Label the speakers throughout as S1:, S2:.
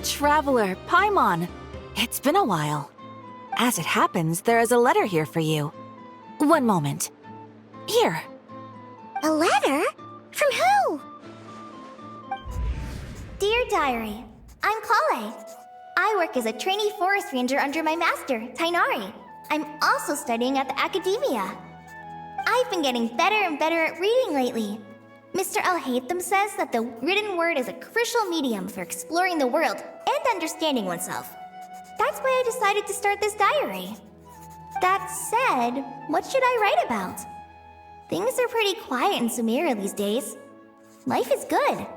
S1: Traveler, Paimon. It's been a while. As it happens, there is a letter here for you. One moment. Here.
S2: A letter? From who? Dear Diary, I'm Kale. I work as a trainee forest ranger under my master, Tainari. I'm also studying at the academia. I've been getting better and better at reading lately. Mr. Al-Haytham says that the written word is a crucial medium for exploring the world and understanding oneself. That's why I decided to start this diary. That said, what should I write about? Things are pretty quiet in Sumeria these days. Life is good.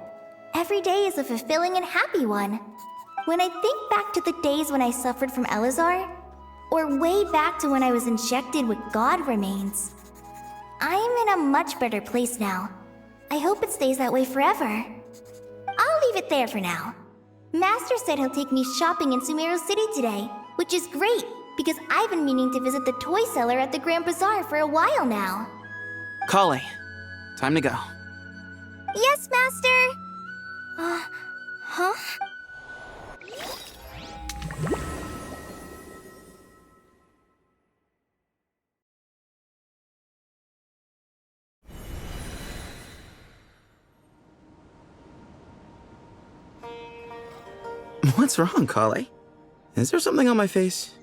S2: Every day is a fulfilling and happy one. When I think back to the days when I suffered from Elazar, or way back to when I was injected with God remains, I am in a much better place now. I hope it stays that way forever. I'll leave it there for now. Master said he'll take me shopping in Sumeru City today, which is great because I've been meaning to visit the toy seller at the Grand Bazaar for a while now.
S3: Kale, time to go.
S2: Yes, Master! Huh?
S3: What's wrong, Kale? Is there something on my face?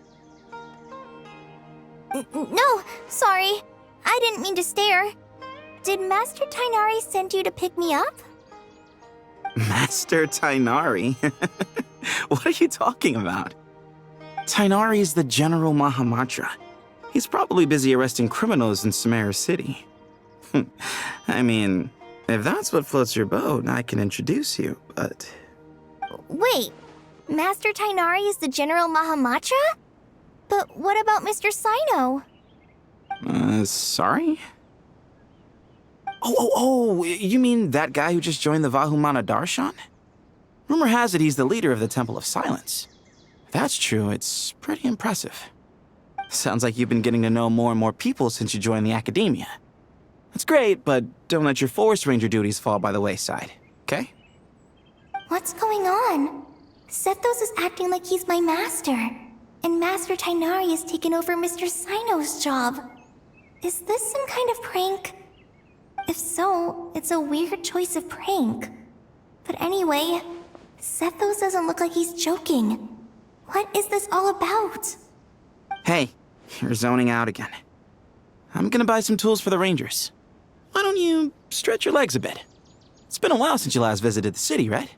S2: No, sorry. I didn't mean to stare. Did Master Tainari send you to pick me up?
S3: Master Tainari? What are you talking about? Tainari is the General Mahamatra. He's probably busy arresting criminals in Sumeru City. I mean, if that's what floats your boat, I can introduce you, but...
S2: Wait, Master Tainari is the General Mahamatra? But what about Mr. Sino?
S3: Sorry? Oh, you mean that guy who just joined the Vahumana Darshan? Rumor has it he's the leader of the Temple of Silence. If that's true, it's pretty impressive. Sounds like you've been getting to know more and more people since you joined the academia. That's great, but don't let your forest ranger duties fall by the wayside, okay?
S2: What's going on? Sethos is acting like he's my master, and Master Tainari has taken over Mr. Sino's job. Is this some kind of prank? If so, it's a weird choice of prank. But anyway, Sethos doesn't look like he's joking. What is this all about?
S3: Hey, you're zoning out again. I'm gonna buy some tools for the rangers. Why don't you stretch your legs a bit? It's been a while since you last visited the city, right?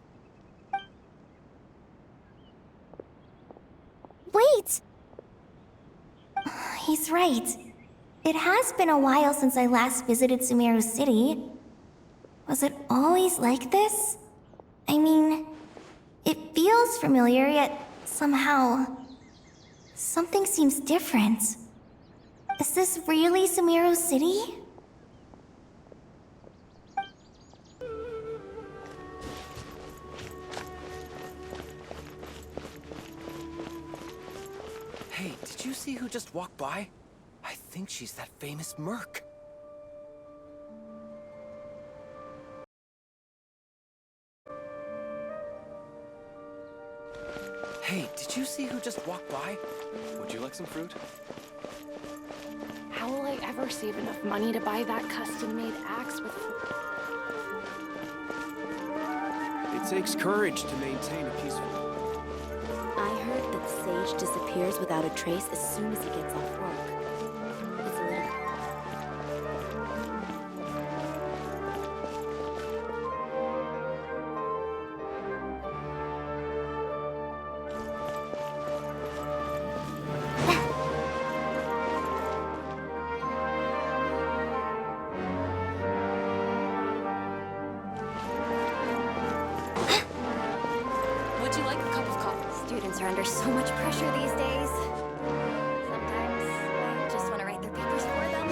S2: Wait! He's right. It has been a while since I last visited Sumeru City. Was it always like this? I mean, it feels familiar, yet somehow... something seems different. Is this really Sumeru City?
S4: Hey, did you see who just walked by? I think she's that famous merc. Hey, did you see who just walked by? Would you like some fruit?
S5: How will I ever save enough money to buy that custom-made axe with...
S4: It takes courage to maintain a peaceful...
S6: I heard that Sage disappears without a trace as soon as he gets off work. It's a little...
S5: Would you like a cup of coffee?
S6: Students are under so much pressure these days. Sometimes I just want to write their papers for them.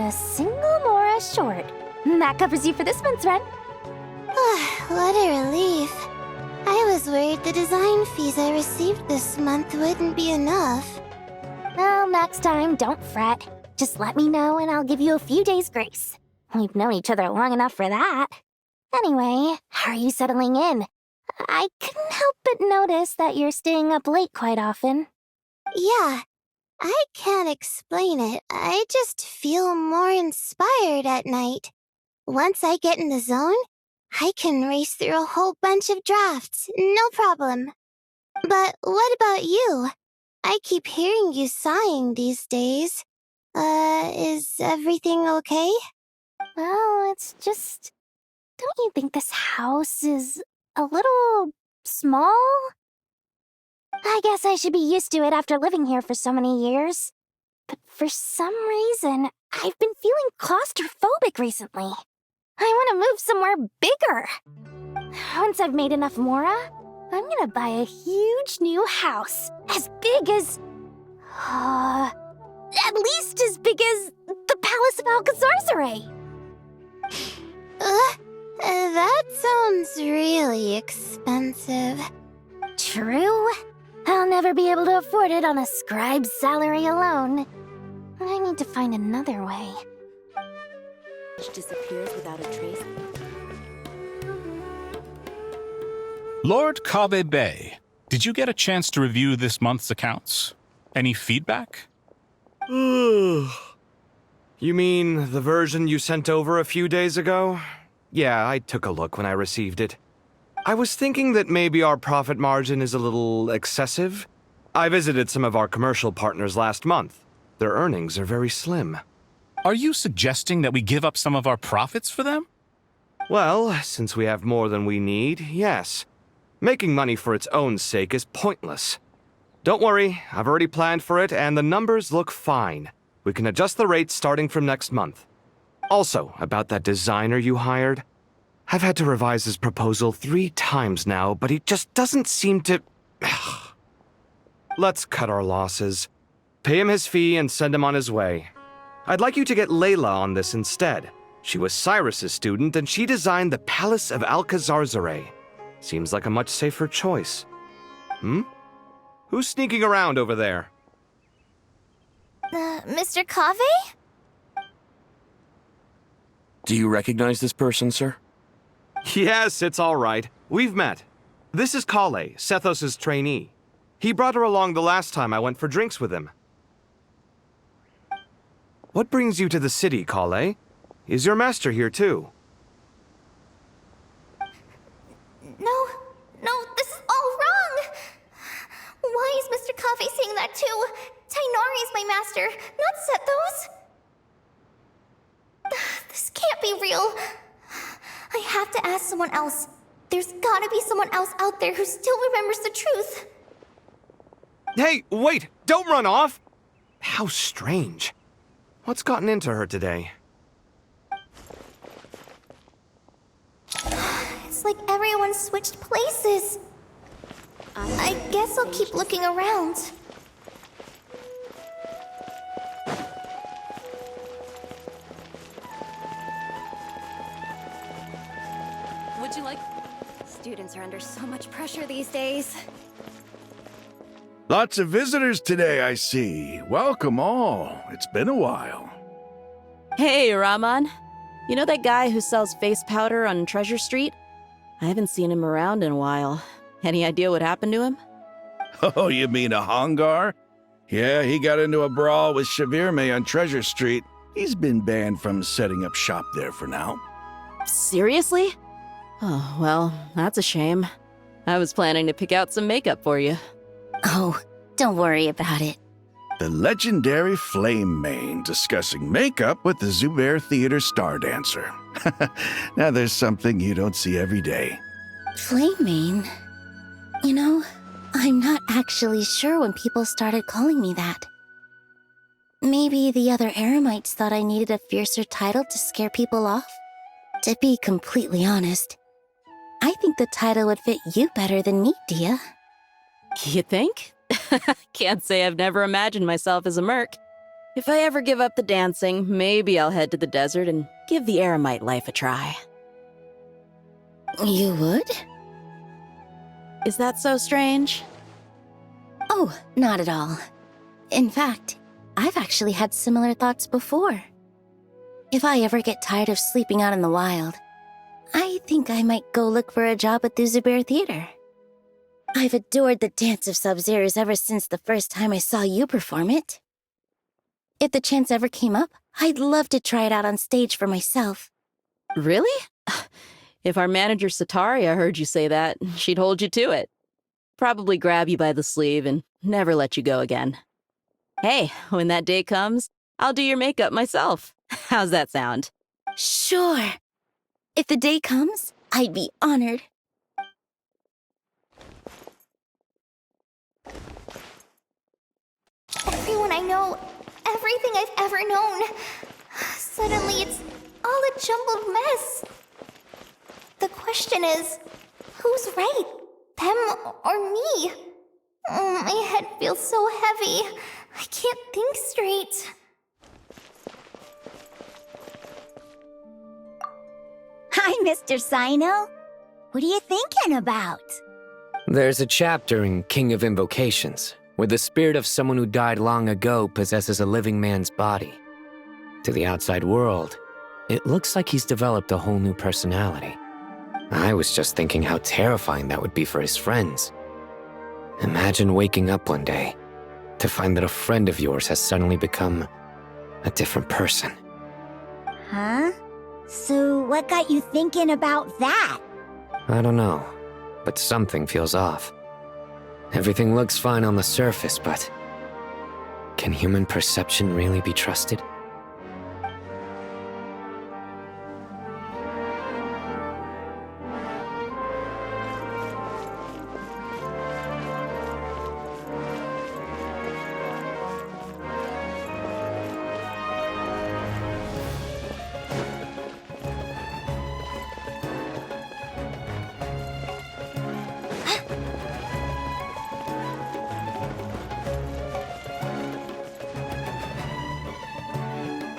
S2: a single Mora short. That covers you for this month's rent.
S7: What a relief. I was worried the design fees I received this month wouldn't be enough.
S2: Well, next time, don't fret. Just let me know and I'll give you a few days' grace. We've known each other long enough for that. Anyway, how are you settling in? I couldn't help but notice that you're staying up late quite often.
S7: Yeah, I can't explain it. I just feel more inspired at night. Once I get in the zone, I can race through a whole bunch of drafts, no problem. But what about you? I keep hearing you sighing these days. Is everything okay?
S2: Well, it's just... Don't you think this house is a little small? I guess I should be used to it after living here for so many years. But for some reason, I've been feeling claustrophobic recently. I want to move somewhere bigger. Once I've made enough Mora, I'm gonna buy a huge new house. As big as... at least as big as the Palace of Alcazarzaray.
S7: That sounds really expensive.
S2: True. I'll never be able to afford it on a scribe's salary alone. I need to find another way.
S6: Sage disappears without a trace.
S8: Lord Kabe Bay, did you get a chance to review this month's accounts? Any feedback?
S9: You mean the version you sent over a few days ago? Yeah, I took a look when I received it. I was thinking that maybe our profit margin is a little excessive. I visited some of our commercial partners last month. Their earnings are very slim.
S8: Are you suggesting that we give up some of our profits for them?
S9: Well, since we have more than we need, yes. Making money for its own sake is pointless. Don't worry, I've already planned for it and the numbers look fine. We can adjust the rates starting from next month. Also, about that designer you hired, I've had to revise his proposal 3 times now, but he just doesn't seem to... Let's cut our losses. Pay him his fee and send him on his way. I'd like you to get Layla on this instead. She was Cyrus's student and she designed the Palace of Alcazarzaray. Seems like a much safer choice. Who's sneaking around over there?
S2: Mr. Kave?
S10: Do you recognize this person, sir?
S9: Yes, it's all right. We've met. This is Kale, Sethos' trainee. He brought her along the last time I went for drinks with him. What brings you to the city, Kale? Is your master here too?
S2: No, this is all wrong! Why is Mr. Kave saying that too? Tainari is my master, not Sethos! This can't be real. I have to ask someone else. There's gotta be someone else out there who still remembers the truth.
S9: Hey, wait! Don't run off! How strange. What's gotten into her today?
S2: It's like everyone switched places. I guess I'll keep looking around.
S5: Would you like... Students are under so much pressure these days.
S11: Lots of visitors today, I see. Welcome all. It's been a while.
S12: Hey, Rahman. You know that guy who sells face powder on Treasure Street? I haven't seen him around in a while. Any idea what happened to him?
S11: Oh, you mean a Hongar? Yeah, he got into a brawl with Shavirme on Treasure Street. He's been banned from setting up shop there for now.
S12: Seriously? Oh, well, that's a shame. I was planning to pick out some makeup for you.
S6: Oh, don't worry about it.
S11: The legendary Flame Mane discussing makeup with the Zubair Theater star dancer. Now there's something you don't see every day.
S6: Flame Mane? You know, I'm not actually sure when people started calling me that. Maybe the other Eremites thought I needed a fiercer title to scare people off? To be completely honest, I think the title would fit you better than me, Dia.
S12: You think? Can't say I've never imagined myself as a merc. If I ever give up the dancing, maybe I'll head to the desert and give the eremite life a try.
S6: You would?
S12: Is that so strange?
S6: Oh, not at all. In fact, I've actually had similar thoughts before. If I ever get tired of sleeping out in the wild, I think I might go look for a job at the Zubair Theater. I've adored the dance of Sub-Zeros ever since the first time I saw you perform it. If the chance ever came up, I'd love to try it out on stage for myself.
S12: Really? If our manager Sataria heard you say that, she'd hold you to it. Probably grab you by the sleeve and never let you go again. Hey, when that day comes, I'll do your makeup myself. How's that sound?
S6: Sure. If the day comes, I'd be honored.
S2: Everyone I know, everything I've ever known. Suddenly it's all a jumbled mess. The question is, who's right? Them or me? My head feels so heavy. I can't think straight.
S13: Hi, Mr. Sino. What are you thinking about?
S14: There's a chapter in King of Invocations where the spirit of someone who died long ago possesses a living man's body. To the outside world, it looks like he's developed a whole new personality. I was just thinking how terrifying that would be for his friends. Imagine waking up one day to find that a friend of yours has suddenly become a different person.
S13: Huh? So what got you thinking about that?
S14: I don't know, but something feels off. Everything looks fine on the surface, but can human perception really be trusted?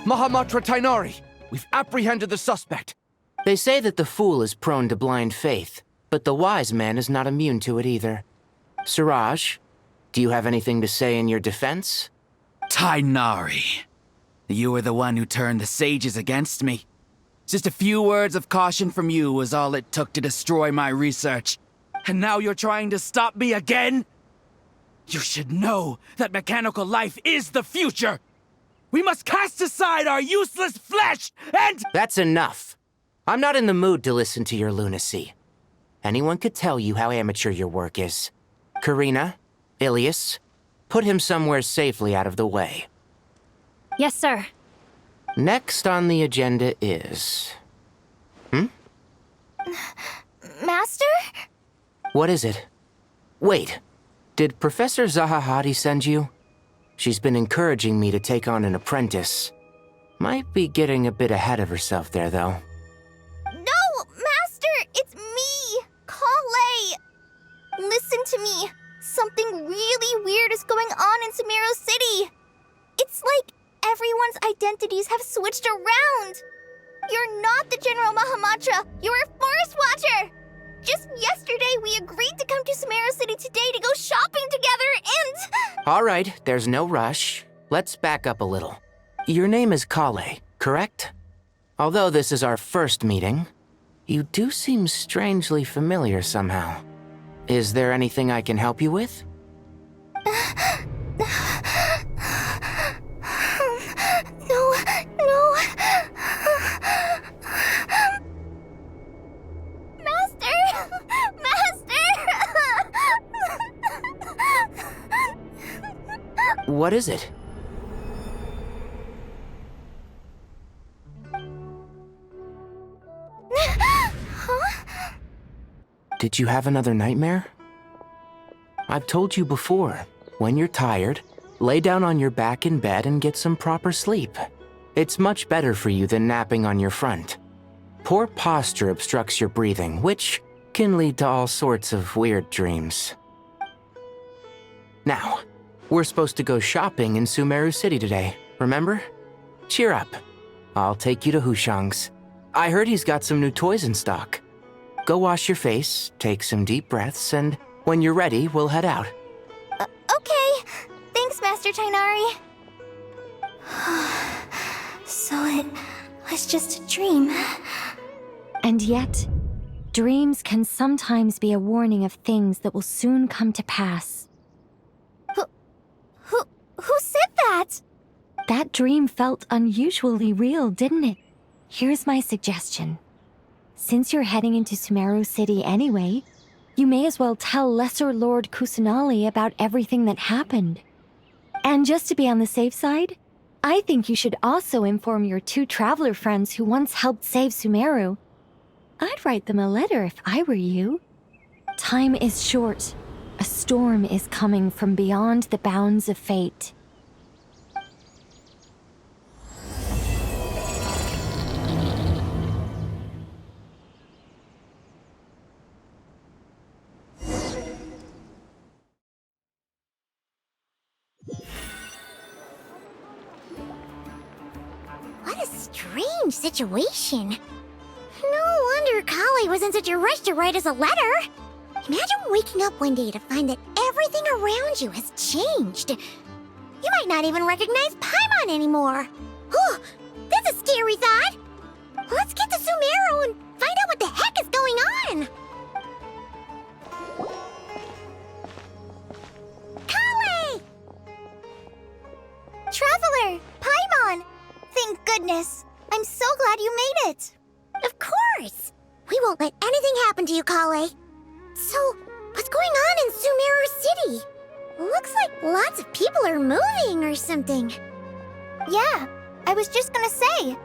S4: Mahamatra Tainari! We've apprehended the suspect.
S15: They say that the fool is prone to blind faith, but the wise man is not immune to it either. Suraj, do you have anything to say in your defense?
S16: Tainari, you were the one who turned the sages against me. Just a few words of caution from you was all it took to destroy my research. And now you're trying to stop me again? You should know that mechanical life is the future! We must cast aside our useless flesh and—
S15: That's enough. I'm not in the mood to listen to your lunacy. Anyone could tell you how amateur your work is. Karina, Ilias, put him somewhere safely out of the way.
S5: Yes, sir.
S15: Next on the agenda is...
S2: Master?
S15: What is it? Wait, did Professor Zahahati send you? She's been encouraging me to take on an apprentice. Might be getting a bit ahead of herself there, though.
S2: No, Master! It's me! Kale! Listen to me. Something really weird is going on in Sumeru City. It's like everyone's identities have switched around. You're not the General Mahamatra. You're a Forest Watcher. Just yesterday, we agreed to come to Sumeru City today to go shopping together and...
S15: All right, there's no rush. Let's back up a little. Your name is Kale, correct? Although this is our first meeting, you do seem strangely familiar somehow. Is there anything I can help you with?
S2: No.
S15: What is it?
S2: Huh?
S15: Did you have another nightmare? I've told you before, when you're tired, lay down on your back in bed and get some proper sleep. It's much better for you than napping on your front. Poor posture obstructs your breathing, which can lead to all sorts of weird dreams. Now, we're supposed to go shopping in Sumeru City today. remember? Cheer up. I'll take you to Hushang's. I heard he's got some new toys in stock. Go wash your face, take some deep breaths, and when you're ready, we'll head out.
S2: Okay. Thanks, Master Tainari. So it was just a dream.
S13: And yet, dreams can sometimes be a warning of things that will soon come to pass.
S2: Who said that?
S13: That dream felt unusually real, didn't it? Here's my suggestion. Since you're heading into Sumeru City anyway, you may as well tell Lesser Lord Kusanali about everything that happened. And just to be on the safe side, I think you should also inform your 2 traveler friends who once helped save Sumeru. I'd write them a letter if I were you. Time is short. A storm is coming from beyond the bounds of fate.
S7: What a strange situation. No wonder Kali was in such a rush to write us a letter. Imagine waking up one day to find that everything around you has changed. You might not even recognize Paimon anymore. Oh, that's a scary thought. Let's get to Sumeru and find out what the heck is going on. Kali!
S2: Traveler! Paimon! Thank goodness. I'm so glad you made it.
S7: Of course. We won't let anything happen to you, Kale. So, what's going on in Sumeru City? Looks like lots of people are moving or something.
S2: Yeah, I was just gonna say.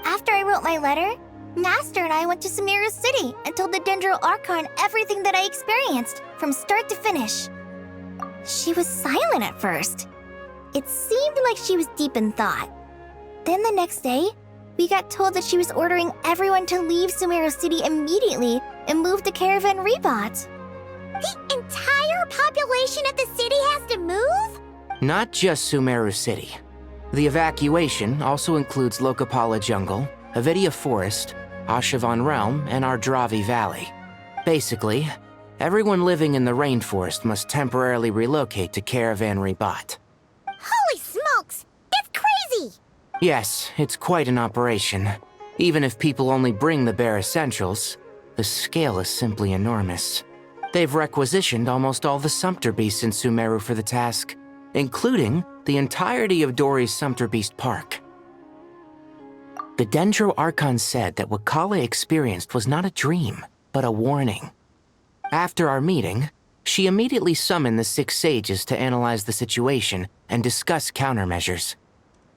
S2: After I wrote my letter, Master and I went to Sumeru City and told the Dendro Archon everything that I experienced, from start to finish. She was silent at first. It seemed like she was deep in thought. Then the next day, we got told that she was ordering everyone to leave Sumeru City immediately and move to Caravan Rebot.
S7: The entire population of the city has to move?
S15: Not just Sumeru City. The evacuation also includes Lokapala Jungle, Avidia Forest, Ashavan Realm, and Ardravi Valley. Basically, everyone living in the rainforest must temporarily relocate to Caravan Rebot.
S7: Holy smokes! It's crazy!
S15: Yes, it's quite an operation. Even if people only bring the bare essentials, the scale is simply enormous. They've requisitioned almost all the Sumpter Beasts in Sumeru for the task, including the entirety of Dori's Sumpter Beast Park. The Dendro Archon said that what Kale experienced was not a dream, but a warning. After our meeting, she immediately summoned the 6 sages to analyze the situation and discuss countermeasures.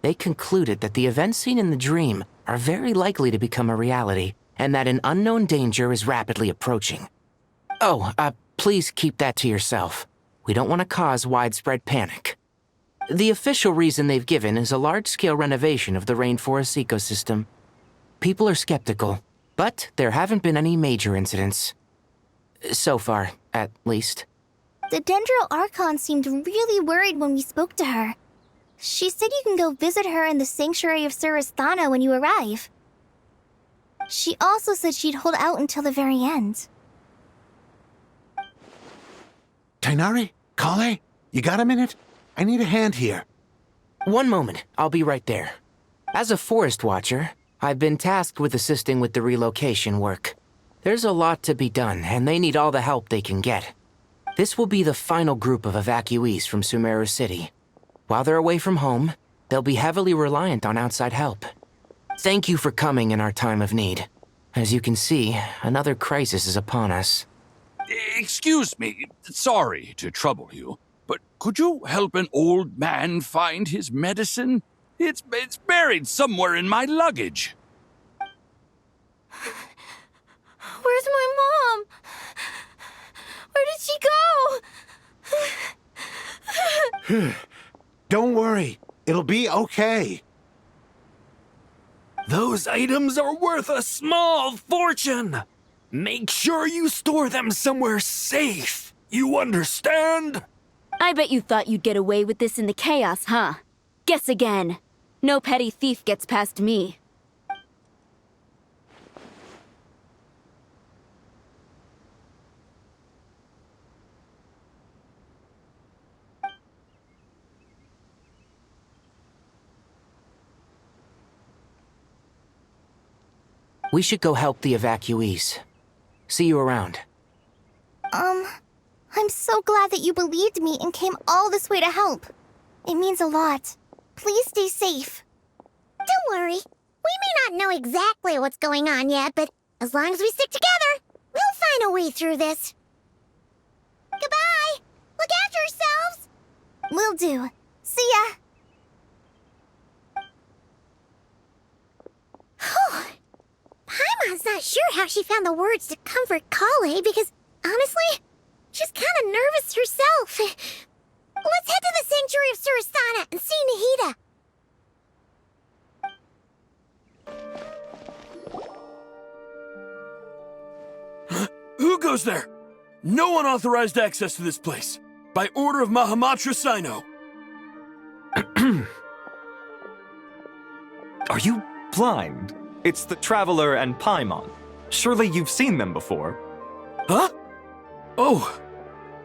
S15: They concluded that the events seen in the dream are very likely to become a reality, and that an unknown danger is rapidly approaching. Oh, please keep that to yourself. We don't want to cause widespread panic. The official reason they've given is a large-scale renovation of the rainforest ecosystem. People are skeptical, but there haven't been any major incidents. So far, at least.
S2: The Dendro Archon seemed really worried when we spoke to her. She said you can go visit her in the Sanctuary of Surasthana when you arrive. She also said she'd hold out until the very end.
S11: Tainari? Kale? You got a minute? I need a hand here.
S15: One moment, I'll be right there. As a forest watcher, I've been tasked with assisting with the relocation work. There's a lot to be done, and they need all the help they can get. This will be the final group of evacuees from Sumeru City. While they're away from home, they'll be heavily reliant on outside help. Thank you for coming in our time of need. As you can see, another crisis is upon us.
S17: Excuse me, sorry to trouble you, but could you help an old man find his medicine? It's buried somewhere in my luggage.
S2: Where's my mom? Where did she go?
S11: Don't worry. It'll be okay.
S10: Those items are worth a small fortune. Make sure you store them somewhere safe. You understand?
S5: I bet you thought you'd get away with this in the chaos, huh? Guess again. No petty thief gets past me.
S15: We should go help the evacuees. See you around.
S2: I'm so glad that you believed me and came all this way to help. It means a lot. Please stay safe.
S7: Don't worry. We may not know exactly what's going on yet, but as long as we stick together, we'll find a way through this. Goodbye! Look after yourselves!
S2: Will do. See ya!
S7: Whew. Paimon's not sure how she found the words to comfort Kale because, honestly, she's kind of nervous herself. Let's head to the Sanctuary of Surasana and see Nahida.
S10: Who goes there? No unauthorized access to this place. By order of Mahamatra Sino.
S18: Are you blind? It's the Traveler and Paimon. Surely you've seen them before.
S10: Huh? Oh,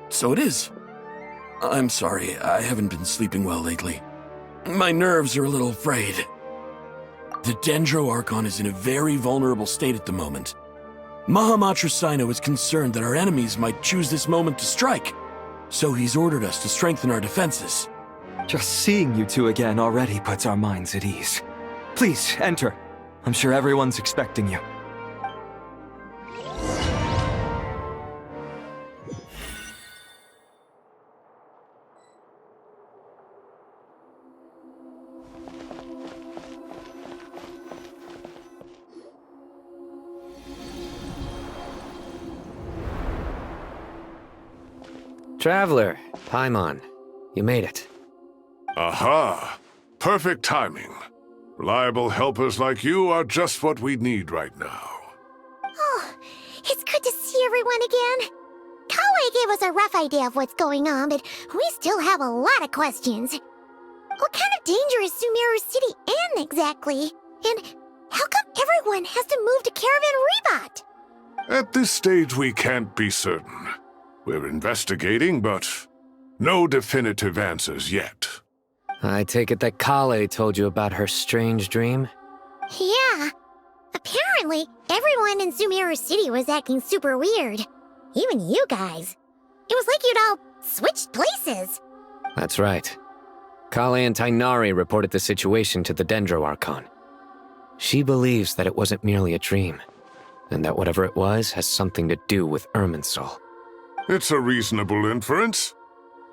S10: so it is. I'm sorry, I haven't been sleeping well lately. My nerves are a little frayed. The Dendro Archon is in a very vulnerable state at the moment. Mahamatra Sino is concerned that our enemies might choose this moment to strike, so he's ordered us to strengthen our defenses.
S18: Just seeing you two again already puts our minds at ease. Please, enter. I'm sure everyone's expecting you.
S14: Traveler, Paimon, you made it.
S19: Aha! Perfect timing. Reliable helpers like you are just what we need right now.
S7: Oh, it's good to see everyone again. Kale gave us a rough idea of what's going on, but we still have a lot of questions. What kind of danger is Sumeru City in exactly? And how come everyone has to move to Caravan Rebot?
S19: At this stage, we can't be certain. We're investigating, but no definitive answers yet.
S14: I take it that Kale told you about her strange dream?
S7: Yeah. Apparently, everyone in Sumeru City was acting super weird. Even you guys. It was like you'd all switched places.
S14: That's right. Kale and Tainari reported the situation to the Dendro Archon. She believes that it wasn't merely a dream, and that whatever it was has something to do with Irminsul.
S19: It's a reasonable inference.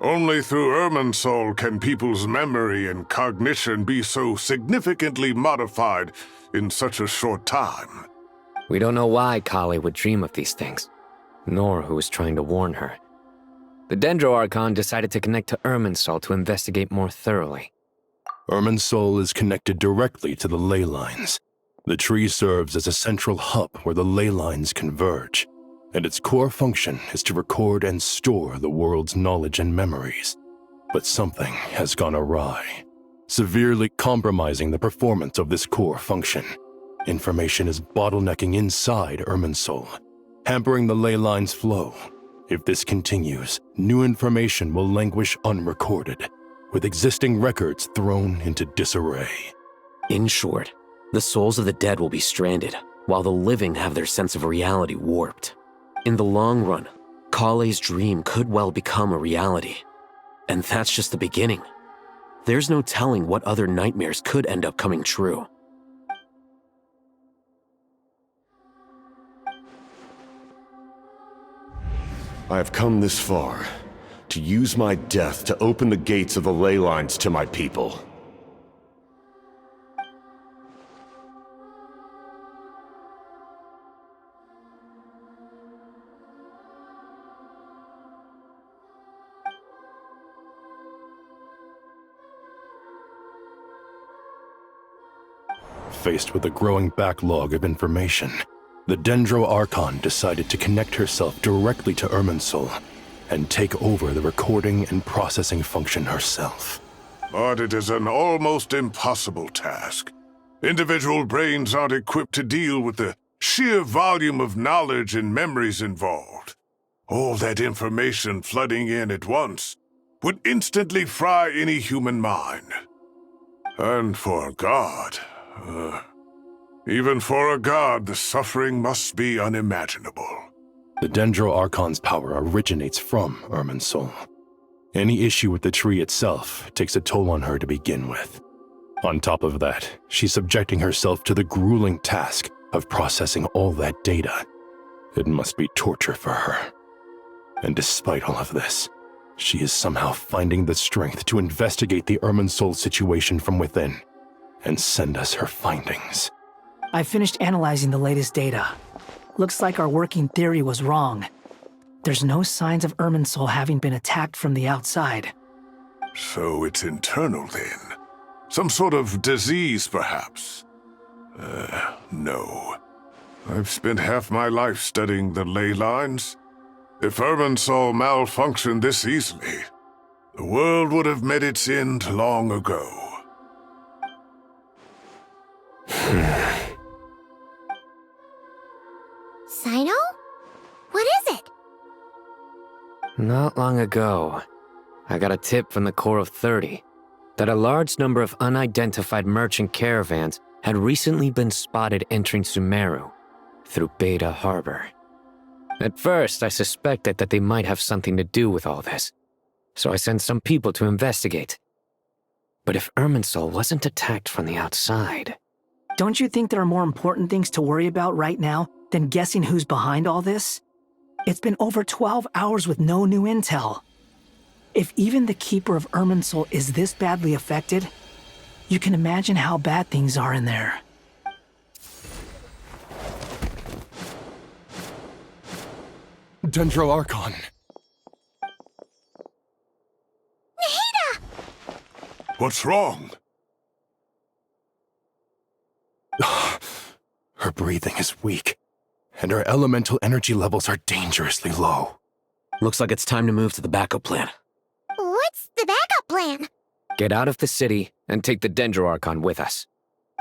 S19: Only through Irminsul can people's memory and cognition be so significantly modified in such a short time.
S14: We don't know why Kale would dream of these things, nor who was trying to warn her. The Dendro Archon decided to connect to Irminsul to investigate more thoroughly.
S20: Irminsul is connected directly to the ley lines. The tree serves as a central hub where the ley lines converge, and its core function is to record and store the world's knowledge and memories. But something has gone awry, severely compromising the performance of this core function. Information is bottlenecking inside Irminsul, hampering the ley line's flow. If this continues, new information will languish unrecorded, with existing records thrown into disarray.
S15: In short, the souls of the dead will be stranded, while the living have their sense of reality warped. In the long run, Kale's dream could well become a reality. And that's just the beginning. There's no telling what other nightmares could end up coming true.
S21: I have come this far, to use my death to open the gates of the ley lines to my people.
S20: Faced with a growing backlog of information, the Dendro Archon decided to connect herself directly to Irminsul and take over the recording and processing function herself.
S19: but it is an almost impossible task. Individual brains aren't equipped to deal with the sheer volume of knowledge and memories involved. All that information flooding in at once would instantly fry any human mind. And for a god, even for a god, the suffering must be unimaginable.
S20: The Dendro Archon's power originates from Irminsul. Any issue with the tree itself takes a toll on her to begin with. On top of that, she's subjecting herself to the grueling task of processing all that data. It must be torture for her. And despite all of this, she is somehow finding the strength to investigate the Irminsul situation from within and send us her findings.
S1: I finished analyzing the latest data. Looks like our working theory was wrong. There's no signs of Irminsul having been attacked from the outside.
S19: So it's internal then? Some sort of disease, perhaps? No. I've spent half my life studying the ley lines. If Irminsul malfunctioned this easily, the world would have met its end long ago.
S7: Sino? What is it?
S14: Not long ago, I got a tip from the Core of 30 that a large number of unidentified merchant caravans had recently been spotted entering Sumeru through Beta Harbor. At first, I suspected that they might have something to do with all this, so I sent some people to investigate. But if Irminsul wasn't attacked from the outside...
S1: Don't you think there are more important things to worry about right now than guessing who's behind all this? It's been over 12 hours with no new intel. If even the Keeper of Irminsul is this badly affected, you can imagine how bad things are in there.
S20: Dendro Archon.
S7: Nahida!
S19: What's wrong?
S20: Her breathing is weak, and her elemental energy levels are dangerously low.
S15: Looks like it's time to move to the backup plan.
S7: What's the backup plan?
S14: Get out of the city and take the Dendro Archon with us.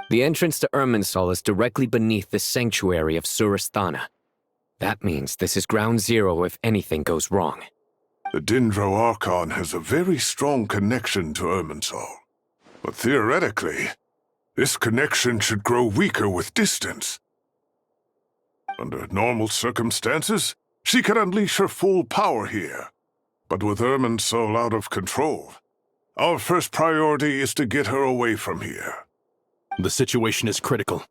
S14: The entrance to Irminsul is directly beneath the sanctuary of Surasthana. That means this is ground zero if anything goes wrong.
S19: The Dendro Archon has a very strong connection to Irminsul. But theoretically, this connection should grow weaker with distance. Under normal circumstances, she could unleash her full power here. But with Irminsul out of control, our first priority is to get her away from here.
S20: The situation is critical.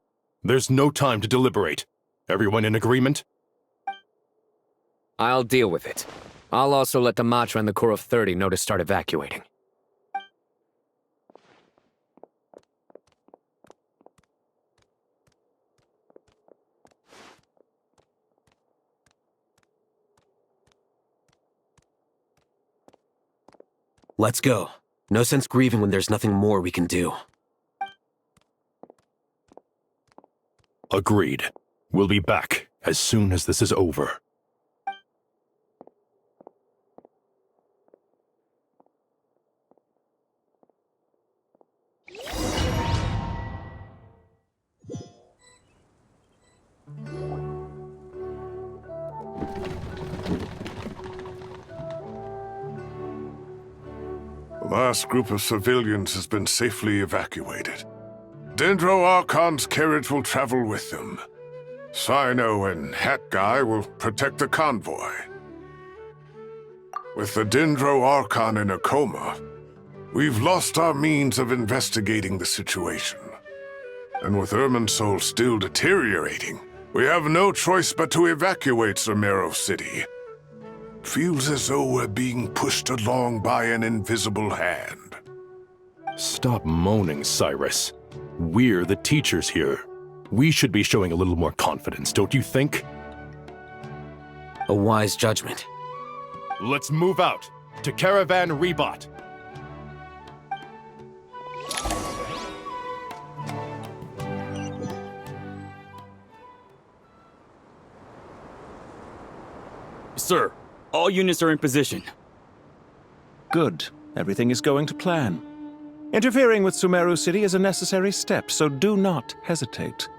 S20: There's no time to deliberate. Everyone in agreement?
S14: I'll deal with it. I'll also let the Matra and the Core of 30 know to start evacuating.
S15: Let's go. No sense grieving when there's nothing more we can do.
S20: Agreed. We'll be back as soon as this is over.
S19: The last group of civilians has been safely evacuated. Dendro Archon's carriage will travel with them. Sino and Hat Guy will protect the convoy. With the Dendro Archon in a coma, we've lost our means of investigating the situation. And with Irminsul still deteriorating, we have no choice but to evacuate Sumeru City. Feels as though we're being pushed along by an invisible hand.
S20: Stop moaning, Cyrus. We're the teachers here. We should be showing a little more confidence, don't you think?
S15: A wise judgment.
S20: Let's move out to Caravan Rebot.
S22: Sir, all units are in position.
S23: Good. Everything is going to plan.
S3: Interfering with Sumeru City is a necessary step, so do not hesitate.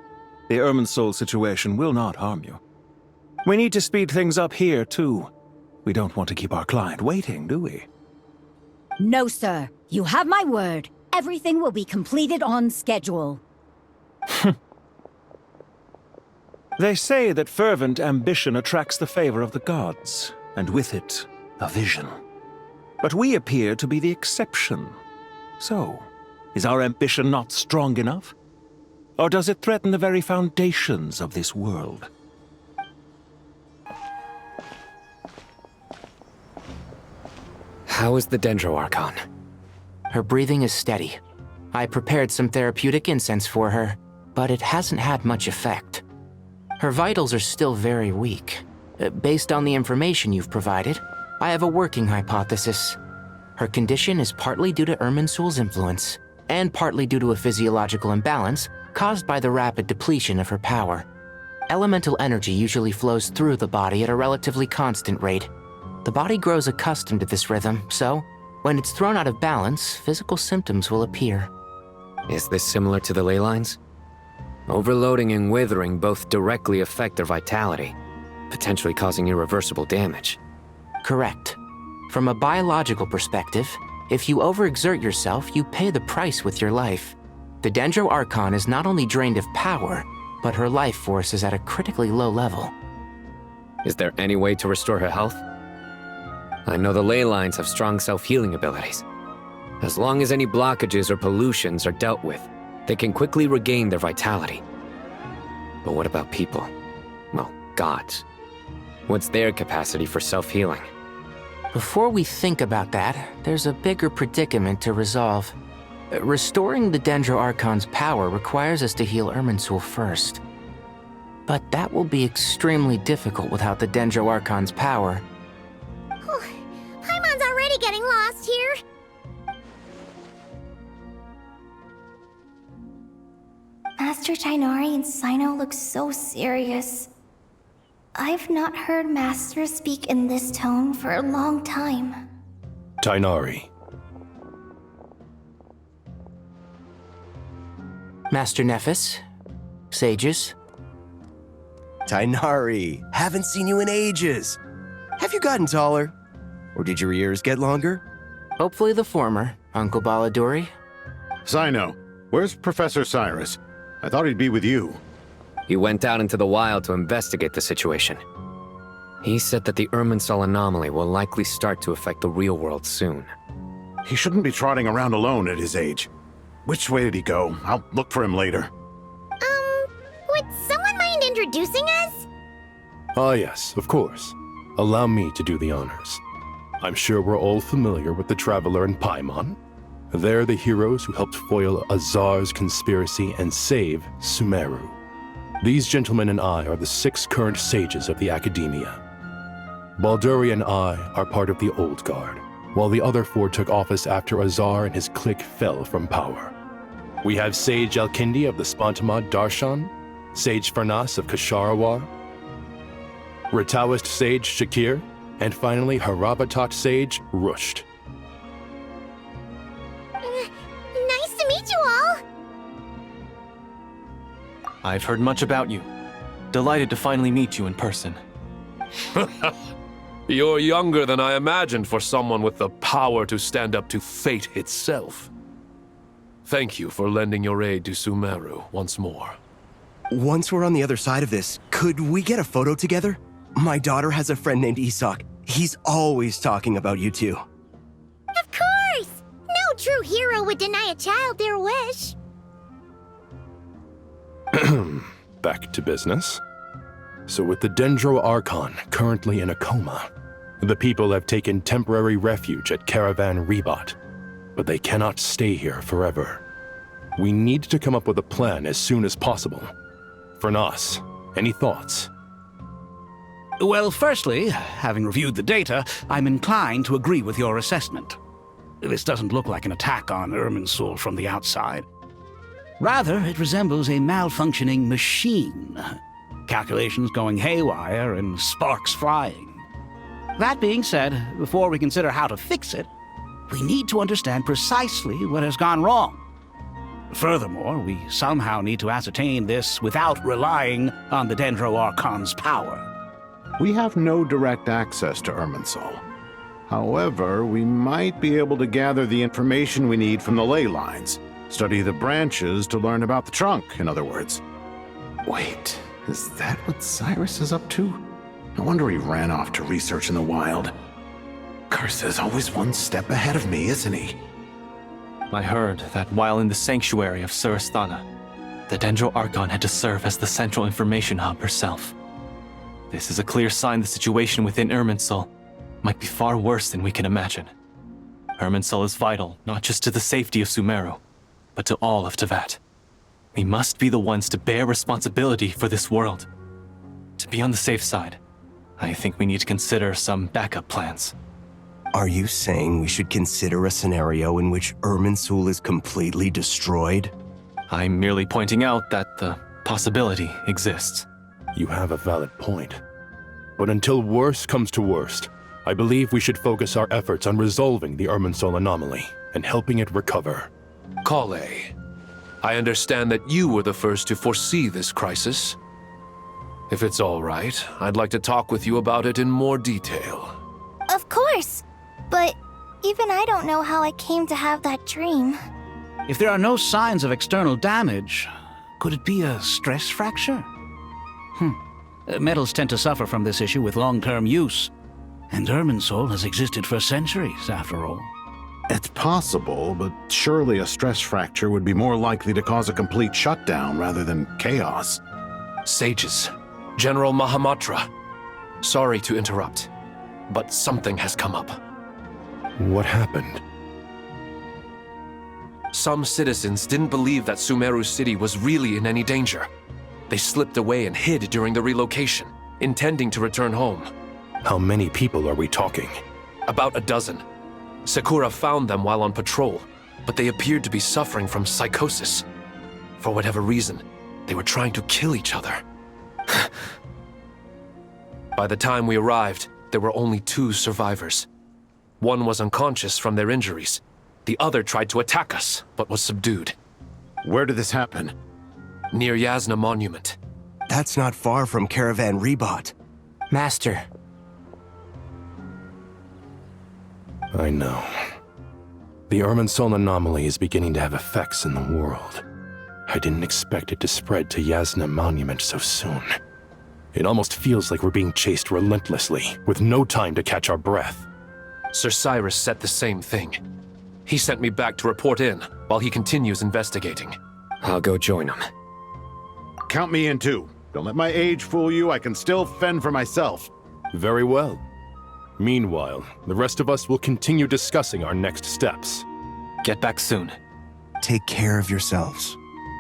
S3: The Irminsul situation will not harm you. We need to speed things up here, too. We don't want to keep our client waiting, do we?
S8: No, sir. You have my word. Everything will be completed on schedule.
S3: They say that fervent ambition attracts the favor of the gods, and with it, a vision. But we appear to be the exception. So, is our ambition not strong enough? Or does it threaten the very foundations of this world?
S14: How is the Dendro-Archon?
S15: Her breathing is steady. I prepared some therapeutic incense for her, but it hasn't had much effect. Her vitals are still very weak. Based on the information you've provided, I have a working hypothesis. Her condition is partly due to Irminsul's influence, and partly due to a physiological imbalance caused by the rapid depletion of her power. Elemental energy usually flows through the body at a relatively constant rate. The body grows accustomed to this rhythm, so when it's thrown out of balance, physical symptoms will appear.
S14: Is this similar to the ley lines? Overloading and withering both directly affect their vitality, potentially causing irreversible damage.
S15: Correct. From a biological perspective, if you overexert yourself, you pay the price with your life. The Dendro-Archon is not only drained of power, but her life force is at a critically low level.
S14: Is there any way to restore her health? I know the ley lines have strong self-healing abilities. As long as any blockages or pollutions are dealt with, they can quickly regain their vitality. But what about people? Well, gods. What's their capacity for self-healing?
S15: Before we think about that, there's a bigger predicament to resolve. Restoring the Dendro-Archon's power requires us to heal Irminsul first. But that will be extremely difficult without the Dendro-Archon's power.
S7: Paimon's already getting lost here.
S2: Master Tighnari and Sino look so serious. I've not heard Master speak in this tone for a long time.
S20: Tighnari.
S15: Master Nephis? Sages?
S23: Tighnari, haven't seen you in ages. Have you gotten taller? Or did your ears get longer?
S15: Hopefully the former, Uncle Baladuri.
S24: Sino, where's Professor Cyrus? I thought he'd be with you.
S14: He went out into the wild to investigate the situation. He said that the Irminsul anomaly will likely start to affect the real world soon.
S24: He shouldn't be trotting around alone at his age. Which way did he go? I'll look for him later.
S7: Would someone mind introducing us?
S20: Ah yes, of course. Allow me to do the honors. I'm sure we're all familiar with the Traveler and Paimon. They're the heroes who helped foil Azar's conspiracy and save Sumeru. These gentlemen and I are the 6 current sages of the Academia. Balduri and I are part of the Old Guard, while the other 4 took office after Azar and his clique fell from power. We have Sage Alkindi of the Spontamad Darshan, Sage Farnas of Kasharawar, Rataoist Sage Shakir, and finally Harabatot Sage Rusht.
S7: Nice to meet you all!
S18: I've heard much about you. Delighted to finally meet you in person.
S10: You're younger than I imagined for someone with the power to stand up to fate itself. Thank you for lending your aid to Sumeru once more.
S23: Once we're on the other side of this, could we get a photo together? My daughter has a friend named Isak. He's always talking about you two.
S7: Of course! No true hero would deny a child their wish.
S20: Back to business. So with the Dendro-Archon currently in a coma, the people have taken temporary refuge at Caravan Rebat, but they cannot stay here forever. We need to come up with a plan as soon as possible. Farnas, any thoughts?
S25: Well, firstly, having reviewed the data, I'm inclined to agree with your assessment. This doesn't look like an attack on Irminsul from the outside. Rather, it resembles a malfunctioning machine. Calculations going haywire and sparks flying. That being said, before we consider how to fix it, we need to understand precisely what has gone wrong. Furthermore, we somehow need to ascertain this without relying on the Dendro Archon's power.
S24: We have no direct access to Irminsul. However, we might be able to gather the information we need from the ley lines. Study the branches to learn about the trunk, in other words. Wait, is that what Cyrus is up to? No wonder he ran off to research in the wild. Curse's always one step ahead of me, isn't he?
S4: I heard that while in the sanctuary of Surasthana, the Dendro Archon had to serve as the central information hub herself. This is a clear sign the situation within Irminsul might be far worse than we can imagine. Irminsul is vital not just to the safety of Sumeru, but to all of Teyvat. We must be the ones to bear responsibility for this world. To be on the safe side, I think we need to consider some backup plans.
S23: Are you saying we should consider a scenario in which Irminsul is completely destroyed?
S4: I'm merely pointing out that the possibility exists.
S20: You have a valid point. But until worst comes to worst, I believe we should focus our efforts on resolving the Irminsul anomaly and helping it recover.
S6: Kale, I understand that you were the first to foresee this crisis. If it's all right, I'd like to talk with you about it in more detail.
S2: Of course! But even I don't know how I came to have that dream.
S25: If there are no signs of external damage, could it be a stress fracture? Metals tend to suffer from this issue with long-term use. And Irminsul has existed for centuries, after all.
S24: It's possible, but surely a stress fracture would be more likely to cause a complete shutdown rather than chaos.
S6: Sages, General Mahamatra, sorry to interrupt, but something has come up.
S20: What happened?
S6: Some citizens didn't believe that Sumeru City was really in any danger. They slipped away and hid during the relocation, intending to return home.
S20: How many people are we talking?
S6: About a dozen. Sakura found them while on patrol, but they appeared to be suffering from psychosis. For whatever reason, they were trying to kill each other. By the time we arrived, there were only 2 survivors. One was unconscious from their injuries. The other tried to attack us, but was subdued.
S24: Where did this happen?
S6: Near Yasna Monument.
S23: That's not far from Caravan Rebot.
S15: Master.
S20: I know. The Irminsul anomaly is beginning to have effects in the world. I didn't expect it to spread to Yasna Monument so soon. It almost feels like we're being chased relentlessly, with no time to catch our breath.
S6: Sir Cyrus said the same thing. He sent me back to report in, while he continues investigating.
S14: I'll go join him.
S24: Count me in too. Don't let my age fool you, I can still fend for myself.
S20: Very well. Meanwhile, the rest of us will continue discussing our next steps.
S4: Get back soon.
S23: Take care of yourselves.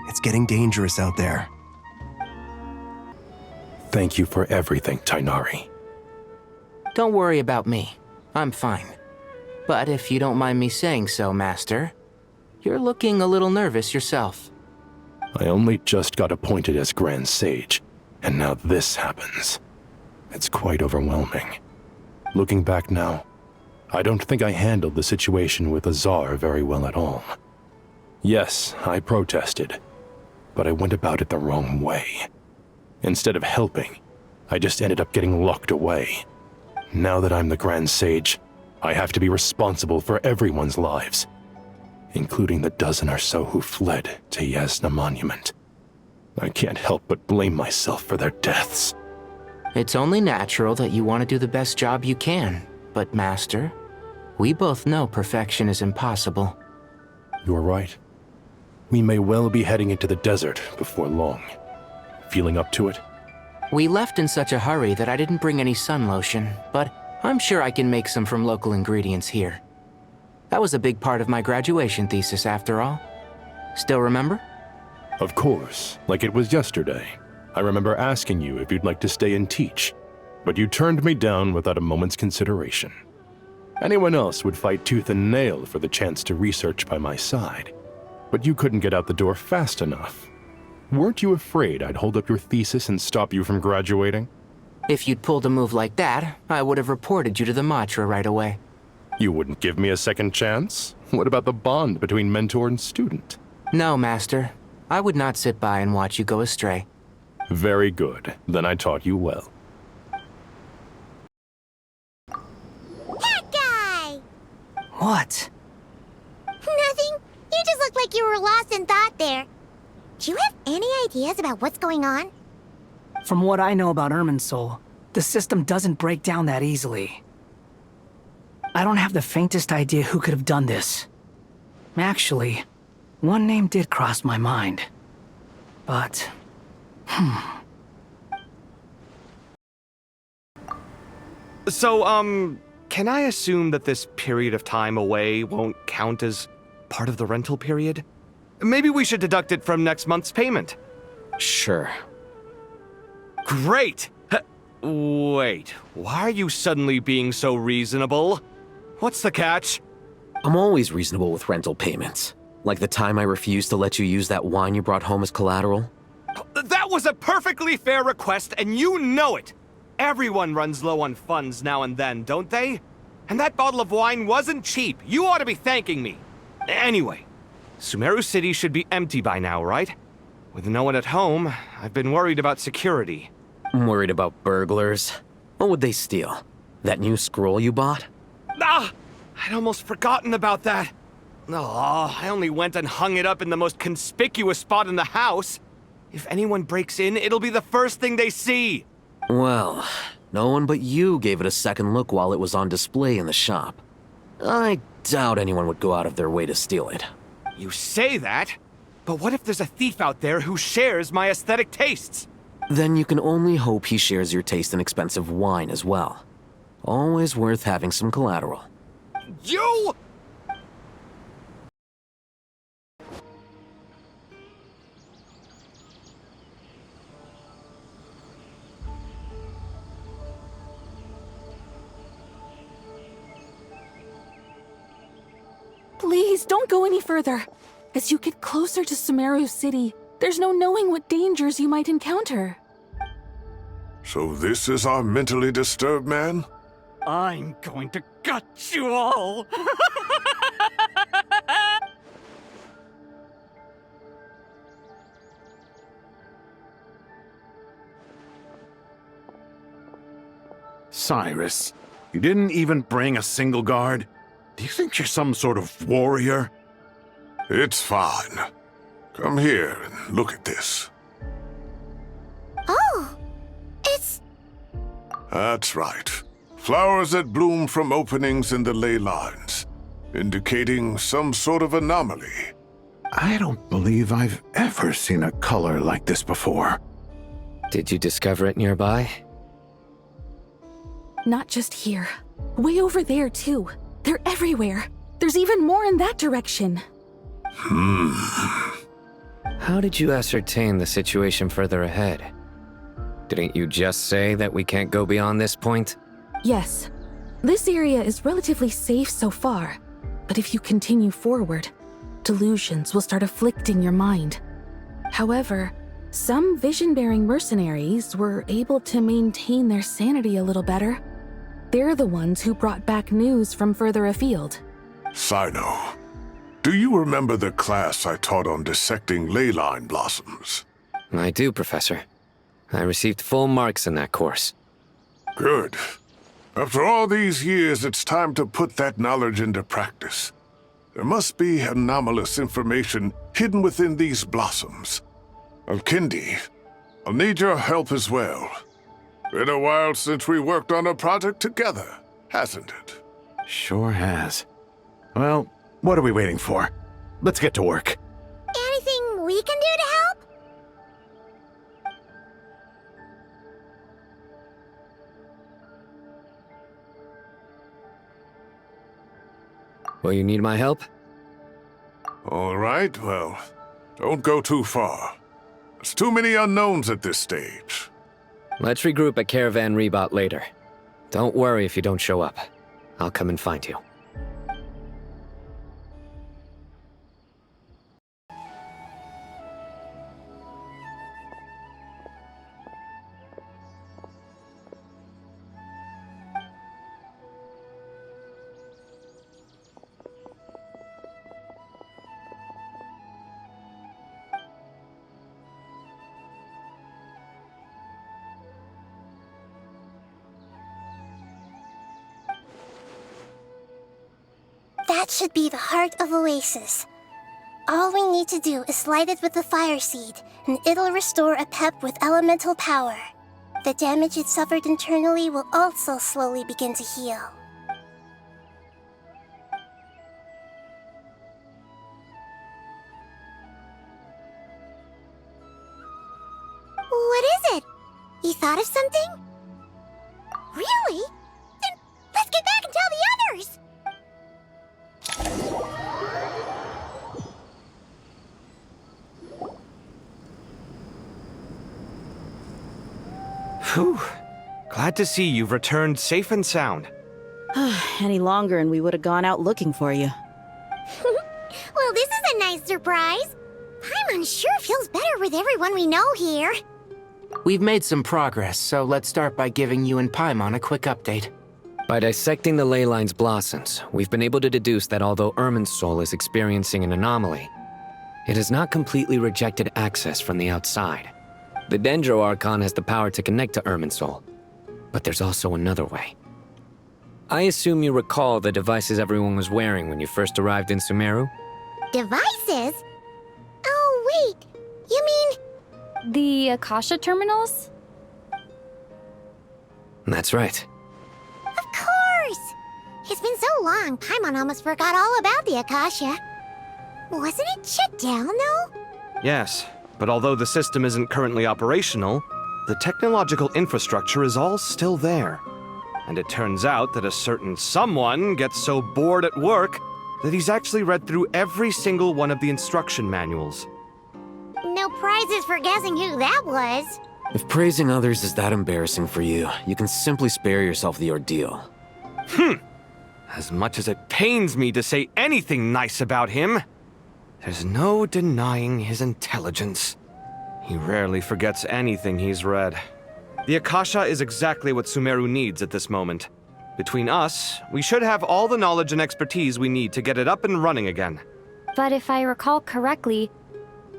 S23: It's getting dangerous out there.
S20: Thank you for everything, Tighnari.
S15: Don't worry about me. I'm fine. But if you don't mind me saying so, Master, you're looking a little nervous yourself.
S20: I only just got appointed as Grand Sage, and now this happens. It's quite overwhelming. Looking back now, I don't think I handled the situation with Azar very well at all. Yes, I protested, but I went about it the wrong way. Instead of helping, I just ended up getting locked away. Now that I'm the Grand Sage, I have to be responsible for everyone's lives, including the dozen or so who fled to Yasna Monument. I can't help but blame myself for their deaths.
S15: It's only natural that you want to do the best job you can, but Master, we both know perfection is impossible.
S20: You're right. We may well be heading into the desert before long. Feeling up to it?
S15: We left in such a hurry that I didn't bring any sun lotion, but I'm sure I can make some from local ingredients here. That was a big part of my graduation thesis, after all. Still remember?
S20: Of course, like it was yesterday. I remember asking you if you'd like to stay and teach, but you turned me down without a moment's consideration. Anyone else would fight tooth and nail for the chance to research by my side, but you couldn't get out the door fast enough. Weren't you afraid I'd hold up your thesis and stop you from graduating?
S15: If you'd pulled a move like that, I would have reported you to the Matra right away.
S20: You wouldn't give me a second chance? What about the bond between mentor and student?
S15: No, Master. I would not sit by and watch you go astray.
S20: Very good. Then I taught you well.
S7: That guy!
S1: What?
S7: Nothing. You just looked like you were lost in thought there. Do you have any ideas about what's going on?
S1: From what I know about Irminsul, the system doesn't break down that easily. I don't have the faintest idea who could have done this. Actually, one name did cross my mind. But...
S9: So, can I assume that this period of time away won't count as part of the rental period? Maybe we should deduct it from next month's payment.
S14: Sure.
S9: Great! Wait, why are you suddenly being so reasonable? What's the catch?
S12: I'm always reasonable with rental payments. Like the time I refused to let you use that wine you brought home as collateral.
S9: That was a perfectly fair request, and you know it! Everyone runs low on funds now and then, don't they? And that bottle of wine wasn't cheap. You ought to be thanking me. Anyway, Sumeru City should be empty by now, right? With no one at home, I've been worried about security.
S12: I'm worried about burglars. What would they steal? That new scroll you bought?
S9: Ah! I'd almost forgotten about that. Oh, I only went and hung it up in the most conspicuous spot in the house. If anyone breaks in, it'll be the first thing they see.
S12: Well, no one but you gave it a second look while it was on display in the shop. I doubt anyone would go out of their way to steal it.
S9: You say that, but what if there's a thief out there who shares my aesthetic tastes?
S12: Then you can only hope he shares your taste in expensive wine as well. Always worth having some collateral.
S9: You!
S13: Please, don't go any further. As you get closer to Sumeru City, there's no knowing what dangers you might encounter.
S19: So this is our mentally disturbed man?
S9: I'm going to gut you all!
S24: Cyrus, you didn't even bring a single guard? Do you think you're some sort of warrior?
S19: It's fine. Come here and look at this.
S7: Oh, it's...
S19: That's right. Flowers that bloom from openings in the ley lines, indicating some sort of anomaly.
S24: I don't believe I've ever seen a color like this before.
S14: Did you discover it nearby?
S13: Not just here. Way over there, too. They're everywhere. There's even more in that direction.
S14: How did you ascertain the situation further ahead? Didn't you just say that we can't go beyond this point?
S13: Yes. This area is relatively safe so far, but if you continue forward, delusions will start afflicting your mind. However, some vision-bearing mercenaries were able to maintain their sanity a little better. They're the ones who brought back news from further afield.
S19: Sino, do you remember the class I taught on dissecting ley line blossoms?
S14: I do, Professor. I received full marks in that course.
S19: Good. After all these years, it's time to put that knowledge into practice. There must be anomalous information hidden within these blossoms. Alkindi, I'll need your help as well. Been a while since we worked on a project together, hasn't it?
S24: Sure has. Well, what are we waiting for? Let's get to work.
S7: Anything we can do to help?
S14: Will you need my help?
S19: All right, well, don't go too far. There's too many unknowns at this stage.
S14: Let's regroup at Caravan Rebot later. Don't worry if you don't show up. I'll come and find you.
S7: That should be the heart of Oasis. All we need to do is light it with the fire seed, and it'll restore a pep with elemental power. The damage it suffered internally will also slowly begin to heal. What is it? You thought of something? Really? Then let's get back and tell the others!
S9: Whew. Glad to see you've returned safe and sound.
S5: Any longer and we would have gone out looking for you.
S7: Well, this is a nice surprise. Paimon sure feels better with everyone we know here.
S15: We've made some progress, so let's start by giving you and Paimon a quick update.
S14: By dissecting the ley line's blossoms, we've been able to deduce that although Irminsul is experiencing an anomaly, it has not completely rejected access from the outside. The Dendro Archon has the power to connect to Irminsul, but there's also another way. I assume you recall the devices everyone was wearing when you first arrived in Sumeru?
S7: Devices? Oh, wait. You mean...
S11: The Akasha terminals?
S14: That's right.
S7: Of course! It's been so long, Paimon almost forgot all about the Akasha. Wasn't it shut down, though?
S9: Yes, but although the system isn't currently operational, the technological infrastructure is all still there. And it turns out that a certain someone gets so bored at work that he's actually read through every single one of the instruction manuals.
S7: No prizes for guessing who that was.
S12: If praising others is that embarrassing for you, you can simply spare yourself the ordeal.
S9: As much as it pains me to say anything nice about him, there's no denying his intelligence. He rarely forgets anything he's read. The Akasha is exactly what Sumeru needs at this moment. Between us, we should have all the knowledge and expertise we need to get it up and running again.
S11: But if I recall correctly,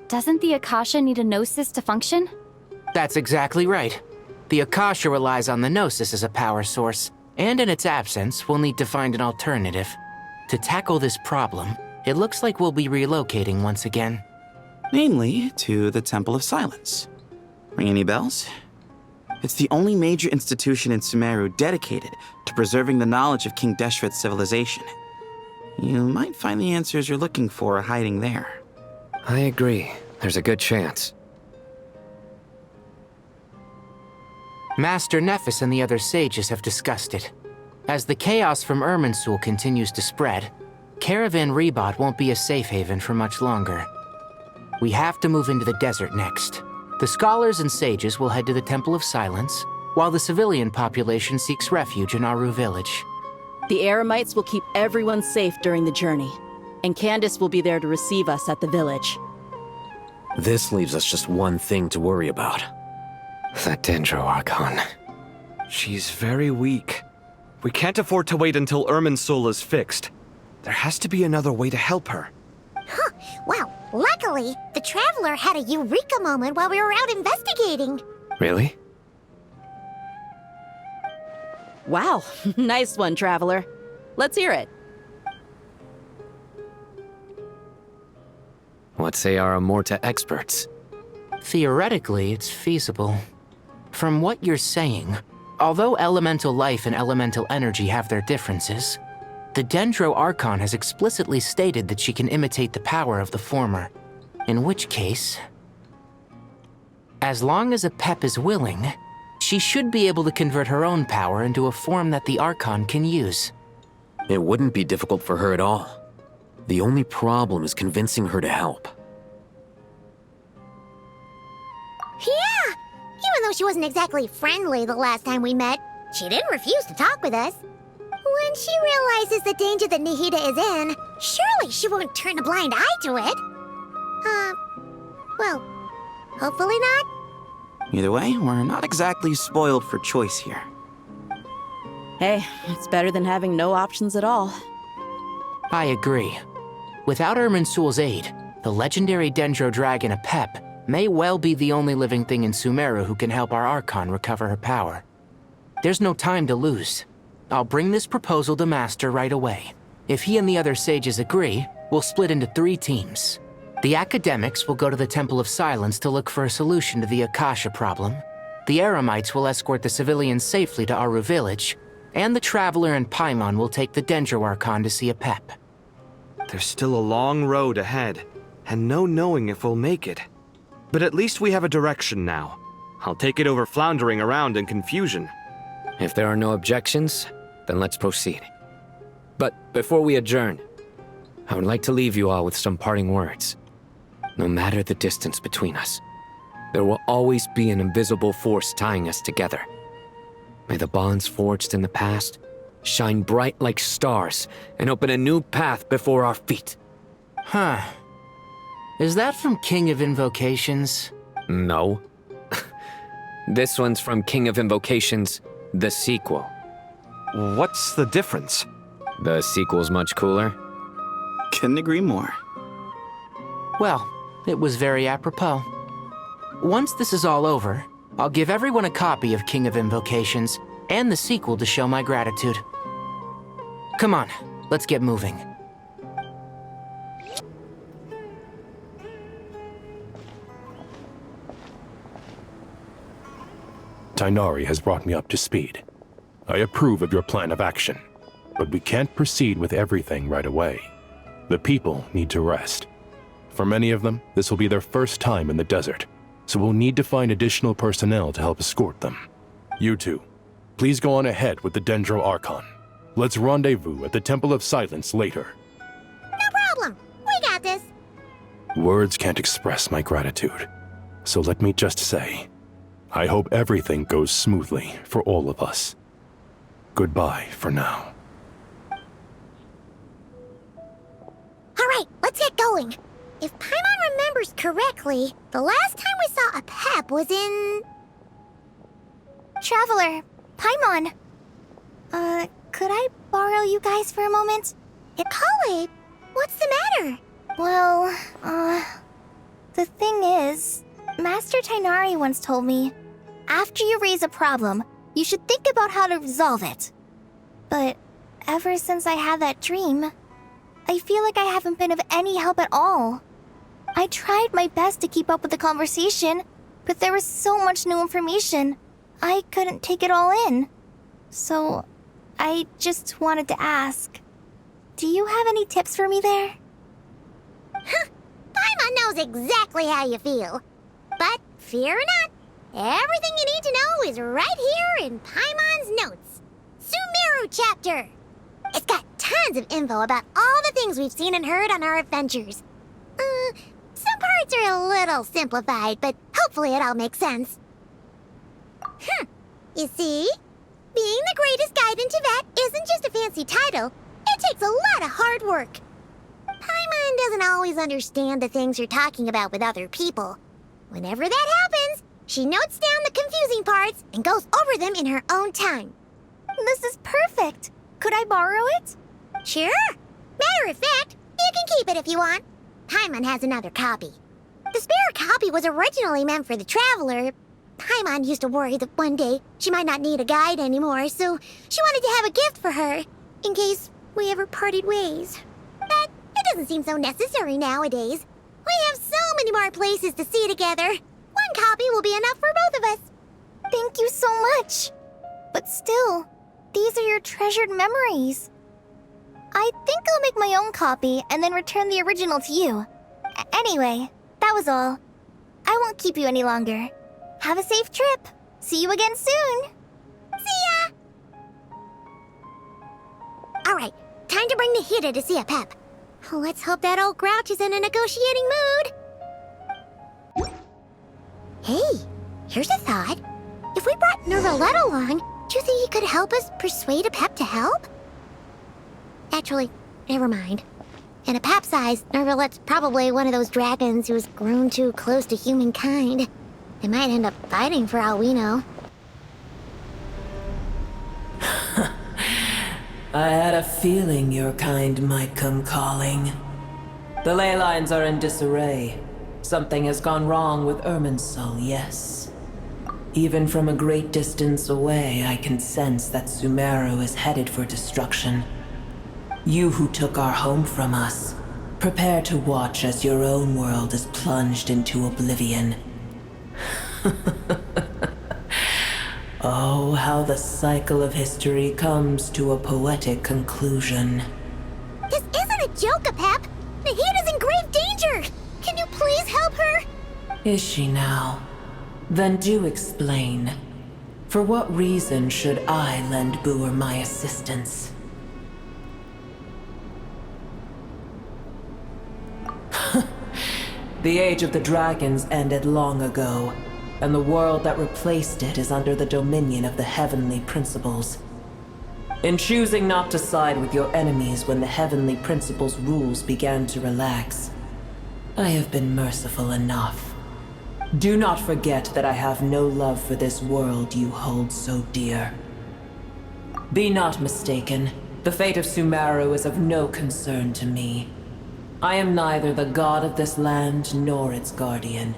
S11: doesn't the Akasha need a Gnosis to function?
S15: That's exactly right. The Akasha relies on the Gnosis as a power source, and in its absence, we'll need to find an alternative. To tackle this problem, it looks like we'll be relocating once again.
S16: Namely, to the Temple of Silence. Ring any bells? It's the only major institution in Sumeru dedicated to preserving the knowledge of King Deshret's civilization. You might find the answers you're looking for hiding there.
S14: I agree. There's a good chance.
S15: Master Nephis and the other sages have discussed it. As the chaos from Irminsul continues to spread, Caravan Rebot won't be a safe haven for much longer. We have to move into the desert next. The scholars and sages will head to the Temple of Silence, while the civilian population seeks refuge in Aru village.
S5: The Eremites will keep everyone safe during the journey, and Candace will be there to receive us at the village.
S12: This leaves us just one thing to worry about.
S14: That Dendro Archon.
S9: She's very weak. We can't afford to wait until Irminsul is fixed. There has to be another way to help her.
S7: Huh. Well, luckily, the Traveler had a eureka moment while we were out investigating.
S14: Really?
S5: Wow, nice one, Traveler. Let's hear it.
S14: What say our Amorta experts?
S15: Theoretically, it's feasible. From what you're saying, although elemental life and elemental energy have their differences, the Dendro Archon has explicitly stated that she can imitate the power of the former. In which case, as long as a Pep is willing, she should be able to convert her own power into a form that the Archon can use.
S12: It wouldn't be difficult for her at all. The only problem is convincing her to help.
S7: Yeah! Even though she wasn't exactly friendly the last time we met, she didn't refuse to talk with us. When she realizes the danger that Nihida is in, surely she won't turn a blind eye to it. Well, hopefully not.
S16: Either way, we're not exactly spoiled for choice here.
S5: Hey, it's better than having no options at all.
S15: I agree. Without Irminsul's aid, the legendary Dendro Dragon Apep may well be the only living thing in Sumeru who can help our Archon recover her power. There's no time to lose. I'll bring this proposal to Master right away. If he and the other sages agree, we'll split into 3 teams. The academics will go to the Temple of Silence to look for a solution to the Akasha problem. The Eremites will escort the civilians safely to Aru village, and the Traveler and Paimon will take the Dendro Archon to see a pep.
S9: There's still a long road ahead, and no knowing if we'll make it. But at least we have a direction now. I'll take it over floundering around in confusion.
S14: If there are no objections, then let's proceed. But before we adjourn, I would like to leave you all with some parting words. No matter the distance between us, there will always be an invisible force tying us together. May the bonds forged in the past shine bright like stars and open a new path before our feet.
S15: Huh. Is that from King of Invocations?
S14: No. This one's from King of Invocations, the sequel.
S9: What's the difference?
S14: The sequel's much cooler.
S16: Couldn't agree more.
S15: Well, it was very apropos. Once this is all over, I'll give everyone a copy of King of Invocations and the sequel to show my gratitude. Come on, let's get moving.
S20: Tighnari has brought me up to speed. I approve of your plan of action, but we can't proceed with everything right away. The people need to rest. For many of them, this will be their first time in the desert, so we'll need to find additional personnel to help escort them. You two, please go on ahead with the Dendro Archon. Let's rendezvous at the Temple of Silence later.
S7: No problem. We got this.
S20: Words can't express my gratitude, so let me just say, I hope everything goes smoothly for all of us. Goodbye for now.
S7: All right, let's get going. If Paimon remembers correctly, the last time we saw a pep was in...
S2: Traveler, Paimon. Could I borrow you guys for a moment?
S7: Kale, what's the matter?
S2: Well, the thing is, Master Tighnari once told me, after you raise a problem, you should think about how to resolve it. But ever since I had that dream, I feel like I haven't been of any help at all. I tried my best to keep up with the conversation, but there was so much new information, I couldn't take it all in. So, I just wanted to ask, do you have any tips for me there?
S7: Huh, Paimon knows exactly how you feel. But fear not, everything you need to know is right here in Paimon's notes. Sumeru chapter. It's got tons of info about all the things we've seen and heard on our adventures. Some parts are a little simplified, but hopefully it all makes sense. You see? Being the greatest guide in Tibet isn't just a fancy title. It takes a lot of hard work. Paimon doesn't always understand the things you're talking about with other people. Whenever that happens, she notes down the confusing parts and goes over them in her own time.
S2: This is perfect. Could I borrow it?
S7: Sure. Matter of fact, you can keep it if you want. Paimon has another copy. The spare copy was originally meant for the Traveler. Paimon used to worry that one day she might not need a guide anymore, so she wanted to have a gift for her, in case we ever parted ways. But it doesn't seem so necessary nowadays. We have so many more places to see together. One copy will be enough for both of us.
S2: Thank you so much. But still, these are your treasured memories. I think I'll make my own copy and then return the original to you. Anyway, that was all. I won't keep you any longer. Have a safe trip. See you again soon.
S7: See ya! Alright, time to bring the Hida to see a pep. Let's hope that old grouch is in a negotiating mood. Hey, here's a thought. If we brought Nervalet along, do you think he could help us persuade a pep to help? Actually, never mind. In a pep size, Nervalet's probably one of those dragons who's grown too close to humankind. They might end up fighting for all we know.
S3: I had a feeling your kind might come calling. The ley lines are in disarray. Something has gone wrong with Irminsul, yes. Even from a great distance away, I can sense that Sumeru is headed for destruction. You who took our home from us, prepare to watch as your own world is plunged into oblivion. Oh, how the cycle of history comes to a poetic conclusion.
S7: This isn't a joke, Apep! Nahida's in grave danger! Can you please help her?
S3: Is she now? Then do explain. For what reason should I lend Boor my assistance? The age of the dragons ended long ago, and the world that replaced it is under the dominion of the heavenly principles. In choosing not to side with your enemies when the heavenly principles' rules began to relax, I have been merciful enough. Do not forget that I have no love for this world you hold so dear. Be not mistaken, the fate of Sumeru is of no concern to me. I am neither the god of this land nor its guardian.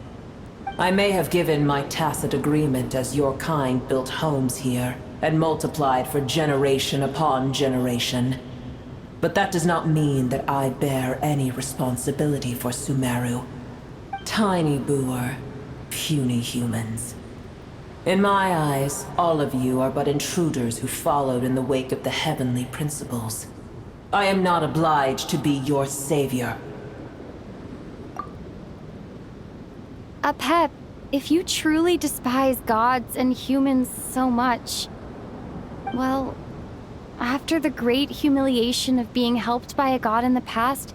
S3: I may have given my tacit agreement as your kind built homes here and multiplied for generation upon generation. But that does not mean that I bear any responsibility for Sumeru. Tiny Boor, puny humans. In my eyes, all of you are but intruders who followed in the wake of the heavenly principles. I am not obliged to be your savior.
S11: Apep, if you truly despise gods and humans so much, well, after the great humiliation of being helped by a god in the past,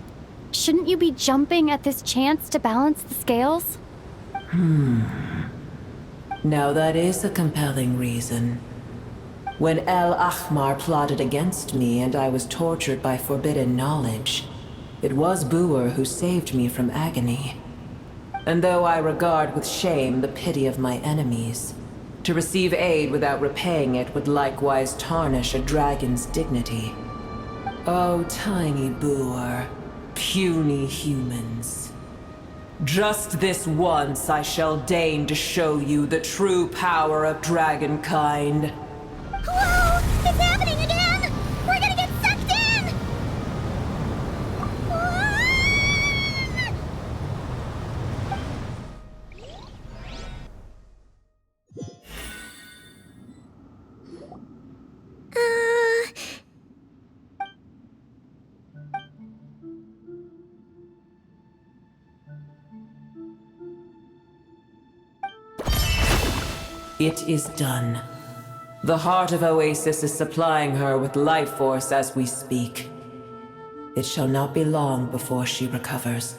S11: shouldn't you be jumping at this chance to balance the scales?
S3: Now that is a compelling reason. When El Ahmar plotted against me and I was tortured by forbidden knowledge, it was Boor who saved me from agony. And though I regard with shame the pity of my enemies, to receive aid without repaying it would likewise tarnish a dragon's dignity. Oh, tiny Boor, puny humans. Just this once I shall deign to show you the true power of dragonkind.
S7: Whoa! It's happening again! We're gonna get sucked in!
S3: It is done. The heart of Oasis is supplying her with life force as we speak. It shall not be long before she recovers.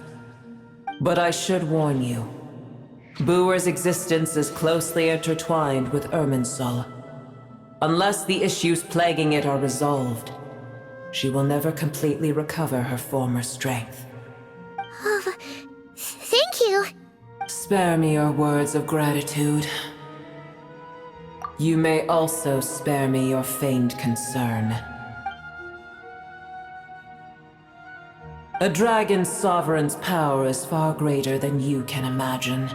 S3: But I should warn you. Boor's existence is closely intertwined with Irminsul. Unless the issues plaguing it are resolved, she will never completely recover her former strength.
S7: Thank you.
S3: Spare me your words of gratitude. You may also spare me your feigned concern. A dragon's sovereign's power is far greater than you can imagine.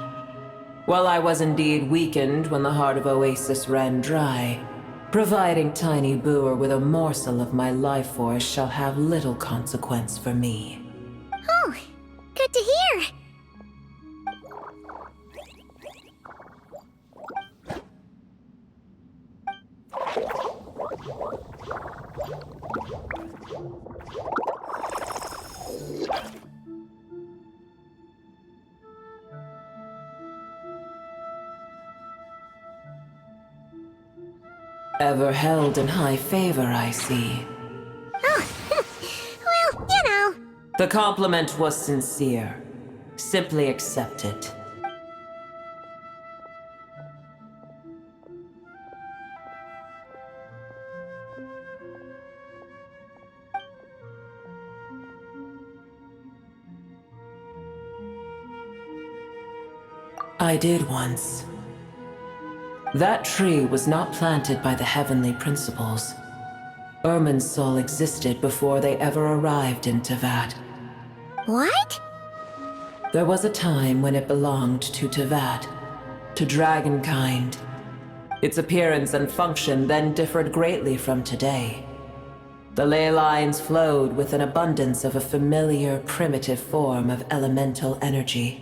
S3: While I was indeed weakened when the heart of Oasis ran dry, providing Tiny Boor with a morsel of my life force shall have little consequence for me.
S7: Oh, good to hear.
S3: Ever held in high favor, I see.
S7: Oh, well, you know.
S3: The compliment was sincere. Simply accept it. I did once. That tree was not planted by the heavenly principles. Irminsul existed before they ever arrived in Tevat.
S7: What?
S3: There was a time when it belonged to Tevat, to dragonkind. Its appearance and function then differed greatly from today. The ley lines flowed with an abundance of a familiar, primitive form of elemental energy.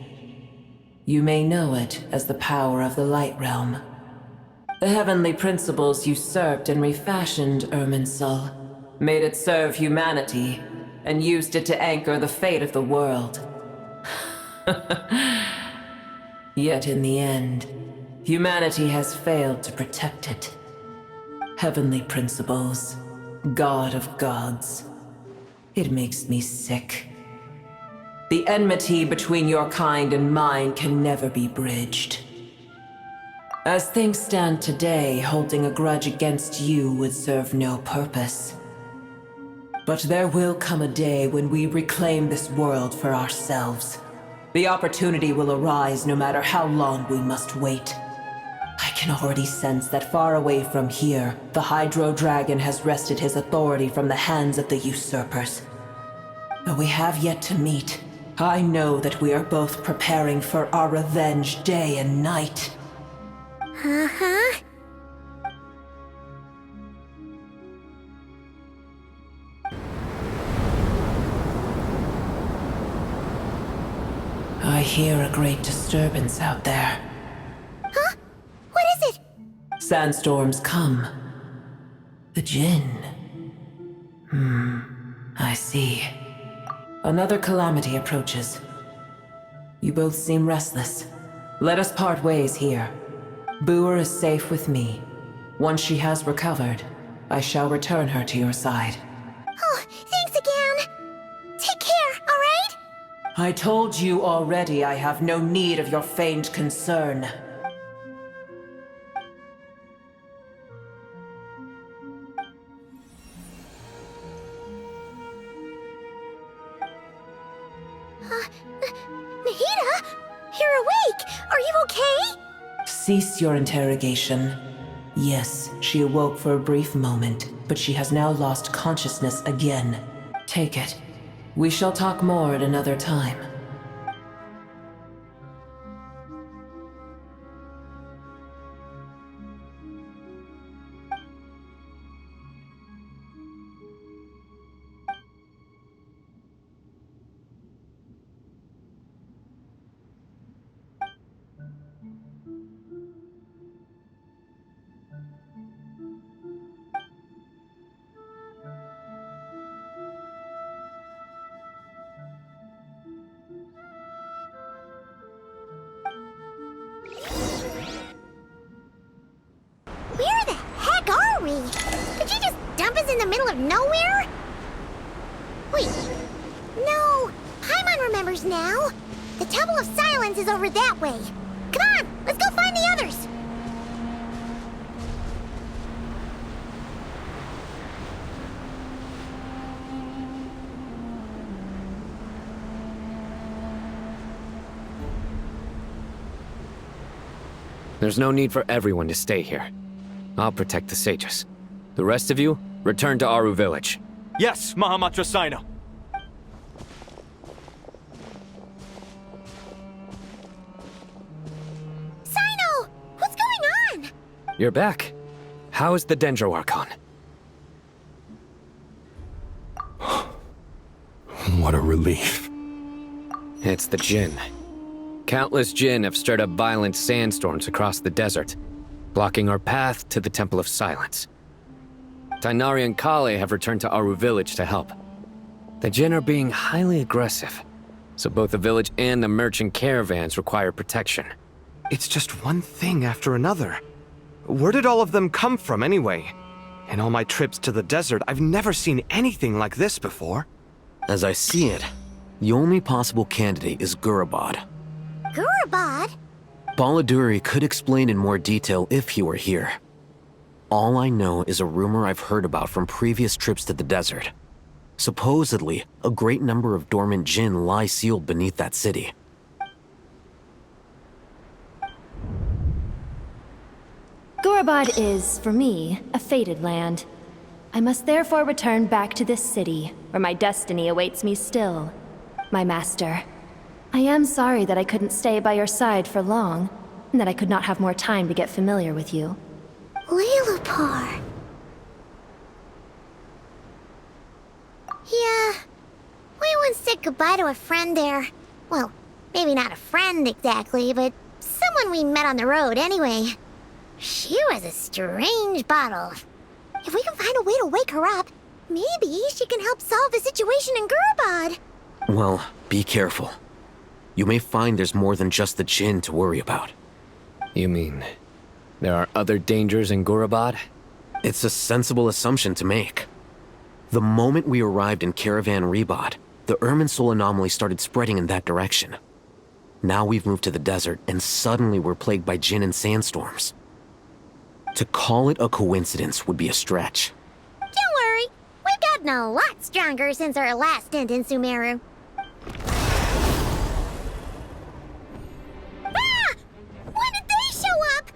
S3: You may know it as the power of the Light Realm. The heavenly principles usurped and refashioned Irminsul, made it serve humanity, and used it to anchor the fate of the world. Yet in the end, humanity has failed to protect it. Heavenly principles, God of gods. It makes me sick. The enmity between your kind and mine can never be bridged. As things stand today, holding a grudge against you would serve no purpose. But there will come a day when we reclaim this world for ourselves. The opportunity will arise no matter how long we must wait. I can already sense that far away from here, the Hydro Dragon has wrested his authority from the hands of the usurpers. Though we have yet to meet, I know that we are both preparing for our revenge day and night.
S7: Uh-huh.
S3: I hear a great disturbance out there.
S7: Huh? What is it?
S3: Sandstorms come. The Jinn. I see. Another calamity approaches. You both seem restless. Let us part ways here. Boer is safe with me. Once she has recovered, I shall return her to your side.
S7: Oh, thanks again. Take care, alright?
S3: I told you already I have no need of your feigned concern.
S7: Nahida? You're awake! Are you okay?
S3: Cease your interrogation. Yes, she awoke for a brief moment, but she has now lost consciousness again. Take it. We shall talk more at another time.
S7: Where the heck are we? Did you just dump us in the middle of nowhere? Wait. No. Paimon remembers now. The Temple of Silence is over that way. Come on, let's go find the others.
S14: There's no need for everyone to stay here. I'll protect the sages. The rest of you, return to Aru village.
S9: Yes, Mahamatra Sino.
S7: Sino! What's going on?
S14: You're back. How is the Dendro Archon?
S20: What a relief.
S14: It's the Jinn. Countless Jinn have stirred up violent sandstorms across the desert, blocking our path to the Temple of Silence. Tainari and Kale have returned to Aru village to help. The Jinn are being highly aggressive, so both the village and the merchant caravans require protection.
S9: It's just one thing after another. Where did all of them come from anyway? In all my trips to the desert, I've never seen anything like this before.
S12: As I see it, the only possible candidate is Gurabad.
S7: Gurabad?
S12: Baladuri could explain in more detail if he were here. All I know is a rumor I've heard about from previous trips to the desert. Supposedly, a great number of dormant Jinn lie sealed beneath that city.
S8: Gurabad is, for me, a fated land. I must therefore return back to this city, where my destiny awaits me still. My master. I am sorry that I couldn't stay by your side for long, and that I could not have more time to get familiar with you.
S7: Lailapar. goodbye to a friend there. Well, maybe not a friend exactly, but someone we met on the road anyway. She was a strange bottle. If we can find a way to wake her up, maybe she can help solve the situation in Gurabad.
S12: Well, be careful. You may find there's more than just the Jinn to worry about.
S14: You mean there are other dangers in Gurabad?
S12: It's a sensible assumption to make. The moment we arrived in Caravan Rebad, the Irminsul anomaly started spreading in that direction. Now we've moved to the desert, and suddenly we're plagued by Jinn and sandstorms. To call it a coincidence would be a stretch.
S7: Don't worry, we've gotten a lot stronger since our last stint in Sumeru. Ah! When did they show up?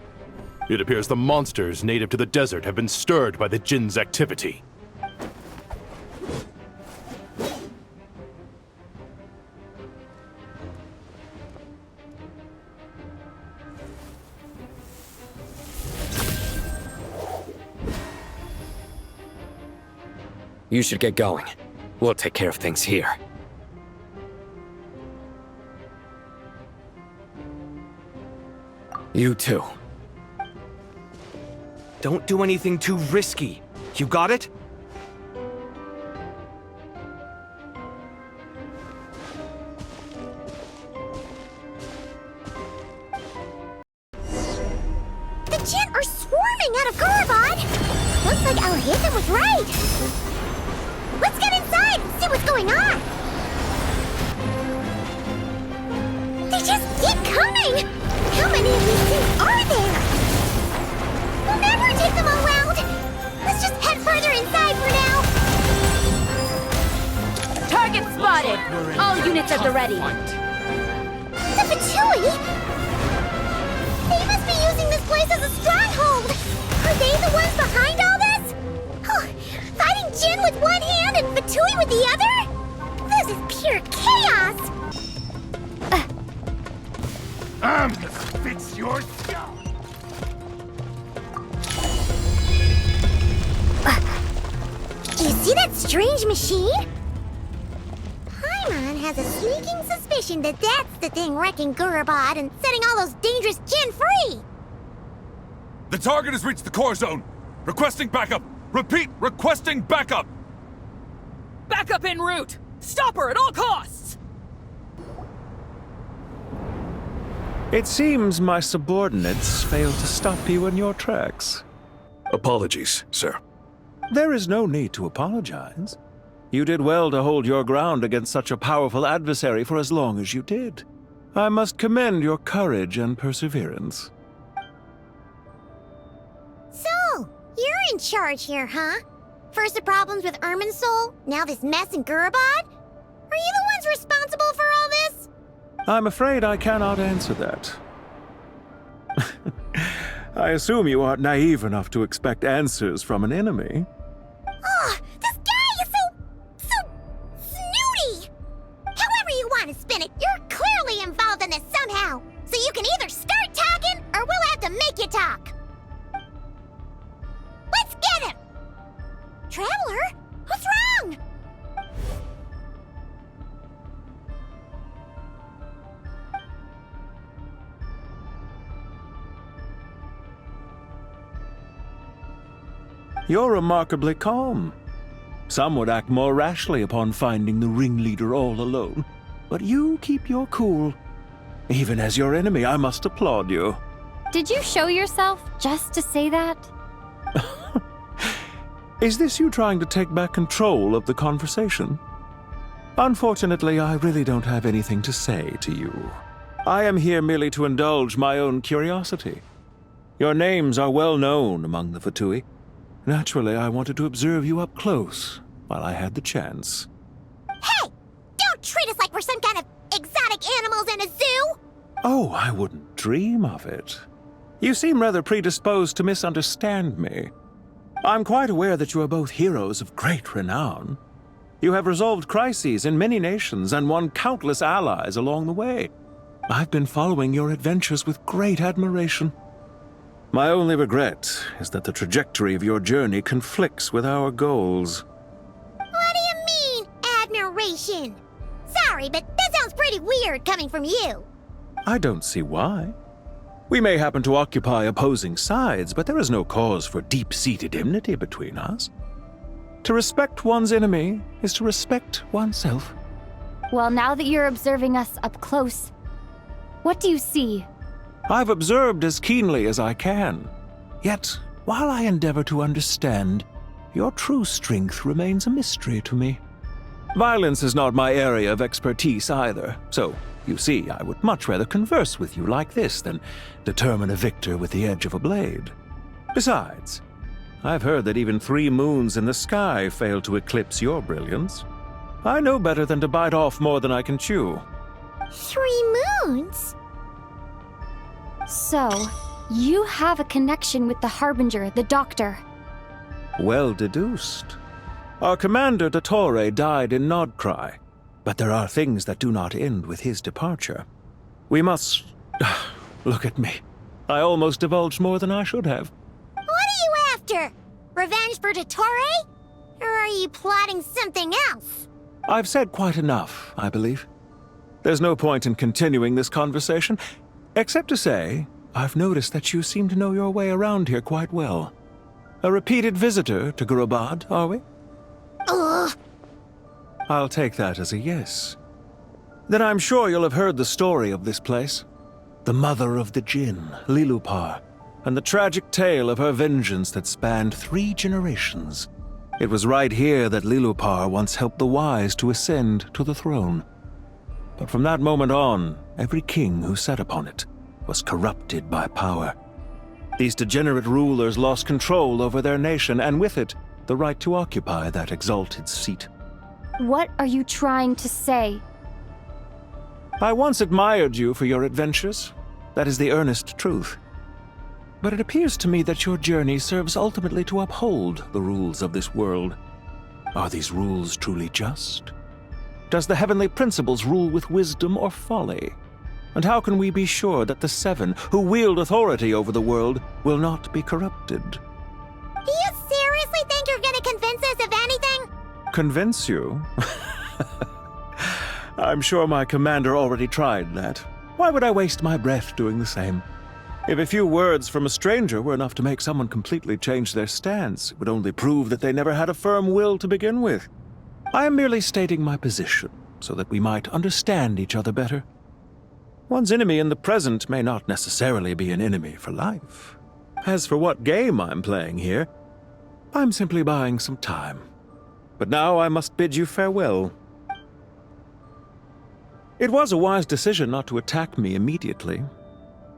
S20: It appears the monsters native to the desert have been stirred by the Jinn's activity.
S14: You should get going. We'll take care of things here. You too.
S9: Don't do anything too risky. You got it?
S7: The Jinn are swarming out of Gurabad! Looks like Awaken was right! Let's get inside and see what's going on! They just keep coming! How many of these things are there? We'll never take them all round! Let's just head further inside for now!
S5: Target spotted! All units at the ready.
S7: The Fatui? They must be using this place as a stronghold! Are they the ones behind all this? Oh, fighting Jinn with one hand and Fatui with the other? This is pure chaos!
S10: I'm gonna fix your skull!
S7: You see that strange machine? Paimon has a sneaking suspicion that that's the thing wrecking Gurabad and setting all those dangerous Jinn free!
S10: The target has reached the core zone! Requesting backup! Repeat, requesting backup!
S17: Backup en route! Stop her at all costs!
S18: It seems my subordinates failed to stop you in your tracks.
S20: Apologies, sir.
S18: There is no need to apologize. You did well to hold your ground against such a powerful adversary for as long as you did. I must commend your courage and perseverance.
S7: So, you're in charge here, huh? First the problems with Irminsul, now this mess in Gurabad? Are you the ones responsible for all this?
S18: I'm afraid I cannot answer that. I assume you aren't naive enough to expect answers from an enemy.
S7: Oh, this guy is so snooty! However you want to spin it, you're clearly involved in this somehow. So you can either start talking, or we'll have to make you talk. Let's get him! Traveler, what's wrong?
S18: You're remarkably calm. Some would act more rashly upon finding the ringleader all alone. But you keep your cool. Even as your enemy, I must applaud you.
S11: Did you show yourself just to say that?
S18: Is this you trying to take back control of the conversation? Unfortunately, I really don't have anything to say to you. I am here merely to indulge my own curiosity. Your names are well known among the Fatui. Naturally, I wanted to observe you up close while I had the chance.
S7: Hey! Don't treat us like we're some kind of exotic animals in a zoo!
S18: Oh, I wouldn't dream of it. You seem rather predisposed to misunderstand me. I'm quite aware that you are both heroes of great renown. You have resolved crises in many nations and won countless allies along the way. I've been following your adventures with great admiration. My only regret is that the trajectory of your journey conflicts with our goals.
S7: What do you mean, admiration? So, sorry, but that sounds pretty weird coming from you.
S18: I don't see why. We may happen to occupy opposing sides, but there is no cause for deep-seated enmity between us. To respect one's enemy is to respect oneself.
S11: Well, now that you're observing us up close, what do you see?
S18: I've observed as keenly as I can. Yet, while I endeavor to understand, your true strength remains a mystery to me. Violence is not my area of expertise either, so, you see, I would much rather converse with you like this than determine a victor with the edge of a blade. Besides, I've heard that even 3 moons in the sky fail to eclipse your brilliance. I know better than to bite off more than I can chew.
S7: 3 moons?
S11: So, you have a connection with the Harbinger, the Doctor.
S18: Well deduced. Our commander, Dottore, died in Nod-Krai, but there are things that do not end with his departure. We must... Look at me. I almost divulged more than I should have.
S7: What are you after? Revenge for Dottore? Or are you plotting something else?
S18: I've said quite enough, I believe. There's no point in continuing this conversation, except to say, I've noticed that you seem to know your way around here quite well. A repeated visitor to Gurabad, are we?
S7: Ugh.
S18: I'll take that as a yes. Then I'm sure you'll have heard the story of this place. The mother of the Jinn, Lilupar, and the tragic tale of her vengeance that spanned 3 generations. It was right here that Lilupar once helped the wise to ascend to the throne. But from that moment on, every king who sat upon it was corrupted by power. These degenerate rulers lost control over their nation, and with it, the right to occupy that exalted seat.
S11: What are you trying to say?
S18: I once admired you for your adventures. That is the earnest truth. But it appears to me that your journey serves ultimately to uphold the rules of this world. Are these rules truly just? Does the heavenly principles rule with wisdom or folly? And how can we be sure that the 7 who wield authority over the world will not be corrupted?
S7: Do you seriously think you're gonna convince us of anything?
S18: Convince you? I'm sure my commander already tried that. Why would I waste my breath doing the same? If a few words from a stranger were enough to make someone completely change their stance, it would only prove that they never had a firm will to begin with. I am merely stating my position, so that we might understand each other better. One's enemy in the present may not necessarily be an enemy for life. As for what game I'm playing here, I'm simply buying some time. But now I must bid you farewell. It was a wise decision not to attack me immediately.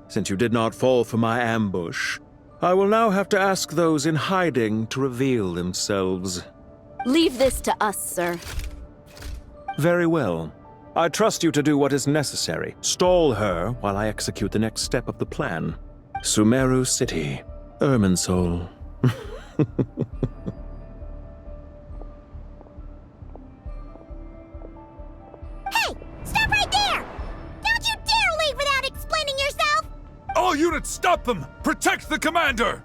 S18: Since you did not fall for my ambush, I will now have to ask those in hiding to reveal themselves.
S5: Leave this to us, sir.
S18: Very well. I trust you to do what is necessary. Stall her while I execute the next step of the plan. Sumeru City, Irminsul.
S7: Hey! Stop right there! Don't you dare leave without explaining yourself!
S10: All units, stop them! Protect the commander!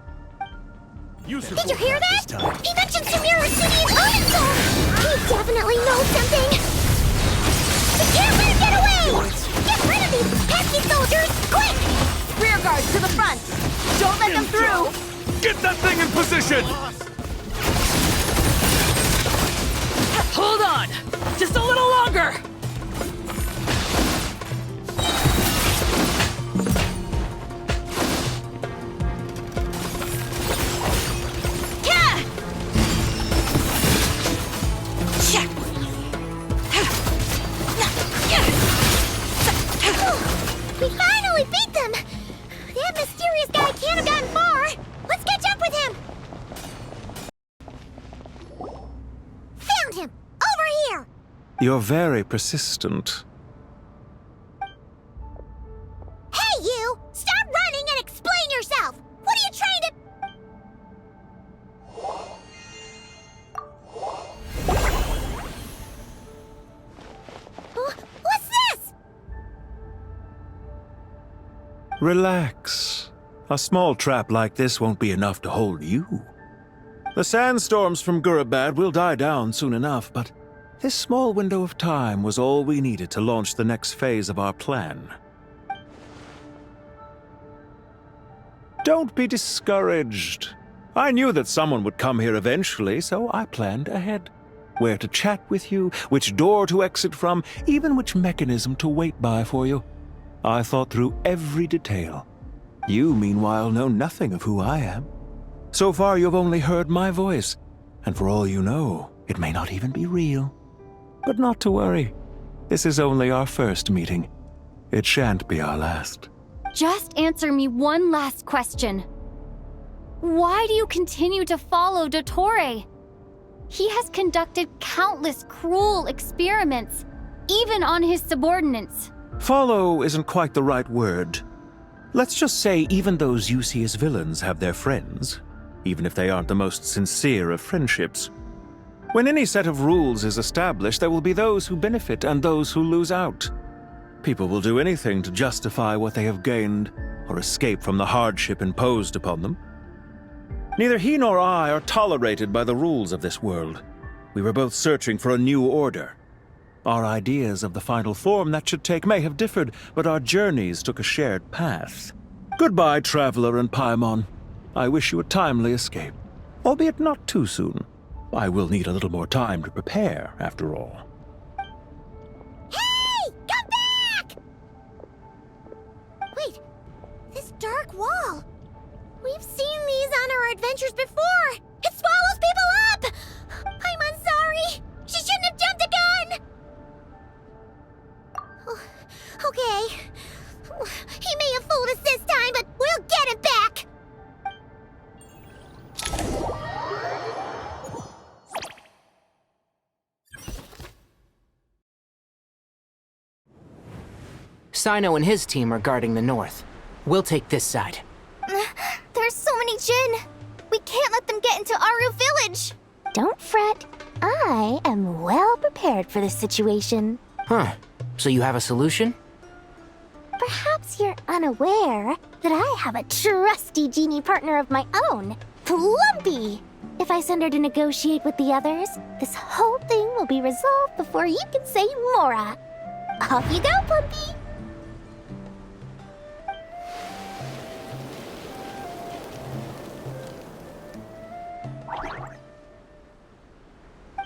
S7: Did you hear that? He mentioned Sumeru City and Irminsul! He definitely knows something! We can't let him get away! Get rid of these pesky soldiers, quick!
S5: Rear guards to the front! Don't let them through!
S10: Get that thing in position!
S17: Hold on! Just a little longer!
S7: We finally beat them! That mysterious guy can't have gotten far! Let's catch up with him! Found him! Over here!
S18: You're very persistent.
S7: Hey, you! Stop running and explain yourself! What are you trying to... What's this?
S18: Relax. A small trap like this won't be enough to hold you. The sandstorms from Gurabad will die down soon enough, but This small window of time was all we needed to launch the next phase of our plan. Don't be discouraged. I knew that someone would come here eventually, so I planned ahead. Where to chat with you, which door to exit from, even which mechanism to wait by for you. I thought through every detail. You, meanwhile, know nothing of who I am. So far, you've only heard my voice, and for all you know, it may not even be real. But not to worry. This is only our first meeting. It shan't be our last.
S11: Just answer me one last question. Why do you continue to follow Dottore? He has conducted countless cruel experiments, even on his subordinates.
S18: Follow isn't quite the right word. Let's just say even those you see as villains have their friends, even if they aren't the most sincere of friendships. When any set of rules is established, there will be those who benefit and those who lose out. People will do anything to justify what they have gained or escape from the hardship imposed upon them. Neither he nor I are tolerated by the rules of this world. We were both searching for a new order. Our ideas of the final form that should take may have differed, but our journeys took a shared path. Goodbye, Traveler and Paimon. I wish you a timely escape, albeit not too soon. I will need a little more time to prepare, after all.
S7: Hey! Come back! Wait, this dark wall. We've seen these on our adventures before. It swallows people up! I'm sorry. She shouldn't have jumped a gun! Okay. He may have fooled us this time, but we'll get him back!
S15: Sino and his team are guarding the north. We'll take this side.
S2: There's so many Jin. We can't let them get into Aru Village.
S7: Don't fret. I am well prepared for this situation.
S15: Huh. So you have a solution?
S7: Perhaps you're unaware that I have a trusty genie partner of my own, Plumpy. If I send her to negotiate with the others, this whole thing will be resolved before you can say Mora. Off you go, Plumpy.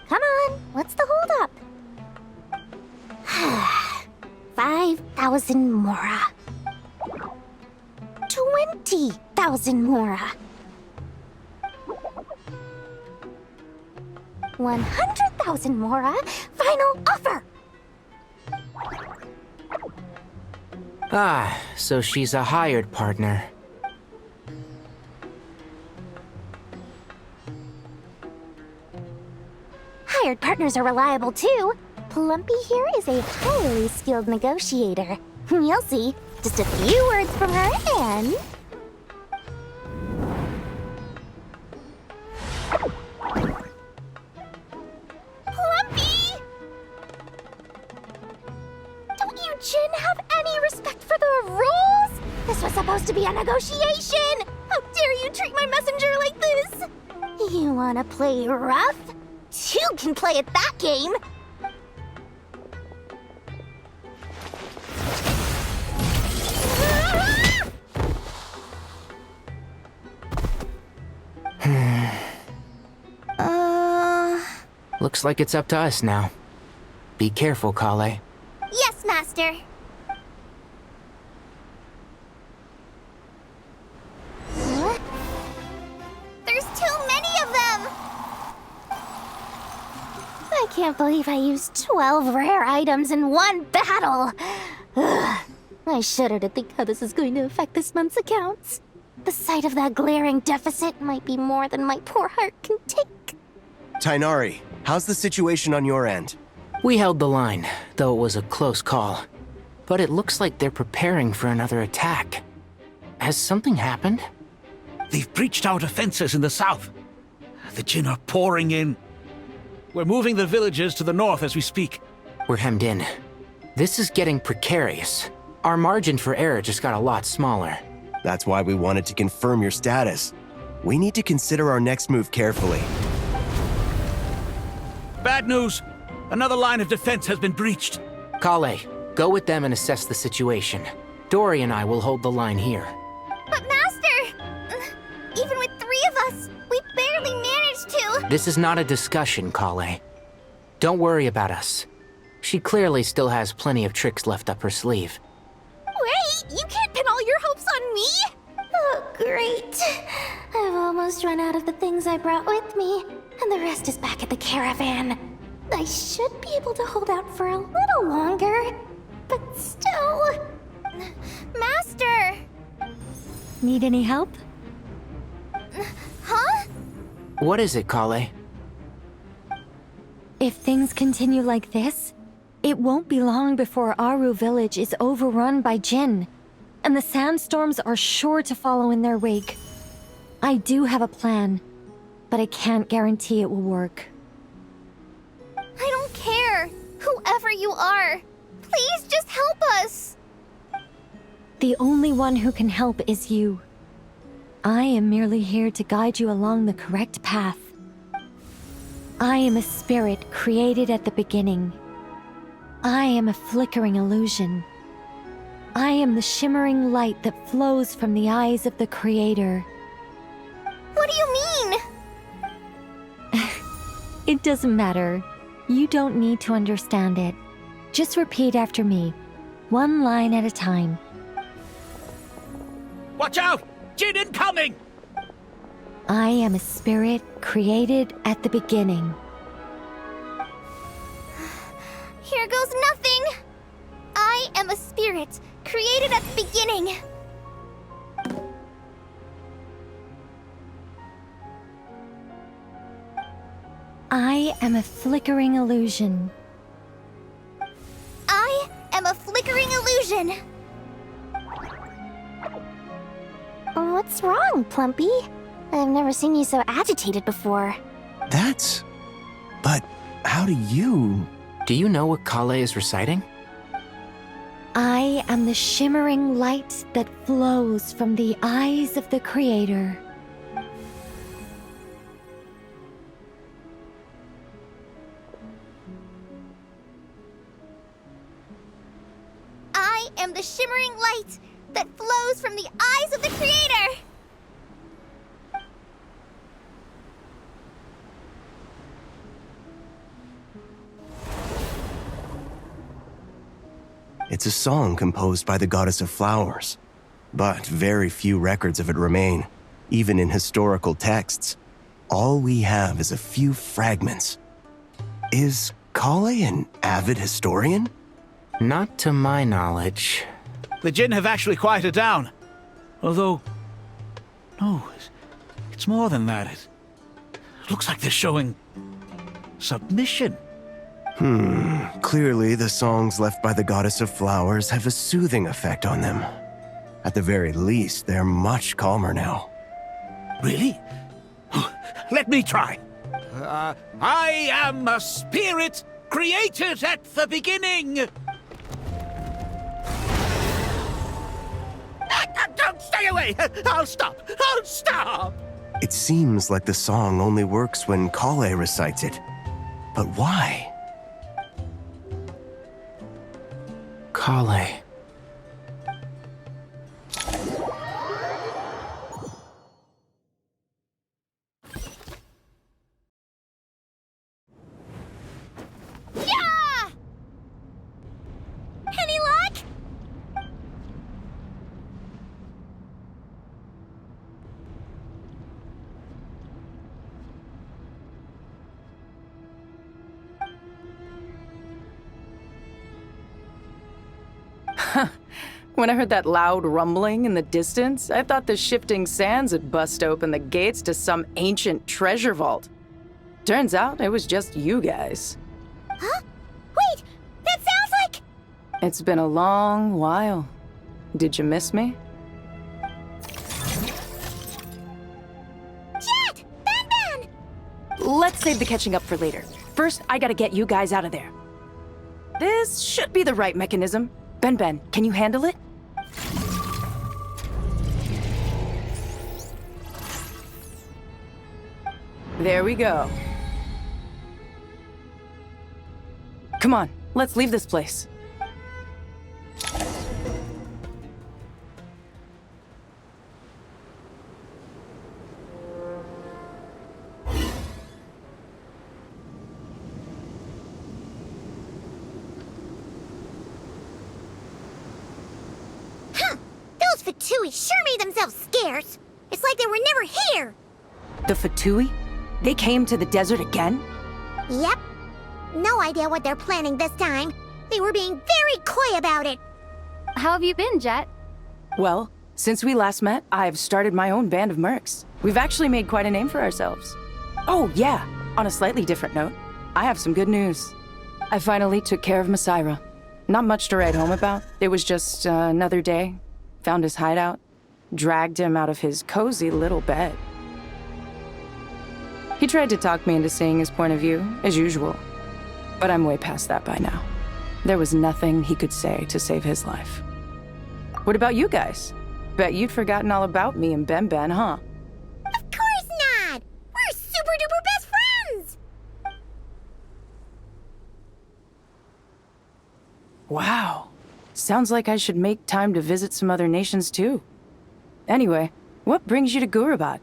S7: Come on, what's the holdup? 5,000 Mora. 20,000 Mora. 100,000 Mora. Final offer.
S15: Ah, so she's a hired partner.
S7: Hired partners are reliable too. Plumpy here is a highly skilled negotiator. You'll see. Just a few words from her and... Plumpy! Don't you Jin have any respect for the rules? This was supposed to be a negotiation! How dare you treat my messenger like this? You wanna play rough? Two can play at that game!
S15: Looks like it's up to us now. Be careful, Kale.
S2: Yes, Master.
S7: Huh?
S2: There's too many of them!
S7: I can't believe I used 12 rare items in one battle! Ugh. I shudder to think how this is going to affect this month's accounts. The sight of that glaring deficit might be more than my poor heart can take.
S23: Tainari, how's the situation on your end?
S15: We held the line, though it was a close call. But it looks like they're preparing for another attack. Has something happened?
S4: They've breached our defenses in the south. The Jin are pouring in. We're moving the villages to the north as we speak.
S15: We're hemmed in. This is getting precarious. Our margin for error just got a lot smaller.
S23: That's why we wanted to confirm your status. We need to consider our next move carefully.
S4: Bad news! Another line of defense has been breached.
S15: Kale, go with them and assess the situation. Dory and I will hold the line here.
S2: But Master! Even with 3 of us, we barely managed to...
S15: This is not a discussion, Kale. Don't worry about us. She clearly still has plenty of tricks left up her sleeve.
S2: Wait, you can't pin all your hopes on me? Oh, great. I've almost run out of the things I brought with me, and the rest is back at the caravan. I should be able to hold out for a little longer, but still... Master!
S8: Need any help?
S2: Huh?
S15: What is it, Kale?
S8: If things continue like this, it won't be long before Aru village is overrun by Jinn, and the sandstorms are sure to follow in their wake. I do have a plan, but I can't guarantee it will work.
S2: I don't care, whoever you are. Please just help us.
S8: The only one who can help is you. I am merely here to guide you along the correct path. I am a spirit created at the beginning. I am a flickering illusion. I am the shimmering light that flows from the eyes of the Creator.
S2: What do you mean?
S8: It doesn't matter. You don't need to understand it. Just repeat after me, one line at a time.
S4: Watch out! Jinn incoming!
S8: I am a spirit created at the beginning.
S2: Here goes nothing. I am a spirit created at the beginning.
S8: I am a flickering illusion.
S2: I am a flickering illusion. What's wrong, Plumpy? I've never seen you so agitated before.
S23: But how do you...
S15: Do you know what Kale is reciting?
S8: I am the shimmering light that flows from the eyes of the Creator.
S2: I am the shimmering light that flows from the eyes of the Creator.
S23: It's a song composed by the goddess of flowers, but very few records of it remain, even in historical texts. All we have is a few fragments. Is Kale an avid historian?
S15: Not to my knowledge.
S4: The Jinn have actually quieted down. Although... No, it's more than that. It looks like they're showing... submission.
S23: Clearly the songs left by the goddess of flowers have a soothing effect on them. At the very least, they're much calmer now.
S4: Really? Let me try. I am a spirit created at the beginning. Don't stay away! I'll stop! I'll stop!
S23: It seems like the song only works when Kale recites it. But why?
S15: Kale.
S2: Yeah! Any luck?
S17: When I heard that loud rumbling in the distance, I thought the shifting sands had bust open the gates to some ancient treasure vault. Turns out it was just you guys.
S2: Huh? Wait, that sounds like...
S17: It's been a long while. Did you miss me?
S2: Jet! Ben!
S17: Let's save the catching up for later. First, I gotta get you guys out of there. This should be the right mechanism. Ben, can you handle it? There we go. Come on, let's leave this place.
S7: Those Fatui sure made themselves scarce. It's like they were never here.
S17: The Fatui? They came to the desert again?
S7: Yep. No idea what they're planning this time. They were being very coy about it.
S11: How have you been, Jet?
S17: Well, since we last met, I've started my own band of mercs. We've actually made quite a name for ourselves. Oh, yeah. On a slightly different note, I have some good news. I finally took care of Masaira. Not much to write home about. It was just another day. Found his hideout. Dragged him out of his cozy little bed. He tried to talk me into seeing his point of view, as usual. But I'm way past that by now. There was nothing he could say to save his life. What about you guys? Bet you'd forgotten all about me and Ben, huh?
S7: Of course not! We're super duper best friends!
S17: Wow. Sounds like I should make time to visit some other nations too. Anyway, what brings you to Gurabad?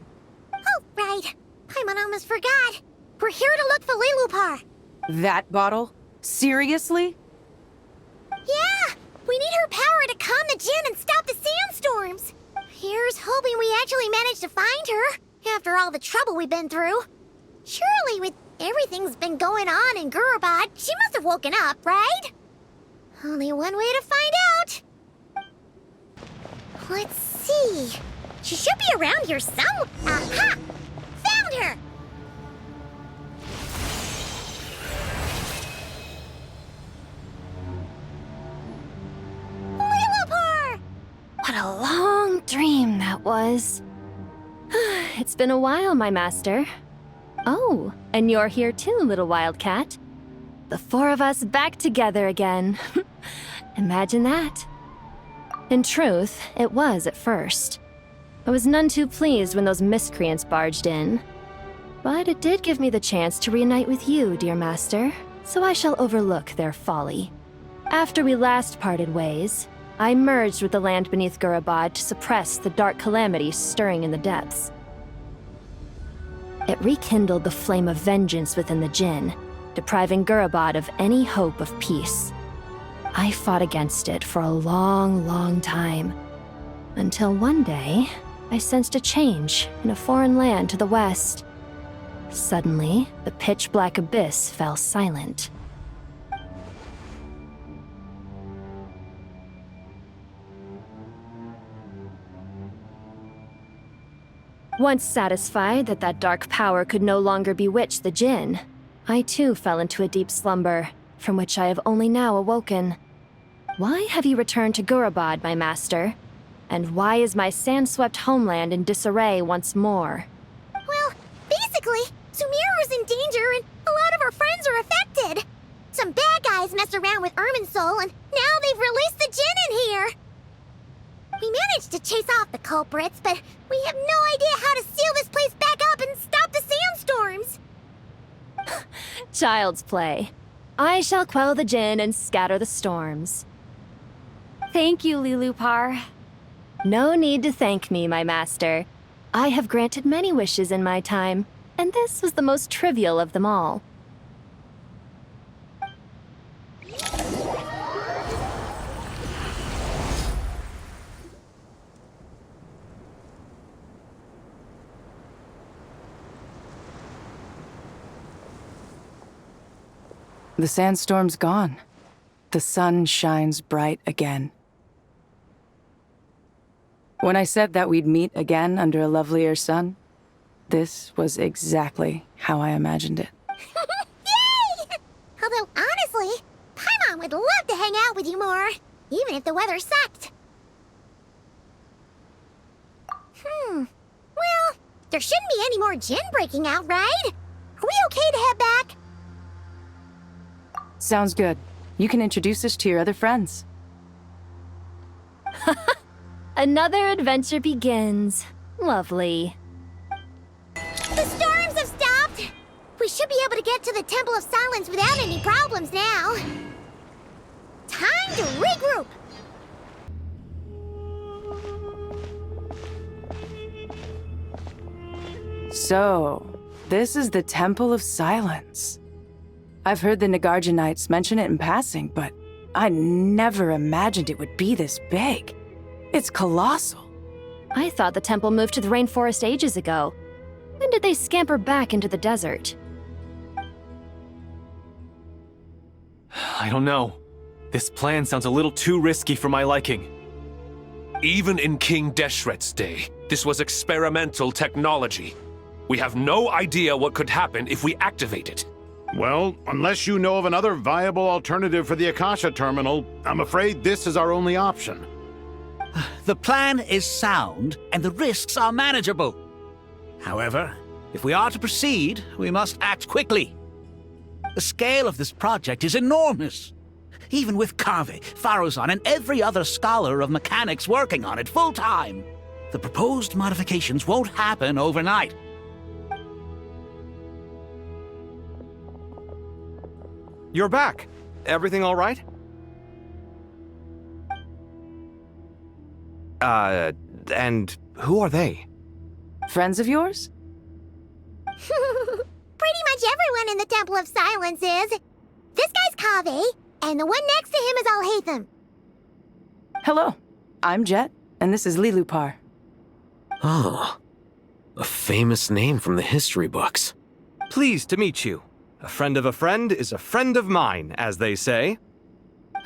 S7: Oh, right. I almost forgot. We're here to look for Lilupar.
S17: That bottle? Seriously?
S7: Yeah! We need her power to calm the Jinn and stop the sandstorms. Here's hoping we actually manage to find her, after all the trouble we've been through. Surely with everything's been going on in Gurabad, she must have woken up, right? Only one way to find out. Let's see. She should be around here somewhere. Aha! Found her! Lilupar!
S8: What a long dream that was. It's been a while, my master. Oh, and you're here too, little wildcat. The four of us back together again. Imagine that. In truth, it was at first. I was none too pleased when those miscreants barged in. But it did give me the chance to reunite with you, dear master, so I shall overlook their folly. After we last parted ways, I merged with the land beneath Gurabad to suppress the dark calamities stirring in the depths. It rekindled the flame of vengeance within the Jinn, depriving Gurabad of any hope of peace. I fought against it for a long, long time, until one day, I sensed a change in a foreign land to the west. Suddenly, the pitch-black abyss fell silent. Once satisfied that that dark power could no longer bewitch the Jinn, I too fell into a deep slumber, from which I have only now awoken. Why have you returned to Gurabad, my master? And why is my sand-swept homeland in disarray once more?
S7: Well, basically, Sumeru's in danger and a lot of our friends are affected. Some bad guys messed around with Irminsul and now they've released the Jinn in here. We managed to chase off the culprits, but we have no idea how to seal this place back up and stop the sandstorms.
S8: Child's play. I shall quell the Jinn and scatter the storms.
S11: Thank you, Lilupar.
S8: No need to thank me, my master. I have granted many wishes in my time, and this was the most trivial of them all.
S17: The sandstorm's gone. The sun shines bright again. When I said that we'd meet again under a lovelier sun, this was exactly how I imagined it.
S7: Yay! Although, honestly, Paimon would love to hang out with you more, even if the weather sucked. Well, there shouldn't be any more Jinn breaking out, right? Are we okay to head back?
S17: Sounds good. You can introduce us to your other friends.
S8: Another adventure begins. Lovely.
S7: The storms have stopped! we should be able to get to the Temple of Silence without any problems now. Time to regroup!
S17: So, this is the Temple of Silence. I've heard the Nagarjanites mention it in passing, but I never imagined it would be this big. It's colossal.
S8: I thought the temple moved to the rainforest ages ago. When did they scamper back into the desert?
S9: I don't know. This plan sounds a little too risky for my liking.
S10: Even in King Deshret's day, this was experimental technology. We have no idea what could happen if we activate it.
S24: Well, unless you know of another viable alternative for the Akasha terminal, I'm afraid this is our only option.
S4: The plan is sound, and the risks are manageable. However, if we are to proceed, we must act quickly. The scale of this project is enormous. Even with Kaveh, Faruzan, and every other scholar of mechanics working on it full-time, the proposed modifications won't happen overnight.
S9: You're back. Everything all right? And who are they?
S17: Friends of yours?
S7: Pretty much everyone in the Temple of Silence is. This guy's Kaveh, and the one next to him is Al-Haytham.
S17: Hello, I'm Jet, and this is Lilupar.
S12: Oh, a famous name from the history books.
S9: Pleased to meet you. A friend of a friend is a friend of mine, as they say.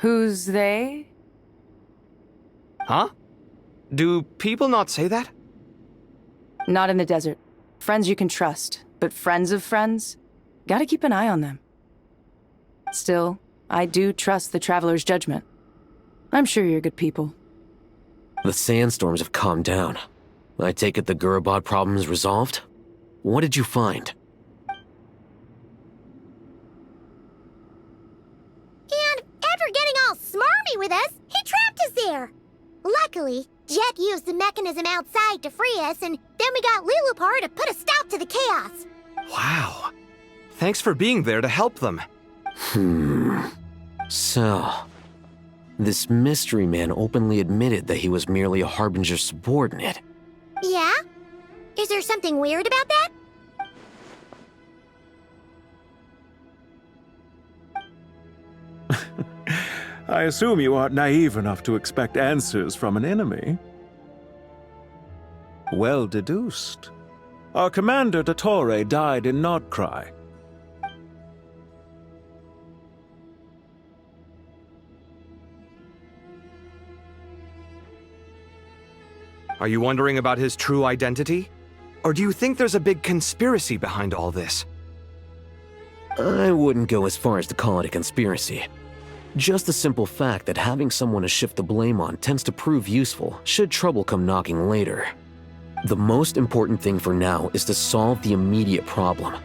S17: Who's they?
S9: Huh? Do people not say that?
S17: Not in the desert. Friends you can trust, but friends of friends? Gotta keep an eye on them. Still, I do trust the Traveler's judgment. I'm sure you're good people.
S12: The sandstorms have calmed down. I take it the Gurabad problem is resolved? What did you find?
S7: And after getting all smarmy with us, he trapped us there. Luckily, Jet used the mechanism outside to free us, and then we got Lilupar to put a stop to the chaos.
S9: Wow. Thanks for being there to help them.
S12: So, this mystery man openly admitted that he was merely a Harbinger subordinate.
S7: Yeah? Is there something weird about that?
S18: I assume you aren't naive enough to expect answers from an enemy. Well deduced. Our commander, Dottore, died in Nod-Krai.
S9: Are you wondering about his true identity? Or do you think there's a big conspiracy behind all this?
S12: I wouldn't go as far as to call it a conspiracy. Just the simple fact that having someone to shift the blame on tends to prove useful should trouble come knocking later. The most important thing for now is to solve the immediate problem.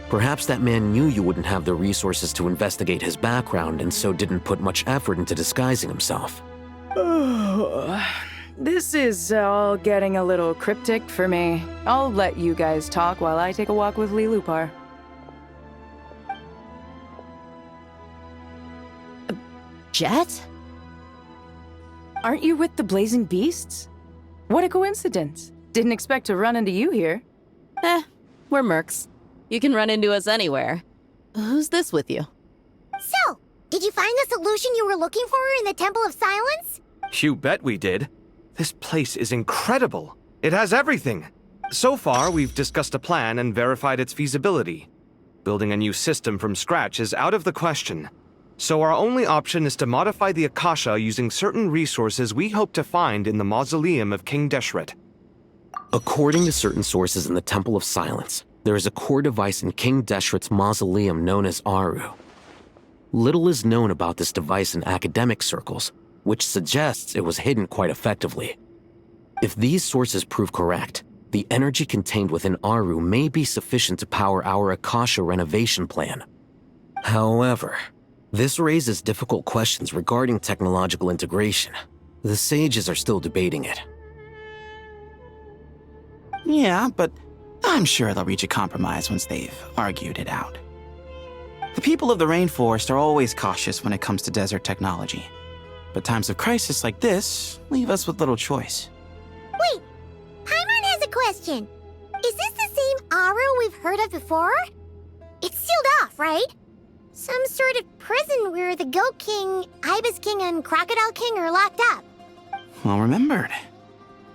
S12: Perhaps that man knew you wouldn't have the resources to investigate his background and so didn't put much effort into disguising himself.
S17: This is all getting a little cryptic for me. I'll let you guys talk while I take a walk with Lilupar.
S5: Jet?
S17: Aren't you with the Blazing Beasts? What a coincidence. Didn't expect to run into you here.
S5: We're mercs. You can run into us anywhere. Who's this with you?
S7: So, did you find the solution you were looking for in the Temple of Silence?
S9: You bet we did. This place is incredible. It has everything. So far, we've discussed a plan and verified its feasibility. Building a new system from scratch is out of the question. So our only option is to modify the Akasha using certain resources we hope to find in the mausoleum of King Deshret.
S12: According to certain sources in the Temple of Silence, there is a core device in King Deshret's mausoleum known as Aru. Little is known about this device in academic circles, which suggests it was hidden quite effectively. If these sources prove correct, the energy contained within Aru may be sufficient to power our Akasha renovation plan. However, this raises difficult questions regarding technological integration. The sages are still debating it.
S16: Yeah, but I'm sure they'll reach a compromise once they've argued it out. The people of the rainforest are always cautious when it comes to desert technology. But times of crisis like this leave us with little choice.
S7: Wait, Paimon has a question. Is this the same Aru we've heard of before? It's sealed off, right? Some sort of prison where the Goat King, Ibis King, and Crocodile King are locked up.
S16: Well remembered.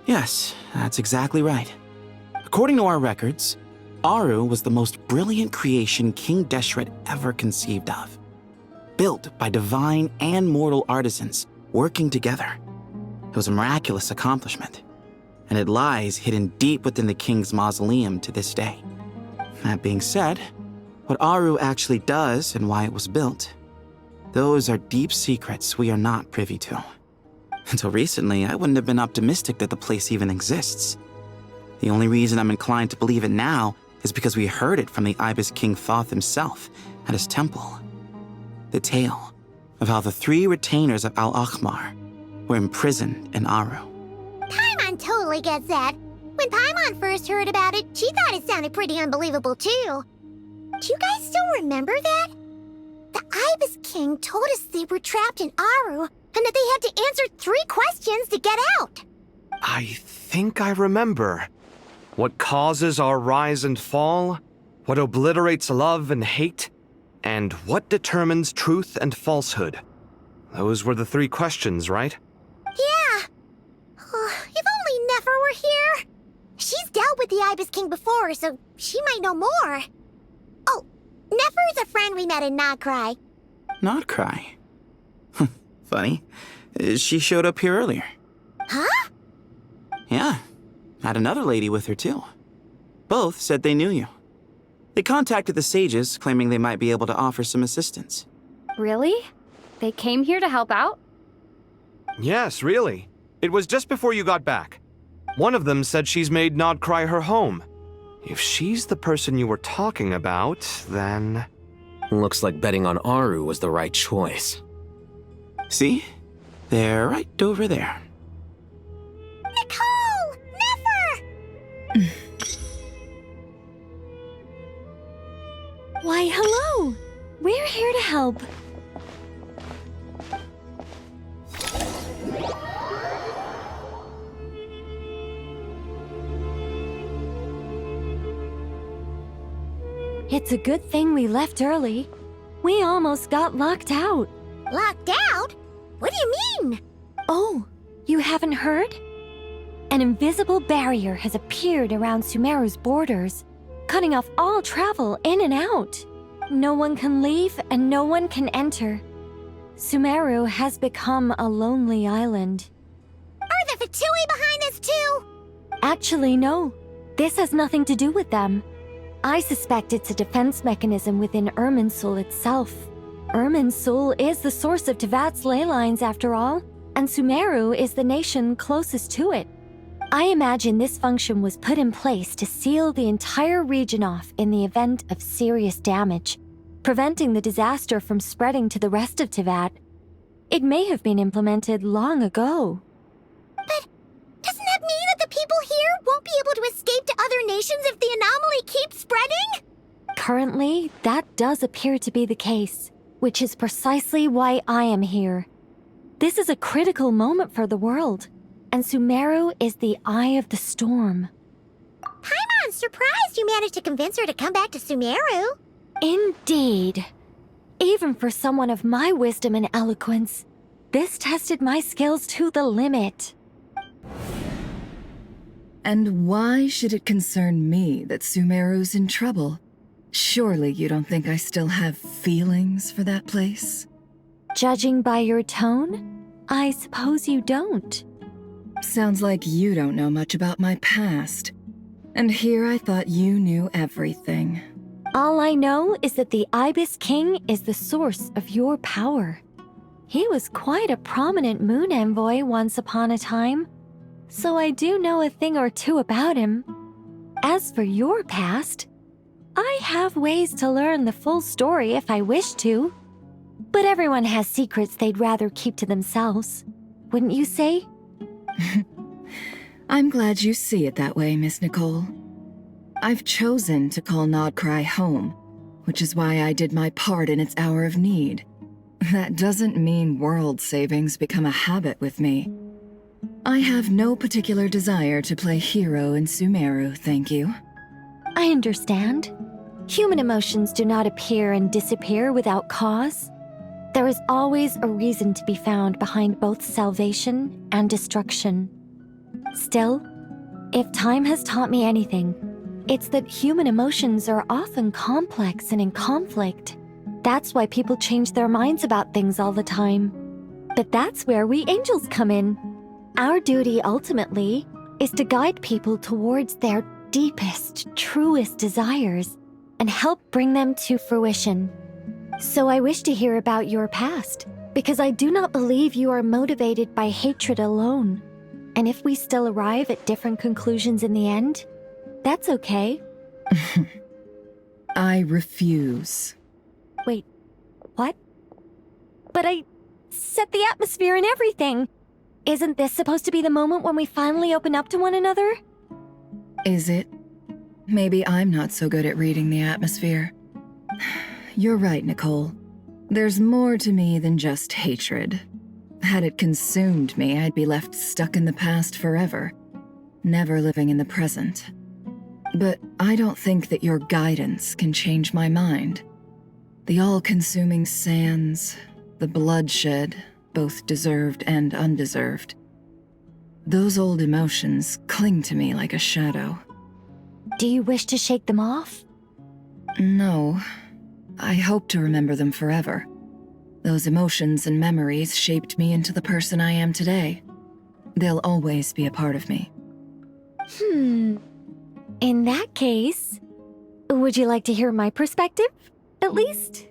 S16: Yes, that's exactly right. According to our records, Aru was the most brilliant creation King Deshret ever conceived of. Built by divine and mortal artisans working together. It was a miraculous accomplishment, and it lies hidden deep within the king's mausoleum to this day. That being said, what Aru actually does and why it was built, those are deep secrets we are not privy to. Until recently, I wouldn't have been optimistic that the place even exists. The only reason I'm inclined to believe it now is because we heard it from the Ibis King Thoth himself at his temple. The tale of how the 3 retainers of Al-Akhmar were imprisoned in Aru.
S7: Paimon totally gets that. When Paimon first heard about it, she thought it sounded pretty unbelievable too. Do you guys still remember that? The Ibis King told us they were trapped in Aru and that they had to answer 3 questions to get out.
S9: I think I remember. What causes our rise and fall? What obliterates love and hate? And what determines truth and falsehood? Those were the 3 questions, right?
S7: Yeah. If only Nefer were here. She's dealt with the Ibis King before, so she might know more. Oh, Nefer is a friend we met in Nod-Krai.
S16: Nod-Krai? Funny. She showed up here earlier.
S7: Huh?
S16: Yeah. Had another lady with her too. Both said they knew you. They contacted the sages, claiming they might be able to offer some assistance.
S11: Really? They came here to help out?
S9: Yes, really. It was just before you got back. One of them said she's made Nod-Krai her home. If she's the person you were talking about, then...
S12: Looks like betting on Aru was the right choice.
S16: See? They're right over there.
S7: Nicole! Nefer!
S8: Why, hello! We're here to help. It's a good thing we left early. We almost got locked out.
S7: Locked out? What do you mean?
S8: Oh, you haven't heard? An invisible barrier has appeared around Sumeru's borders, cutting off all travel in and out. No one can leave and no one can enter. Sumeru has become a lonely island.
S7: Are the Fatui behind this too?
S8: Actually, no. This has nothing to do with them. I suspect it's a defense mechanism within Irminsul itself. Irminsul is the source of Tevat's ley lines after all, and Sumeru is the nation closest to it. I imagine this function was put in place to seal the entire region off in the event of serious damage, preventing the disaster from spreading to the rest of Tevat. It may have been implemented long ago.
S7: But doesn't that mean that the people here won't be able to escape to other nations if the anomaly keeps spreading?
S8: Currently, that does appear to be the case, which is precisely why I am here. This is a critical moment for the world, and Sumeru is the eye of the storm.
S7: Paimon's surprised you managed to convince her to come back to Sumeru.
S8: Indeed. Even for someone of my wisdom and eloquence, this tested my skills to the limit.
S1: And why should it concern me that Sumeru's in trouble? Surely you don't think I still have feelings for that place?
S8: Judging by your tone, I suppose you don't.
S1: Sounds like you don't know much about my past. And here I thought you knew everything.
S8: All I know is that the Ibis King is the source of your power. He was quite a prominent moon envoy once upon a time, so I do know a thing or two about him. As for your past, I have ways to learn the full story if I wish to. But everyone has secrets they'd rather keep to themselves, wouldn't you say?
S1: I'm glad you see it that way, Miss Nicole. I've chosen to call Nod-Krai home, which is why I did my part in its hour of need. That doesn't mean world savings become a habit with me. I have no particular desire to play hero in Sumeru, thank you.
S6: I understand. Human emotions do not appear and disappear without cause. There is always a reason to be found behind both salvation and destruction. Still, if time has taught me anything, it's that human emotions are often complex and in conflict. That's why people change their minds about things all the time. But that's where we angels come in. Our duty, ultimately, is to guide people towards their deepest, truest desires and help bring them to fruition. So I wish to hear about your past, because I do not believe you are motivated by hatred alone. And if we still arrive at different conclusions in the end, that's okay.
S1: I refuse.
S6: Wait, what? But I set the atmosphere and everything. Isn't this supposed to be the moment when we finally open up to one another?
S1: Is it? Maybe I'm not so good at reading the atmosphere. You're right, Nicole. There's more to me than just hatred. Had it consumed me, I'd be left stuck in the past forever, never living in the present. But I don't think that your guidance can change my mind. The all-consuming sands, the bloodshed, both deserved and undeserved. Those old emotions cling to me like a shadow.
S6: Do you wish to shake them off?
S1: No. I hope to remember them forever. Those emotions and memories shaped me into the person I am today. They'll always be a part of me.
S6: In that case, would you like to hear my perspective, at least?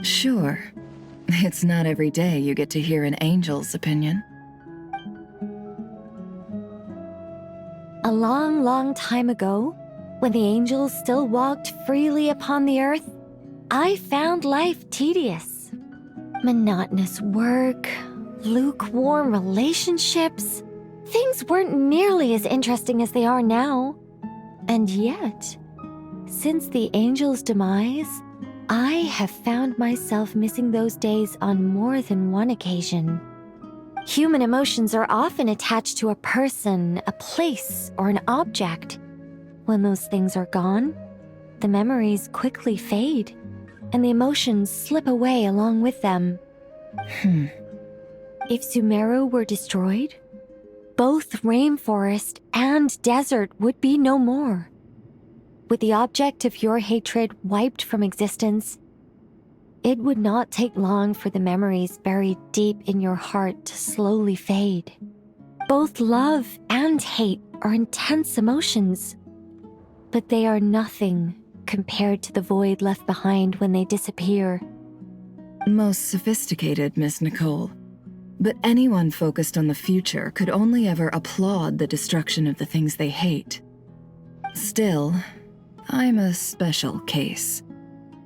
S1: Sure. It's not every day you get to hear an angel's opinion.
S6: A long, long time ago, when the angels still walked freely upon the earth, I found life tedious. Monotonous work, lukewarm relationships. Things weren't nearly as interesting as they are now. And yet, since the angels' demise, I have found myself missing those days on more than one occasion. Human emotions are often attached to a person, a place, or an object. When those things are gone, the memories quickly fade, and the emotions slip away along with them. If Sumeru were destroyed, both rainforest and desert would be no more. With the object of your hatred wiped from existence, it would not take long for the memories buried deep in your heart to slowly fade. Both love and hate are intense emotions, but they are nothing compared to the void left behind when they disappear.
S1: Most sophisticated, Miss Nicole. But anyone focused on the future could only ever applaud the destruction of the things they hate. Still, I'm a special case.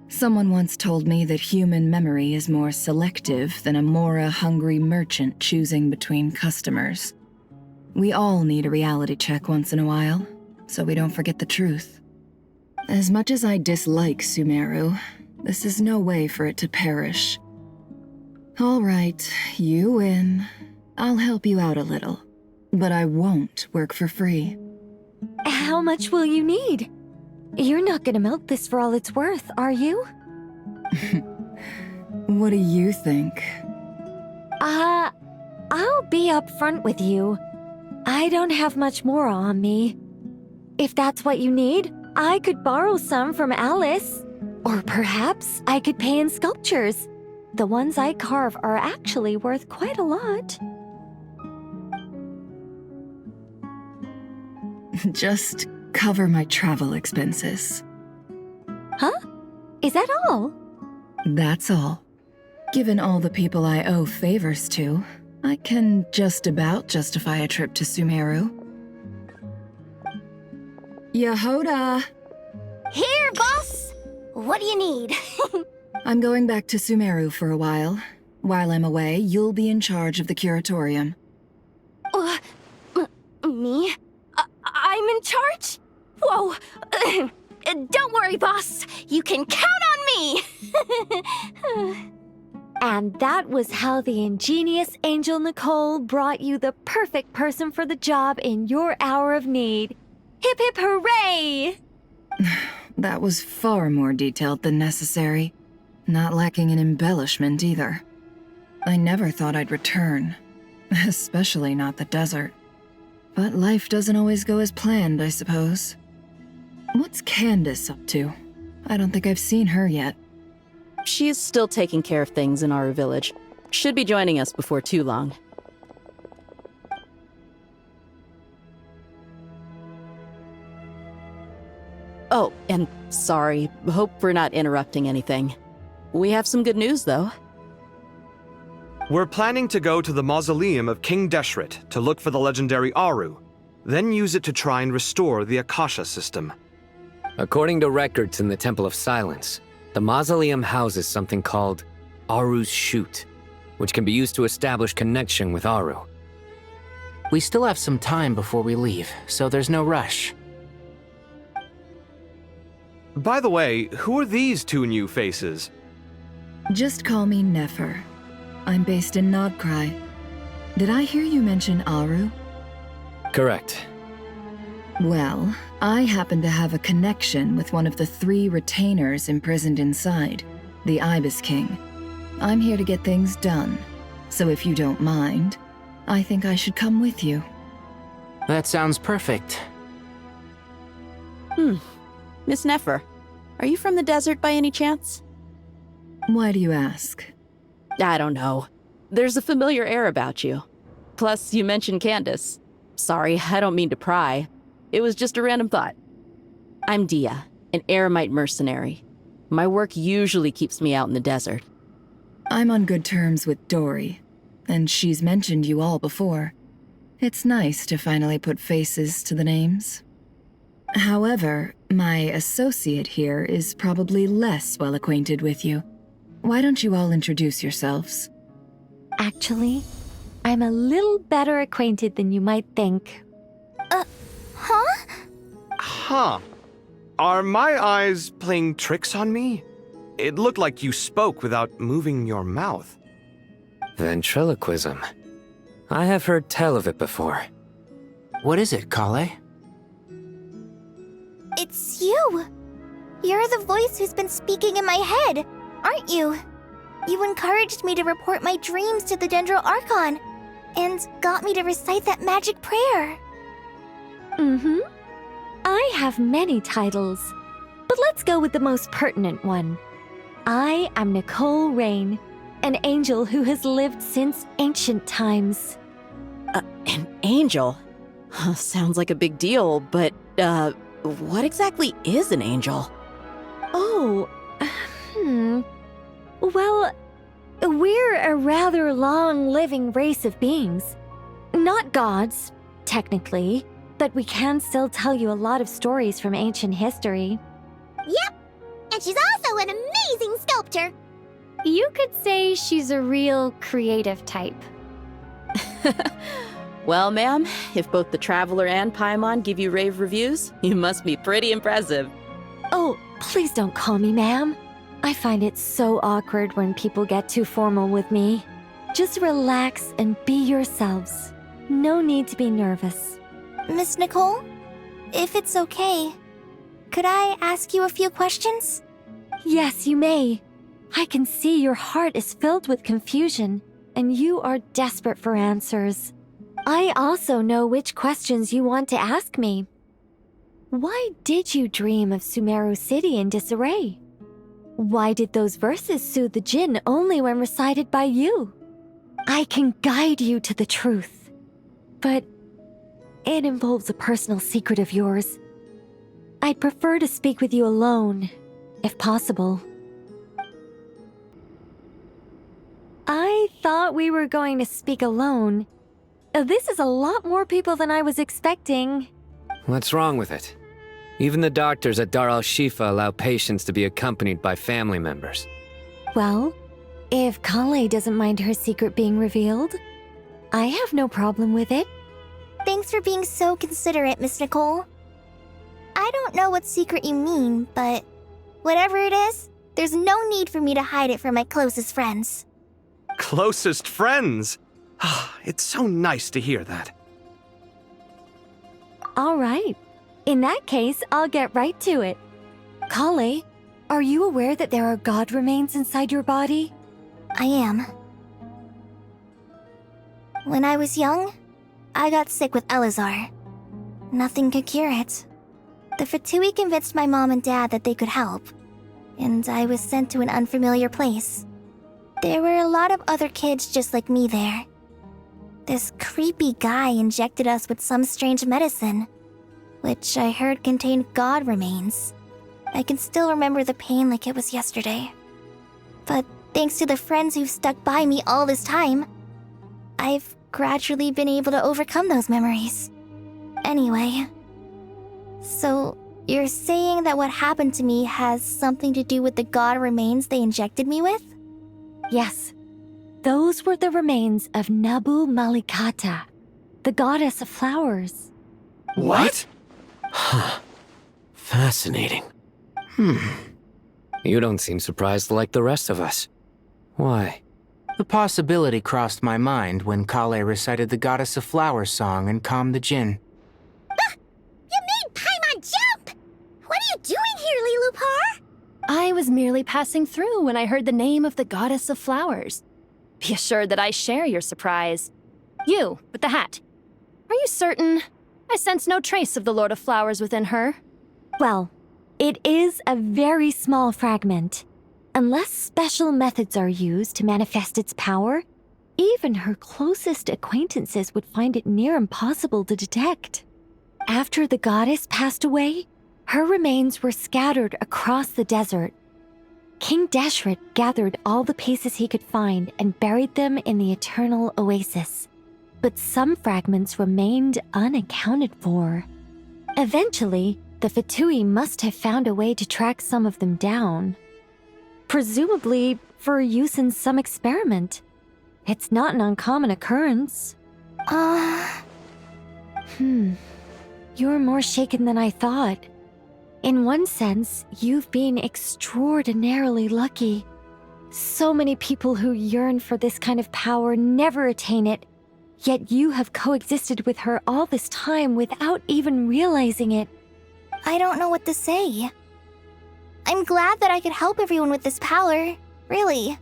S1: Someone once told me that human memory is more selective than a Mora-hungry merchant choosing between customers. We all need a reality check once in a while, so we don't forget the truth. As much as I dislike Sumeru, this is no way for it to perish. All right, you win. I'll help you out a little, but I won't work for free.
S6: How much will you need? You're not gonna milk this for all it's worth, are you?
S1: What do you think?
S6: I'll be upfront with you. I don't have much more on me. If that's what you need, I could borrow some from Alice. Or perhaps I could pay in sculptures. The ones I carve are actually worth quite a lot.
S1: Just cover my travel expenses.
S6: Huh? Is that all?
S1: That's all. Given all the people I owe favors to, I can just about justify a trip to Sumeru. Yehoda!
S2: Here, boss! What do you need?
S1: I'm going back to Sumeru for a while. While I'm away, you'll be in charge of the curatorium.
S6: Me? I'm in charge? Whoa! Don't worry, boss. You can count on me! And that was how the ingenious Angel Nicole brought you the perfect person for the job in your hour of need. Hip hip hooray!
S1: That was far more detailed than necessary. Not lacking in embellishment either. I never thought I'd return. Especially not the desert. But life doesn't always go as planned, I suppose. What's Candace up to? I don't think I've seen her yet.
S5: She's still taking care of things in our village. Should be joining us before too long. Oh, and sorry. Hope we're not interrupting anything. We have some good news, though.
S9: We're planning to go to the mausoleum of King Deshret to look for the legendary Aru, then use it to try and restore the Akasha system.
S14: According to records in the Temple of Silence, the mausoleum houses something called Aru's Chute, which can be used to establish connection with Aru.
S15: We still have some time before we leave, so there's no rush.
S9: By the way, who are these two new faces?
S1: Just call me Nefer. I'm based in Nod-Krai. Did I hear you mention Aru?
S14: Correct.
S1: Well, I happen to have a connection with one of the 3 retainers imprisoned inside, the Ibis King. I'm here to get things done, so if you don't mind, I think I should come with you.
S15: That sounds perfect.
S5: Miss Nefer, are you from the desert by any chance?
S1: Why do you ask?
S5: I don't know. There's a familiar air about you. Plus, you mentioned Candace. Sorry, I don't mean to pry. It was just a random thought. I'm Dia, an Eremite mercenary. My work usually keeps me out in the desert.
S1: I'm on good terms with Dory, and she's mentioned you all before. It's nice to finally put faces to the names. However, my associate here is probably less well acquainted with you. Why don't you all introduce yourselves?
S6: Actually, I'm a little better acquainted than you might think.
S2: Huh?
S9: Huh. Are my eyes playing tricks on me? It looked like you spoke without moving your mouth.
S14: Ventriloquism. I have heard tell of it before.
S15: What is it, Kale?
S2: It's you! You're the voice who's been speaking in my head, aren't you? You encouraged me to report my dreams to the Dendro Archon, and got me to recite that magic prayer.
S6: I have many titles, but let's go with the most pertinent one. I am Nicole Rain, an angel who has lived since ancient times.
S5: An angel? Sounds like a big deal, but, what exactly is an angel?
S6: Oh, Well, we're a rather long-living race of beings. Not gods, technically, but we can still tell you a lot of stories from ancient history.
S7: Yep, and she's also an amazing sculptor.
S11: You could say she's a real creative type.
S5: Well, ma'am, if both the Traveler and Paimon give you rave reviews, you must be pretty impressive.
S6: Oh, please don't call me ma'am. I find it so awkward when people get too formal with me. Just relax and be yourselves. No need to be nervous.
S2: Miss Nicole, if it's okay, could I ask you a few questions?
S6: Yes, you may. I can see your heart is filled with confusion, and you are desperate for answers. I also know which questions you want to ask me. Why did you dream of Sumeru City in disarray? Why did those verses soothe the djinn only when recited by you? I can guide you to the truth, but it involves a personal secret of yours. I'd prefer to speak with you alone, if possible. I thought we were going to speak alone. This is a lot more people than I was expecting.
S14: What's wrong with it? Even the doctors at Dar al-Shifa allow patients to be accompanied by family members.
S6: Well, if Kale doesn't mind her secret being revealed, I have no problem with it.
S2: Thanks for being so considerate, Miss Nicole. I don't know what secret you mean, but whatever it is, there's no need for me to hide it from my closest friends.
S9: Closest friends? It's so nice to hear that.
S6: All right. In that case, I'll get right to it. Kale, are you aware that there are god remains inside your body?
S2: I am. When I was young, I got sick with Elazar. Nothing could cure it. The Fatui convinced my mom and dad that they could help, and I was sent to an unfamiliar place. There were a lot of other kids just like me there. This creepy guy injected us with some strange medicine, which I heard contained god remains. I can still remember the pain like it was yesterday. But thanks to the friends who've stuck by me all this time, I've gradually been able to overcome those memories. Anyway, so you're saying that what happened to me has something to do with the god remains they injected me with?
S6: Yes. Those were the remains of Nabu Malikata, the goddess of flowers.
S12: What? Huh. Fascinating.
S14: You don't seem surprised like the rest of us. Why?
S15: The possibility crossed my mind when Kale recited the Goddess of Flowers song and calmed the Jinn.
S7: You made Paimon jump! What are you doing here, Lilupar?
S8: I was merely passing through when I heard the name of the Goddess of Flowers. Be assured that I share your surprise. You, with the hat. Are you certain? I sense no trace of the Lord of Flowers within her.
S6: Well, it is a very small fragment. Unless special methods are used to manifest its power, even her closest acquaintances would find it near impossible to detect. After the goddess passed away, her remains were scattered across the desert. King Deshret gathered all the pieces he could find and buried them in the Eternal Oasis. But some fragments remained unaccounted for. Eventually, the Fatui must have found a way to track some of them down. Presumably for use in some experiment. It's not an uncommon occurrence. You're more shaken than I thought. In one sense, you've been extraordinarily lucky. So many people who yearn for this kind of power never attain it, yet you have coexisted with her all this time without even realizing it.
S2: I don't know what to say. I'm glad that I could help everyone with this power, really.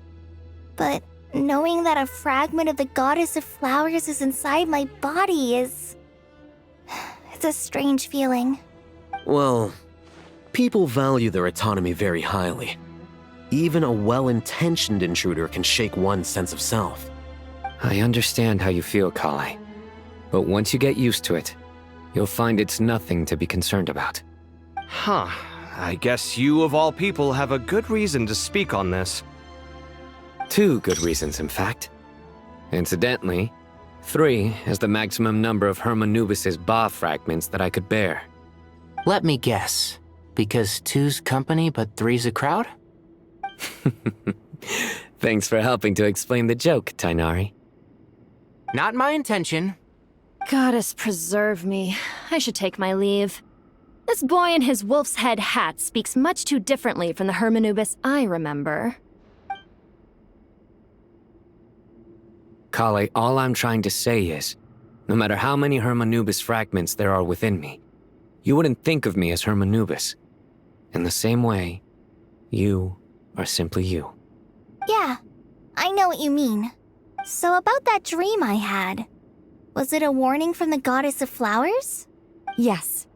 S2: But knowing that a fragment of the Goddess of Flowers is inside my body is... it's a strange feeling.
S12: Well, people value their autonomy very highly. Even a well-intentioned intruder can shake one's sense of self.
S14: I understand how you feel, Kale. But once you get used to it, you'll find it's nothing to be concerned about.
S9: Huh. I guess you, of all people, have a good reason to speak on this.
S14: 2 good reasons, in fact. Incidentally, 3 is the maximum number of Hermanubis' Ba fragments that I could bear.
S15: Let me guess. Because 2's company, but 3's a crowd?
S14: Thanks for helping to explain the joke, Tainari.
S15: Not my intention.
S8: Goddess preserve me. I should take my leave. This boy in his wolf's head hat speaks much too differently from the Hermanubis I remember.
S14: Kale, all I'm trying to say is, no matter how many Hermanubis fragments there are within me, you wouldn't think of me as Hermanubis. In the same way, you are simply you.
S2: Yeah, I know what you mean. So about that dream I had, was it a warning from the Goddess of Flowers?
S6: Yes.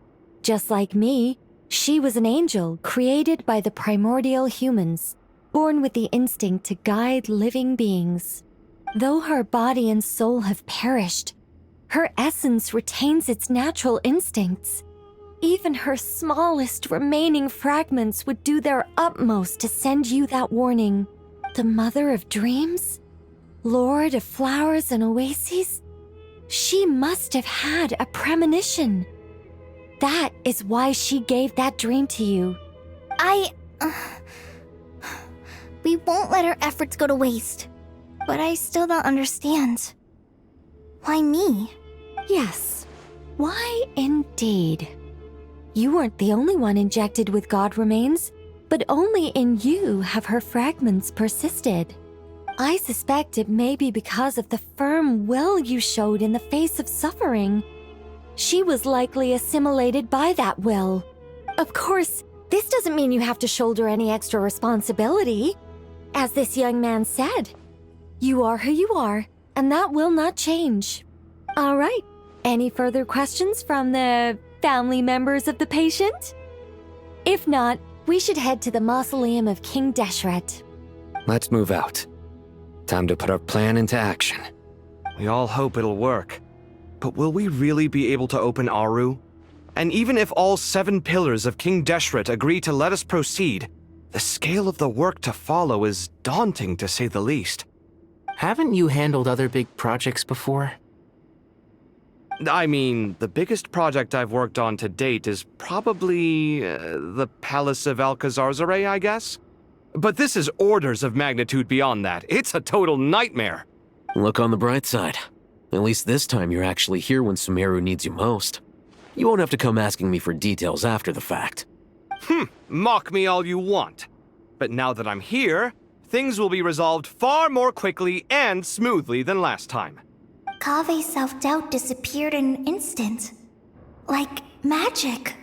S6: Just like me, she was an angel created by the primordial humans, born with the instinct to guide living beings. Though her body and soul have perished, her essence retains its natural instincts. Even her smallest remaining fragments would do their utmost to send you that warning. The Mother of Dreams? Lord of Flowers and Oases? She must have had a premonition. That is why she gave that dream to you.
S2: We won't let her efforts go to waste. But I still don't understand. Why me?
S6: Yes. Why indeed? You weren't the only one injected with god remains, but only in you have her fragments persisted. I suspect it may be because of the firm will you showed in the face of suffering. She was likely assimilated by that will. Of course, this doesn't mean you have to shoulder any extra responsibility. As this young man said, you are who you are, and that will not change. All right, any further questions from the family members of the patient? If not, we should head to the mausoleum of King Deshret.
S14: Let's move out. Time to put our plan into action.
S9: We all hope it'll work. But will we really be able to open Aru? And even if all 7 pillars of King Deshret agree to let us proceed, the scale of the work to follow is daunting to say the least.
S15: Haven't you handled other big projects before?
S9: I mean, the biggest project I've worked on to date is probably the Palace of Alcazarzaray, I guess? But this is orders of magnitude beyond that. It's a total nightmare.
S12: Look on the bright side. At least this time you're actually here when Sumeru needs you most. You won't have to come asking me for details after the fact.
S9: Mock me all you want. But now that I'm here, things will be resolved far more quickly and smoothly than last time.
S2: Kave's self-doubt disappeared in an instant. Like magic.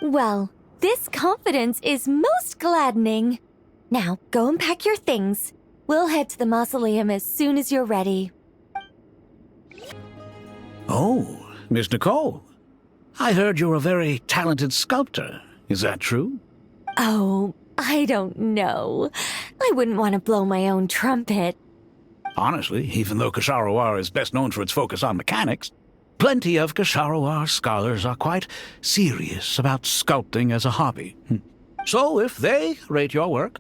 S6: Well, this confidence is most gladdening. Now, go and pack your things. We'll head to the mausoleum as soon as you're ready.
S4: Oh, Miss Nicole. I heard you're a very talented sculptor. Is that true?
S6: Oh, I don't know. I wouldn't want to blow my own trumpet.
S4: Honestly, even though Kasharawar is best known for its focus on mechanics, plenty of Kasharawar scholars are quite serious about sculpting as a hobby. So if they rate your work,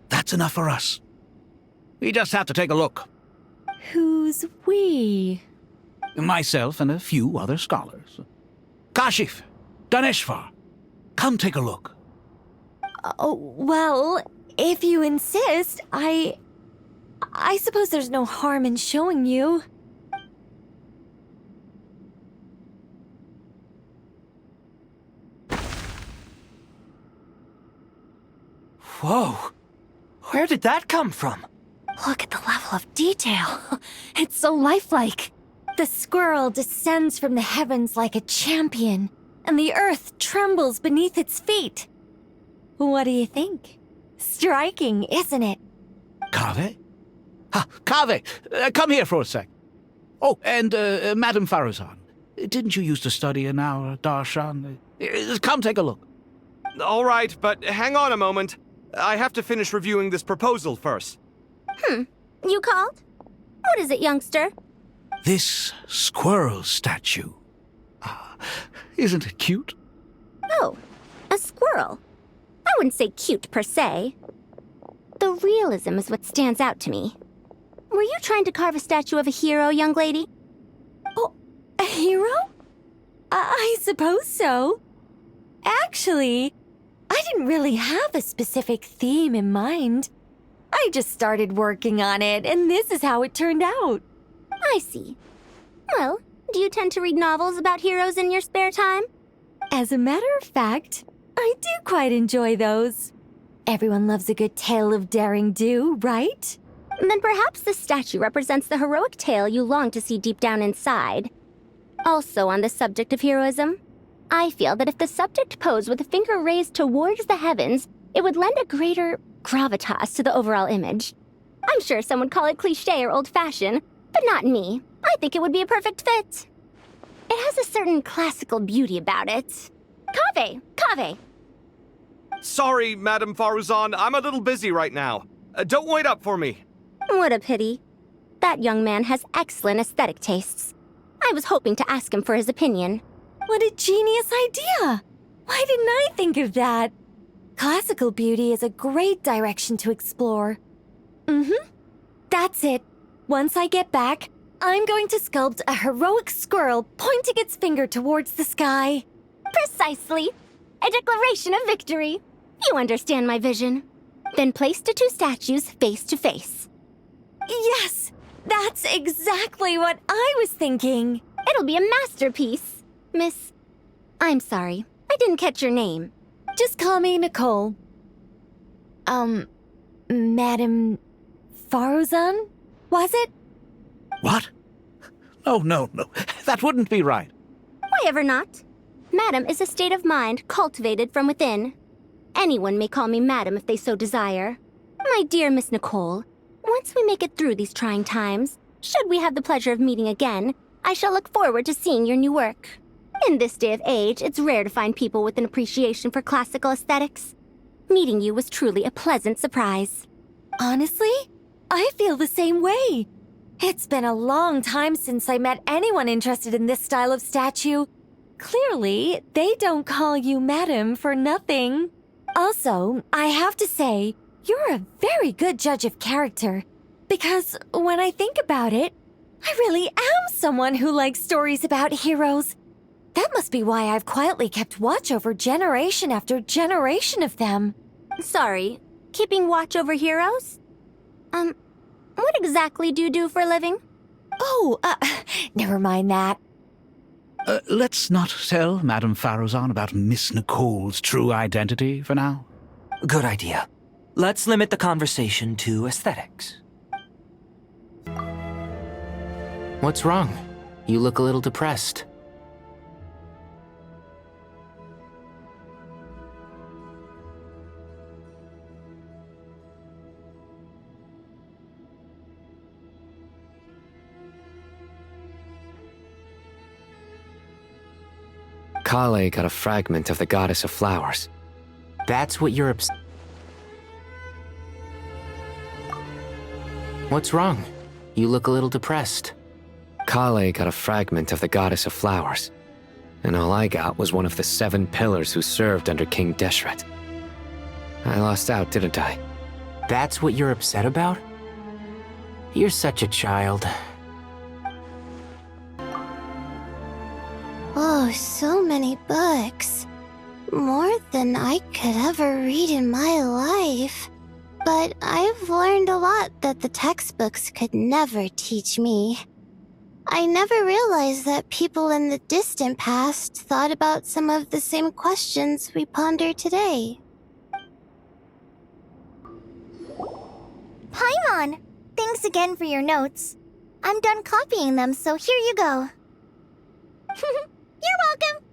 S4: that's enough for us. We just have to take a look.
S6: Who's we?
S4: Myself and a few other scholars. Kashif, Daneshvar, come take a look.
S6: Oh, well, if you insist, I suppose there's no harm in showing you.
S15: Whoa! Where did that come from?
S6: Look at the level of detail. It's so lifelike. The squirrel descends from the heavens like a champion, and the earth trembles beneath its feet. What do you think? Striking, isn't it?
S4: Kaveh? Kaveh, come here for a sec. Oh, and Madame Faruzan, didn't you used to study in our darshan? Come take a look.
S9: All right, but hang on a moment. I have to finish reviewing this proposal first.
S7: You called? What is it, youngster?
S4: This squirrel statue. Isn't it cute?
S7: Oh, a squirrel. I wouldn't say cute per se. The realism is what stands out to me. Were you trying to carve a statue of a hero, young lady?
S6: Oh, a hero? I suppose so. Actually, I didn't really have a specific theme in mind. I just started working on it, and this is how it turned out.
S7: I see. Well, do you tend to read novels about heroes in your spare time?
S6: As a matter of fact, I do quite enjoy those. Everyone loves a good tale of daring do, right?
S7: Then perhaps the statue represents the heroic tale you long to see deep down inside. Also on the subject of heroism, I feel that if the subject posed with a finger raised towards the heavens, it would lend a greater gravitas to the overall image. I'm sure some would call it cliché or old-fashioned, but not me. I think it would be a perfect fit. It has a certain classical beauty about it. Kaveh!
S9: Sorry, Madame Faruzan, I'm a little busy right now. Don't wait up for me.
S7: What a pity. That young man has excellent aesthetic tastes. I was hoping to ask him for his opinion.
S6: What a genius idea! Why didn't I think of that? Classical beauty is a great direction to explore. That's it. Once I get back, I'm going to sculpt a heroic squirrel pointing its finger towards the sky.
S7: Precisely. A declaration of victory. You understand my vision. Then place the 2 statues face to face.
S6: Yes! That's exactly what I was thinking.
S7: It'll be a masterpiece. Miss, I'm sorry. I didn't catch your name.
S6: Just call me Nicole. Madam Faruzan? Was it?
S4: What? No. That wouldn't be right.
S7: Why ever not? Madam is a state of mind cultivated from within. Anyone may call me Madam if they so desire. My dear Miss Nicole, once we make it through these trying times, should we have the pleasure of meeting again, I shall look forward to seeing your new work. In this day of age, it's rare to find people with an appreciation for classical aesthetics. Meeting you was truly a pleasant surprise.
S6: Honestly, I feel the same way. It's been a long time since I met anyone interested in this style of statue. Clearly, they don't call you Madam for nothing. Also, I have to say, you're a very good judge of character. Because when I think about it, I really am someone who likes stories about heroes. That must be why I've quietly kept watch over generation after generation of them.
S7: Sorry, keeping watch over heroes? What exactly do you do for a living?
S6: Oh, never mind that.
S4: Let's not tell Madame Faruzan about Miss Nicole's true identity for now.
S13: Good idea. Let's limit the conversation to aesthetics.
S15: What's wrong? You look a little depressed.
S14: Kale got a fragment of the Goddess of Flowers.
S15: That's what you're What's wrong? You look a little depressed.
S14: Kale got a fragment of the Goddess of Flowers, and all I got was one of the 7 pillars who served under King Deshret. I lost out, didn't I?
S15: That's what you're upset about? You're such a child.
S7: Oh, so many books. More than I could ever read in my life. But I've learned a lot that the textbooks could never teach me. I never realized that people in the distant past thought about some of the same questions we ponder today. Paimon! Thanks again for your notes. I'm done copying them, so here you go. You're welcome.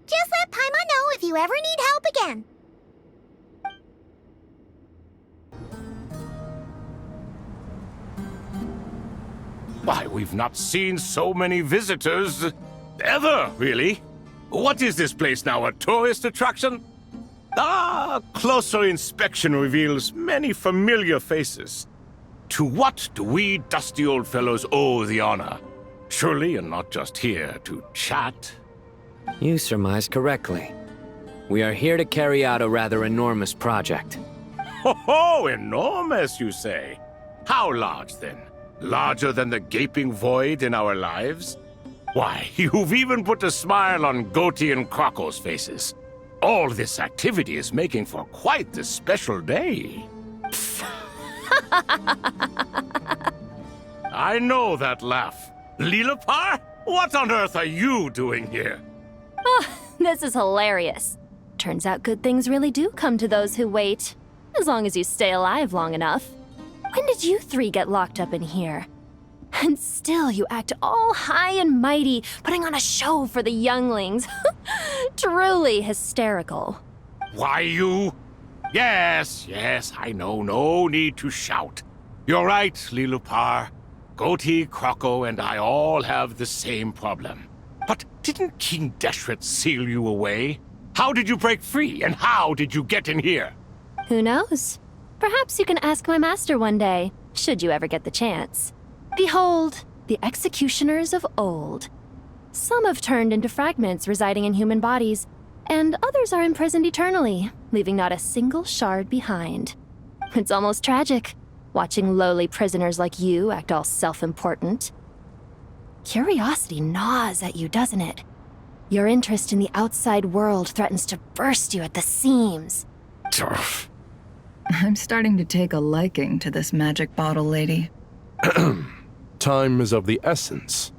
S7: Just let Paimon know if you ever need help again.
S19: Why, we've not seen so many visitors ever, really. What is this place now, a tourist attraction? Closer inspection reveals many familiar faces. To what do we dusty old fellows owe the honor? Surely, and not just here to chat.
S14: You surmised correctly. We are here to carry out a rather enormous project.
S19: Ho, enormous, you say? How large, then? Larger than the gaping void in our lives? Why, you've even put a smile on Goatee and Crocco's faces. All this activity is making for quite the special day. I know that laugh. Lilipar? What on earth are you doing here?
S8: Oh, this is hilarious. Turns out good things really do come to those who wait. As long as you stay alive long enough. When did you 3 get locked up in here? And still you act all high and mighty, putting on a show for the younglings. Truly hysterical.
S19: Why, you... Yes, I know. No need to shout. You're right, Lilipar. Goatee, Crocco, and I all have the same problem. But didn't King Deshret seal you away? How did you break free, and how did you get in here?
S8: Who knows? Perhaps you can ask my master one day, should you ever get the chance. Behold, the executioners of old. Some have turned into fragments residing in human bodies, and others are imprisoned eternally, leaving not a single shard behind. It's almost tragic, watching lowly prisoners like you act all self-important. Curiosity gnaws at you, doesn't it? Your interest in the outside world threatens to burst you at the seams.
S1: I'm starting to take a liking to this magic bottle lady.
S20: Time is of the essence.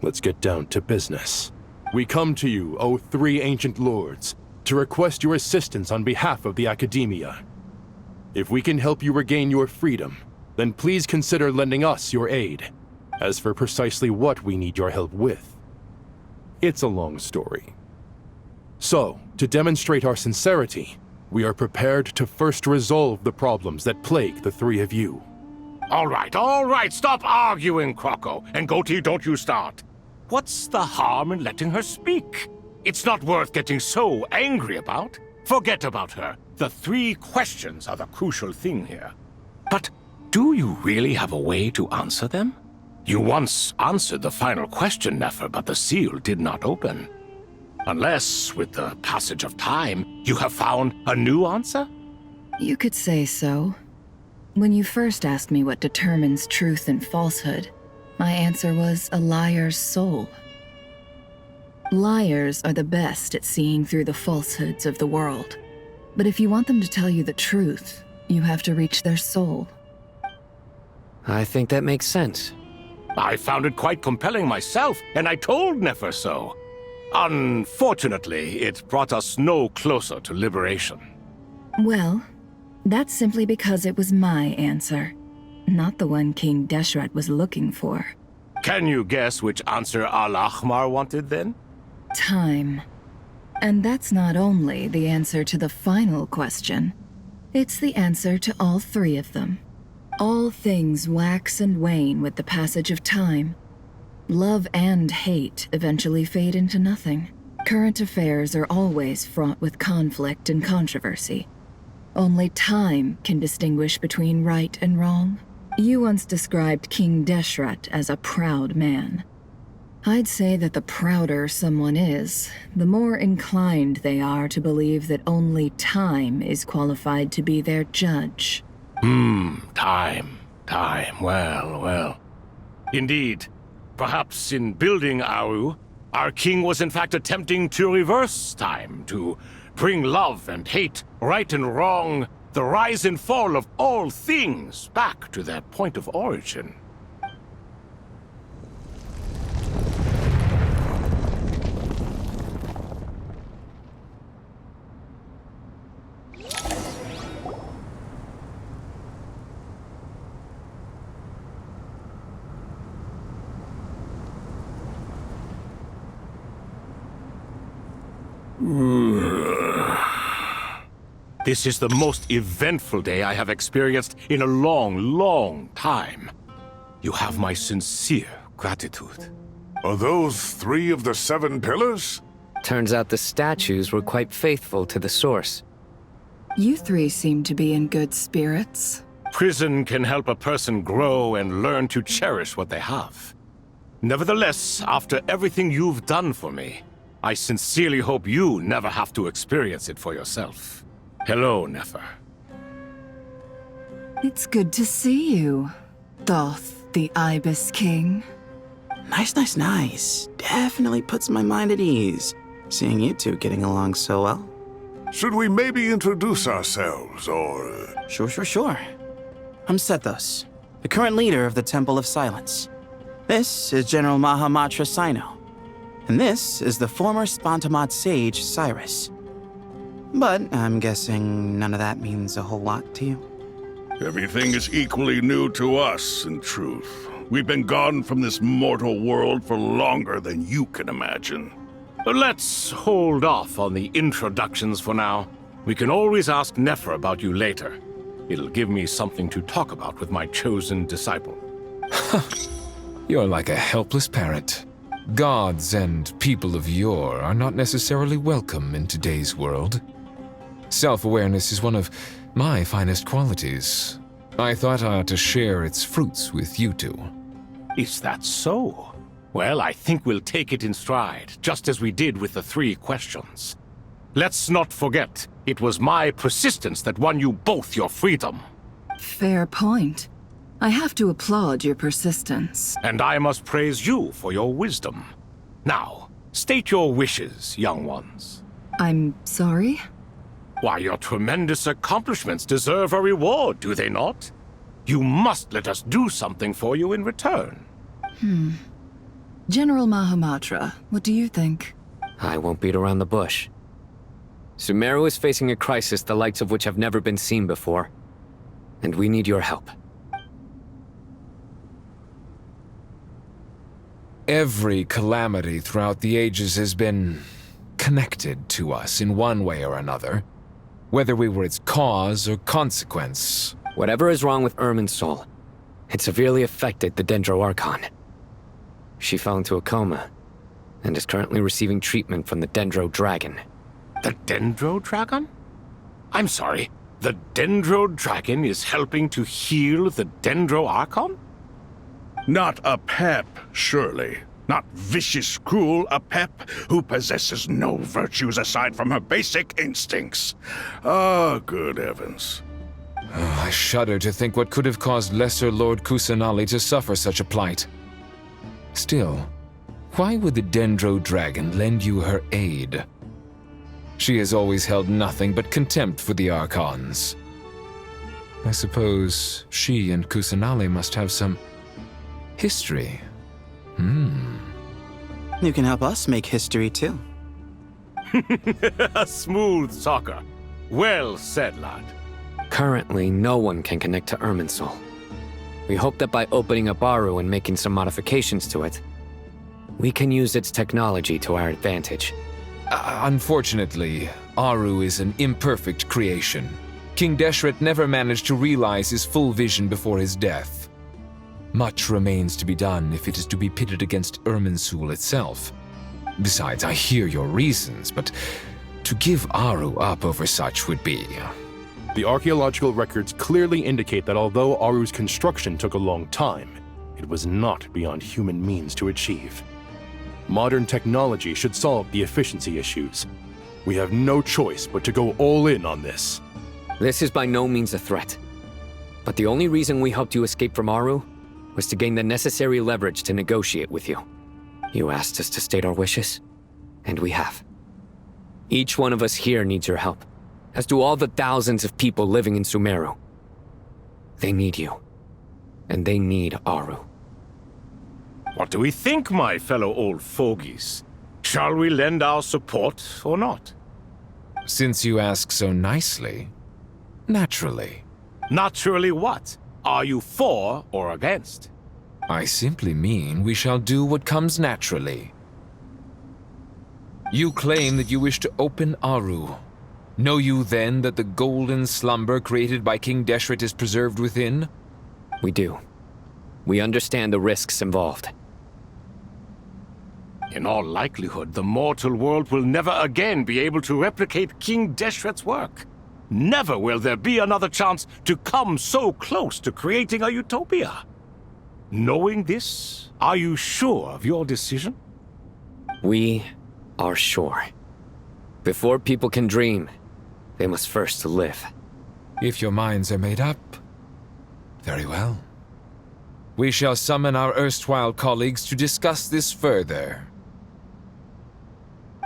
S20: Let's get down to business. We come to you, O 3 ancient lords, to request your assistance on behalf of the Academia. If we can help you regain your freedom, then please consider lending us your aid. As for precisely what we need your help with, it's a long story. So, to demonstrate our sincerity, we are prepared to first resolve the problems that plague the three of you.
S19: All right, stop arguing, Croco. And Goatee, don't you start. What's the harm in letting her speak? It's not worth getting so angry about. Forget about her. The 3 questions are the crucial thing here. But do you really have a way to answer them? You once answered the final question, Nefer, but the seal did not open. Unless, with the passage of time, you have found a new answer?
S1: You could say so. When you first asked me what determines truth and falsehood, my answer was a liar's soul. Liars are the best at seeing through the falsehoods of the world. But if you want them to tell you the truth, you have to reach their soul.
S14: I think that makes sense.
S19: I found it quite compelling myself, and I told Nefer so. Unfortunately, it brought us no closer to liberation.
S1: Well, that's simply because it was my answer, not the one King Deshret was looking for.
S19: Can you guess which answer Al-Ahmar wanted then?
S1: Time. And that's not only the answer to the final question, it's the answer to all 3 of them. All things wax and wane with the passage of time. Love and hate eventually fade into nothing. Current affairs are always fraught with conflict and controversy. Only time can distinguish between right and wrong. You once described King Deshret as a proud man. I'd say that the prouder someone is, the more inclined they are to believe that only time is qualified to be their judge.
S19: Time. Well. Indeed. Perhaps in building Aru, our king was in fact attempting to reverse time, to bring love and hate, right and wrong, the rise and fall of all things back to their point of origin. This is the most eventful day I have experienced in a long time. You have my sincere gratitude.
S3: Are those 3 of the 7 pillars?
S14: Turns out the statues were quite faithful to the source.
S1: You 3 seem to be in good spirits.
S19: Prison can help a person grow and learn to cherish what they have. Nevertheless, after everything you've done for me, I sincerely hope you never have to experience it for yourself. Hello, Nefer.
S1: It's good to see you, Thoth, the Ibis King.
S16: Nice. Definitely puts my mind at ease, seeing you 2 getting along so well.
S3: Should we maybe introduce ourselves, or...
S16: Sure. I'm Sethos, the current leader of the Temple of Silence. This is General Mahamatra Sino, and this is the former Spantamat sage, Cyrus. But I'm guessing none of that means a whole lot to you.
S3: Everything is equally new to us, in truth. We've been gone from this mortal world for longer than you can imagine.
S19: Let's hold off on the introductions for now. We can always ask Nefer about you later. It'll give me something to talk about with my chosen disciple.
S21: You're like a helpless parrot. Gods and people of yore are not necessarily welcome in today's world. Self-awareness is one of my finest qualities. I thought I ought to share its fruits with you 2.
S19: Is that so? Well, I think we'll take it in stride, just as we did with the 3 questions. Let's not forget, it was my persistence that won you both your freedom.
S1: Fair point. I have to applaud your persistence.
S19: And I must praise you for your wisdom. Now, state your wishes, young ones.
S1: I'm sorry?
S19: Why, your tremendous accomplishments deserve a reward, do they not? You must let us do something for you in return.
S1: General Mahamatra, what do you think?
S14: I won't beat around the bush. Sumeru is facing a crisis the likes of which have never been seen before, and we need your help.
S21: Every calamity throughout the ages has been connected to us in one way or another, whether we were its cause or consequence.
S14: Whatever is wrong with Irminsul, it severely affected the Dendro Archon. She fell into a coma and is currently receiving treatment from the Dendro Dragon.
S19: The Dendro Dragon? I'm sorry, the Dendro Dragon is helping to heal the Dendro Archon?
S3: Not a pep, surely. Not vicious, cruel a pep who possesses no virtues aside from her basic instincts. Ah, good heavens.
S21: Oh, I shudder to think what could have caused Lesser Lord Kusanali to suffer such a plight. Still, why would the Dendro Dragon lend you her aid? She has always held nothing but contempt for the Archons. I suppose she and Kusanali must have some history.
S16: You can help us make history too.
S19: Smooth talker. Well said, lad.
S14: Currently, no one can connect to Irminsul. We hope that by opening up Aru and making some modifications to it, we can use its technology to our advantage.
S21: Unfortunately, Aru is an imperfect creation. King Deshret never managed to realize his full vision before his death. Much remains to be done if it is to be pitted against Irminsul itself. Besides, I hear your reasons, but to give Aru up over such would be...
S20: The archaeological records clearly indicate that although Aru's construction took a long time, it was not beyond human means to achieve. Modern technology should solve the efficiency issues. We have no choice but to go all in on this.
S14: This is by no means a threat. But the only reason we helped you escape from Aru was to gain the necessary leverage to negotiate with you. You asked us to state our wishes, and we have. Each one of us here needs your help, as do all the thousands of people living in Sumeru. They need you, and they need Aru.
S19: What do we think, my fellow old fogies? Shall we lend our support or not?
S21: Since you ask so nicely, naturally.
S19: Naturally what? Are you for or against?
S21: I simply mean we shall do what comes naturally. You claim that you wish to open Aru. Know you then that the golden slumber created by King Deshret is preserved within?
S14: We do. We understand the risks involved.
S19: In all likelihood, the mortal world will never again be able to replicate King Deshret's work. Never will there be another chance to come so close to creating a utopia. Knowing this, are you sure of your decision?
S14: We are sure. Before people can dream, they must first live.
S21: If your minds are made up, very well. We shall summon our erstwhile colleagues to discuss this further.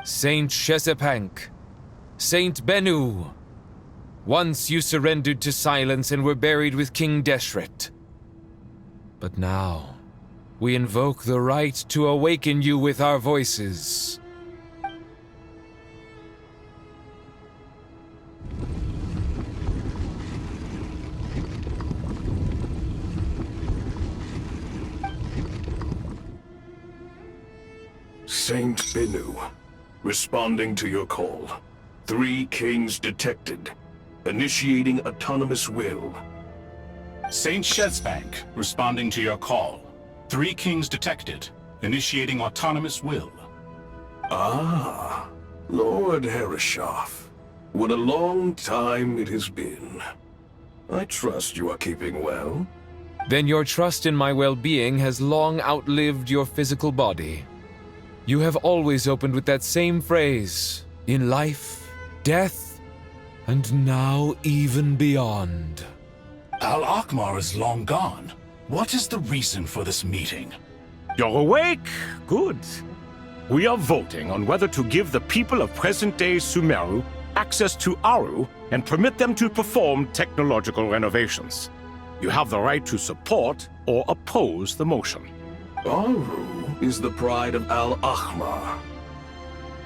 S21: Saint Shesepank, Saint Bennu, once you surrendered to silence and were buried with King Deshret. But now, we invoke the right to awaken you with our voices.
S3: Saint Bennu, responding to your call. 3 kings detected. Initiating autonomous will.
S10: Saint Shesbank, responding to your call. 3 kings detected. Initiating autonomous will.
S3: Ah, Lord Herreshoff. What a long time it has been. I trust you are keeping well.
S21: Then your trust in my well-being has long outlived your physical body. You have always opened with that same phrase, in life, death, and now even beyond.
S10: Al-Akhmar is long gone. What is the reason for this meeting?
S19: You're awake? Good. We are voting on whether to give the people of present-day Sumeru access to Aru and permit them to perform technological renovations. You have the right to support or oppose the motion.
S3: Aru is the pride of Al-Akhmar.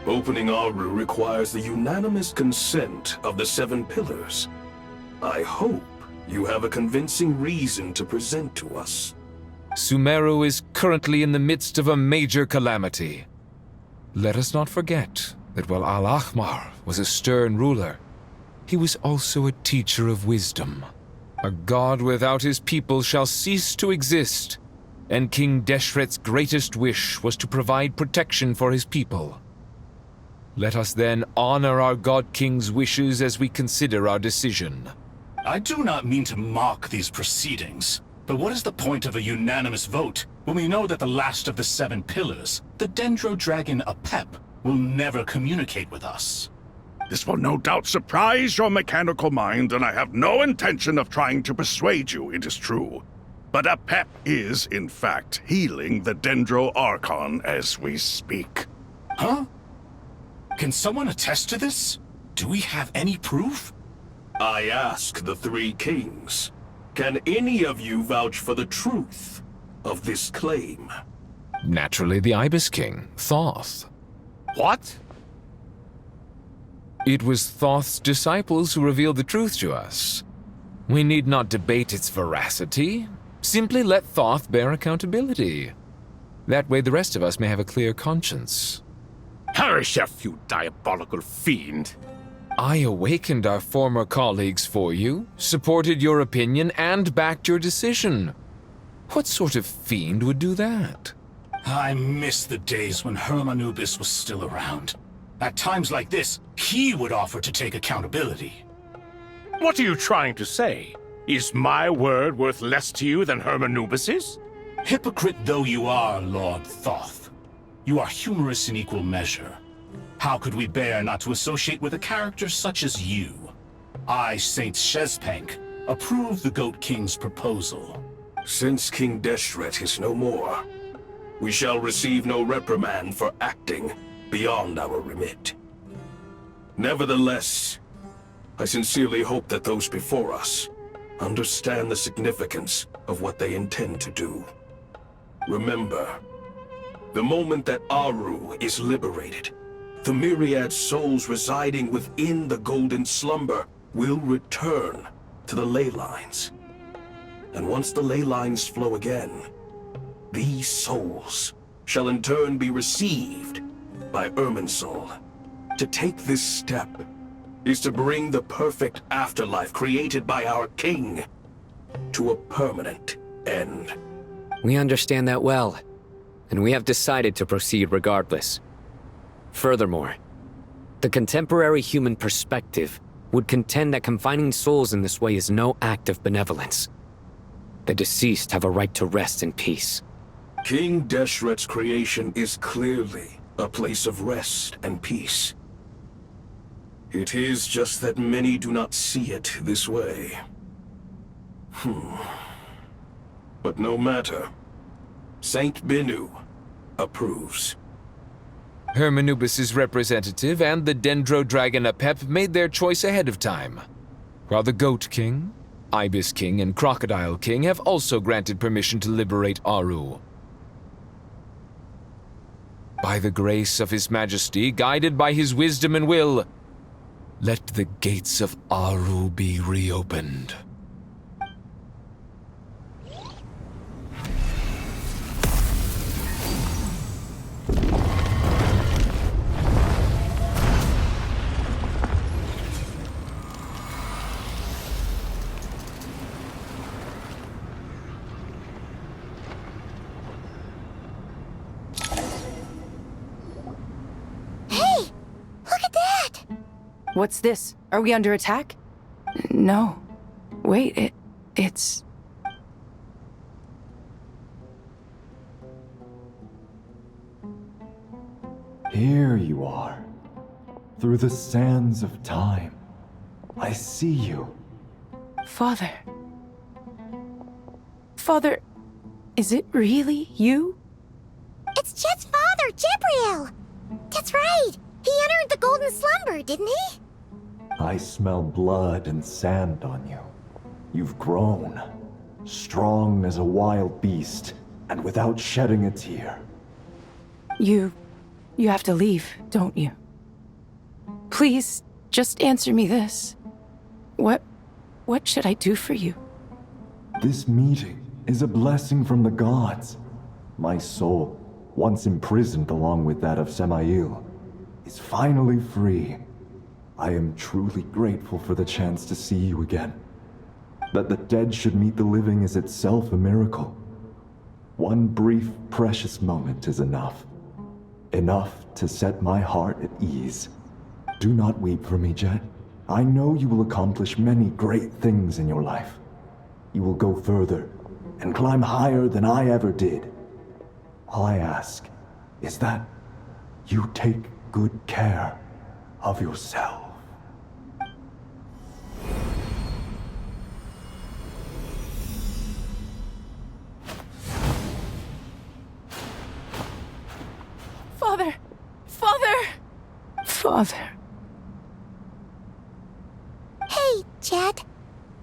S18: Opening Aru requires the unanimous consent of the 7 pillars. I hope you have a convincing reason to present to us.
S21: Sumeru is currently in the midst of a major calamity. Let us not forget that while Al-Ahmar was a stern ruler, he was also a teacher of wisdom. A god without his people shall cease to exist, and King Deshret's greatest wish was to provide protection for his people. Let us then honor our God King's wishes as we consider our decision.
S10: I do not mean to mock these proceedings, but what is the point of a unanimous vote when we know that the last of the 7 pillars, the Dendro Dragon Apep, will never communicate with us?
S3: This will no doubt surprise your mechanical mind, and I have no intention of trying to persuade you it is true. But Apep is, in fact, healing the Dendro Archon as we speak.
S10: Huh? Can someone attest to this? Do we have any proof?
S18: I ask the 3 kings. Can any of you vouch for the truth of this claim?
S21: Naturally, the Ibis King, Thoth.
S19: What?
S21: It was Thoth's disciples who revealed the truth to us. We need not debate its veracity. Simply let Thoth bear accountability. That way the rest of us may have a clear conscience.
S19: Harishef, you diabolical fiend!
S21: I awakened our former colleagues for you, supported your opinion, and backed your decision. What sort of fiend would do that?
S10: I miss the days when Hermanubis was still around. At times like this, he would offer to take accountability.
S19: What are you trying to say? Is my word worth less to you than Hermanubis's?
S10: Hypocrite though you are, Lord Thoth, you are humorous in equal measure. How could we bear not to associate with a character such as you? I, Saint Shezpank, approve the Goat King's proposal.
S18: Since King Deshret is no more, we shall receive no reprimand for acting beyond our remit. Nevertheless, I sincerely hope that those before us understand the significance of what they intend to do. Remember, the moment that Aru is liberated, the myriad souls residing within the Golden Slumber will return to the ley lines. And once the ley lines flow again, these souls shall in turn be received by Irminsul. To take this step is to bring the perfect afterlife created by our king to a permanent end.
S14: We understand that well, and we have decided to proceed regardless. Furthermore, the contemporary human perspective would contend that confining souls in this way is no act of benevolence. The deceased have a right to rest in peace.
S18: King Deshret's creation is clearly a place of rest and peace. It is just that many do not see it this way. But no matter. Saint Binu approves.
S21: Hermanubis' representative and the Dendro Dragon Apep made their choice ahead of time, while the Goat King, Ibis King, and Crocodile King have also granted permission to liberate Aru. By the grace of His Majesty, guided by his wisdom and will, let the gates of Aru be reopened.
S17: What's this? Are we under attack? No. Wait, it's...
S22: Here you are. Through the sands of time. I see you.
S17: Father. Father, is it really you?
S7: It's Chet's father, Jibriel! That's right! He entered the Golden Slumber, didn't he?
S22: I smell blood and sand on you. You've grown. Strong as a wild beast, and without shedding a tear.
S17: You You have to leave, don't you? Please, just answer me this. What should I do for you?
S22: This meeting is a blessing from the gods. My soul, once imprisoned along with that of Samael, is finally free. I am truly grateful for the chance to see you again. That the dead should meet the living is itself a miracle. One brief, precious moment is enough. Enough to set my heart at ease. Do not weep for me, Jet. I know you will accomplish many great things in your life. You will go further and climb higher than I ever did. All I ask is that you take good care of yourself.
S17: Father! Father! Father.
S7: Hey, Jet.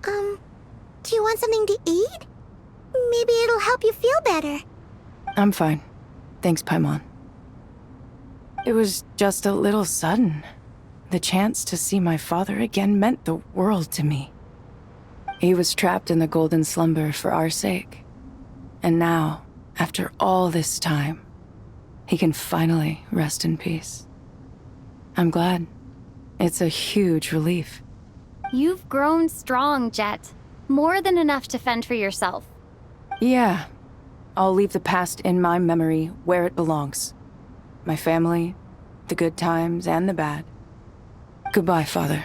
S7: Do you want something to eat? Maybe it'll help you feel better.
S17: I'm fine. Thanks, Paimon. It was just a little sudden. The chance to see my father again meant the world to me. He was trapped in the golden slumber for our sake. And now, after all this time, he can finally rest in peace. I'm glad. It's a huge relief.
S5: You've grown strong, Jet. More than enough to fend for yourself.
S17: Yeah. I'll leave the past in my memory where it belongs. My family, the good times and the bad. Goodbye, Father.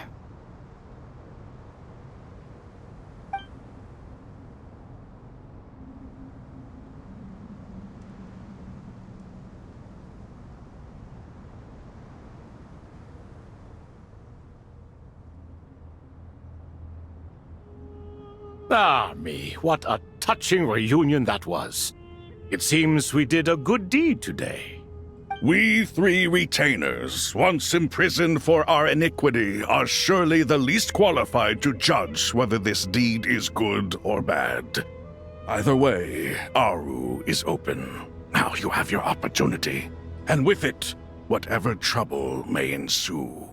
S19: Ah, me, what a touching reunion that was. It seems we did a good deed today.
S3: We three retainers, once imprisoned for our iniquity, are surely the least qualified to judge whether this deed is good or bad. Either way, Aru is open. Now you have your opportunity, and with it, whatever trouble may ensue.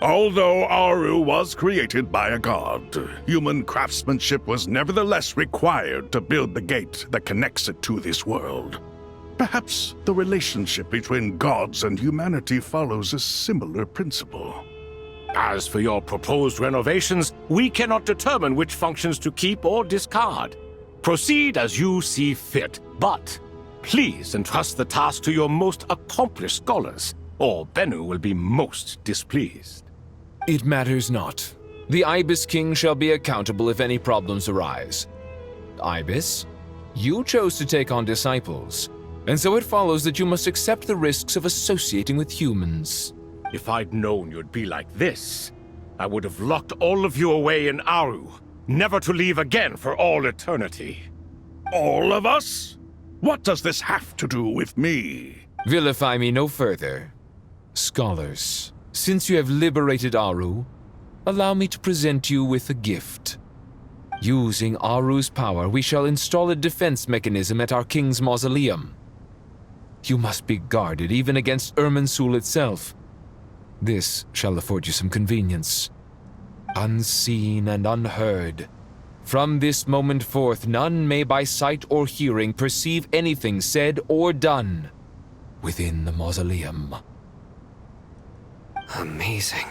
S3: Although Aru was created by a god, human craftsmanship was nevertheless required to build the gate that connects it to this world. Perhaps the relationship between gods and humanity follows a similar principle.
S19: As for your proposed renovations, we cannot determine which functions to keep or discard. Proceed as you see fit, but please entrust the task to your most accomplished scholars, or Bennu will be most displeased.
S21: It matters not. The Ibis King shall be accountable if any problems arise. Ibis, you chose to take on disciples, and so it follows that you must accept the risks of associating with humans.
S19: If I'd known you'd be like this, I would have locked all of you away in Aru, never to leave again for all eternity.
S3: All of us? What does this have to do with me?
S21: Vilify me no further. Scholars, since you have liberated Aru, allow me to present you with a gift. Using Aru's power, we shall install a defense mechanism at our king's mausoleum. You must be guarded even against Irminsul itself. This shall afford you some convenience. Unseen and unheard. From this moment forth, none may by sight or hearing perceive anything said or done within the mausoleum.
S14: Amazing.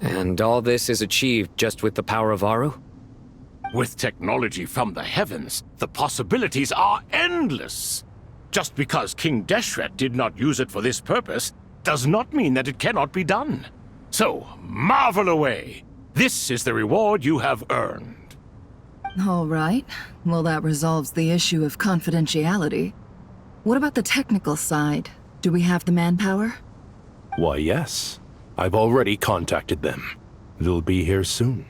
S14: And all this is achieved just with the power of Aru?
S19: With technology from the heavens, the possibilities are endless. Just because King Deshret did not use it for this purpose does not mean that it cannot be done. So, marvel away. This is the reward you have earned.
S1: All right. Well, that resolves the issue of confidentiality. What about the technical side? Do we have the manpower?
S20: Why, yes. I've already contacted them. They'll be here soon.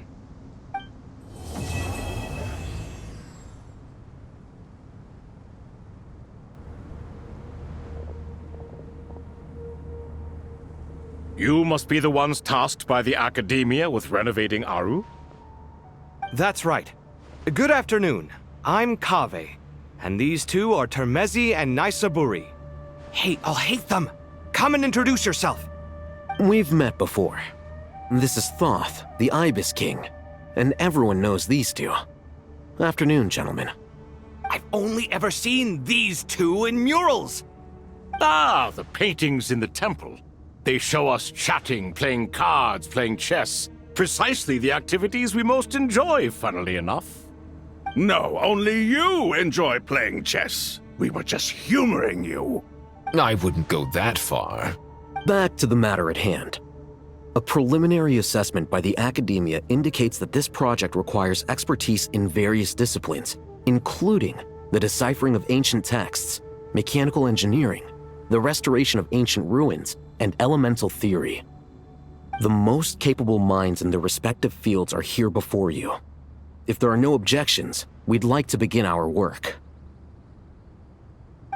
S19: You must be the ones tasked by the Academia with renovating Aru?
S9: That's right. Good afternoon. I'm Kaveh, and these two are Termezi and Naisaburi. Hey, I'll hate them. Come and introduce yourself.
S15: We've met before. This is Thoth, the Ibis King, and everyone knows these two. Afternoon, gentlemen.
S9: I've only ever seen these two in murals.
S19: Ah, the paintings in the temple. They show us chatting, playing cards, playing chess. Precisely the activities we most enjoy, funnily enough.
S3: No, only you enjoy playing chess. We were just humoring you.
S21: I wouldn't go that far.
S15: Back to the matter at hand. A preliminary assessment by the academia indicates that this project requires expertise in various disciplines, including the deciphering of ancient texts, mechanical engineering, the restoration of ancient ruins, and elemental theory. The most capable minds in their respective fields are here before you. If there are no objections, we'd like to begin our work.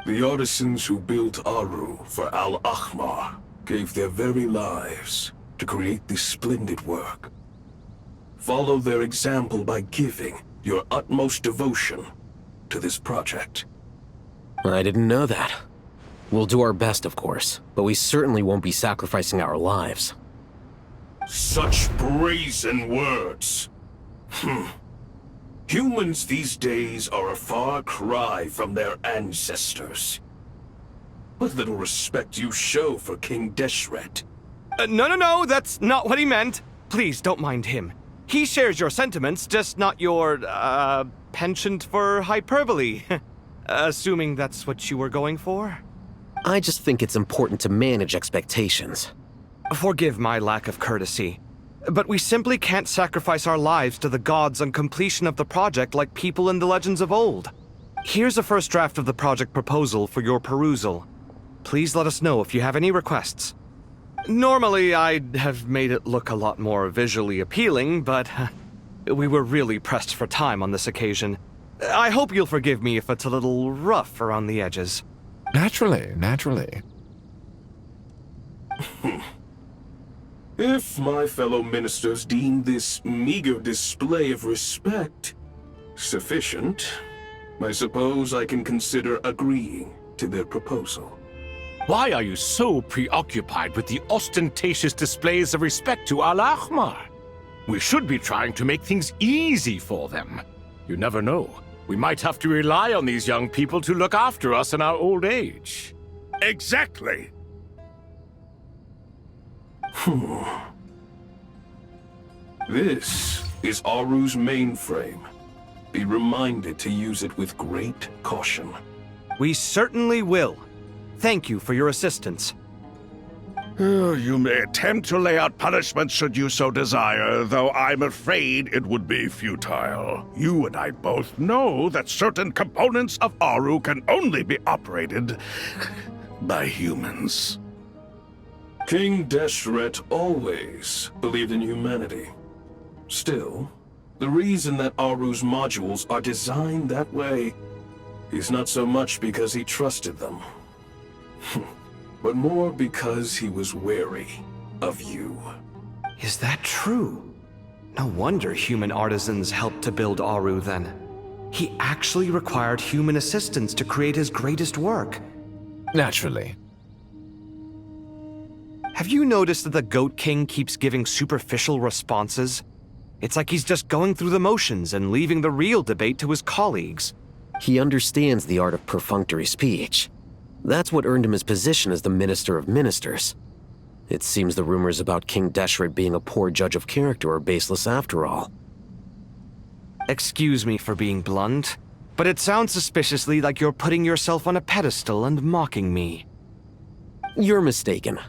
S18: The artisans who built Aru for Al-Ahmar gave their very lives to create this splendid work. Follow their example by giving your utmost devotion to this project.
S15: I didn't know that. We'll do our best, of course, but we certainly won't be sacrificing our lives.
S18: Such brazen words. Humans these days are a far cry from their ancestors. What little respect you show for King Deshret.
S9: No, that's not what he meant. Please, don't mind him. He shares your sentiments, just not your, penchant for hyperbole. Assuming that's what you were going for?
S15: I just think it's important to manage expectations.
S9: Forgive my lack of courtesy, but we simply can't sacrifice our lives to the gods on completion of the project like people in the legends of old. Here's a first draft of the project proposal for your perusal. Please let us know if you have any requests. Normally, I'd have made it look a lot more visually appealing, but we were really pressed for time on this occasion. I hope you'll forgive me if it's a little rough around the edges.
S21: Naturally.
S18: If my fellow ministers deem this meager display of respect sufficient, I suppose I can consider agreeing to their proposal.
S19: Why are you so preoccupied with the ostentatious displays of respect to Al-Ahmar? We should be trying to make things easy for them. You never know. We might have to rely on these young people to look after us in our old age.
S3: Exactly.
S18: This is Aru's mainframe. Be reminded to use it with great caution.
S9: We certainly will. Thank you for your assistance.
S3: You may attempt to lay out punishment should you so desire, though I'm afraid it would be futile. You and I both know that certain components of Aru can only be operated by humans.
S18: King Deshret always believed in humanity. Still, the reason that Aru's modules are designed that way is not so much because he trusted them, but more because he was wary of you.
S9: Is that true? No wonder human artisans helped to build Aru then. He actually required human assistance to create his greatest work.
S21: Naturally.
S9: Have you noticed that the Goat King keeps giving superficial responses? It's like he's just going through the motions and leaving the real debate to his colleagues.
S15: He understands the art of perfunctory speech. That's what earned him his position as the Minister of Ministers. It seems the rumors about King Deshret being a poor judge of character are baseless after all.
S9: Excuse me for being blunt, but it sounds suspiciously like you're putting yourself on a pedestal and mocking me.
S15: You're mistaken.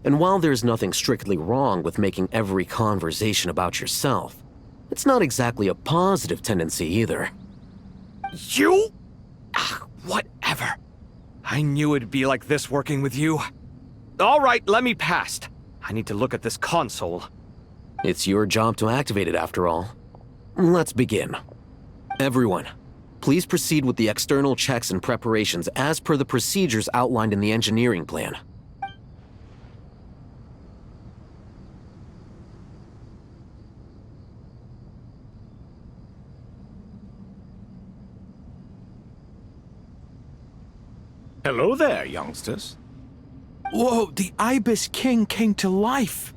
S15: And while there's nothing strictly wrong with making every conversation about yourself, it's not exactly a positive tendency either.
S9: You? Whatever. I knew it'd be like this working with you. All right, let me past. I need to look at this console.
S15: It's your job to activate it after all. Let's begin. Everyone, please proceed with the external checks and preparations as per the procedures outlined in the engineering plan.
S19: Hello there, youngsters.
S11: Whoa, the Ibis King came to life!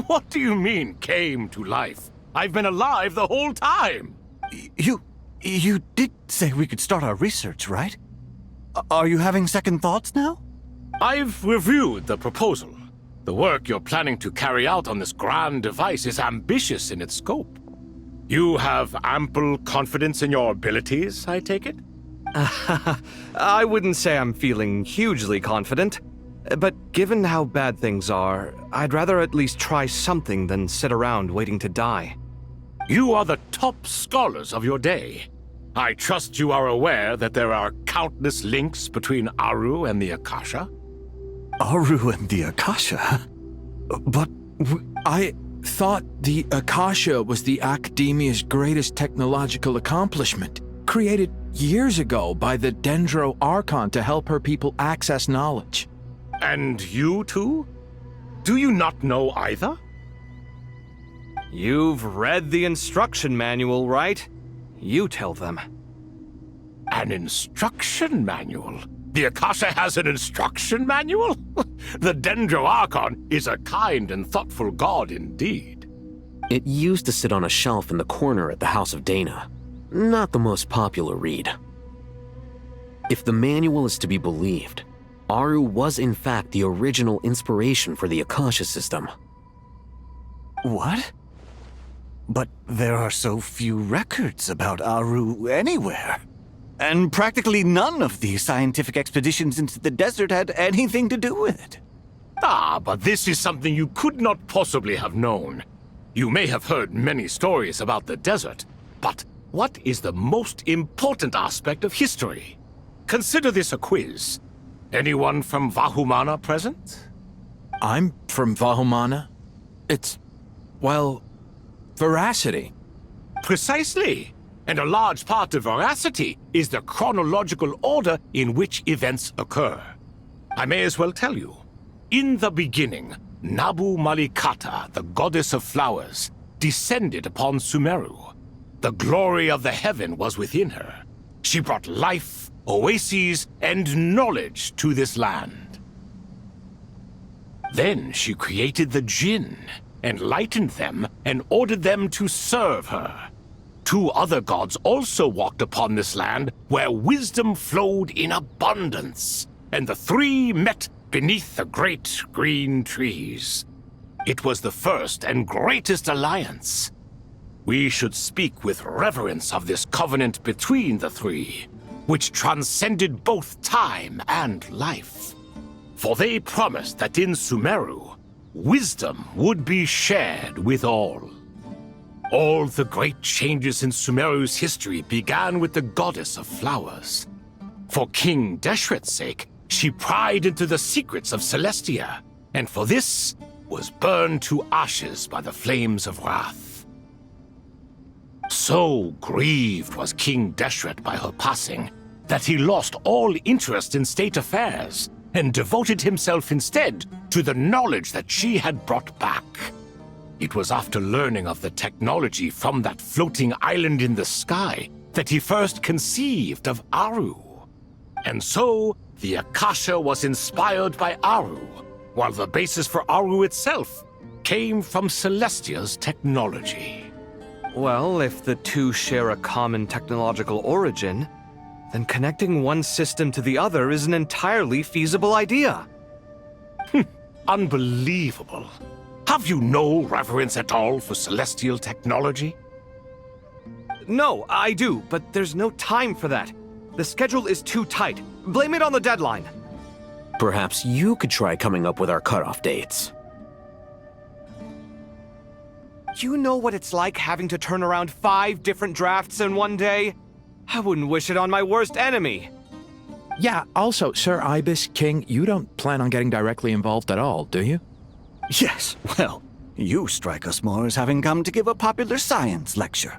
S19: What do you mean, came to life? I've been alive the whole time!
S4: You did say we could start our research, right? Are you having second thoughts now?
S19: I've reviewed the proposal. The work you're planning to carry out on this grand device is ambitious in its scope. You have ample confidence in your abilities, I take it?
S9: I wouldn't say I'm feeling hugely confident, but given how bad things are, I'd rather at least try something than sit around waiting to die.
S19: You are the top scholars of your day. I trust you are aware that there are countless links between Aru and the Akasha?
S11: Aru and the Akasha? But I thought the Akasha was the Academia's greatest technological accomplishment, created years ago by the Dendro Archon to help her people access knowledge.
S19: And you too? Do you not know either?
S9: You've read the instruction manual, right? You tell them.
S19: An instruction manual? The Akasha has an instruction manual? The Dendro Archon is a kind and thoughtful god indeed.
S14: It used to sit on a shelf in the corner at the House of Dana. Not the most popular read. If the manual is to be believed, Aru was in fact the original inspiration for the Akasha system.
S4: What? But there are so few records about Aru anywhere. And practically none of the scientific expeditions into the desert had anything to do with it.
S19: Ah, but this is something you could not possibly have known. You may have heard many stories about the desert, but what is the most important aspect of history? Consider this a quiz. Anyone from Vahumana present?
S11: I'm from Vahumana. It's, well, veracity.
S19: Precisely. And a large part of veracity is the chronological order in which events occur. I may as well tell you. In the beginning, Nabu Malikata, the goddess of flowers, descended upon Sumeru. The glory of the heaven was within her. She brought life, oases, and knowledge to this land. Then she created the Jinn, enlightened them, and ordered them to serve her. 2 other gods also walked upon this land where wisdom flowed in abundance, and the 3 met beneath the great green trees. It was the first and greatest alliance. We should speak with reverence of this covenant between the 3, which transcended both time and life. For they promised that in Sumeru, wisdom would be shared with all. All the great changes in Sumeru's history began with the goddess of flowers. For King Deshret's sake, she pried into the secrets of Celestia, and for this was burned to ashes by the flames of wrath. So grieved was King Deshret by her passing that he lost all interest in state affairs and devoted himself instead to the knowledge that she had brought back. It was after learning of the technology from that floating island in the sky that he first conceived of Aru. And so, the Akasha was inspired by Aru, while the basis for Aru itself came from Celestia's technology.
S9: Well, if the 2 share a common technological origin, then connecting one system to the other is an entirely feasible idea.
S19: Unbelievable. Have you no reverence at all for celestial technology?
S9: No, I do, but there's no time for that. The schedule is too tight. Blame it on the deadline.
S14: Perhaps you could try coming up with our cutoff dates.
S9: You know what it's like having to turn around 5 different drafts in one day? I wouldn't wish it on my worst enemy.
S11: Yeah, also, Sir Ibis King, you don't plan on getting directly involved at all, do you?
S4: Yes, well, you strike us more as having come to give a popular science lecture.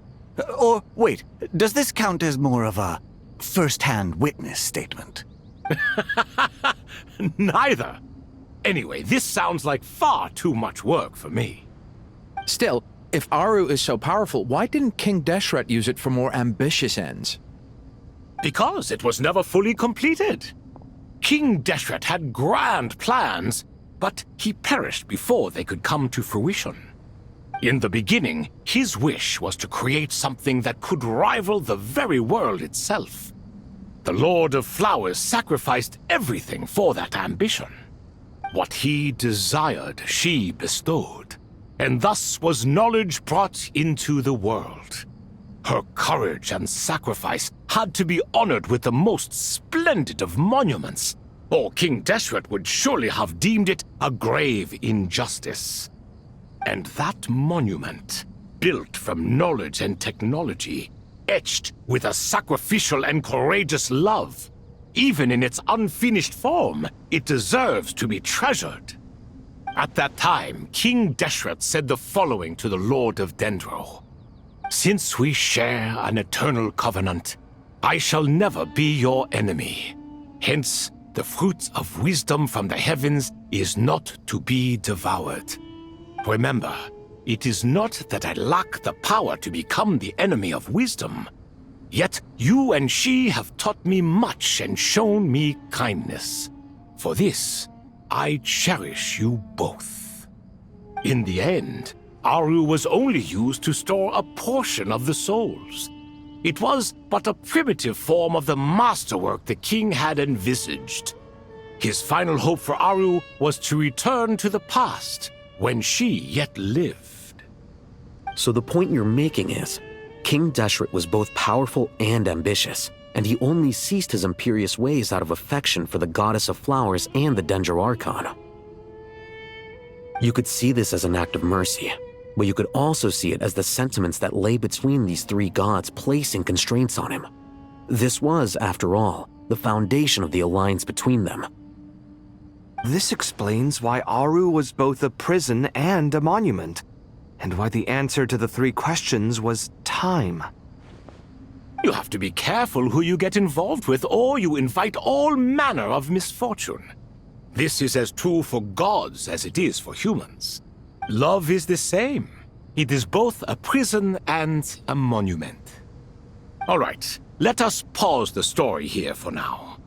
S4: Or, wait, does this count as more of a first-hand witness statement?
S19: Neither. Anyway, this sounds like far too much work for me.
S11: Still, if Aru is so powerful, why didn't King Deshret use it for more ambitious ends?
S19: Because it was never fully completed. King Deshret had grand plans, but he perished before they could come to fruition. In the beginning, his wish was to create something that could rival the very world itself. The Lord of Flowers sacrificed everything for that ambition. What he desired, she bestowed, and thus was knowledge brought into the world. Her courage and sacrifice had to be honored with the most splendid of monuments, or King Deshret would surely have deemed it a grave injustice. And that monument, built from knowledge and technology, etched with a sacrificial and courageous love, even in its unfinished form, it deserves to be treasured. At that time, King Deshret said the following to the Lord of Dendro. Since we share an eternal covenant, I shall never be your enemy. Hence, the fruit of wisdom from the heavens is not to be devoured. Remember, it is not that I lack the power to become the enemy of wisdom. Yet you and she have taught me much and shown me kindness. For this, I cherish you both. In the end, Aru was only used to store a portion of the souls. It was but a primitive form of the masterwork the king had envisaged. His final hope for Aru was to return to the past, when she yet lived.
S2: So the point you're making is, King Deshret was both powerful and ambitious, and he only ceased his imperious ways out of affection for the Goddess of Flowers and the Dendro Archon. You could see this as an act of mercy, but you could also see it as the sentiments that lay between these three gods placing constraints on him. This was, after all, the foundation of the alliance between them.
S9: This explains why Aru was both a prison and a monument, and why the answer to the three questions was time.
S19: You have to be careful who you get involved with, or you invite all manner of misfortune. This is as true for gods as it is for humans. Love is the same. It is both a prison and a monument. All right, let us pause the story here for now.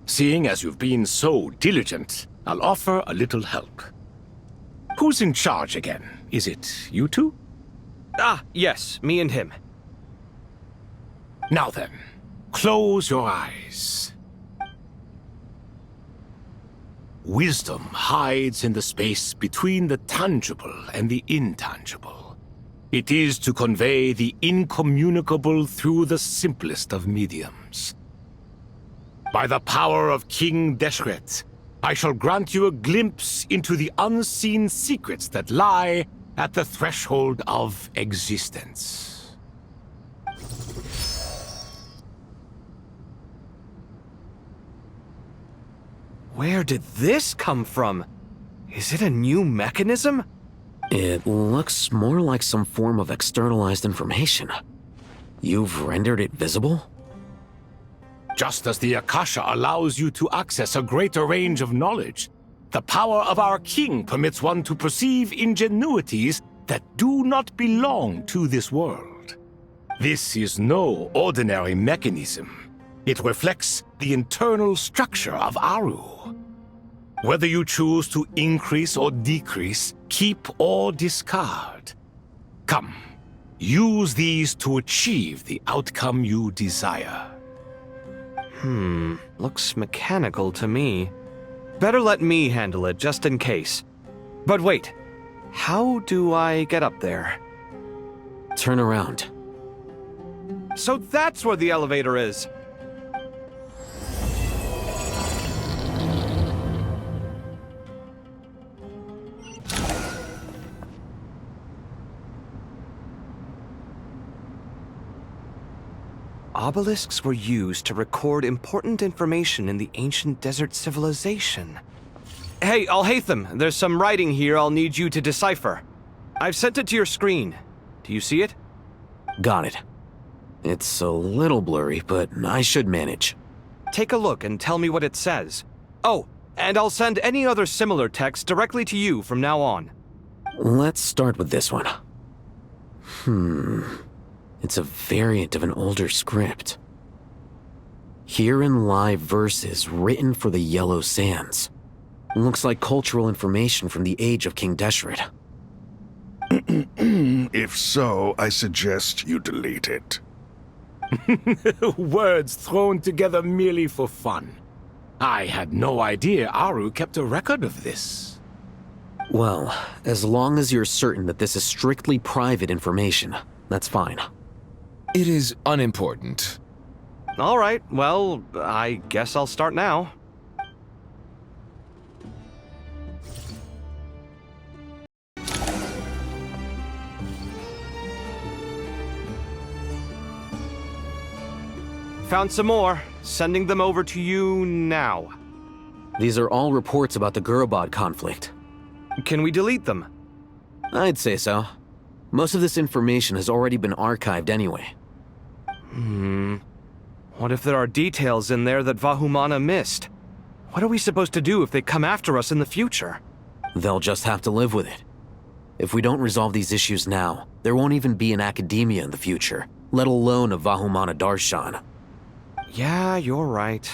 S19: Seeing as you've been so diligent, I'll offer a little help. Who's in charge again? Is it you two?
S9: Yes, me and him.
S19: Now then, close your eyes. Wisdom hides in the space between the tangible and the intangible. It is to convey the incommunicable through the simplest of mediums. By the power of King Deshret, I shall grant you a glimpse into the unseen secrets that lie at the threshold of existence.
S9: Where did this come from? Is it a new mechanism?
S2: It looks more like some form of externalized information. You've rendered it visible?
S19: Just as the Akasha allows you to access a greater range of knowledge, the power of our king permits one to perceive ingenuities that do not belong to this world. This is no ordinary mechanism. It reflects the internal structure of Aru. Whether you choose to increase or decrease, keep or discard. Come, use these to achieve the outcome you desire.
S9: Looks mechanical to me. Better let me handle it, just in case. But wait, how do I get up there?
S2: Turn around.
S9: So that's where the elevator is. Obelisks were used to record important information in the ancient desert civilization. Hey, Alhaitham, there's some writing here I'll need you to decipher. I've sent it to your screen. Do you see it?
S2: Got it. It's a little blurry, but I should manage.
S9: Take a look and tell me what it says. Oh, and I'll send any other similar text directly to you from now on.
S2: Let's start with this one. It's a variant of an older script. Here in live verses written for the Yellow Sands. Looks like cultural information from the age of King Deshret.
S3: If so, I suggest you delete it.
S19: Words thrown together merely for fun. I had no idea Aru kept a record of this.
S2: Well, as long as you're certain that this is strictly private information, that's fine.
S21: It is unimportant.
S9: All right, well, I guess I'll start now. Found some more. Sending them over to you now.
S2: These are all reports about the Gurubad conflict.
S9: Can we delete them?
S2: I'd say so. Most of this information has already been archived anyway.
S9: What if there are details in there that Vahumana missed? What are we supposed to do if they come after us in the future?
S2: They'll just have to live with it. If we don't resolve these issues now, there won't even be an academia in the future, let alone a Vahumana Darshan.
S9: Yeah, you're right.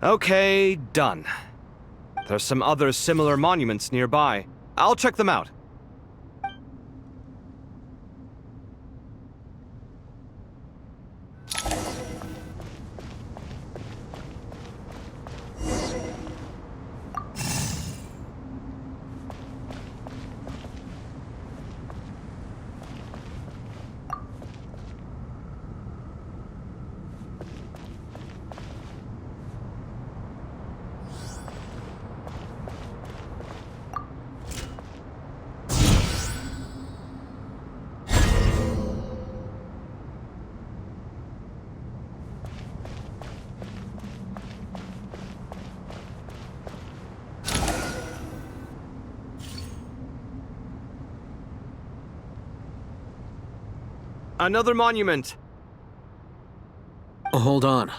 S9: Okay, done. There's some other similar monuments nearby. I'll check them out. Another monument.
S2: Hold on.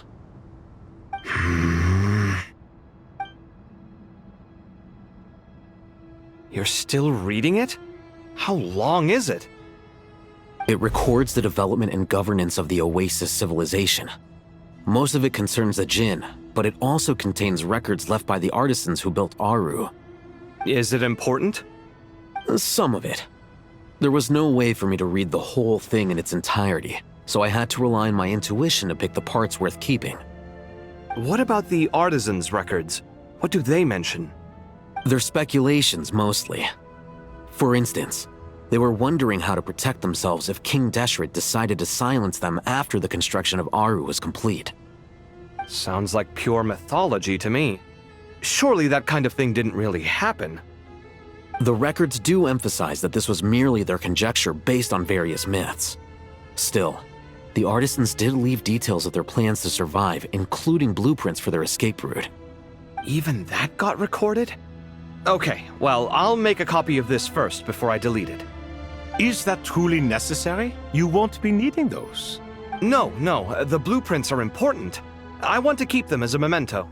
S9: You're still reading it? How long is it?
S2: It records the development and governance of the Oasis civilization. Most of it concerns the Jinn, but it also contains records left by the artisans who built Aru.
S9: Is it important?
S2: Some of it. There was no way for me to read the whole thing in its entirety, so I had to rely on my intuition to pick the parts worth keeping.
S9: What about the artisans' records? What do they mention?
S2: They're speculations, mostly. For instance, they were wondering how to protect themselves if King Deshret decided to silence them after the construction of Aru was complete.
S9: Sounds like pure mythology to me. Surely that kind of thing didn't really happen.
S2: The records do emphasize that this was merely their conjecture based on various myths. Still, the artisans did leave details of their plans to survive, including blueprints for their escape route.
S9: Even that got recorded? Okay, well, I'll make a copy of this first before I delete it.
S19: Is that truly necessary? You won't be needing those.
S9: No, the blueprints are important. I want to keep them as a memento.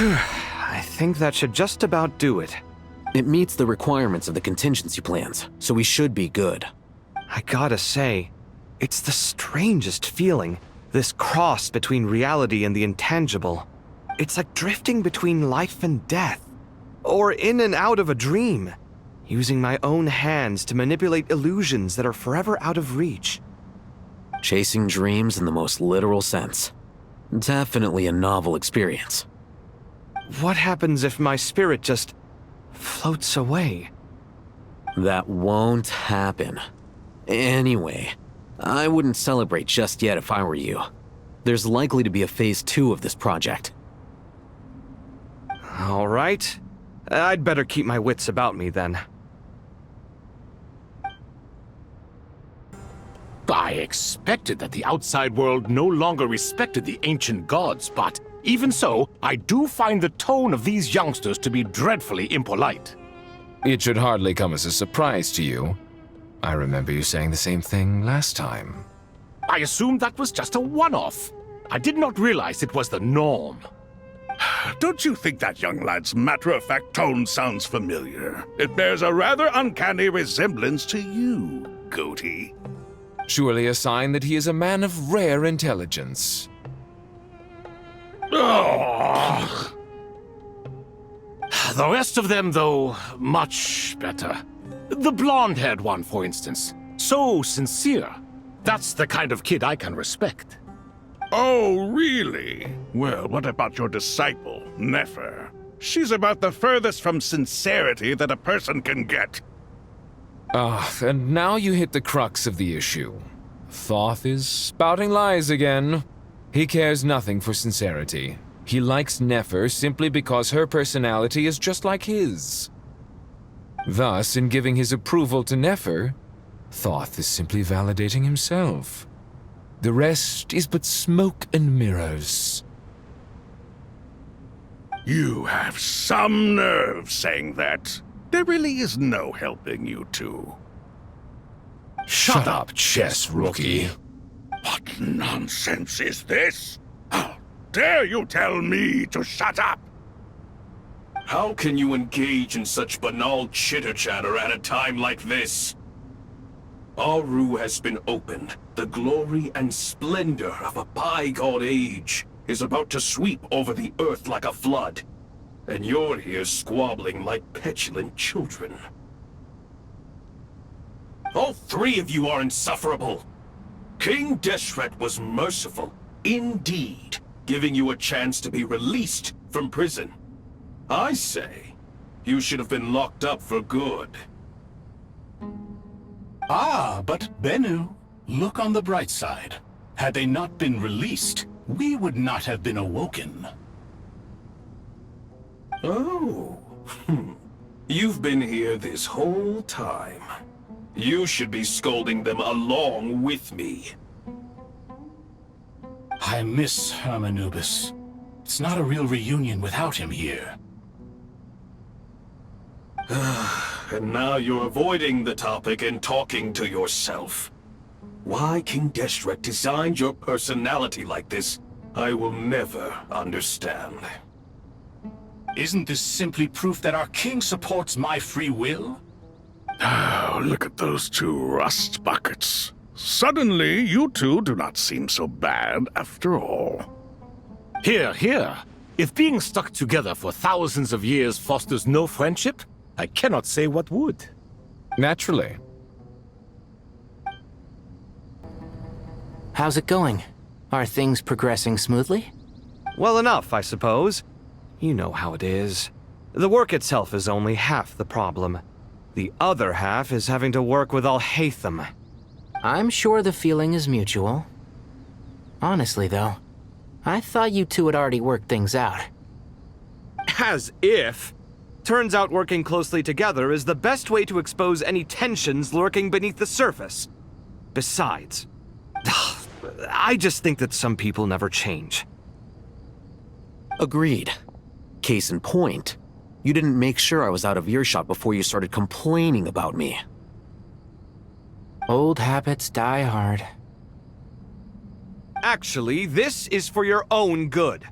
S9: I think that should just about do it.
S2: It meets the requirements of the contingency plans, so we should be good.
S9: I gotta say, it's the strangest feeling, this cross between reality and the intangible. It's like drifting between life and death, or in and out of a dream, using my own hands to manipulate illusions that are forever out of reach.
S2: Chasing dreams in the most literal sense. Definitely a novel experience.
S9: What happens if my spirit just floats away?
S2: That won't happen. Anyway, I wouldn't celebrate just yet if I were you. There's likely to be a phase 2 of this project.
S9: All right. I'd better keep my wits about me then.
S19: I expected that the outside world no longer respected the ancient gods, but even so, I do find the tone of these youngsters to be dreadfully impolite.
S21: It should hardly come as a surprise to you. I remember you saying the same thing last time.
S19: I assumed that was just a one-off. I did not realize it was the norm.
S3: Don't you think that young lad's matter-of-fact tone sounds familiar? It bears a rather uncanny resemblance to you, Goatee.
S21: Surely a sign that he is a man of rare intelligence.
S19: Oh. The rest of them, though, much better. The blonde-haired one, for instance. So sincere. That's the kind of kid I can respect.
S3: Oh, really? Well, what about your disciple, Nefer? She's about the furthest from sincerity that a person can get.
S21: And now you hit the crux of the issue. Thoth is spouting lies again. He cares nothing for sincerity. He likes Nefer simply because her personality is just like his. Thus, in giving his approval to Nefer, Thoth is simply validating himself. The rest is but smoke and mirrors.
S3: You have some nerve saying that. There really is no helping you two.
S21: Shut up, chess rookie.
S3: What nonsense is this? How dare you tell me to shut up?
S18: How can you engage in such banal chitter-chatter at a time like this? Aru has been opened. The glory and splendor of a bygone age is about to sweep over the earth like a flood. And you're here squabbling like petulant children. All three of you are insufferable. King Deshret was merciful, indeed, giving you a chance to be released from prison. I say, you should have been locked up for good.
S10: Ah, but Bennu, look on the bright side. Had they not been released, we would not have been awoken.
S18: Oh, you've been here this whole time. You should be scolding them along with me.
S10: I miss Hermanubis. It's not a real reunion without him here.
S18: And now you're avoiding the topic and talking to yourself. Why King Deshret designed your personality like this, I will never understand.
S10: Isn't this simply proof that our king supports my free will?
S3: Oh, look at those two rust buckets. Suddenly, you two do not seem so bad after all.
S19: Here, here. If being stuck together for thousands of years fosters no friendship, I cannot say what would.
S21: Naturally.
S15: How's it going? Are things progressing smoothly?
S9: Well enough, I suppose. You know how it is. The work itself is only half the problem. The other half is having to work with Al-Haytham.
S15: I'm sure the feeling is mutual. Honestly, though, I thought you two had already worked things out.
S9: As if. Turns out working closely together is the best way to expose any tensions lurking beneath the surface. Besides, I just think that some people never change.
S2: Agreed. Case in point, you didn't make sure I was out of earshot before you started complaining about me.
S15: Old habits die hard.
S9: Actually, this is for your own good.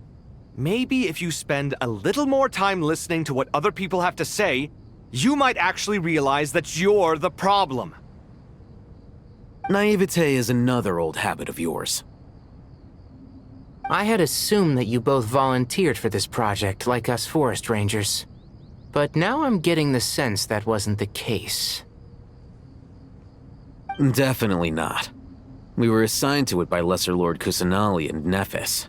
S9: Maybe if you spend a little more time listening to what other people have to say, you might actually realize that you're the problem.
S2: Naivete is another old habit of yours.
S15: I had assumed that you both volunteered for this project, like us forest rangers. But now I'm getting the sense that wasn't the case.
S2: Definitely not. We were assigned to it by Lesser Lord Kusanali and Nephis.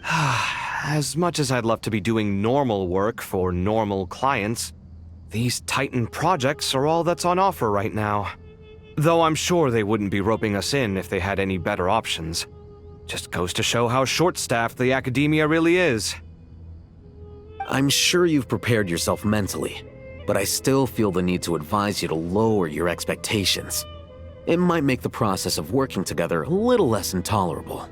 S9: As much as I'd love to be doing normal work for normal clients, these Titan projects are all that's on offer right now. Though I'm sure they wouldn't be roping us in if they had any better options. Just goes to show how short-staffed the academia really is.
S2: I'm sure you've prepared yourself mentally, but I still feel the need to advise you to lower your expectations. It might make the process of working together a little less intolerable.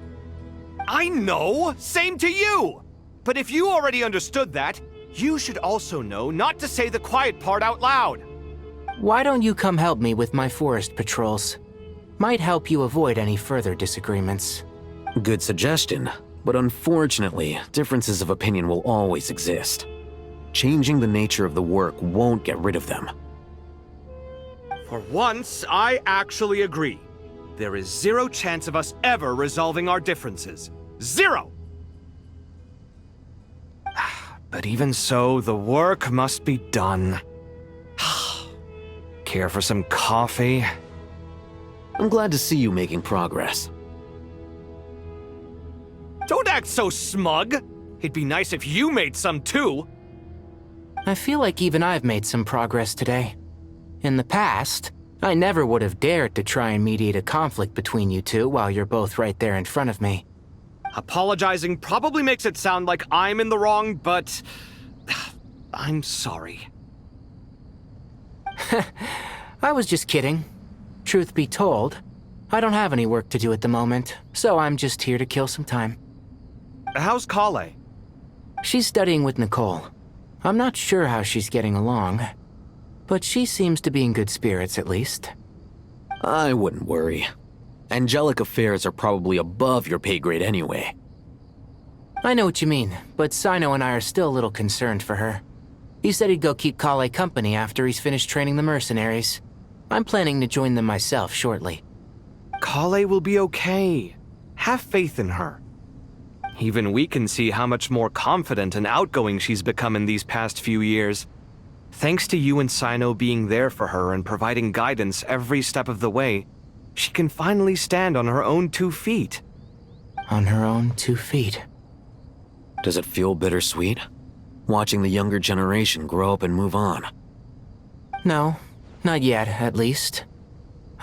S9: I know! Same to you! But if you already understood that, you should also know not to say the quiet part out loud.
S15: Why don't you come help me with my forest patrols? Might help you avoid any further disagreements.
S2: Good suggestion, But unfortunately, differences of opinion will always exist. Changing the nature of the work won't get rid of them.
S9: For once, I actually agree. There is zero chance of us ever resolving our differences. Zero! But even so, the work must be done. Care for some coffee?
S2: I'm glad to see you making progress.
S9: Don't act so smug! It'd be nice if you made some too!
S15: I feel like even I've made some progress today. In the past, I never would have dared to try and mediate a conflict between you two while you're both right there in front of me.
S9: Apologizing probably makes it sound like I'm in the wrong, but... I'm sorry.
S15: I was just kidding. Truth be told, I don't have any work to do at the moment, so I'm just here to kill some time.
S9: How's Kale?
S15: She's studying with Nicole. I'm not sure how she's getting along, but she seems to be in good spirits at least.
S2: I wouldn't worry. Angelic affairs are probably above your pay grade anyway.
S15: I know what you mean, but Sino and I are still a little concerned for her. He said he'd go keep Kale company after he's finished training the mercenaries. I'm planning to join them myself shortly.
S9: Kale will be okay. Have faith in her. Even we can see how much more confident and outgoing she's become in these past few years. Thanks to you and Sino being there for her and providing guidance every step of the way, she can finally stand on her own 2 feet.
S15: On her own 2 feet.
S2: Does it feel bittersweet? Watching the younger generation grow up and move on?
S15: No, not yet, at least.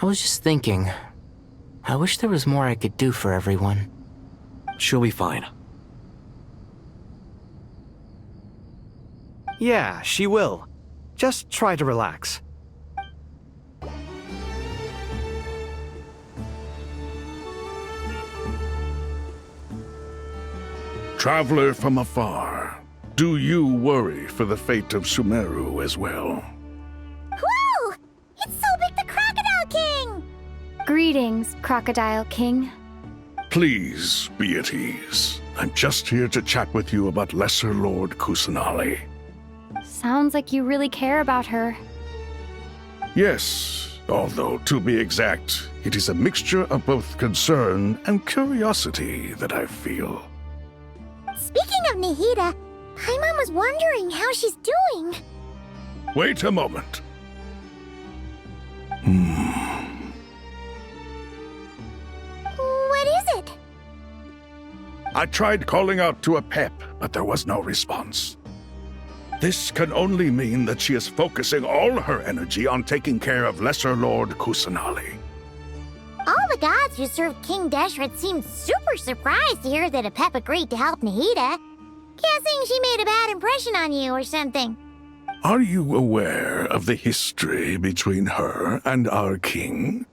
S15: I was just thinking, I wish there was more I could do for everyone.
S2: She'll be fine.
S9: Yeah, she will. Just try to relax.
S3: Traveler from afar, do you worry for the fate of Sumeru as well?
S7: Whoa! It's Sobek the Crocodile King!
S5: Greetings, Crocodile King.
S3: Please be at ease. I'm just here to chat with you about Lesser Lord Kusanali.
S5: Sounds like you really care about her.
S3: Yes, although to be exact, it is a mixture of both concern and curiosity that I feel.
S7: Speaking of Nahida, Paimon was wondering how she's doing.
S3: Wait a moment.
S7: What is it?
S3: I tried calling out to Apep, but there was no response. This can only mean that she is focusing all her energy on taking care of Lesser Lord Kusanali.
S7: All the gods who served King Deshret seemed super surprised to hear that Apep agreed to help Nahida. Guessing she made a bad impression on you or something.
S3: Are you aware of the history between her and our king?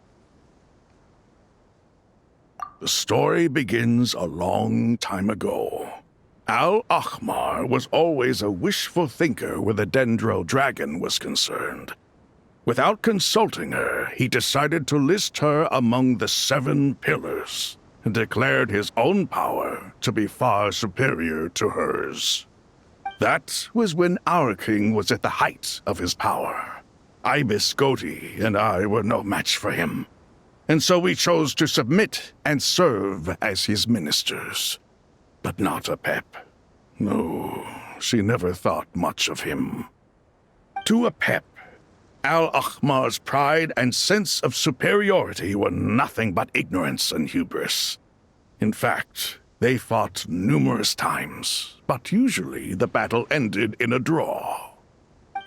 S3: The story begins a long time ago. Al-Ahmar was always a wishful thinker where the Dendro dragon was concerned. Without consulting her, he decided to list her among the 7 pillars and declared his own power to be far superior to hers. That was when our king was at the height of his power. Ibis Goti and I were no match for him, and so we chose to submit and serve as his ministers. But not Apep. No, she never thought much of him. To Apep, Al-Ahmar's pride and sense of superiority were nothing but ignorance and hubris. In fact, they fought numerous times, but usually the battle ended in a draw.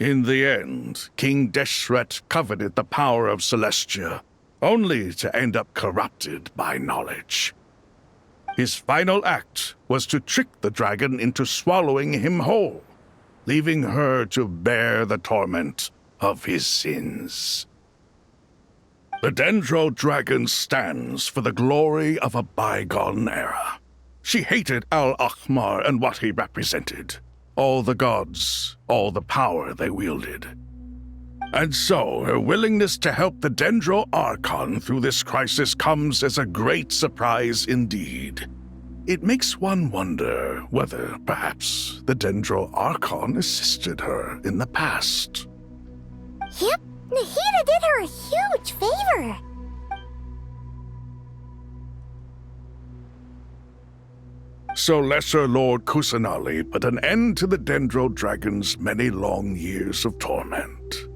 S3: In the end, King Deshret coveted the power of Celestia, only to end up corrupted by knowledge. His final act was to trick the dragon into swallowing him whole, leaving her to bear the torment of his sins. The Dendro dragon stands for the glory of a bygone era. She hated Al-Ahmar and what he represented. All the gods, all the power they wielded. And so, her willingness to help the Dendro Archon through this crisis comes as a great surprise indeed. It makes one wonder whether, perhaps, the Dendro Archon assisted her in the past.
S7: Yep, Nahida did her a huge favor.
S3: So Lesser Lord Kusanali put an end to the Dendro Dragon's many long years of torment.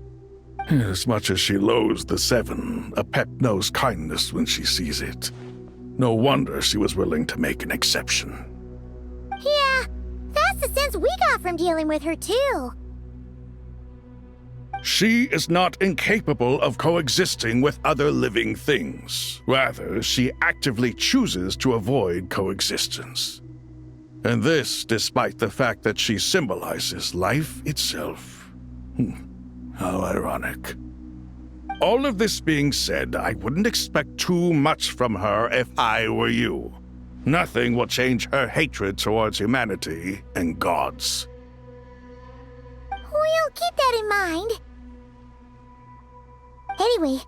S3: As much as she loathes the Seven, Apep knows kindness when she sees it. No wonder she was willing to make an exception.
S7: Yeah, that's the sense we got from dealing with her too.
S3: She is not incapable of coexisting with other living things. Rather, she actively chooses to avoid coexistence. And this despite the fact that she symbolizes life itself. How ironic. All of this being said, I wouldn't expect too much from her if I were you. Nothing will change her hatred towards humanity and gods.
S7: We'll keep that in mind. Anyway,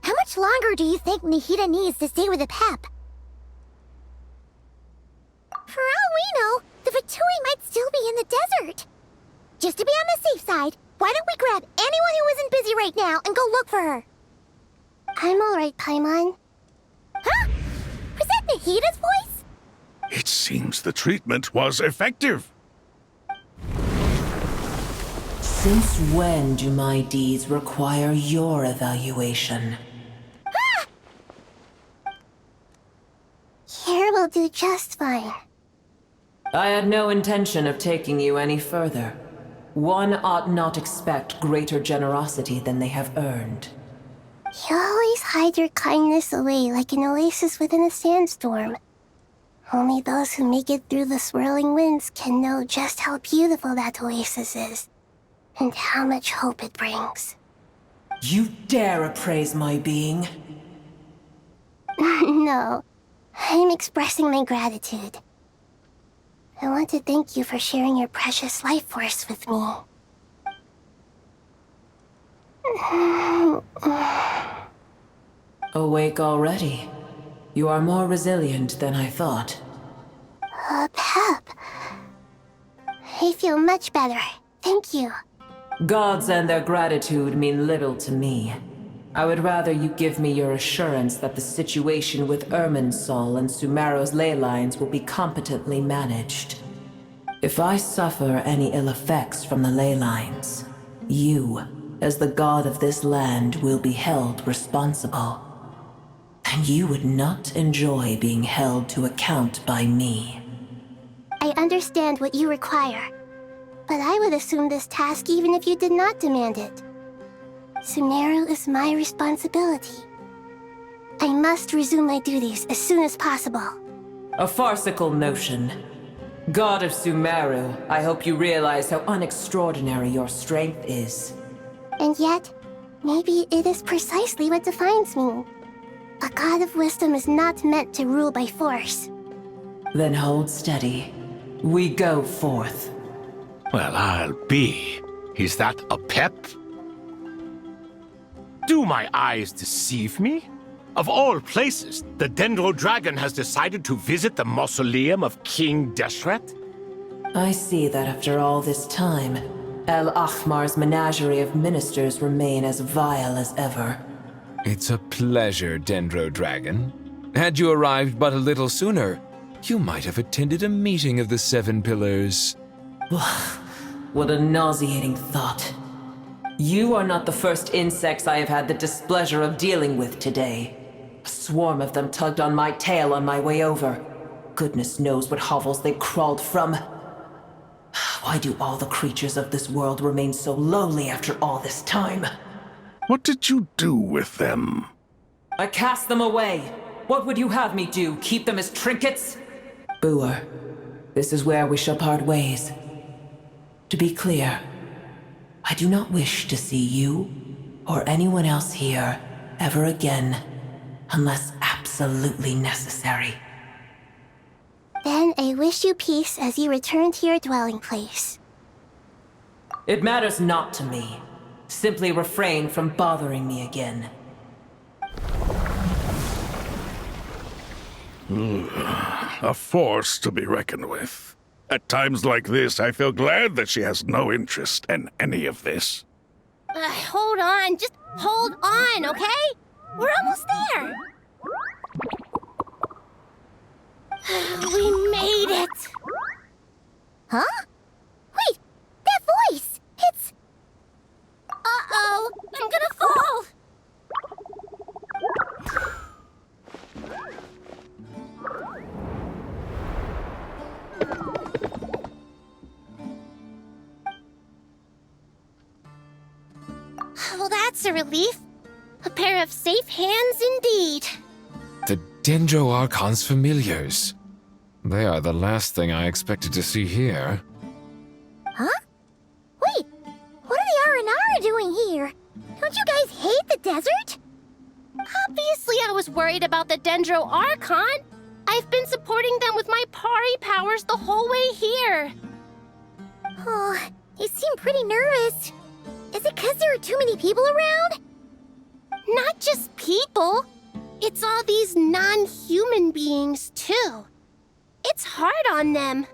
S7: how much longer do you think Nahida needs to stay with Apep? For all we know, the Fatui might still be in the desert. Just to be on the safe side, why don't we grab anyone who isn't busy right now and go look for her? I'm alright, Paimon. Huh? Was that Nahida's voice?
S3: It seems the treatment was effective.
S6: Since when do my deeds require your evaluation?
S7: Here will do just fine.
S6: I had no intention of taking you any further. One ought not expect greater generosity than they have earned.
S7: You always hide your kindness away like an oasis within a sandstorm. Only those who make it through the swirling winds can know just how beautiful that oasis is, and how much hope it brings.
S6: You dare appraise my being?
S7: No, I'm expressing my gratitude. I want to thank you for sharing your precious life force with me.
S6: Awake already. You are more resilient than I thought.
S7: Pep. I feel much better. Thank you.
S6: Gods and their gratitude mean little to me. I would rather you give me your assurance that the situation with Irminsul and Sumeru's ley lines will be competently managed. If I suffer any ill effects from the ley lines, you, as the god of this land, will be held responsible. And you would not enjoy being held to account by me.
S7: I understand what you require, but I would assume this task even if you did not demand it. Sumeru is my responsibility. I must resume my duties as soon as possible.
S6: A farcical notion. God of Sumeru, I hope you realize how unextraordinary your strength is.
S7: And yet, maybe it is precisely what defines me. A god of wisdom is not meant to rule by force.
S6: Then hold steady. We go forth.
S19: Well, I'll be. Is that Apep? Do my eyes deceive me? Of all places, the Dendro Dragon has decided to visit the mausoleum of King Deshret?
S6: I see that after all this time, El Ahmar's menagerie of ministers remain as vile as ever.
S21: It's a pleasure, Dendro Dragon. Had you arrived but a little sooner, you might have attended a meeting of the Seven Pillars.
S6: What a nauseating thought. You are not the first insects I have had the displeasure of dealing with today. A swarm of them tugged on my tail on my way over. Goodness knows what hovels they crawled from. Why do all the creatures of this world remain so lowly after all this time?
S3: What did you do with them?
S6: I cast them away. What would you have me do? Keep them as trinkets? Boer, this is where we shall part ways. To be clear, I do not wish to see you or anyone else here ever again, unless absolutely necessary.
S7: Then I wish you peace as you return to your dwelling place.
S6: It matters not to me. Simply refrain from bothering me again.
S3: a force to be reckoned with. At times like this, I feel glad that she has no interest in any of this.
S12: Hold on, just hold on, okay? We're almost there. We made it. Huh? Wait, that voice! It's... Uh-oh, I'm gonna fall! Well, that's a relief. A pair of safe hands indeed.
S21: The Dendro Archon's familiars. They are the last thing I expected to see here.
S12: Huh? Wait, what are the R&R doing here? Don't you guys hate the desert? Obviously I was worried about the Dendro Archon. I've been supporting them with my Pari powers the whole way here. Oh, you seem pretty nervous. Is it because there are too many people around? Not just people. It's all these non-human beings, too. It's hard on them.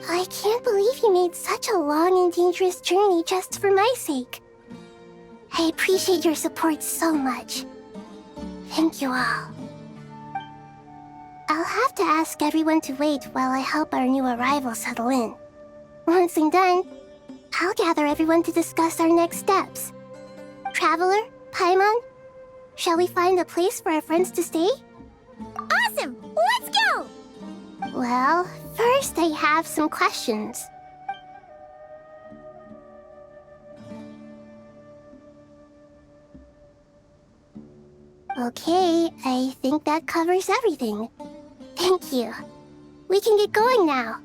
S7: I can't believe you made such a long and dangerous journey just for my sake. I appreciate your support so much. Thank you all. I'll have to ask everyone to wait while I help our new arrival settle in. Once I'm done, I'll gather everyone to discuss our next steps. Traveler, Paimon, shall we find a place for our friends to stay?
S12: Awesome! Let's go!
S7: Well, first I have some questions. Okay, I think that covers everything. Thank you. We can get going now.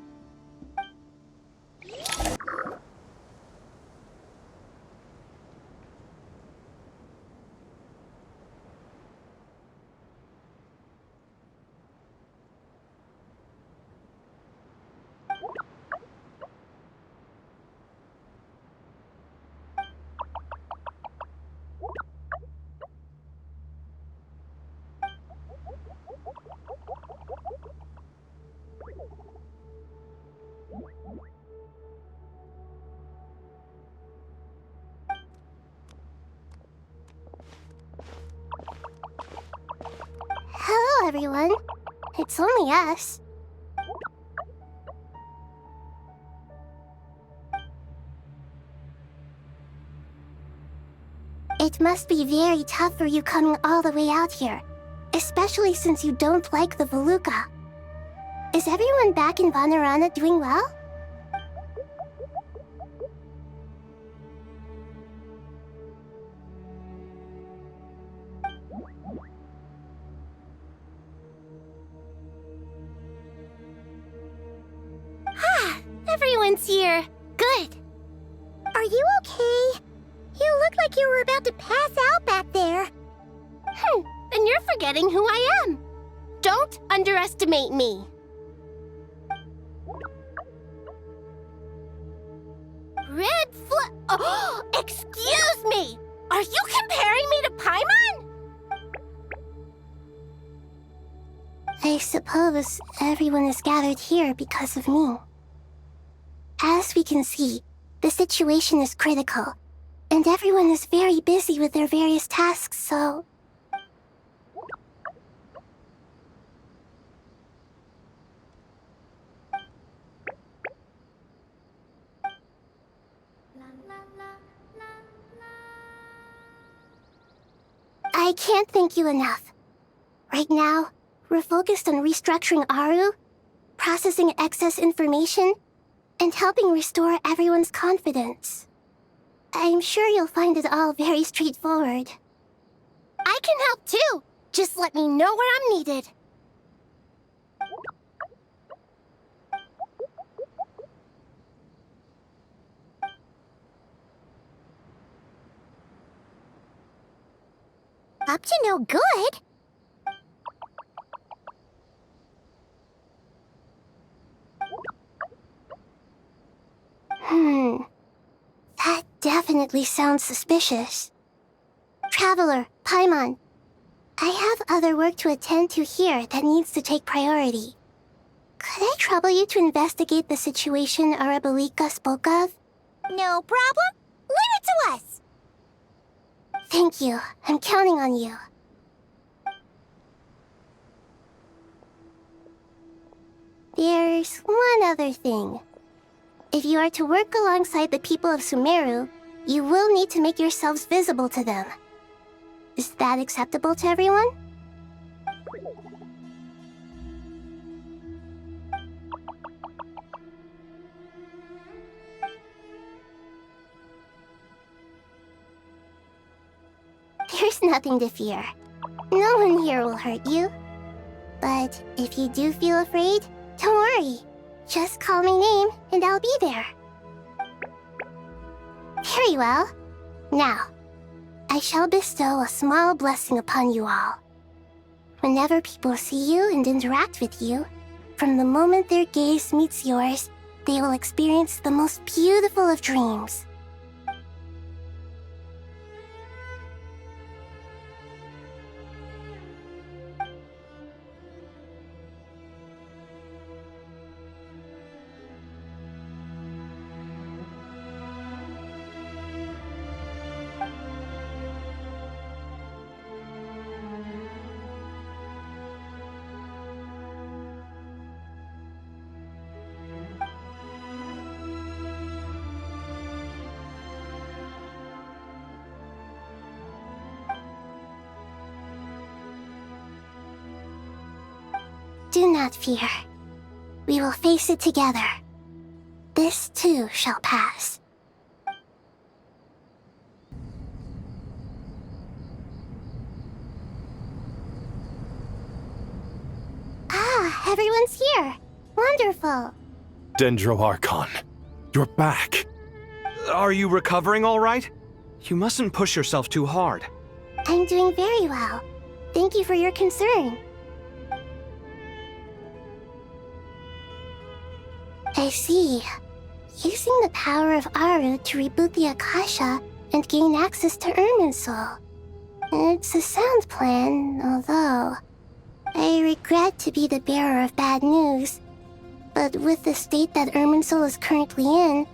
S7: Hello, everyone. It's only us. It must be very tough for you coming all the way out here, especially since you don't like the Voluka. Is everyone back in Vanarana doing well?
S12: Everyone's here. Good.
S7: Are you okay? You look like you were about to pass out back there.
S12: And you're forgetting who I am. Don't underestimate me. Red Flux. Oh, excuse me. Are you comparing me to Paimon?
S7: I suppose everyone is gathered here because of me. As we can see, the situation is critical, and everyone is very busy with their various tasks, so... I can't thank you enough. Right now, we're focused on restructuring Aru, processing excess information, and helping restore everyone's confidence. I'm sure you'll find it all very straightforward.
S12: I can help too. Just let me know where I'm needed.
S7: Up to no good? That definitely sounds suspicious. Traveler, Paimon, I have other work to attend to here that needs to take priority. Could I trouble you to investigate the situation Arabalika spoke of?
S12: No problem. Leave it to us.
S7: Thank you. I'm counting on you. There's one other thing. If you are to work alongside the people of Sumeru, you will need to make yourselves visible to them. Is that acceptable to everyone? There's nothing to fear. No one here will hurt you. But if you do feel afraid, don't worry. Just call my name and I'll be there. Very well. Now, I shall bestow a small blessing upon you all. Whenever people see you and interact with you, from the moment their gaze meets yours, they will experience the most beautiful of dreams. Do not fear. We will face it together. This too shall pass. Ah, everyone's here. Wonderful.
S11: Dendro Archon, you're back.
S9: Are you recovering all right? You mustn't push yourself too hard.
S7: I'm doing very well. Thank you for your concern. I see. Using the power of Aru to reboot the Akasha and gain access to Irminsul. It's a sound plan, although I regret to be the bearer of bad news. But with the state that Irminsul is currently in,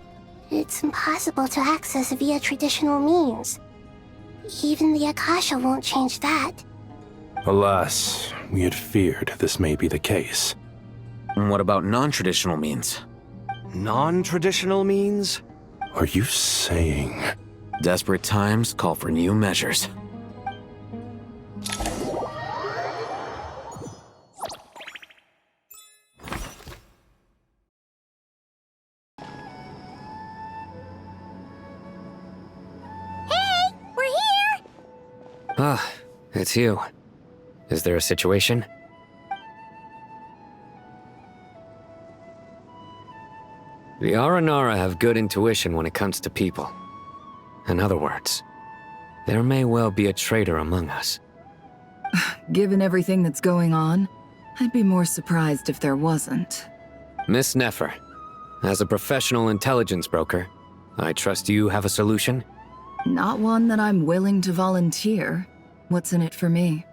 S7: it's impossible to access via traditional means. Even the Akasha won't change that.
S20: Alas, we had feared this may be the case.
S2: And what about non-traditional means?
S9: Non-traditional means?
S20: Are you saying...
S2: Desperate times call for new measures.
S12: Hey, we're here!
S14: Ah, it's you. Is there a situation? The Aranara have good intuition when it comes to people. In other words, there may well be a traitor among us.
S1: Given everything that's going on, I'd be more surprised if there wasn't.
S14: Miss Nefer, as a professional intelligence broker, I trust you have a solution?
S1: Not one that I'm willing to volunteer. What's in it for me?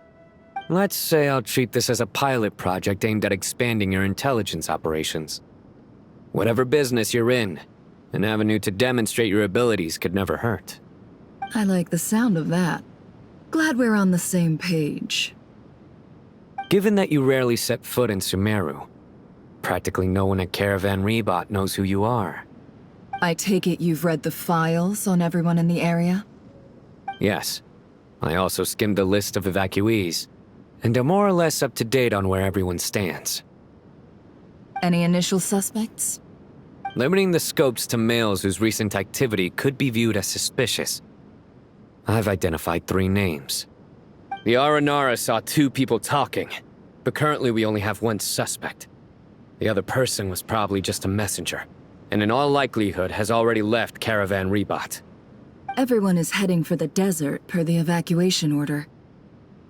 S14: Let's say I'll treat this as a pilot project aimed at expanding your intelligence operations. Whatever business you're in, an avenue to demonstrate your abilities could never hurt.
S1: I like the sound of that. Glad we're on the same page.
S14: Given that you rarely set foot in Sumeru, practically no one at Caravan Rebot knows who you are.
S1: I take it you've read the files on everyone in the area?
S14: Yes. I also skimmed the list of evacuees, and am more or less up to date on where everyone stands.
S1: Any initial suspects?
S14: Limiting the scopes to males whose recent activity could be viewed as suspicious. I've identified 3 names. The Aranara saw 2 people talking, but currently we only have 1 suspect. The other person was probably just a messenger, and in all likelihood has already left Caravan Rebot.
S1: Everyone is heading for the desert per the evacuation order.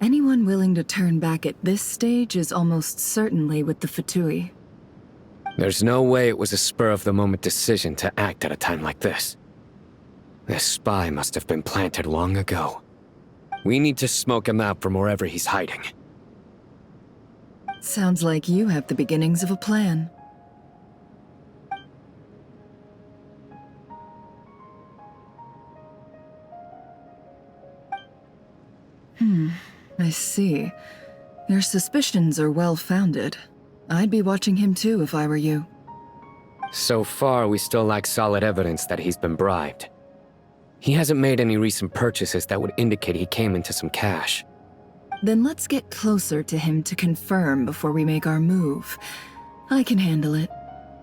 S1: Anyone willing to turn back at this stage is almost certainly with the Fatui.
S14: There's no way it was a spur-of-the-moment decision to act at a time like this. This spy must have been planted long ago. We need to smoke him out from wherever he's hiding.
S1: Sounds like you have the beginnings of a plan. I see. Your suspicions are well-founded. I'd be watching him too if I were you.
S14: So far, we still lack solid evidence that he's been bribed. He hasn't made any recent purchases that would indicate he came into some cash.
S1: Then let's get closer to him to confirm before we make our move. I can handle it.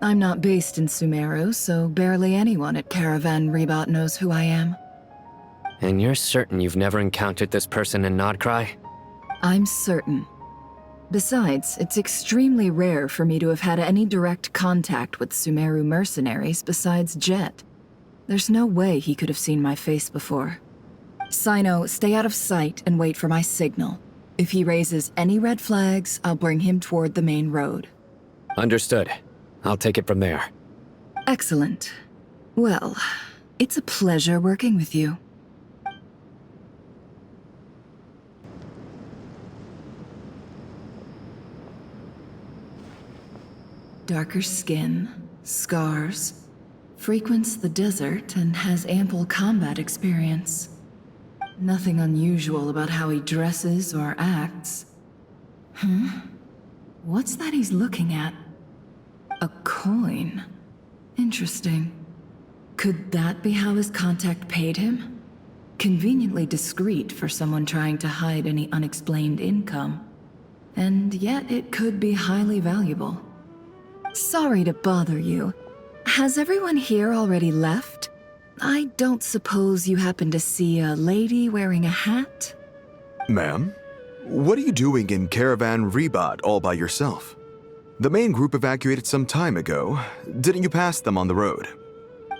S1: I'm not based in Sumeru, so barely anyone at Caravan Rebot knows who I am.
S14: And you're certain you've never encountered this person in Nod-Krai?
S1: I'm certain. Besides, it's extremely rare for me to have had any direct contact with Sumeru mercenaries besides Jet. There's no way he could have seen my face before. Sino, stay out of sight and wait for my signal. If he raises any red flags, I'll bring him toward the main road.
S14: Understood. I'll take it from there.
S1: Excellent. Well, it's a pleasure working with you. Darker skin, scars, frequents the desert and has ample combat experience. Nothing unusual about how he dresses or acts. What's that he's looking at? A coin. Interesting. Could that be how his contact paid him? Conveniently discreet for someone trying to hide any unexplained income. And yet it could be highly valuable. Sorry to bother you. Has everyone here already left? I don't suppose you happen to see a lady wearing a hat?
S8: Ma'am, what are you doing in Caravan Rebot all by yourself? The main group evacuated some time ago. Didn't you pass them on the road?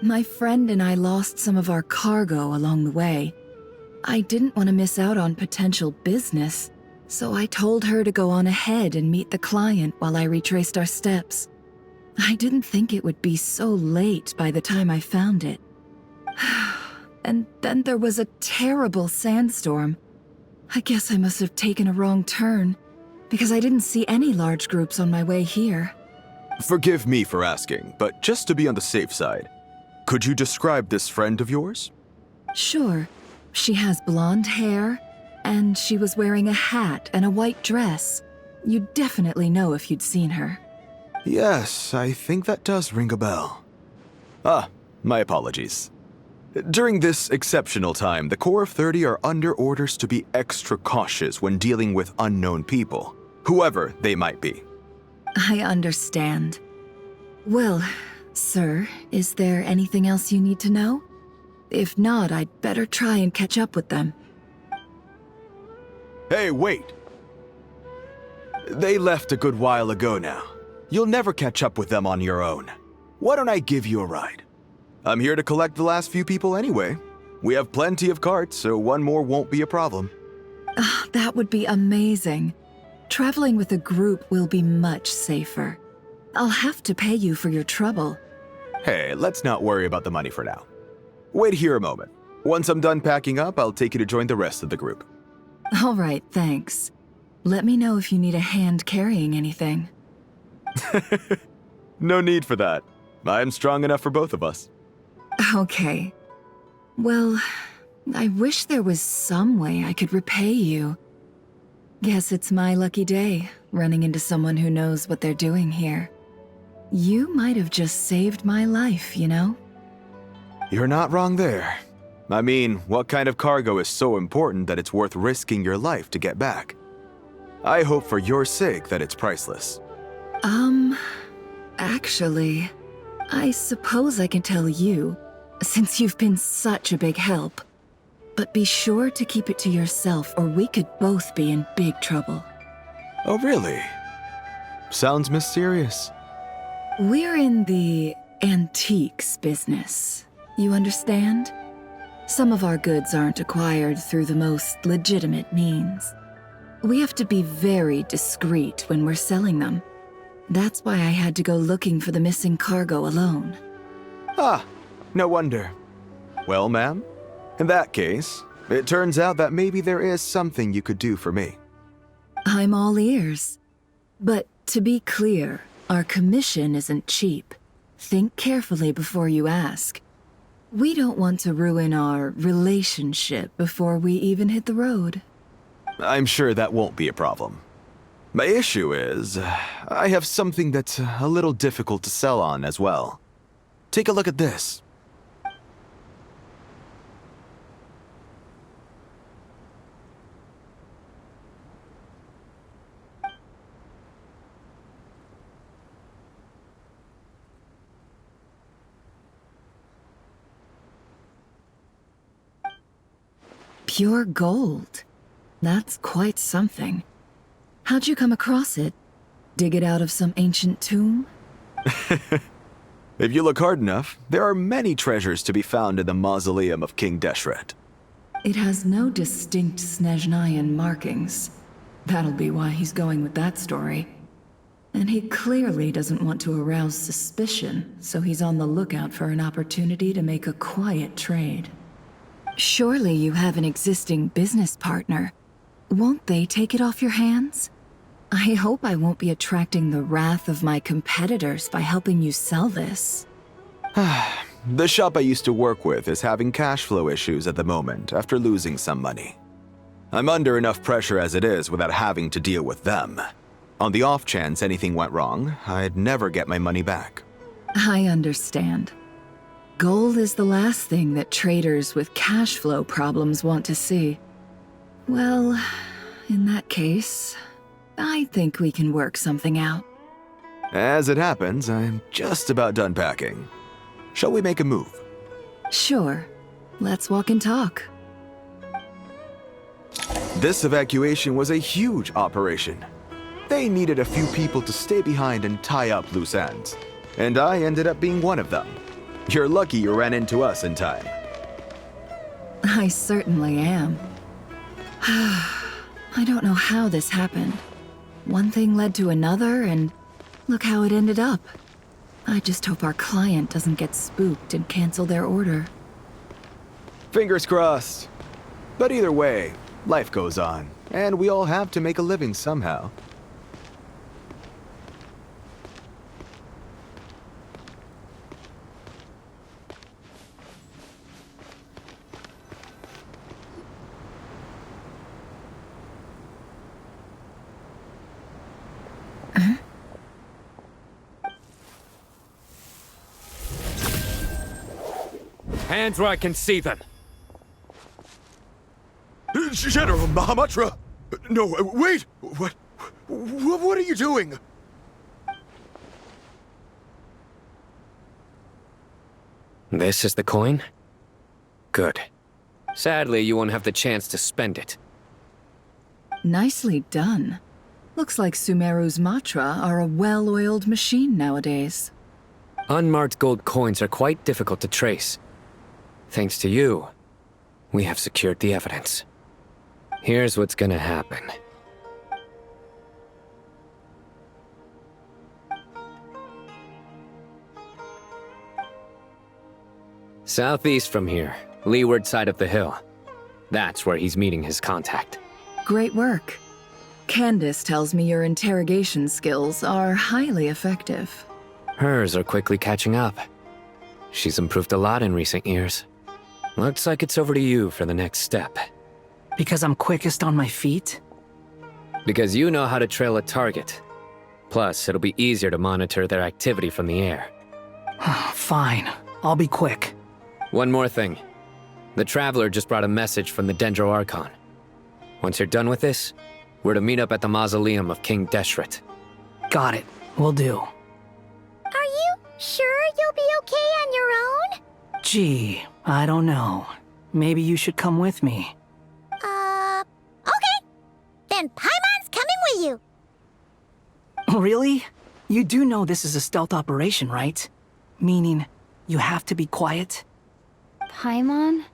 S1: My friend and I lost some of our cargo along the way. I didn't want to miss out on potential business, so I told her to go on ahead and meet the client while I retraced our steps. I didn't think it would be so late by the time I found it. And then there was a terrible sandstorm. I guess I must have taken a wrong turn, because I didn't see any large groups on my way here.
S8: Forgive me for asking, but just to be on the safe side, could you describe this friend of yours?
S1: Sure. She has blonde hair, and she was wearing a hat and a white dress. You'd definitely know if you'd seen her.
S8: Yes, I think that does ring a bell. My apologies. During this exceptional time, the Core of 30 are under orders to be extra cautious when dealing with unknown people, whoever they might be.
S1: I understand. Well, sir, is there anything else you need to know? If not, I'd better try and catch up with them.
S8: Hey, wait! They left a good while ago now. You'll never catch up with them on your own. Why don't I give you a ride? I'm here to collect the last few people anyway. We have plenty of carts, so one more won't be a problem.
S1: That would be amazing. Traveling with a group will be much safer. I'll have to pay you for your trouble.
S8: Hey, let's not worry about the money for now. Wait here a moment. Once I'm done packing up, I'll take you to join the rest of the group.
S1: All right, thanks. Let me know if you need a hand carrying anything.
S8: No need for that. I'm strong enough for both of us.
S1: Okay. Well, I wish there was some way I could repay you. Guess it's my lucky day, running into someone who knows what they're doing here. You might have just saved my life, you know?
S8: You're not wrong there. I mean, what kind of cargo is so important that it's worth risking your life to get back? I hope for your sake that it's priceless.
S1: Actually, I suppose I can tell you, since you've been such a big help. But be sure to keep it to yourself, or we could both be in big trouble.
S8: Oh, really? Sounds mysterious.
S1: We're in the antiques business. You understand? Some of our goods aren't acquired through the most legitimate means. We have to be very discreet when we're selling them. That's why I had to go looking for the missing cargo alone.
S8: No wonder. Well, ma'am, in that case, it turns out that maybe there is something you could do for me.
S1: I'm all ears. But to be clear, our commission isn't cheap. Think carefully before you ask. We don't want to ruin our relationship before we even hit the road.
S8: I'm sure that won't be a problem. My issue is, I have something that's a little difficult to sell on as well. Take a look at this.
S1: Pure gold. That's quite something. How'd you come across it? Dig it out of some ancient tomb?
S8: If you look hard enough, there are many treasures to be found in the mausoleum of King Deshret.
S1: It has no distinct Snezhnayan markings. That'll be why he's going with that story. And he clearly doesn't want to arouse suspicion, so he's on the lookout for an opportunity to make a quiet trade. Surely you have an existing business partner. Won't they take it off your hands? I hope I won't be attracting the wrath of my competitors by helping you sell this.
S8: The shop I used to work with is having cash flow issues at the moment after losing some money. I'm under enough pressure as it is without having to deal with them. On the off chance anything went wrong, I'd never get my money back.
S1: I understand. Gold is the last thing that traders with cash flow problems want to see. Well, in that case, I think we can work something out.
S8: As it happens, I'm just about done packing. Shall we make a move?
S1: Sure. Let's walk and talk.
S8: This evacuation was a huge operation. They needed a few people to stay behind and tie up loose ends. And I ended up being one of them. You're lucky you ran into us in time.
S1: I certainly am. I don't know how this happened. One thing led to another, and look how it ended up. I just hope our client doesn't get spooked and cancel their order.
S8: Fingers crossed. But either way, life goes on, and we all have to make a living somehow.
S14: Hands where I can see them.
S8: General Mahamatra! No, wait! What are you doing?
S14: This is the coin? Good. Sadly, you won't have the chance to spend it.
S1: Nicely done. Looks like Sumeru's Matra are a well-oiled machine nowadays.
S14: Unmarked gold coins are quite difficult to trace. Thanks to you, we have secured the evidence. Here's what's gonna happen. Southeast from here, leeward side of the hill. That's where he's meeting his contact.
S1: Great work. Candace tells me your interrogation skills are highly effective.
S14: Hers are quickly catching up. She's improved a lot in recent years. Looks like it's over to you for the next step.
S13: Because I'm quickest on my feet?
S14: Because you know how to trail a target. Plus, it'll be easier to monitor their activity from the air.
S13: Fine. I'll be quick.
S14: One more thing. The Traveler just brought a message from the Dendro Archon. Once you're done with this, we're to meet up at the mausoleum of King Deshret.
S13: Got it. Will do.
S12: Are you sure you'll be okay on your own?
S13: Gee, I don't know. Maybe you should come with me.
S12: Okay. Then Paimon's coming with you.
S13: Really? You do know this is a stealth operation, right? Meaning, you have to be quiet?
S5: Paimon?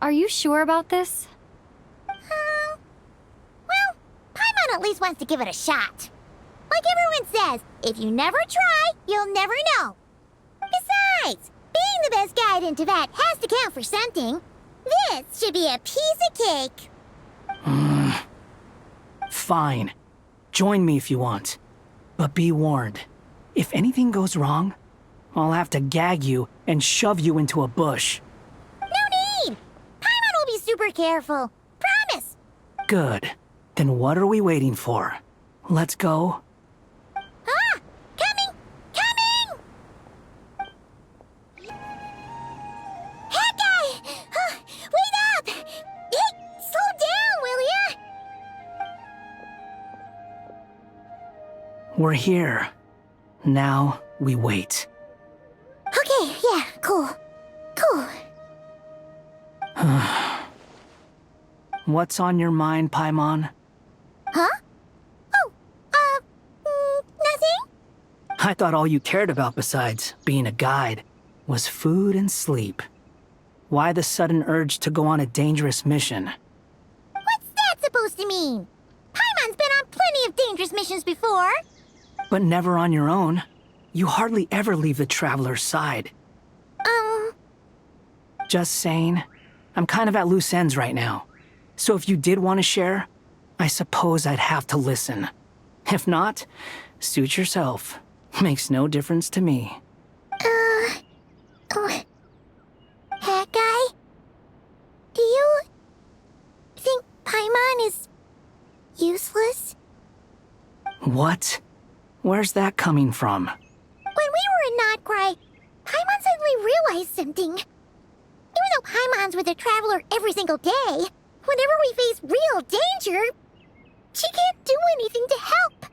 S5: Are you sure about this?
S12: Well, Paimon at least wants to give it a shot. Like everyone says, if you never try, you'll never know. Besides, being the best guide in Teyvat has to count for something. This should be a piece of cake.
S13: Fine. Join me if you want. But be warned, if anything goes wrong, I'll have to gag you and shove you into a bush.
S12: No need! Paimon will be super careful. Promise!
S13: Good. Then what are we waiting for? Let's go.
S12: Ah! Coming! Coming! Hey, guy! Wait up! Hey, slow down, will ya?
S13: We're here. Now we wait.
S12: Okay, yeah, cool. Cool.
S13: What's on your mind, Paimon?
S12: Huh? Oh, nothing?
S13: I thought all you cared about besides being a guide was food and sleep. Why the sudden urge to go on a dangerous mission?
S12: What's that supposed to mean? Paimon's been on plenty of dangerous missions before.
S13: But never on your own. You hardly ever leave the traveler's side. Just saying, I'm kind of at loose ends right now. So if you did want to share, I suppose I'd have to listen. If not, suit yourself. Makes no difference to me.
S12: Hat guy? Do you think Paimon is useless?
S13: What? Where's that coming from?
S12: When we were in Nod-Krai, Paimon suddenly realized something. Even though Paimon's with a traveler every single day, whenever we face real danger, she can't do anything to help.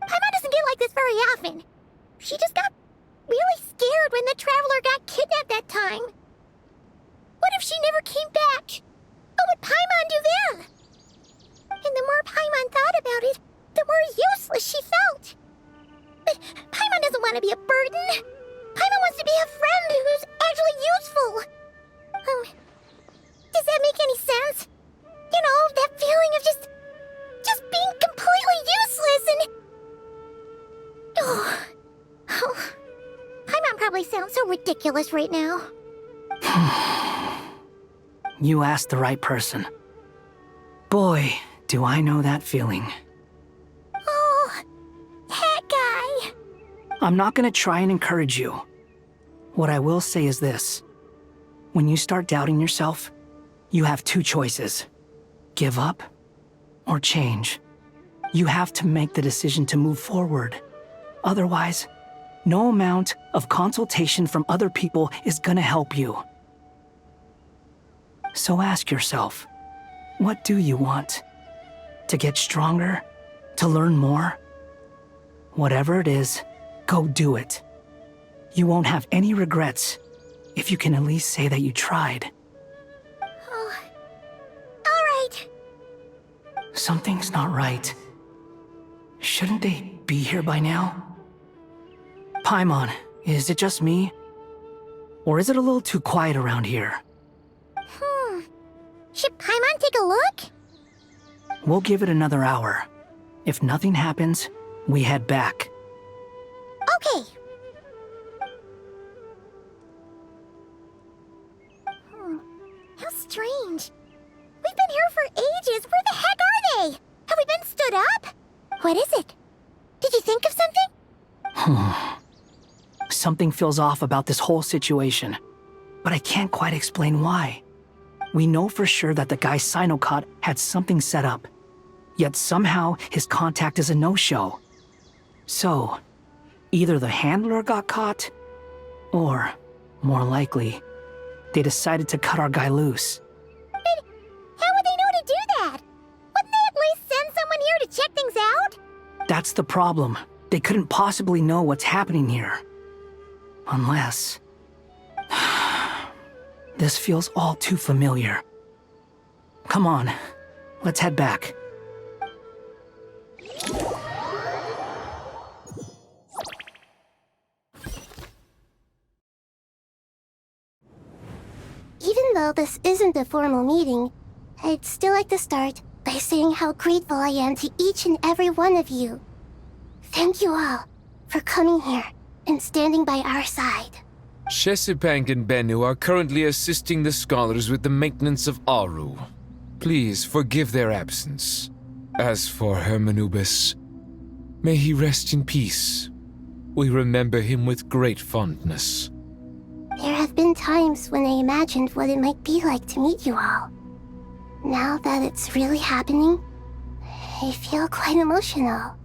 S12: Paimon doesn't get like this very often. She just got really scared when the traveler got kidnapped that time. What if she never came back? What would Paimon do then? And the more Paimon thought about it, the more useless she felt. But Paimon doesn't want to be a burden. Paimon wants to be a friend who's actually useful. Does that make any sense? You know, that feeling of just being completely useless and... Oh. Paimon probably sounds so ridiculous right now.
S13: You asked the right person. Boy, do I know that feeling.
S12: Oh, that guy.
S13: I'm not gonna try and encourage you. What I will say is this. When you start doubting yourself, you have two choices. Give up or change. You have to make the decision to move forward. Otherwise, no amount of consultation from other people is gonna help you. So ask yourself, what do you want? To get stronger? To learn more? Whatever it is, go do it. You won't have any regrets if you can at least say that you tried.
S12: Oh, all right.
S13: Something's not right. Shouldn't they be here by now? Paimon, is it just me? Or is it a little too quiet around here?
S12: Should Paimon take a look?
S13: We'll give it another hour. If nothing happens, we head back.
S12: Okay. How strange. We've been here for ages. Where the heck are they? Have we been stood up? What is it? Did you think of something?
S13: Something feels off about this whole situation, but I can't quite explain why. We know for sure that the guy Sinocot had something set up, yet somehow his contact is a no-show. So, either the handler got caught, or, more likely, they decided to cut our guy loose.
S12: But how would they know to do that? Wouldn't they at least send someone here to check things out?
S13: That's the problem. They couldn't possibly know what's happening here. Unless... This feels all too familiar. Come on, let's head back.
S7: Even though this isn't a formal meeting, I'd still like to start by saying how grateful I am to each and every one of you. Thank you all for coming here and standing by our side.
S21: Chesipank and Bennu are currently assisting the scholars with the maintenance of Aru. Please forgive their absence. As for Hermanubis, may he rest in peace. We remember him with great fondness.
S12: There have been times when I imagined what it might be like to meet you all. Now that it's really happening, I feel quite emotional.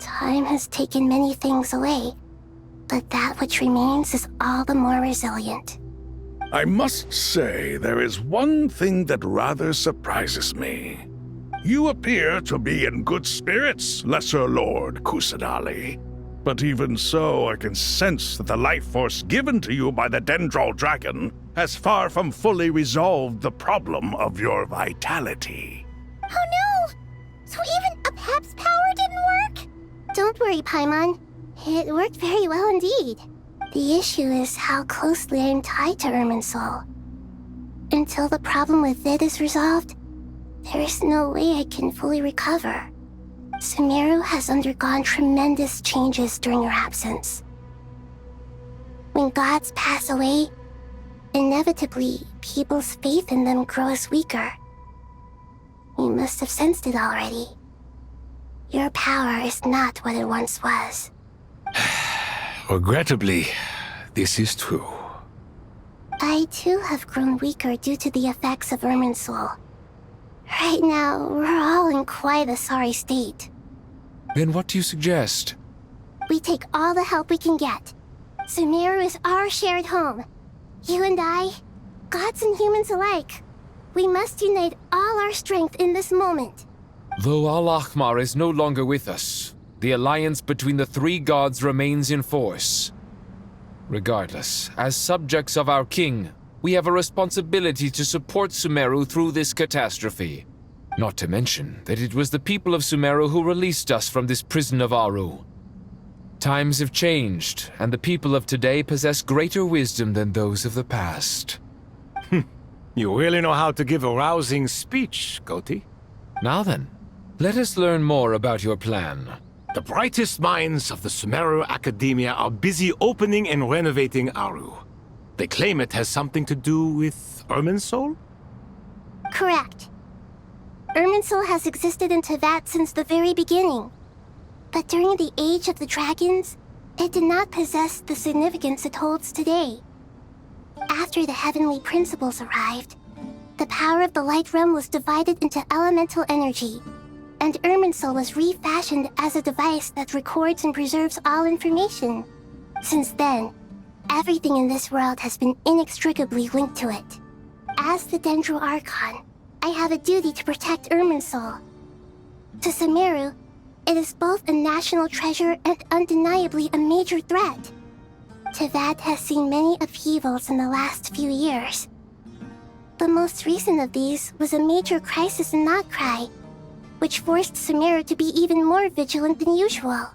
S12: Time has taken many things away, but that which remains is all the more resilient.
S3: I must say, there is one thing that rather surprises me. You appear to be in good spirits, Lesser Lord Kusadali. But even so, I can sense that the life force given to you by the Dendral Dragon has far from fully resolved the problem of your vitality.
S12: Oh no! So even a Pep's power didn't work? Don't worry, Paimon. It worked very well indeed. The issue is how closely I am tied to Irminsul. Until the problem with it is resolved, there is no way I can fully recover. Sumeru has undergone tremendous changes during your absence. When gods pass away, inevitably, people's faith in them grows weaker. You must have sensed it already. Your power is not what it once was.
S11: Regrettably, this is true.
S12: I too have grown weaker due to the effects of Irminsul. Right now, we're all in quite a sorry state.
S21: Then what do you suggest?
S12: We take all the help we can get. Sumeru is our shared home. You and I, gods and humans alike. We must unite all our strength in this moment.
S21: Though Al-Ahmar is no longer with us, the alliance between the three gods remains in force. Regardless, as subjects of our king, we have a responsibility to support Sumeru through this catastrophe. Not to mention that it was the people of Sumeru who released us from this prison of Aru. Times have changed, and the people of today possess greater wisdom than those of the past.
S4: You really know how to give a rousing speech, Goti.
S21: Now then, let us learn more about your plan.
S4: The brightest minds of the Sumeru Academia are busy opening and renovating Aru. They claim it has something to do with Irminsul?
S12: Correct. Irminsul has existed in Teyvat since the very beginning. But during the Age of the Dragons, it did not possess the significance it holds today. After the heavenly principles arrived, the power of the Light Realm was divided into elemental energy, and Irminsul was refashioned as a device that records and preserves all information. Since then, everything in this world has been inextricably linked to it. As the Dendro Archon, I have a duty to protect Irminsul. To Sumeru, it is both a national treasure and undeniably a major threat. Teyvat has seen many upheavals in the last few years. The most recent of these was a major crisis in Nod-Krai, which forced Sumeru to be even more vigilant than usual.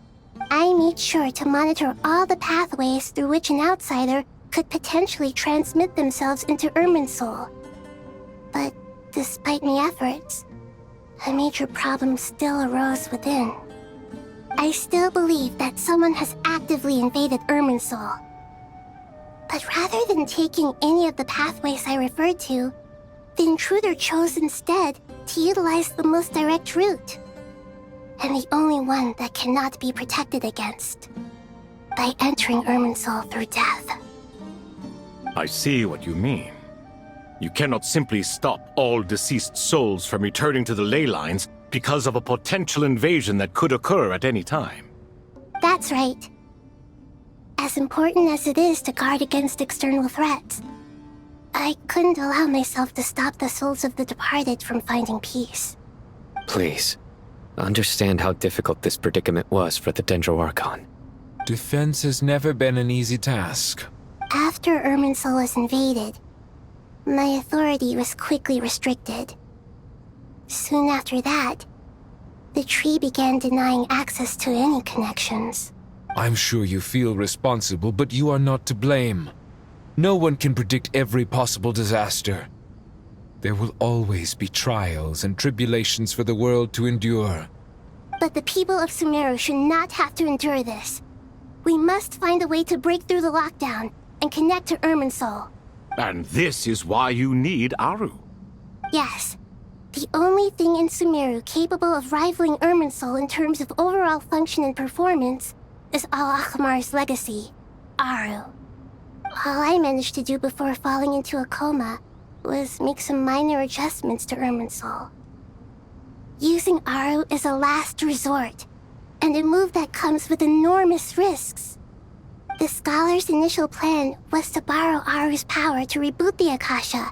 S12: I made sure to monitor all the pathways through which an outsider could potentially transmit themselves into Irminsul. But despite my efforts, a major problem still arose within. I still believe that someone has actively invaded Irminsul. But rather than taking any of the pathways I referred to, the intruder chose instead to utilize the most direct route, and the only one that cannot be protected against, by entering Irminsul through death.
S4: I see what you mean. You cannot simply stop all deceased souls from returning to the ley lines because of a potential invasion that could occur at any time.
S12: That's right. As important as it is to guard against external threats, I couldn't allow myself to stop the souls of the departed from finding peace.
S14: Please, understand how difficult this predicament was for the Dendro Archon.
S21: Defense has never been an easy task.
S12: After Irminsul was invaded, my authority was quickly restricted. Soon after that, the tree began denying access to any connections.
S21: I'm sure you feel responsible, but you are not to blame. No one can predict every possible disaster. There will always be trials and tribulations for the world to endure.
S12: But the people of Sumeru should not have to endure this. We must find a way to break through the lockdown and connect to Irminsul.
S4: And this is why you need Aru.
S12: Yes. The only thing in Sumeru capable of rivaling Irminsul in terms of overall function and performance is Al-Akhmar's legacy, Aru. All I managed to do before falling into a coma was make some minor adjustments to Irminsul. Using Aru is a last resort, and a move that comes with enormous risks. The Scholar's initial plan was to borrow Aru's power to reboot the Akasha,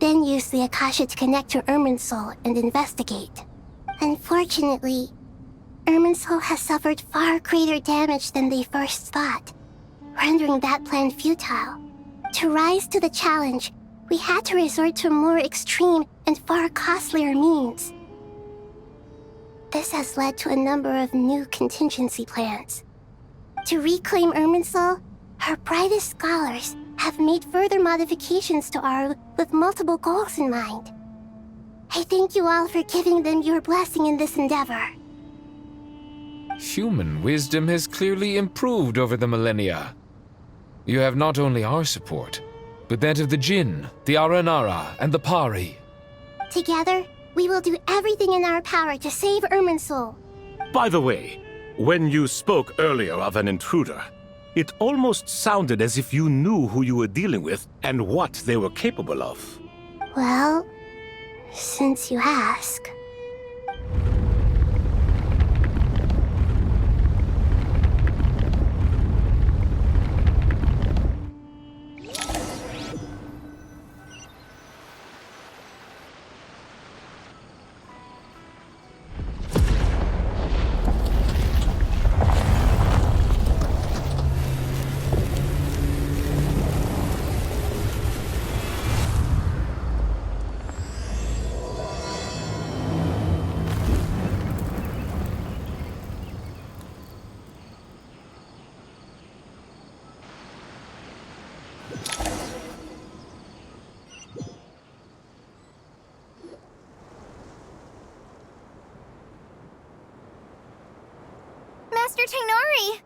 S12: then use the Akasha to connect to Irminsul and investigate. Unfortunately, Irminsul has suffered far greater damage than they first thought, rendering that plan futile. To rise to the challenge, we had to resort to more extreme and far costlier means. This has led to a number of new contingency plans. To reclaim Irminsul, our brightest scholars have made further modifications to Aru with multiple goals in mind. I thank you all for giving them your blessing in this endeavor.
S21: Human wisdom has clearly improved over the millennia. You have not only our support, but that of the Jinn, the Aranara, and the Pari.
S12: Together, we will do everything in our power to save Irminsul.
S19: By the way, when you spoke earlier of an intruder, it almost sounded as if you knew who you were dealing with and what they were capable of.
S12: Well, since you ask. Master Tainari!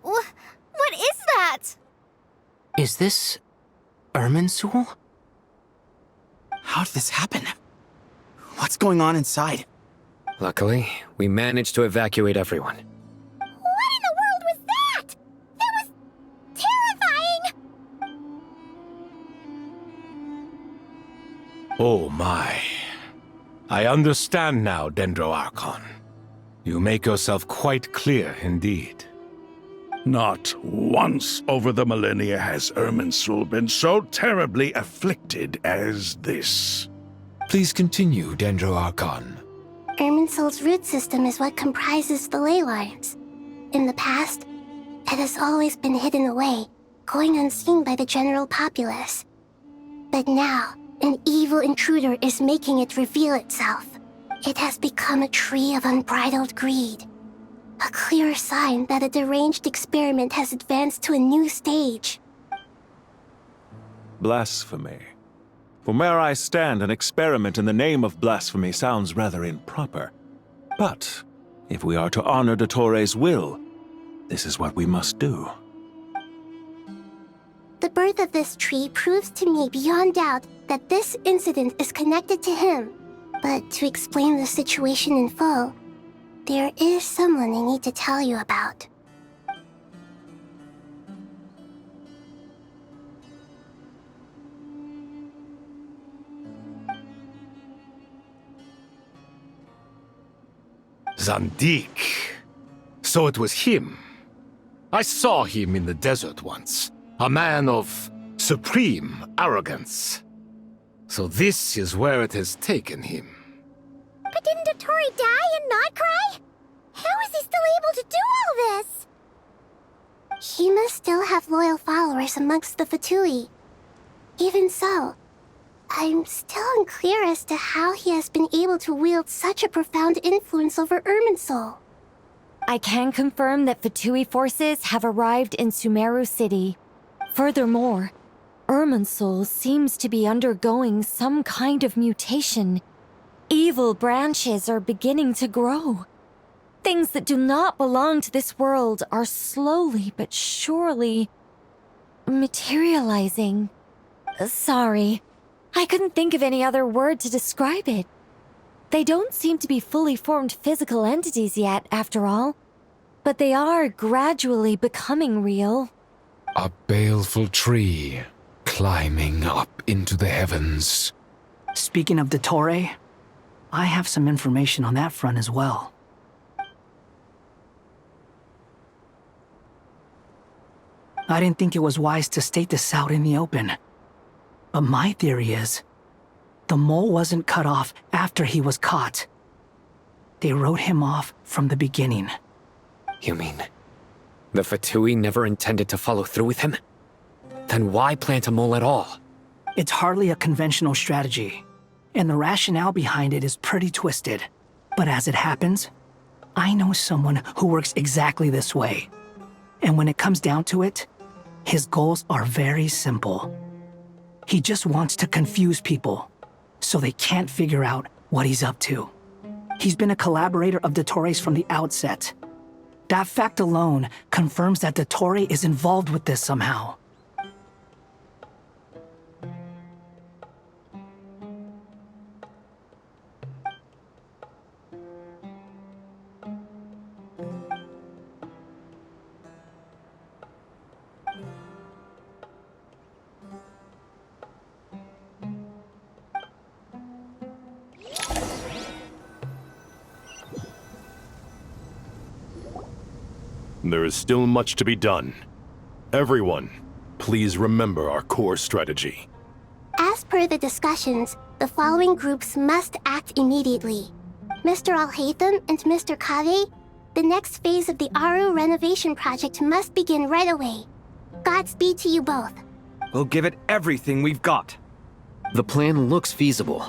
S12: What is that?
S15: Is this Irminsul?
S16: How did this happen? What's going on inside?
S14: Luckily, we managed to evacuate everyone.
S12: What in the world was that? That was terrifying!
S19: Oh my. I understand now, Dendro Archon. You make yourself quite clear indeed.
S3: Not once over the millennia has Irminsul been so terribly afflicted as this.
S21: Please continue, Dendro Archon.
S12: Irminsul's root system is what comprises the ley lines. In the past, it has always been hidden away, going unseen by the general populace. But now, an evil intruder is making it reveal itself. It has become a tree of unbridled greed. A clear sign that a deranged experiment has advanced to a new stage.
S22: Blasphemy. From where I stand, an experiment in the name of blasphemy sounds rather improper. But if we are to honor Dottores' will, this is what we must do.
S12: The birth of this tree proves to me beyond doubt that this incident is connected to him. But to explain the situation in full, there is someone I need to tell you about.
S19: Zandik. So it was him. I saw him in the desert once. A man of supreme arrogance. So this is where it has taken him.
S12: But didn't Dottore die in Nod-Krai? How is he still able to do all this? He must still have loyal followers amongst the Fatui. Even so, I'm still unclear as to how he has been able to wield such a profound influence over Irminsul.
S23: I can confirm that Fatui forces have arrived in Sumeru City. Furthermore, Irminsul seems to be undergoing some kind of mutation. Evil branches are beginning to grow. Things that do not belong to this world are slowly but surely materializing. Sorry, I couldn't think of any other word to describe it. They don't seem to be fully formed physical entities yet, after all. But they are gradually becoming real.
S21: A baleful tree climbing up into the heavens.
S13: Speaking of Dottore, I have some information on that front as well. I didn't think it was wise to state this out in the open. But my theory is, the mole wasn't cut off after he was caught. They wrote him off from the beginning.
S14: You mean, the Fatui never intended to follow through with him? Then why plant a mole at all?
S13: It's hardly a conventional strategy, and the rationale behind it is pretty twisted. But as it happens, I know someone who works exactly this way. And when it comes down to it, his goals are very simple. He just wants to confuse people, so they can't figure out what he's up to. He's been a collaborator of Dottore's from the outset. That fact alone confirms that Dottore is involved with this somehow.
S20: There is still much to be done. Everyone, please remember our core strategy.
S12: As per the discussions, the following groups must act immediately. Mr. Al-Haytham and Mr. Kave, the next phase of the Aru renovation project must begin right away. Godspeed to you both.
S9: We'll give it everything we've got.
S2: The plan looks feasible,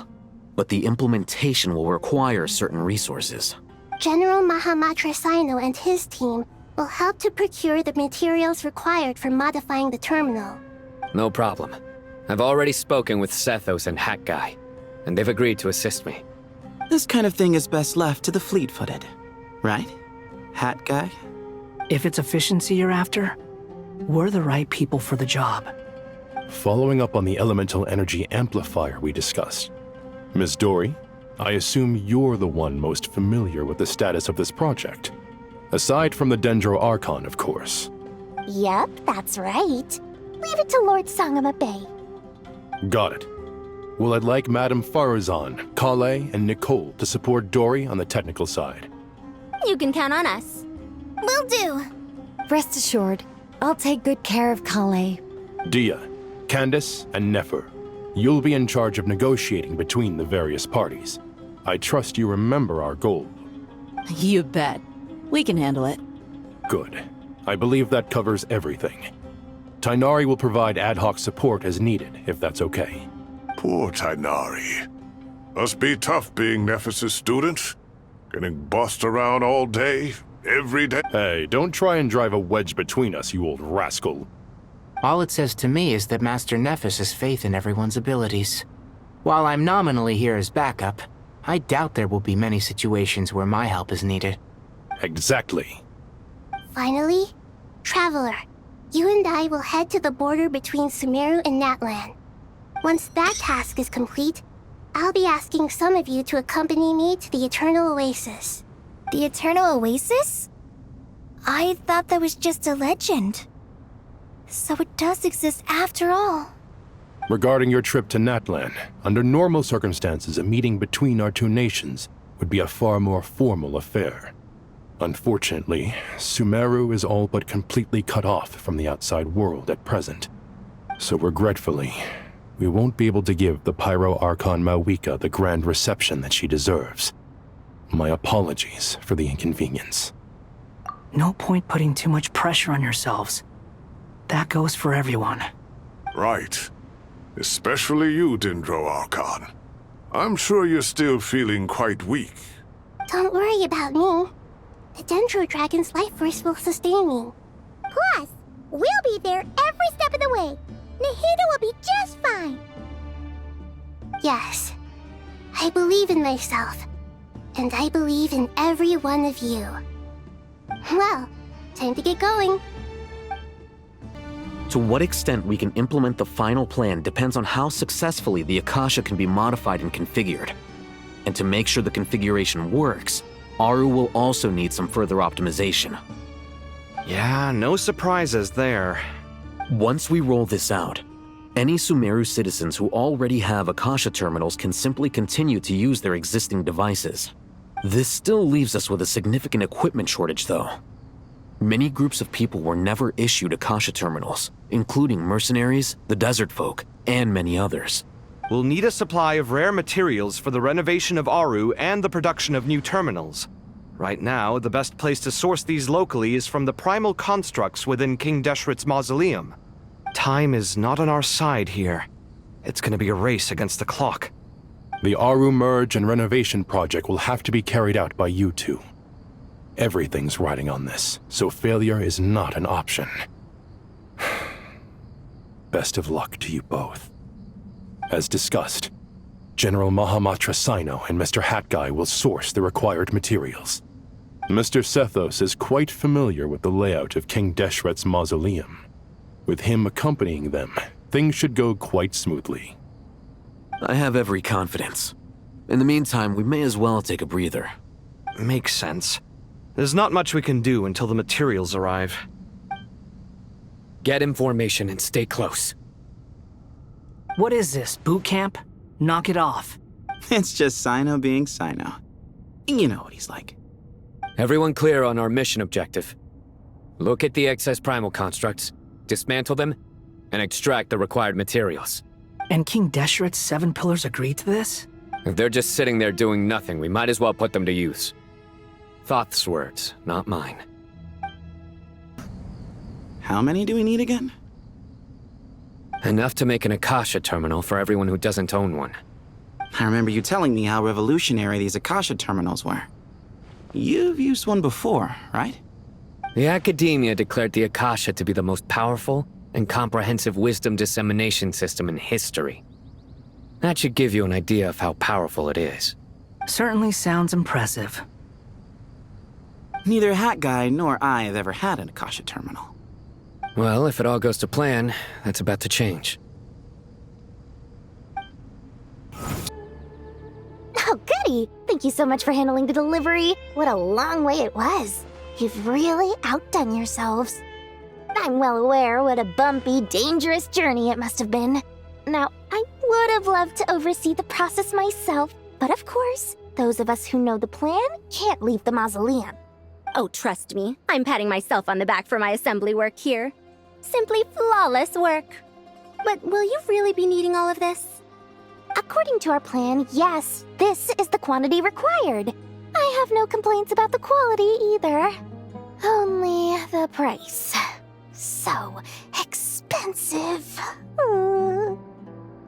S2: but the implementation will require certain resources.
S12: General Mahamatra Sino and his team will help to procure the materials required for modifying the terminal.
S14: No problem. I've already spoken with Sethos and Hat Guy, and they've agreed to assist me.
S16: This kind of thing is best left to the fleet-footed, right? Hat Guy?
S13: If it's efficiency you're after, we're the right people for the job.
S20: Following up on the elemental energy amplifier we discussed, Ms. Dory, I assume you're the one most familiar with the status of this project. Aside from the Dendro Archon, of course.
S12: Yep, that's right. Leave it to Lord Sangama Bay.
S20: Got it. Well, I'd like Madame Farazan, Kale, and Nicole to support Dory on the technical side.
S12: You can count on us. Will do.
S23: Rest assured, I'll take good care of Kale.
S20: Dia, Candace, and Nefer, you'll be in charge of negotiating between the various parties. I trust you remember our goal.
S10: You bet. We can handle it.
S20: Good. I believe that covers everything. Tainari will provide ad hoc support as needed, if that's okay.
S3: Poor Tainari. Must be tough being Nephis' student. Getting bossed around all day, every day.
S20: Hey, don't try and drive a wedge between us, you old rascal.
S15: All it says to me is that Master Nephis has faith in everyone's abilities. While I'm nominally here as backup, I doubt there will be many situations where my help is needed.
S20: Exactly.
S12: Finally, Traveler, you and I will head to the border between Sumeru and Natlan. Once that task is complete, I'll be asking some of you to accompany me to the Eternal Oasis.
S17: The Eternal Oasis? I thought that was just a legend. So it does exist after all.
S20: Regarding your trip to Natlan, under normal circumstances, a meeting between our two nations would be a far more formal affair. Unfortunately, Sumeru is all but completely cut off from the outside world at present. So regretfully, we won't be able to give the Pyro Archon Mawika the grand reception that she deserves. My apologies for the inconvenience.
S13: No point putting too much pressure on yourselves. That goes for everyone.
S3: Right. Especially you, Dendro Archon. I'm sure you're still feeling quite weak.
S12: Don't worry about me. The Dendro Dragon's life force will sustain me. Plus, we'll be there every step of the way. Nahida will be just fine. Yes, I believe in myself. And I believe in every one of you. Well, time to get going.
S2: To what extent we can implement the final plan depends on how successfully the Akasha can be modified and configured. And to make sure the configuration works, Aru will also need some further optimization.
S9: Yeah, no surprises there.
S2: Once we roll this out, any Sumeru citizens who already have Akasha terminals can simply continue to use their existing devices. This still leaves us with a significant equipment shortage, though. Many groups of people were never issued Akasha terminals, including mercenaries, the desert folk, and many others.
S9: We'll need a supply of rare materials for the renovation of Aru and the production of new terminals. Right now, the best place to source these locally is from the primal constructs within King Deshret's mausoleum. Time is not on our side here. It's gonna be a race against the clock.
S20: The Aru merge and renovation project will have to be carried out by you two. Everything's riding on this, so failure is not an option. Best of luck to you both. As discussed, General Mahamatra Sino and Mr. Hat Guy will source the required materials. Mr. Sethos is quite familiar with the layout of King Deshret's mausoleum. With him accompanying them, things should go quite smoothly.
S2: I have every confidence. In the meantime, we may as well take a breather.
S9: Makes sense. There's not much we can do until the materials arrive.
S14: Get in formation and stay close.
S13: What is this, boot camp? Knock it off.
S16: It's just Sino being Sino. You know what he's like.
S14: Everyone clear on our mission objective. Look at the excess primal constructs, dismantle them, and extract the required materials.
S13: And King Deshret's 7 pillars agreed to this?
S14: If they're just sitting there doing nothing, we might as well put them to use. Thoth's words, not mine.
S16: How many do we need again?
S14: Enough to make an Akasha terminal for everyone who doesn't own one.
S16: I remember you telling me how revolutionary these Akasha terminals were. You've used one before, right?
S14: The Academia declared the Akasha to be the most powerful and comprehensive wisdom dissemination system in history. That should give you an idea of how powerful it is.
S13: Certainly sounds impressive.
S16: Neither Hat Guy nor I have ever had an Akasha terminal.
S14: Well, if it all goes to plan, that's about to change.
S12: Oh, goody! Thank you so much for handling the delivery. What a long way it was. You've really outdone yourselves. I'm well aware what a bumpy, dangerous journey it must have been. Now, I would have loved to oversee the process myself, but of course, those of us who know the plan can't leave the mausoleum.
S6: Oh, trust me, I'm patting myself on the back for my assembly work here. Simply flawless work.
S12: But will you really be needing all of this? According to our plan, yes, this is the quantity required. I have no complaints about the quality either. Only the price. So expensive.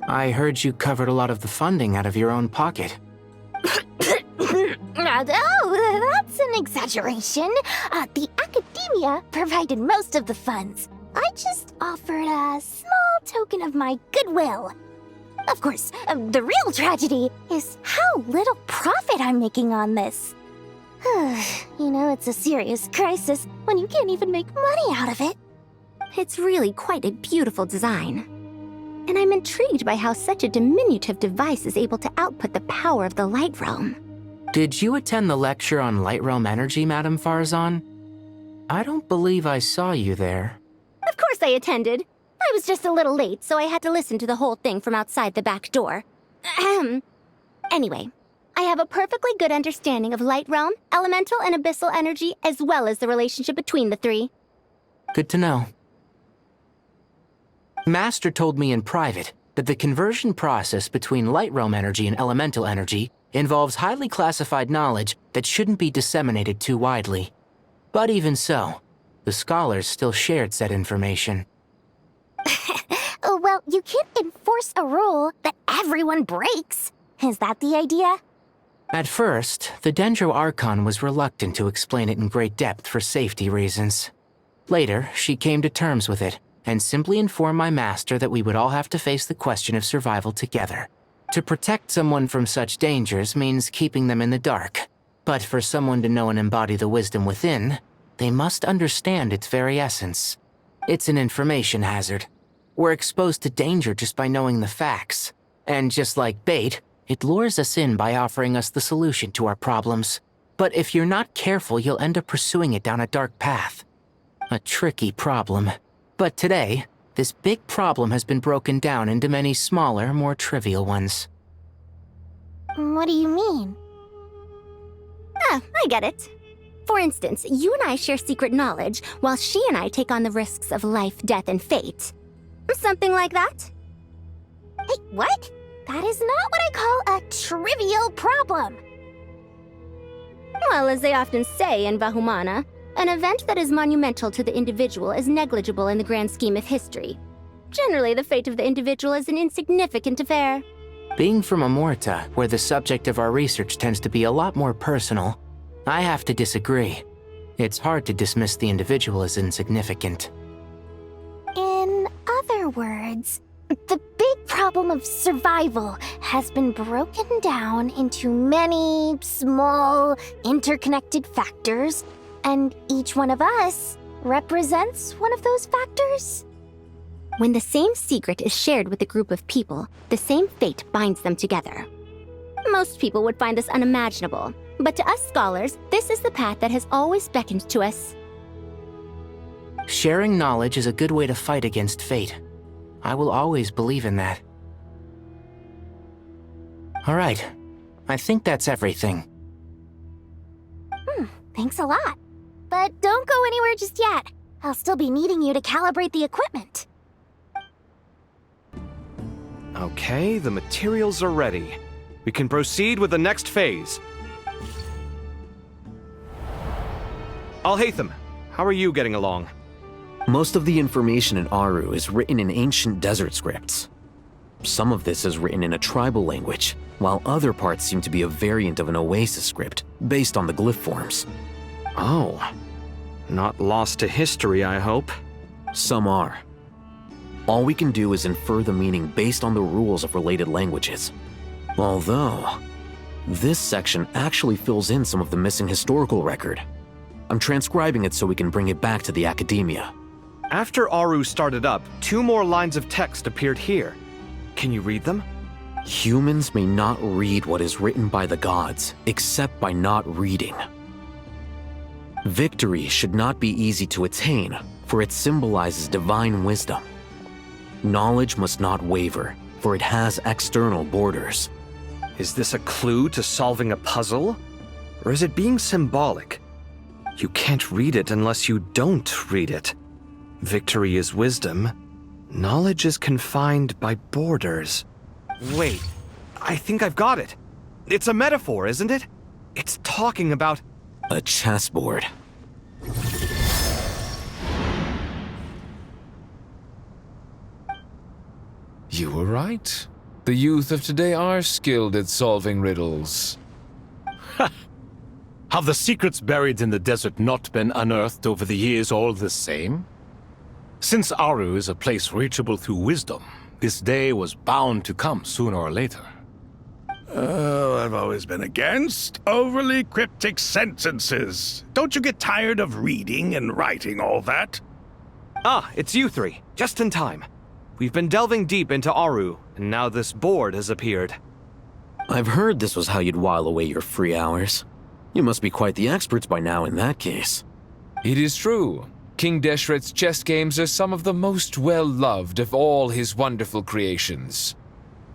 S15: I heard you covered a lot of the funding out of your own pocket.
S12: Oh, that's an exaggeration. The Academia provided most of the funds. I just offered a small token of my goodwill. Of course, the real tragedy is how little profit I'm making on this. You know, it's a serious crisis when you can't even make money out of it.
S6: It's really quite a beautiful design. And I'm intrigued by how such a diminutive device is able to output the power of the Light Realm.
S15: Did you attend the lecture on Light Realm energy, Madame Farzan? I don't believe I saw you there.
S6: Of course I attended. I was just a little late, so I had to listen to the whole thing from outside the back door. Anyway, I have a perfectly good understanding of Light Realm, elemental and abyssal energy, as well as the relationship between the three.
S15: Good to know. Master told me in private that the conversion process between Light Realm energy and elemental energy involves highly classified knowledge that shouldn't be disseminated too widely. But even so, the scholars still shared said information.
S12: Well, you can't enforce a rule that everyone breaks. Is that the idea?
S15: At first, the Dendro Archon was reluctant to explain it in great depth for safety reasons. Later, she came to terms with it and simply informed my master that we would all have to face the question of survival together. To protect someone from such dangers means keeping them in the dark. But for someone to know and embody the wisdom within, they must understand its very essence. It's an information hazard. We're exposed to danger just by knowing the facts. And just like bait, It lures us in by offering us the solution to our problems. But if you're not careful, you'll end up pursuing it down a dark path. A tricky problem. But today, this big problem has been broken down into many smaller, more trivial ones.
S17: What do you mean?
S6: Ah, I get it. For instance, you and I share secret knowledge, while she and I take on the risks of life, death, and fate. Something like that?
S12: Hey, what? That is not what I call a trivial problem.
S6: Well, as they often say in Vahumana, an event that is monumental to the individual is negligible in the grand scheme of history. Generally, the fate of the individual is an insignificant affair.
S15: Being from Amorta, where the subject of our research tends to be a lot more personal, I have to disagree. It's hard to dismiss the individual as insignificant.
S12: In other words, the big problem of survival has been broken down into many small, interconnected factors, and each one of us represents one of those factors.
S6: When the same secret is shared with a group of people, the same fate binds them together. Most people would find this unimaginable, but to us scholars, this is the path that has always beckoned to us.
S15: Sharing knowledge is a good way to fight against fate. I will always believe in that. All right, I think that's everything.
S12: Thanks a lot. But don't go anywhere just yet. I'll still be needing you to calibrate the equipment.
S9: Okay, the materials are ready. We can proceed with the next phase. Alhaitham, how are you getting along?
S2: Most of the information in Aru is written in ancient desert scripts. Some of this is written in a tribal language, while other parts seem to be a variant of an Oasis script, based on the glyph forms.
S9: Oh. Not lost to history, I hope.
S2: Some are. All we can do is infer the meaning based on the rules of related languages. Although, this section actually fills in some of the missing historical record. I'm transcribing it so we can bring it back to the academia.
S9: After Aru started up, 2 more lines of text appeared here. Can you read them?
S2: Humans may not read what is written by the gods, except by not reading. Victory should not be easy to attain, for it symbolizes divine wisdom. Knowledge must not waver, for it has external borders.
S9: Is this a clue to solving a puzzle? Or is it being symbolic? You can't read it unless you don't read it. Victory is wisdom. Knowledge is confined by borders. Wait, I think I've got it. It's a metaphor, isn't it? It's talking about...
S2: a chessboard.
S21: You were right. The youth of today are skilled at solving riddles.
S19: Have the secrets buried in the desert not been unearthed over the years all the same? Since Aru is a place reachable through wisdom, this day was bound to come sooner or later.
S3: Oh, I've always been against overly cryptic sentences. Don't you get tired of reading and writing all that?
S9: Ah, it's you 3. Just in time. We've been delving deep into Aru, and now this board has appeared.
S2: I've heard this was how you'd while away your free hours. You must be quite the experts by now in that case.
S21: It is true. King Deshret's chess games are some of the most well-loved of all his wonderful creations.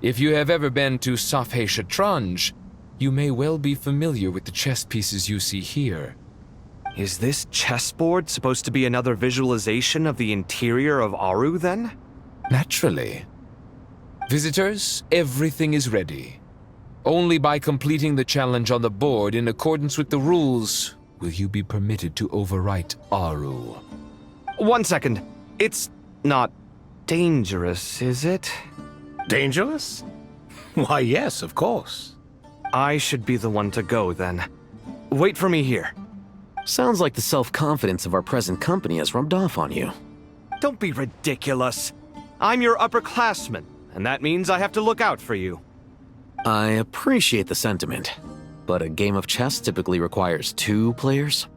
S21: If you have ever been to Safhe Shatranj, you may well be familiar with the chess pieces you see here.
S9: Is this chessboard supposed to be another visualization of the interior of Aru, then?
S21: Naturally. Visitors, everything is ready. Only by completing the challenge on the board in accordance with the rules will you be permitted to overwrite Aru.
S9: 1 second. It's not dangerous, is it?
S19: Dangerous? Why, yes, of course.
S9: I should be the one to go, then. Wait for me here.
S2: Sounds like the self-confidence of our present company has rubbed off on you.
S9: Don't be ridiculous. I'm your upperclassman, and that means I have to look out for you.
S2: I appreciate the sentiment, but a game of chess typically requires 2 players.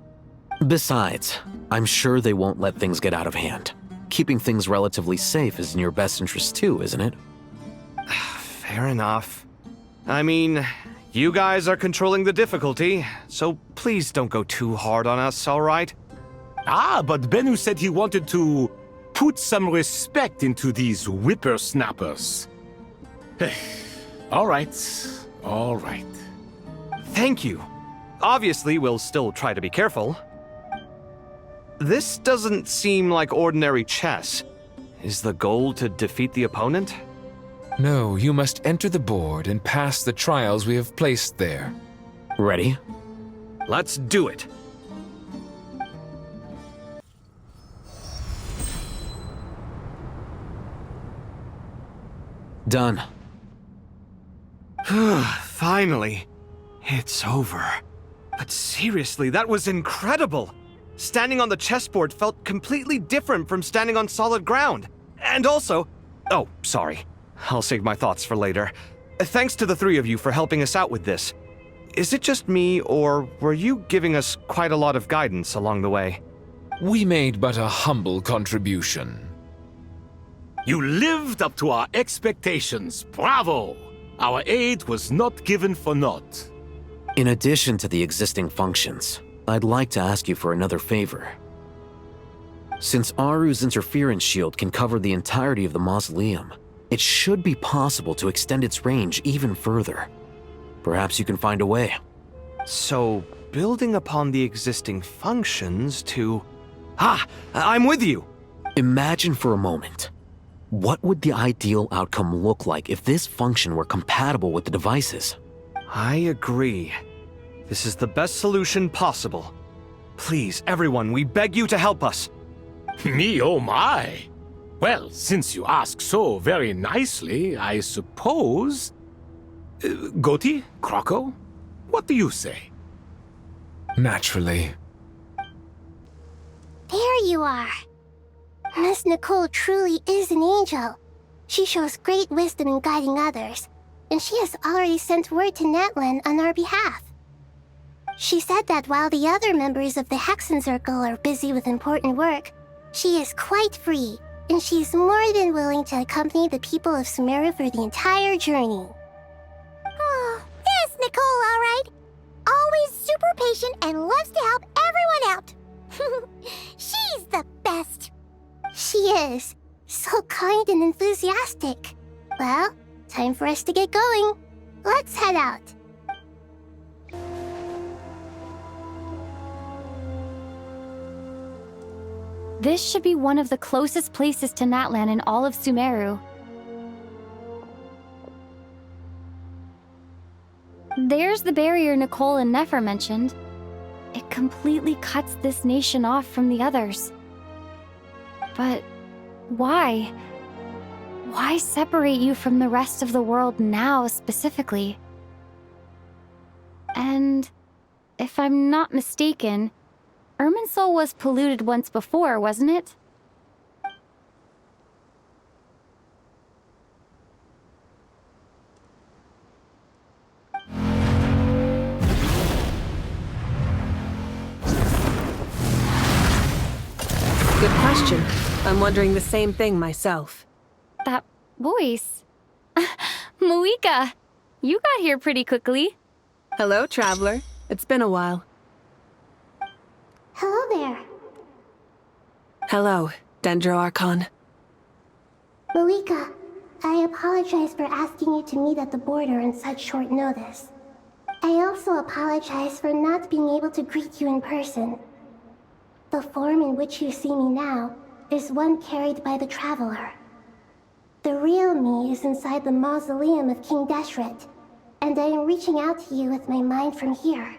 S2: Besides, I'm sure they won't let things get out of hand. Keeping things relatively safe is in your best interest too, isn't it?
S9: Fair enough. I mean, you guys are controlling the difficulty, so please don't go too hard on us, alright?
S19: Ah, but Bennu said he wanted to put some respect into these whippersnappers. All right, all right.
S9: Thank you. Obviously, we'll still try to be careful. This doesn't seem like ordinary chess. Is the goal to defeat the opponent?
S21: No, you must enter the board and pass the trials we have placed there.
S2: Ready?
S9: Let's do it.
S2: Done.
S9: Finally. It's over. But seriously, that was incredible. Standing on the chessboard felt completely different from standing on solid ground. And also... Oh, sorry. I'll save my thoughts for later. Thanks to the three of you for helping us out with this. Is it just me, or were you giving us quite a lot of guidance along the way?
S21: We made but a humble contribution.
S19: You lived up to our expectations. Bravo! Our aid was not given for naught.
S2: In addition to the existing functions, I'd like to ask you for another favor. Since Aru's interference shield can cover the entirety of the mausoleum, it should be possible to extend its range even further. Perhaps you can find a way.
S9: So, building upon the existing functions to... I'm with you!
S2: Imagine for a moment. What would the ideal outcome look like if this function were compatible with the devices?
S9: I agree. This is the best solution possible. Please, everyone, we beg you to help us.
S19: Me, oh my! Well, since you ask so very nicely, I suppose... Goti? Kroko? What do you say?
S21: Naturally.
S12: There you are. Miss Nicole truly is an angel. She shows great wisdom in guiding others, and she has already sent word to Natlan on our behalf. She said that while the other members of the Hexen Circle are busy with important work, she is quite free, and she is more than willing to accompany the people of Sumeru for the entire journey. Oh, there's Nicole, all right. Always super patient and loves to help everyone out. She's the best. She is. So kind and enthusiastic. Well, time for us to get going. Let's head out.
S5: This should be one of the closest places to Natlan in all of Sumeru. There's the barrier Nicole and Nefer mentioned. It completely cuts this nation off from the others. But why? Why separate you from the rest of the world now, specifically? And if I'm not mistaken, Irminsul was polluted once before, wasn't it?
S1: Good question. I'm wondering the same thing myself.
S5: That voice. Malika, you got here pretty quickly.
S1: Hello, traveler. It's been a while.
S12: Hello there.
S1: Hello, Dendro Archon.
S12: Malika, I apologize for asking you to meet at the border on such short notice. I also apologize for not being able to greet you in person. The form in which you see me now is one carried by the Traveler. The real me is inside the mausoleum of King Deshret, and I am reaching out to you with my mind from here.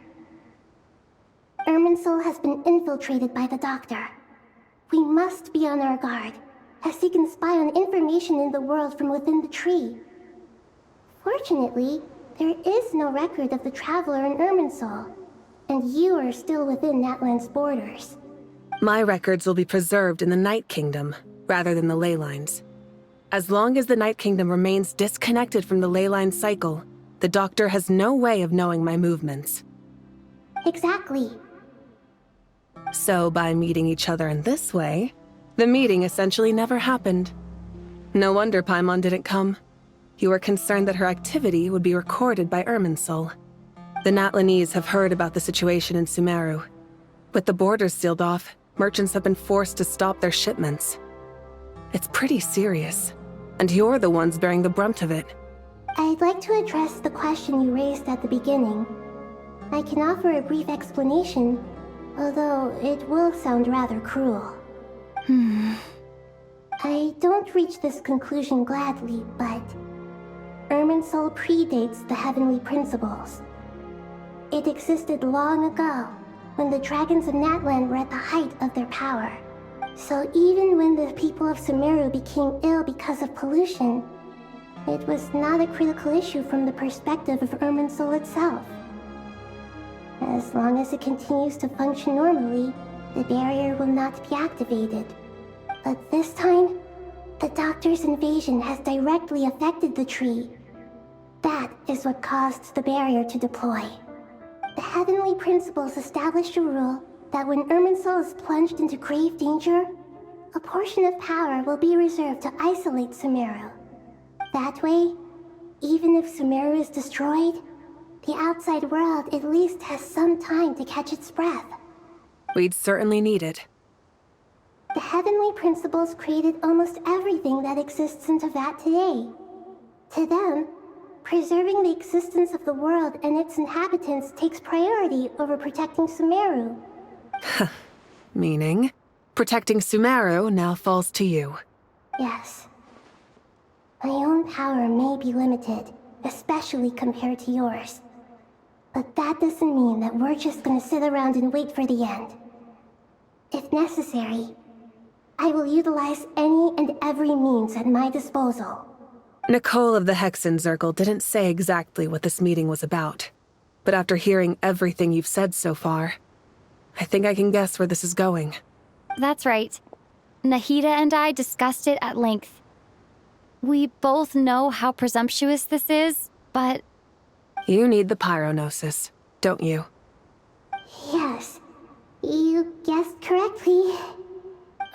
S12: Irminsul has been infiltrated by the Doctor. We must be on our guard, as he can spy on information in the world from within the tree. Fortunately, there is no record of the Traveler in Irminsul, and you are still within Natlan's borders.
S1: My records will be preserved in the Night Kingdom, rather than the ley lines. As long as the Night Kingdom remains disconnected from the ley line cycle, the Doctor has no way of knowing my movements.
S12: Exactly.
S1: So by meeting each other in this way, the meeting essentially never happened. No wonder Paimon didn't come. You were concerned that her activity would be recorded by Irminsul. The Natlanese have heard about the situation in Sumeru. With the borders sealed off, merchants have been forced to stop their shipments. It's pretty serious, and you're the ones bearing the brunt of it.
S12: I'd like to address the question you raised at the beginning. I can offer a brief explanation, although it will sound rather cruel. I don't reach this conclusion gladly, but Irminsul predates the heavenly principles. It existed long ago, when the dragons of Natlan were at the height of their power. So even when the people of Sumeru became ill because of pollution, it was not a critical issue from the perspective of Irminsul itself. As long as it continues to function normally, the barrier will not be activated. But this time, the Doctor's invasion has directly affected the tree. That is what caused the barrier to deploy. The heavenly principles established a rule that when Irminsul is plunged into grave danger, a portion of power will be reserved to isolate Sumeru. That way, even if Sumeru is destroyed, the outside world at least has some time to catch its breath.
S1: We'd certainly need it.
S12: The heavenly principles created almost everything that exists in Teyvat today. To them, preserving the existence of the world and its inhabitants takes priority over protecting Sumeru.
S1: Meaning, protecting Sumeru now falls to you.
S12: Yes. My own power may be limited, especially compared to yours. But that doesn't mean that we're just gonna sit around and wait for the end. If necessary, I will utilize any and every means at my disposal.
S1: Nicole of the Hexen Circle didn't say exactly what this meeting was about. But after hearing everything you've said so far, I think I can guess where this is going.
S5: That's right. Nahida and I discussed it at length. We both know how presumptuous this is, but...
S1: You need the Pyronosis, don't you?
S12: Yes, you guessed correctly.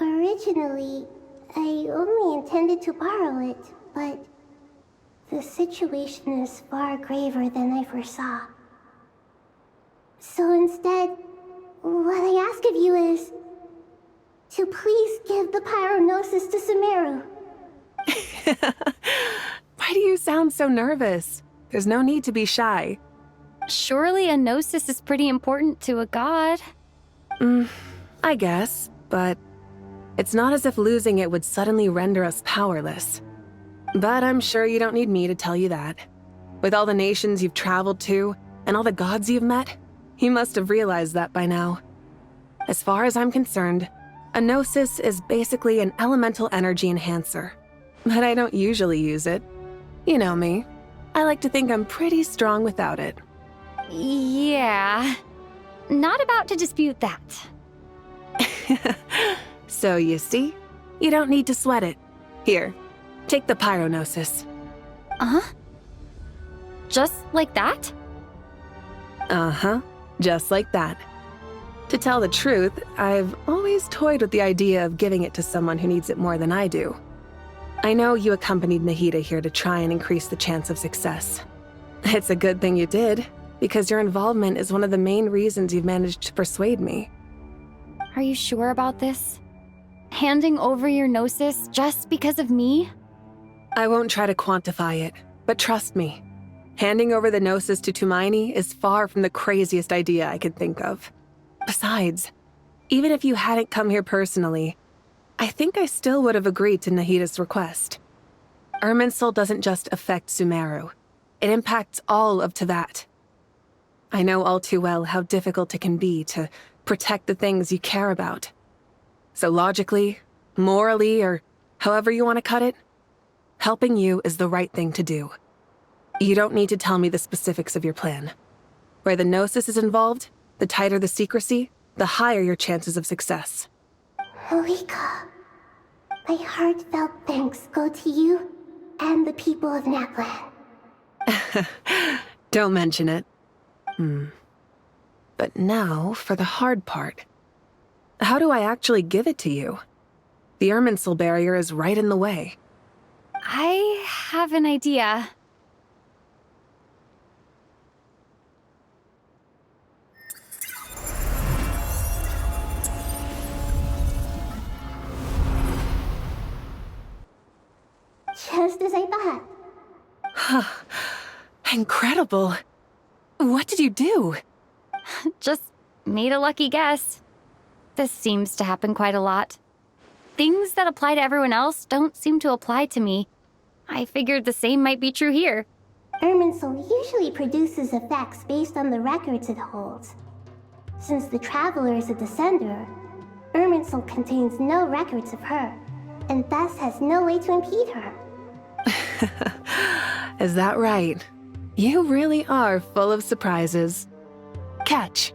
S12: Originally, I only intended to borrow it, but the situation is far graver than I foresaw. So instead, what I ask of you is to please give the Pyronosis to Sumeru.
S1: Why do you sound so nervous? There's no need to be shy.
S5: Surely a gnosis is pretty important to a god.
S1: I guess, but it's not as if losing it would suddenly render us powerless. But I'm sure you don't need me to tell you that. With all the nations you've traveled to, and all the gods you've met, you must have realized that by now. As far as I'm concerned, a gnosis is basically an elemental energy enhancer. But I don't usually use it. You know me. I like to think I'm pretty strong without it.
S5: Yeah. Not about to dispute that.
S1: So you see, you don't need to sweat it. Here, take the Pyronosis.
S5: Just like that?
S1: Just like that. To tell the truth, I've always toyed with the idea of giving it to someone who needs it more than I do. I know you accompanied Nahida here to try and increase the chance of success. It's a good thing you did, because your involvement is one of the main reasons you've managed to persuade me.
S5: Are you sure about this? Handing over your gnosis just because of me?
S1: I won't try to quantify it, but trust me. Handing over the gnosis to Tumaini is far from the craziest idea I could think of. Besides, even if you hadn't come here personally, I think I still would have agreed to Nahida's request. Irminsul doesn't just affect Sumeru. It impacts all of Teyvat. I know all too well how difficult it can be to protect the things you care about. So logically, morally, or however you want to cut it, helping you is the right thing to do. You don't need to tell me the specifics of your plan. Where the gnosis is involved, the tighter the secrecy, the higher your chances of success.
S12: Eureka! My heartfelt thanks go to you and the people of Natlan.
S1: Don't mention it. But now for the hard part. How do I actually give it to you? The Irminsul barrier is right in the way.
S5: I have an idea.
S12: Just as I thought.
S1: Incredible. What did you do?
S5: Just made a lucky guess. This seems to happen quite a lot. Things that apply to everyone else don't seem to apply to me. I figured the same might be true here.
S12: Irminsul usually produces effects based on the records it holds. Since the Traveler is a Descender, Irminsul contains no records of her, and thus has no way to impede her.
S1: Is that right? You really are full of surprises. Catch.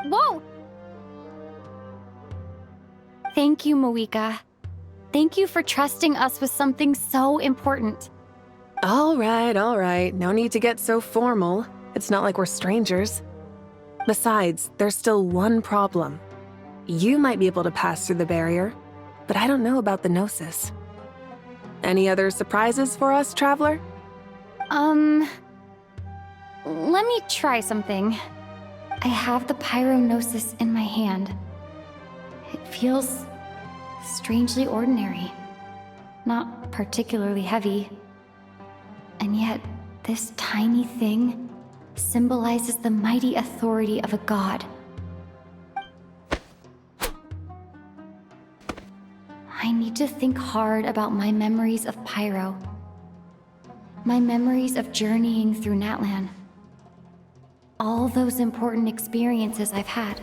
S5: Whoa! Thank you, Moika. Thank you for trusting us with something so important.
S1: All right. No need to get so formal. It's not like we're strangers. Besides, there's still one problem. You might be able to pass through the barrier, but I don't know about the Gnosis. Any other surprises for us, Traveler?
S5: Let me try something. I have the Pyrognosis in my hand. It feels strangely ordinary, not particularly heavy. And yet, this tiny thing symbolizes the mighty authority of a god. I need to think hard about my memories of Pyro. My memories of journeying through Natlan. All those important experiences I've had.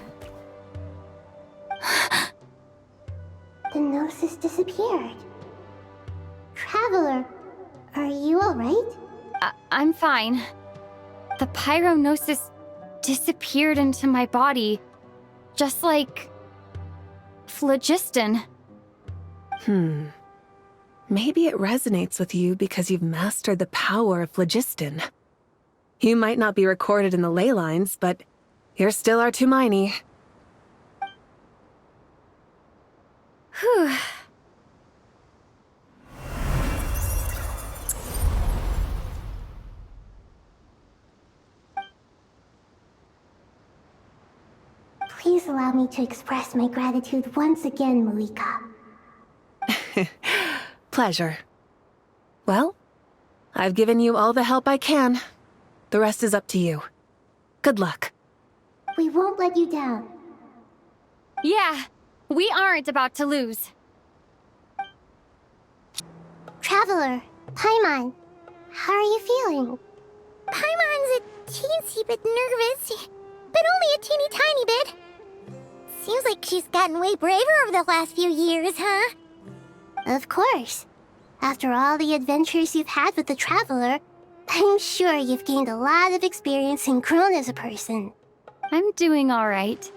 S12: The Gnosis disappeared. Traveler, are you alright?
S5: I'm fine. The Pyrognosis disappeared into my body, just like phlogiston.
S1: Maybe it resonates with you because you've mastered the power of phlogiston. You might not be recorded in the ley lines, but you're still our Tumaini.
S5: Whew.
S12: Please allow me to express my gratitude once again, Moika.
S1: Pleasure. Well, I've given you all the help I can. The rest is up to you. Good luck.
S12: We won't let you down.
S5: Yeah, we aren't about to lose.
S12: Traveler, Paimon, how are you feeling? Paimon's a teensy bit nervous, but only a teeny tiny bit. Seems like she's gotten way braver over the last few years, huh? Of course. After all the adventures you've had with the Traveler, I'm sure you've gained a lot of experience and grown as a person.
S5: I'm doing all right.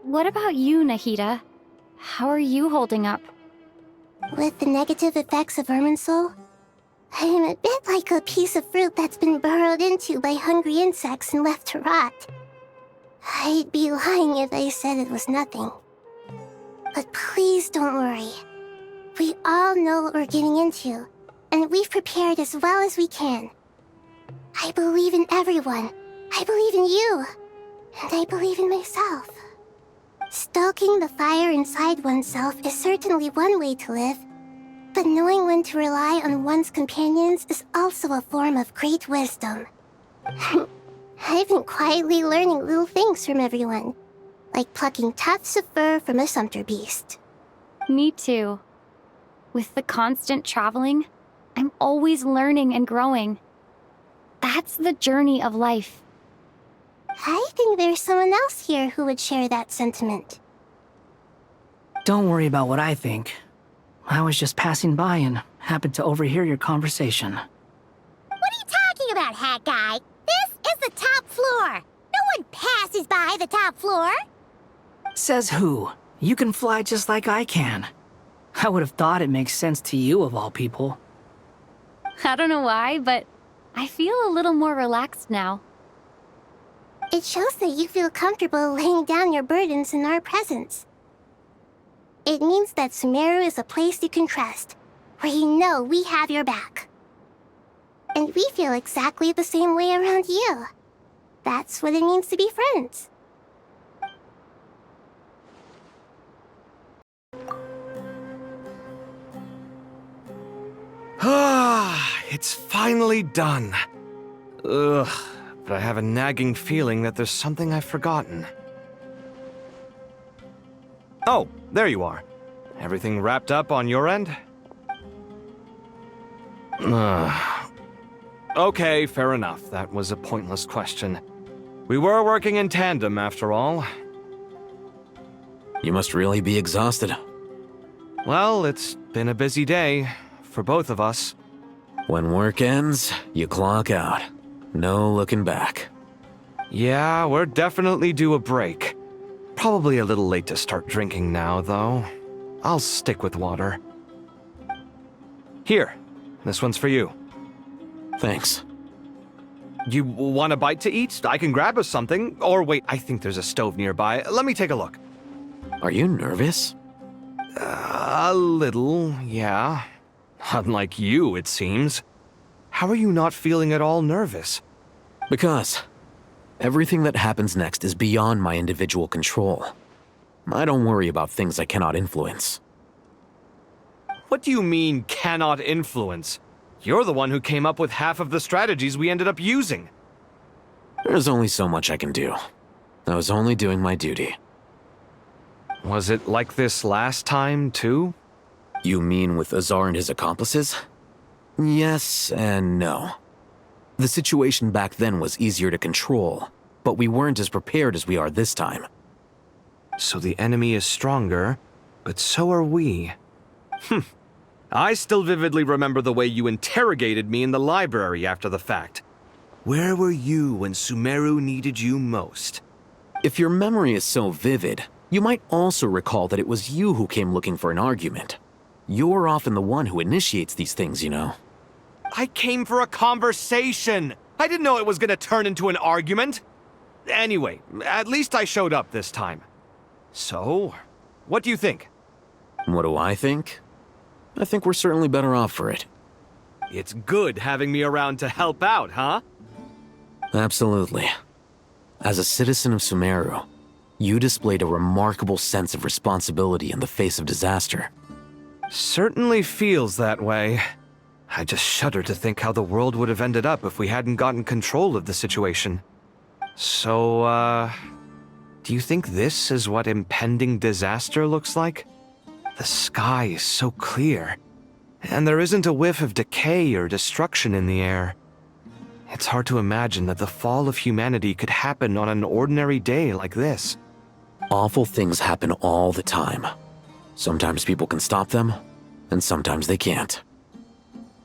S5: What about you, Nahida? How are you holding up?
S12: With the negative effects of Irminsul, I'm a bit like a piece of fruit that's been burrowed into by hungry insects and left to rot. I'd be lying if I said it was nothing. But please don't worry. We all know what we're getting into, and we've prepared as well as we can. I believe in everyone. I believe in you. And I believe in myself. Stoking the fire inside oneself is certainly one way to live, but knowing when to rely on one's companions is also a form of great wisdom. I've been quietly learning little things from everyone, like plucking tufts of fur from a sumpter beast.
S5: Me too. With the constant traveling, I'm always learning and growing. That's the journey of life.
S12: I think there's someone else here who would share that sentiment.
S13: Don't worry about what I think. I was just passing by and happened to overhear your conversation.
S12: What are you talking about, Hat Guy? This is the top floor. No one passes by the top floor.
S13: Says who? You can fly just like I can. I would have thought it makes sense to you of all people.
S5: I don't know why, but I feel a little more relaxed now.
S12: It shows that you feel comfortable laying down your burdens in our presence. It means that Sumeru is a place you can trust, where you know we have your back. And we feel exactly the same way around you. That's what it means to be friends.
S9: Ah, it's finally done. Ugh, but I have a nagging feeling that there's something I've forgotten. Oh, there you are. Everything wrapped up on your end? Okay, fair enough. That was a pointless question. We were working in tandem, after all.
S2: You must really be exhausted.
S9: Well, it's been a busy day, for both of us.
S2: When work ends, you clock out. No looking back.
S9: Yeah, we're definitely due a break. Probably a little late to start drinking now, though. I'll stick with water. Here, this one's for you.
S2: Thanks.
S9: You want a bite to eat? I can grab us something. Or wait, I think there's a stove nearby. Let me take a look.
S2: Are you nervous?
S9: A little, yeah. Unlike you, it seems. How are you not feeling at all nervous?
S2: Because everything that happens next is beyond my individual control. I don't worry about things I cannot influence.
S9: What do you mean, cannot influence? You're the one who came up with half of the strategies we ended up using.
S2: There's only so much I can do. I was only doing my duty.
S9: Was it like this last time, too?
S2: You mean with Azar and his accomplices? Yes and no. The situation back then was easier to control, but we weren't as prepared as we are this time.
S9: So the enemy is stronger, but so are we. I still vividly remember the way you interrogated me in the library after the fact. Where were you when Sumeru needed you most?
S2: If your memory is so vivid, you might also recall that it was you who came looking for an argument. You're often the one who initiates these things, you know.
S9: I came for a conversation! I didn't know it was gonna turn into an argument! Anyway, at least I showed up this time. So, what do you think?
S2: What do I think? I think we're certainly better off for it.
S9: It's good having me around to help out, huh?
S2: Absolutely. As a citizen of Sumeru, you displayed a remarkable sense of responsibility in the face of disaster.
S9: Certainly feels that way. I just shudder to think how the world would have ended up if we hadn't gotten control of the situation. So, do you think this is what impending disaster looks like? The sky is so clear, and there isn't a whiff of decay or destruction in the air. It's hard to imagine that the fall of humanity could happen on an ordinary day like this.
S2: Awful things happen all the time. Sometimes people can stop them, and sometimes they can't.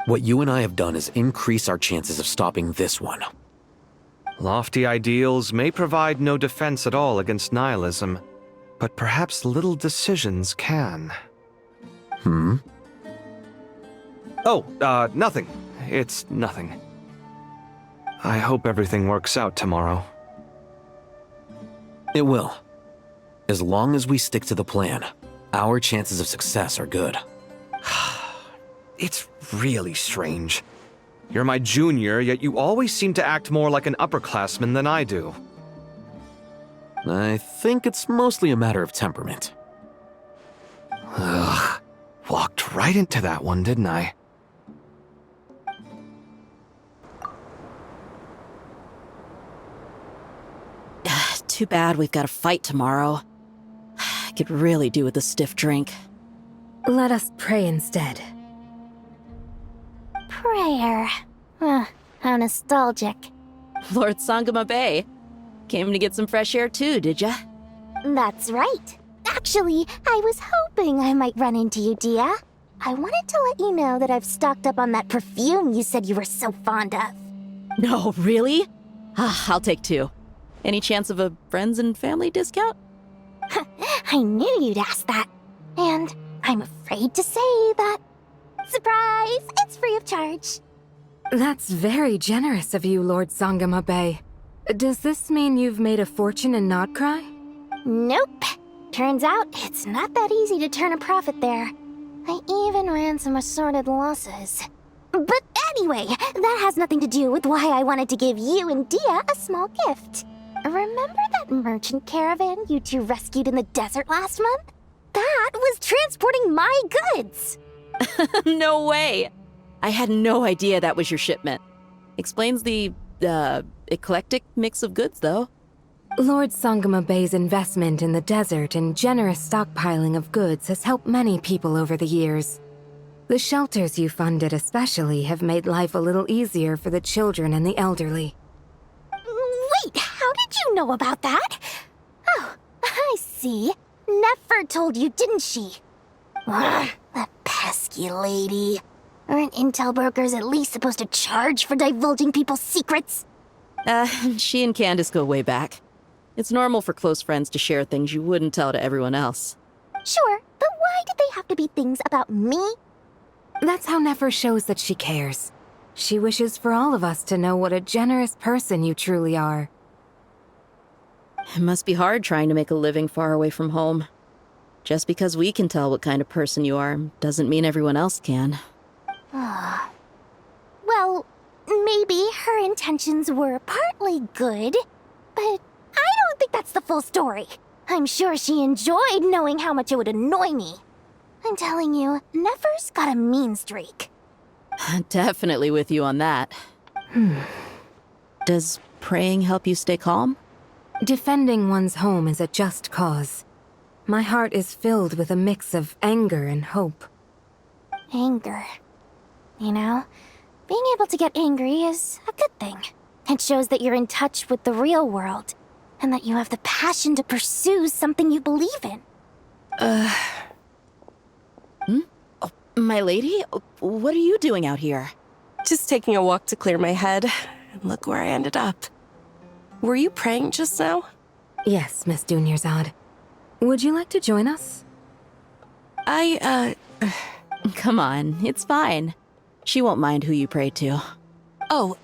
S2: What you and I have done is increase our chances of stopping this one.
S9: Lofty ideals may provide no defense at all against nihilism, but perhaps little decisions can. Oh, nothing. It's nothing. I hope everything works out tomorrow.
S2: It will. As long as we stick to the plan, our chances of success are good.
S9: It's really strange. You're my junior, yet you always seem to act more like an upperclassman than I do.
S2: I think it's mostly a matter of temperament.
S9: Ugh. Walked right into that one, didn't I?
S10: Too bad we've got a fight tomorrow. I could really do with a stiff drink.
S7: Let us pray instead.
S12: Prayer. How nostalgic.
S10: Lord Sangama Bay. Came to get some fresh air too, did ya?
S12: That's right. Actually, I was hoping I might run into you, Dia. I wanted to let you know that I've stocked up on that perfume you said you were so fond of.
S10: No, really? I'll take 2. Any chance of a friends and family discount?
S12: I knew you'd ask that. And I'm afraid to say that. Surprise! It's free of charge.
S7: That's very generous of you, Lord Sangama Bay. Does this mean you've made a fortune in Nod-Krai?
S12: Nope. Turns out, it's not that easy to turn a profit there. I even ran some assorted losses. But anyway, that has nothing to do with why I wanted to give you and Dia a small gift. Remember that merchant caravan you two rescued in the desert last month? That was transporting my goods!
S10: No way! I had no idea that was your shipment. Explains the, eclectic mix of goods, though.
S7: Lord Sangama Bay's investment in the desert and generous stockpiling of goods has helped many people over the years. The shelters you funded especially have made life a little easier for the children and the elderly.
S12: Wait, how did you know about that? Oh, I see. Nefer told you, didn't she? Ugh, that pesky lady. Aren't intel brokers at least supposed to charge for divulging people's secrets?
S10: She and Candace go way back. It's normal for close friends to share things you wouldn't tell to everyone else.
S12: Sure, but why did they have to be things about me?
S7: That's how Nefer shows that she cares. She wishes for all of us to know what a generous person you truly are.
S10: It must be hard trying to make a living far away from home. Just because we can tell what kind of person you are doesn't mean everyone else can.
S12: Well, maybe her intentions were partly good, but I don't think that's the full story. I'm sure she enjoyed knowing how much it would annoy me. I'm telling you, Nefer's got a mean streak.
S10: Definitely with you on that. Does praying help you stay calm?
S7: Defending one's home is a just cause. My heart is filled with a mix of anger and hope.
S12: Anger. You know, being able to get angry is a good thing. It shows that you're in touch with the real world, and that you have the passion to pursue something you believe in.
S10: Oh, my lady? What are you doing out here?
S8: Just taking a walk to clear my head. And look where I ended up. Were you praying just now?
S7: Yes, Miss Dunyarzad. Would you like to join us?
S10: Come on, it's fine. She won't mind who you pray to.
S8: Oh,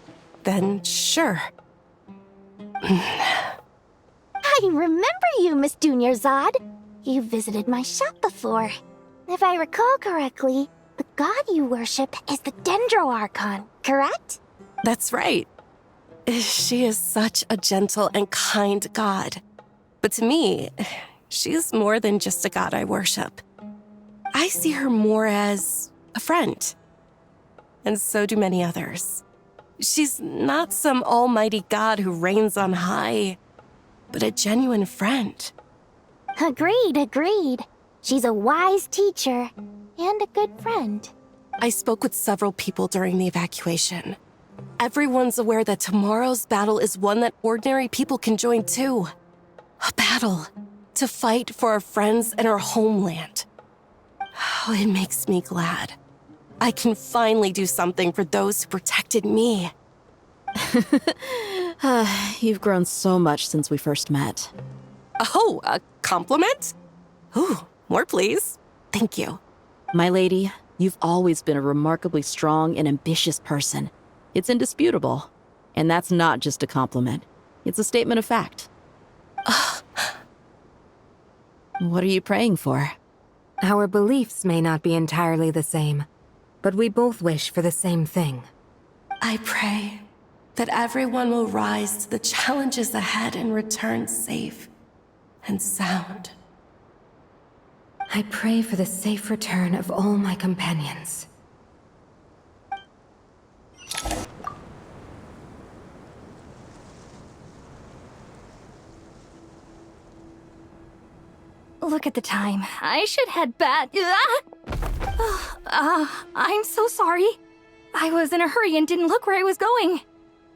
S8: then sure.
S12: I remember you, Miss Dunyarzad. You visited my shop before. If I recall correctly, the god you worship is the Dendro-Archon, correct?
S8: That's right. She is such a gentle and kind god. But to me, she is more than just a god I worship. I see her more as a friend. And so do many others. She's not some almighty god who reigns on high, but a genuine friend.
S12: Agreed. She's a wise teacher and a good friend.
S8: I spoke with several people during the evacuation. Everyone's aware that tomorrow's battle is one that ordinary people can join too. A battle to fight for our friends and our homeland. Oh, it makes me glad. I can finally do something for those who protected me.
S10: You've grown so much since we first met.
S8: Oh, a compliment? Ooh, more please. Thank you.
S10: My lady, you've always been a remarkably strong and ambitious person. It's indisputable. And that's not just a compliment. It's a statement of fact. What are you praying for?
S7: Our beliefs may not be entirely the same, but we both wish for the same thing.
S8: I pray that everyone will rise to the challenges ahead and return safe and sound.
S7: I pray for the safe return of all my companions.
S23: Look at the time. I should head back. I'm so sorry. I was in a hurry and didn't look where I was going.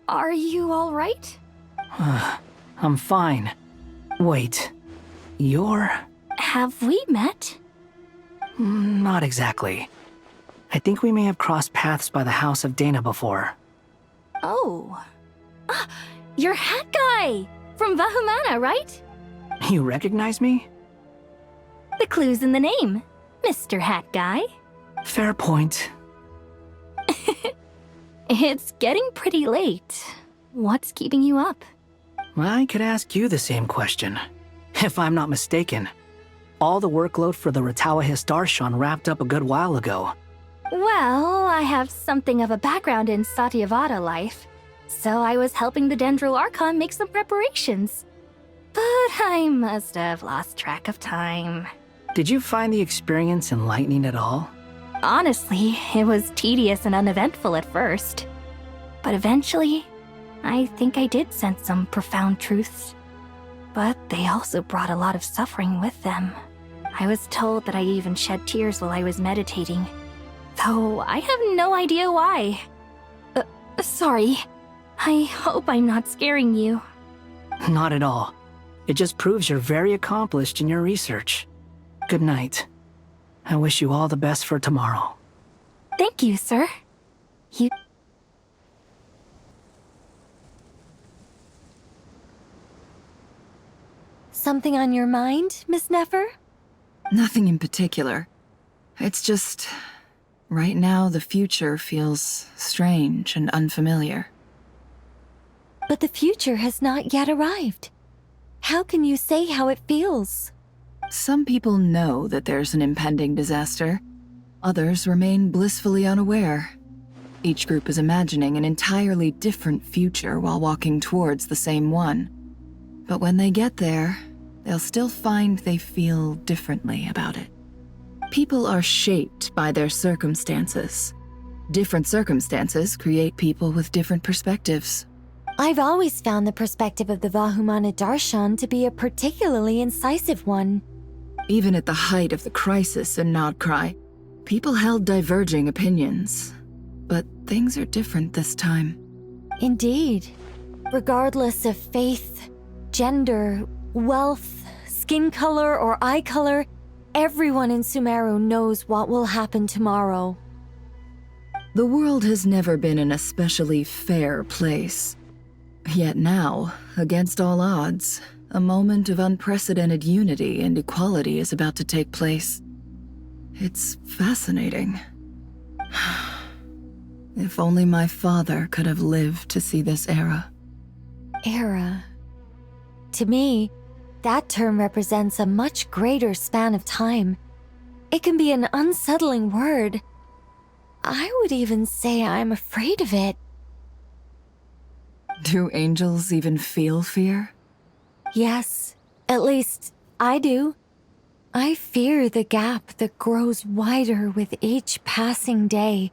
S23: Are you all right?
S13: I'm fine. Wait, you're...
S23: Have we met?
S13: Not exactly. I think we may have crossed paths by the house of Dana before.
S23: Oh. You're Hat Guy! From Vahumana, right?
S13: You recognize me?
S23: The clue's in the name, Mr. Hat Guy.
S13: Fair point.
S23: It's getting pretty late. What's keeping you up?
S13: I could ask you the same question. If I'm not mistaken, All the workload for the Ratawa Darshan wrapped up a good while ago.
S12: Well, I have something of a background in Satyavada life, so I was helping the Dendro Archon make some preparations. But I must have lost track of time.
S13: Did you find the experience enlightening at all?
S12: Honestly, it was tedious and uneventful at first. But eventually, I think I did sense some profound truths. But they also brought a lot of suffering with them. I was told that I even shed tears while I was meditating, though I have no idea why. Sorry. I hope I'm not scaring you.
S13: Not at all. It just proves you're very accomplished in your research. Good night. I wish you all the best for tomorrow.
S12: Thank you, sir.
S23: Something on your mind, Miss Nefer?
S4: Nothing in particular. It's just... right now, the future feels strange and unfamiliar.
S23: But the future has not yet arrived. How can you say how it feels?
S4: Some people know that there's an impending disaster. Others remain blissfully unaware. Each group is imagining an entirely different future while walking towards the same one. But when they get there, they'll still find they feel differently about it. People are shaped by their circumstances. Different circumstances create people with different perspectives.
S23: I've always found the perspective of the Vahumana Darshan to be a particularly incisive one.
S4: Even at the height of the crisis in Nod-Krai, people held diverging opinions. But things are different this time.
S23: Indeed. Regardless of faith, gender, wealth, skin color, or eye color, everyone in Sumeru knows what will happen tomorrow.
S4: The world has never been an especially fair place. Yet now, against all odds, a moment of unprecedented unity and equality is about to take place. It's fascinating. If only my father could have lived to see this era.
S23: Era. To me, that term represents a much greater span of time. It can be an unsettling word. I would even say I'm afraid of it.
S4: Do angels even feel fear?
S23: Yes, at least I do. I fear the gap that grows wider with each passing day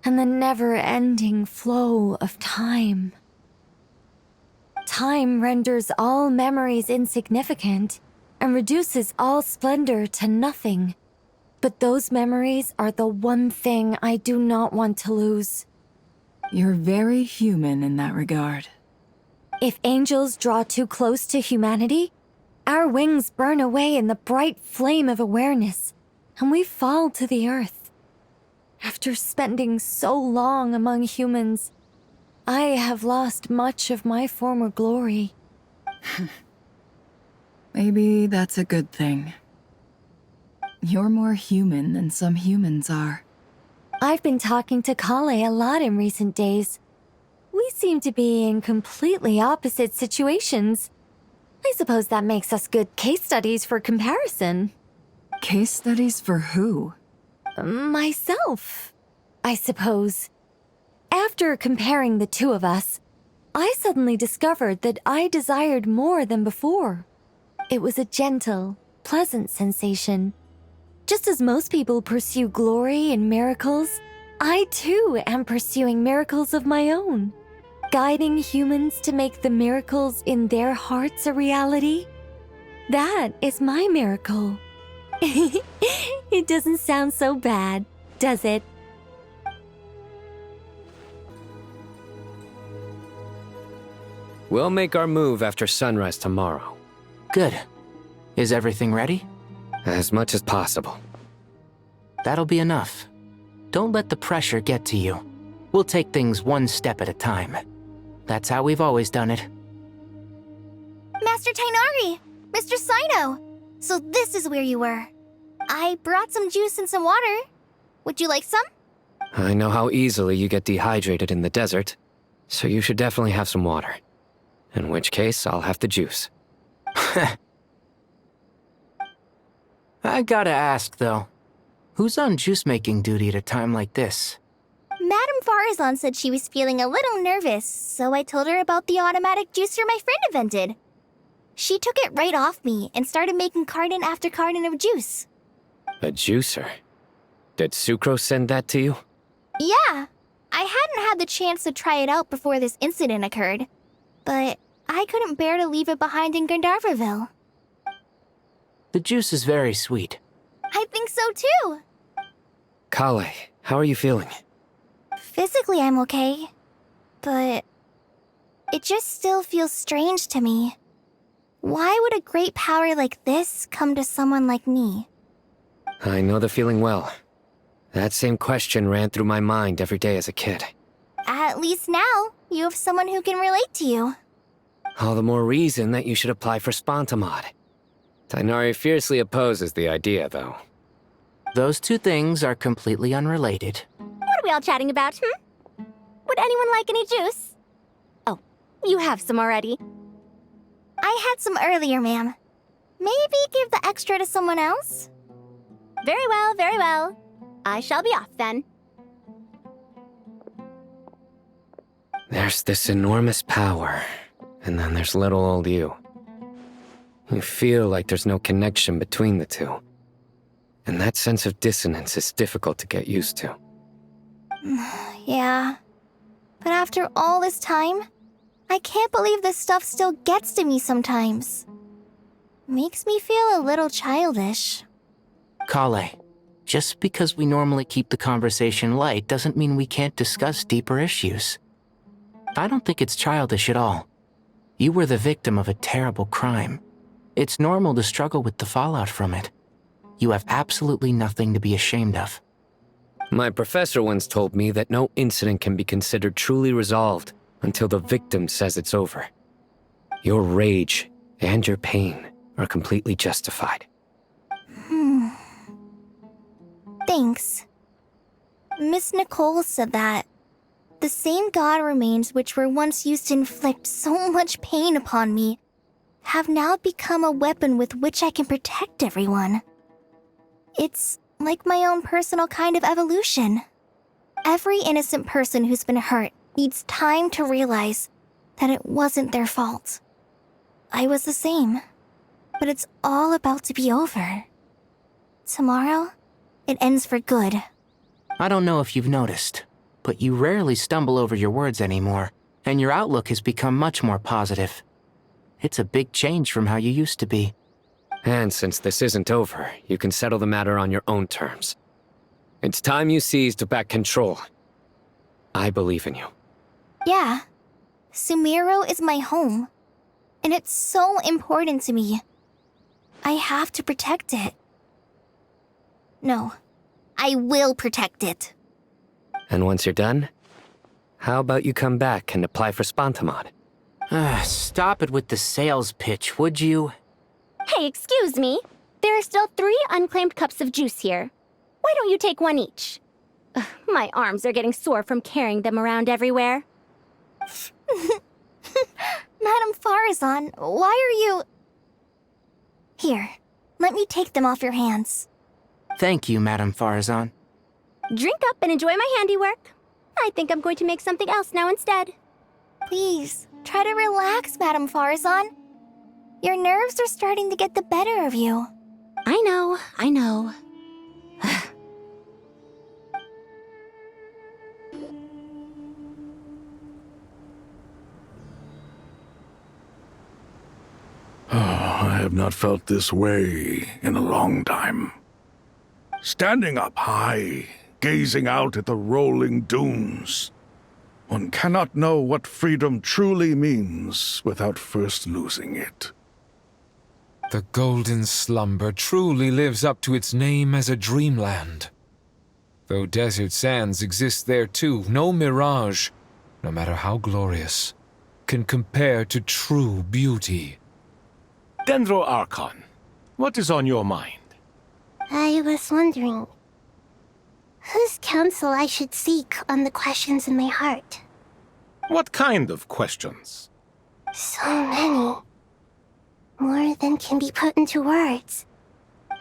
S23: and the never-ending flow of time. Time renders all memories insignificant and reduces all splendor to nothing. But those memories are the one thing I do not want to lose.
S4: You're very human in that regard.
S23: If angels draw too close to humanity, our wings burn away in the bright flame of awareness, and we fall to the earth. After spending so long among humans, I have lost much of my former glory.
S4: Maybe that's a good thing. You're more human than some humans are.
S23: I've been talking to Kale a lot in recent days. We seem to be in completely opposite situations. I suppose that makes us good case studies for comparison.
S4: Case studies for who?
S23: Myself, I suppose. After comparing the two of us, I suddenly discovered that I desired more than before. It was a gentle, pleasant sensation. Just as most people pursue glory and miracles, I too am pursuing miracles of my own. Guiding humans to make the miracles in their hearts a reality. That is my miracle. It doesn't sound so bad, does it?
S14: We'll make our move after sunrise tomorrow.
S15: Good. Is everything ready?
S14: As much as possible.
S15: That'll be enough. Don't let the pressure get to you. We'll take things one step at a time. That's how we've always done it.
S17: Master Tainari! Mr. Sino! So this is where you were. I brought some juice and some water. Would you like some?
S14: I know how easily you get dehydrated in the desert, so you should definitely have some water. In which case, I'll have the juice.
S15: I gotta ask, though. Who's on juice-making duty at a time like this?
S17: Madame Farazan said she was feeling a little nervous, so I told her about the automatic juicer my friend invented. She took it right off me and started making carton after carton of juice.
S14: A juicer? Did Sucrose send that to you?
S17: Yeah, I hadn't had the chance to try it out before this incident occurred, but I couldn't bear to leave it behind in Gandharvaville.
S15: The juice is very sweet.
S17: I think so too.
S14: Kale, how are you feeling?
S17: Physically, I'm okay, but it just still feels strange to me. Why would a great power like this come to someone like me?
S14: I know the feeling well. That same question ran through my mind every day as a kid.
S17: At least now, you have someone who can relate to you.
S14: All the more reason that you should apply for Spontamod. Tighnari fiercely opposes the idea, though.
S15: Those two things are completely unrelated.
S6: What are we all chatting about, Would anyone like any juice? Oh, you have some already.
S17: I had some earlier, ma'am. Maybe give the extra to someone else?
S6: Very well, very well. I shall be off then.
S14: There's this enormous power, and then there's little old you. You feel like there's no connection between the two. And that sense of dissonance is difficult to get used to.
S17: Yeah. But after all this time, I can't believe this stuff still gets to me sometimes. Makes me feel a little childish.
S15: Kale, just because we normally keep the conversation light doesn't mean we can't discuss deeper issues. I don't think it's childish at all. You were the victim of a terrible crime. It's normal to struggle with the fallout from it. You have absolutely nothing to be ashamed of.
S14: My professor once told me that no incident can be considered truly resolved until the victim says it's over. Your rage and your pain are completely justified.
S17: Thanks. Miss Nicole said that the same god remains which were once used to inflict so much pain upon me have now become a weapon with which I can protect everyone. It's like my own personal kind of evolution. Every innocent person who's been hurt needs time to realize that it wasn't their fault. I was the same, but it's all about to be over. Tomorrow, it ends for good.
S15: I don't know if you've noticed, but you rarely stumble over your words anymore, and your outlook has become much more positive. It's a big change from how you used to be.
S14: And since this isn't over, you can settle the matter on your own terms. It's time you seized back control. I believe in you.
S17: Yeah. Sumero is my home. And it's so important to me. I have to protect it. No. I will protect it.
S14: And once you're done, how about you come back and apply for Spontamod?
S15: Stop it with the sales pitch, would you?
S6: Hey, excuse me. There are still 3 unclaimed cups of juice here. Why don't you take one each? Ugh, my arms are getting sore from carrying them around everywhere.
S17: Madame Farazan, why are you... Here, let me take them off your hands.
S15: Thank you, Madame Farazan.
S6: Drink up and enjoy my handiwork. I think I'm going to make something else now instead.
S17: Please, try to relax, Madame Farazan. Your nerves are starting to get the better of you.
S6: I know, I know.
S3: I have not felt this way in a long time. Standing up high, gazing out at the rolling dunes. One cannot know what freedom truly means without first losing it.
S21: The golden slumber truly lives up to its name as a dreamland. Though desert sands exist there too, no mirage, no matter how glorious, can compare to true beauty.
S19: Dendro Archon, what is on your mind?
S12: I was wondering whose counsel I should seek on the questions in my heart.
S19: What kind of questions?
S12: So many. More than can be put into words.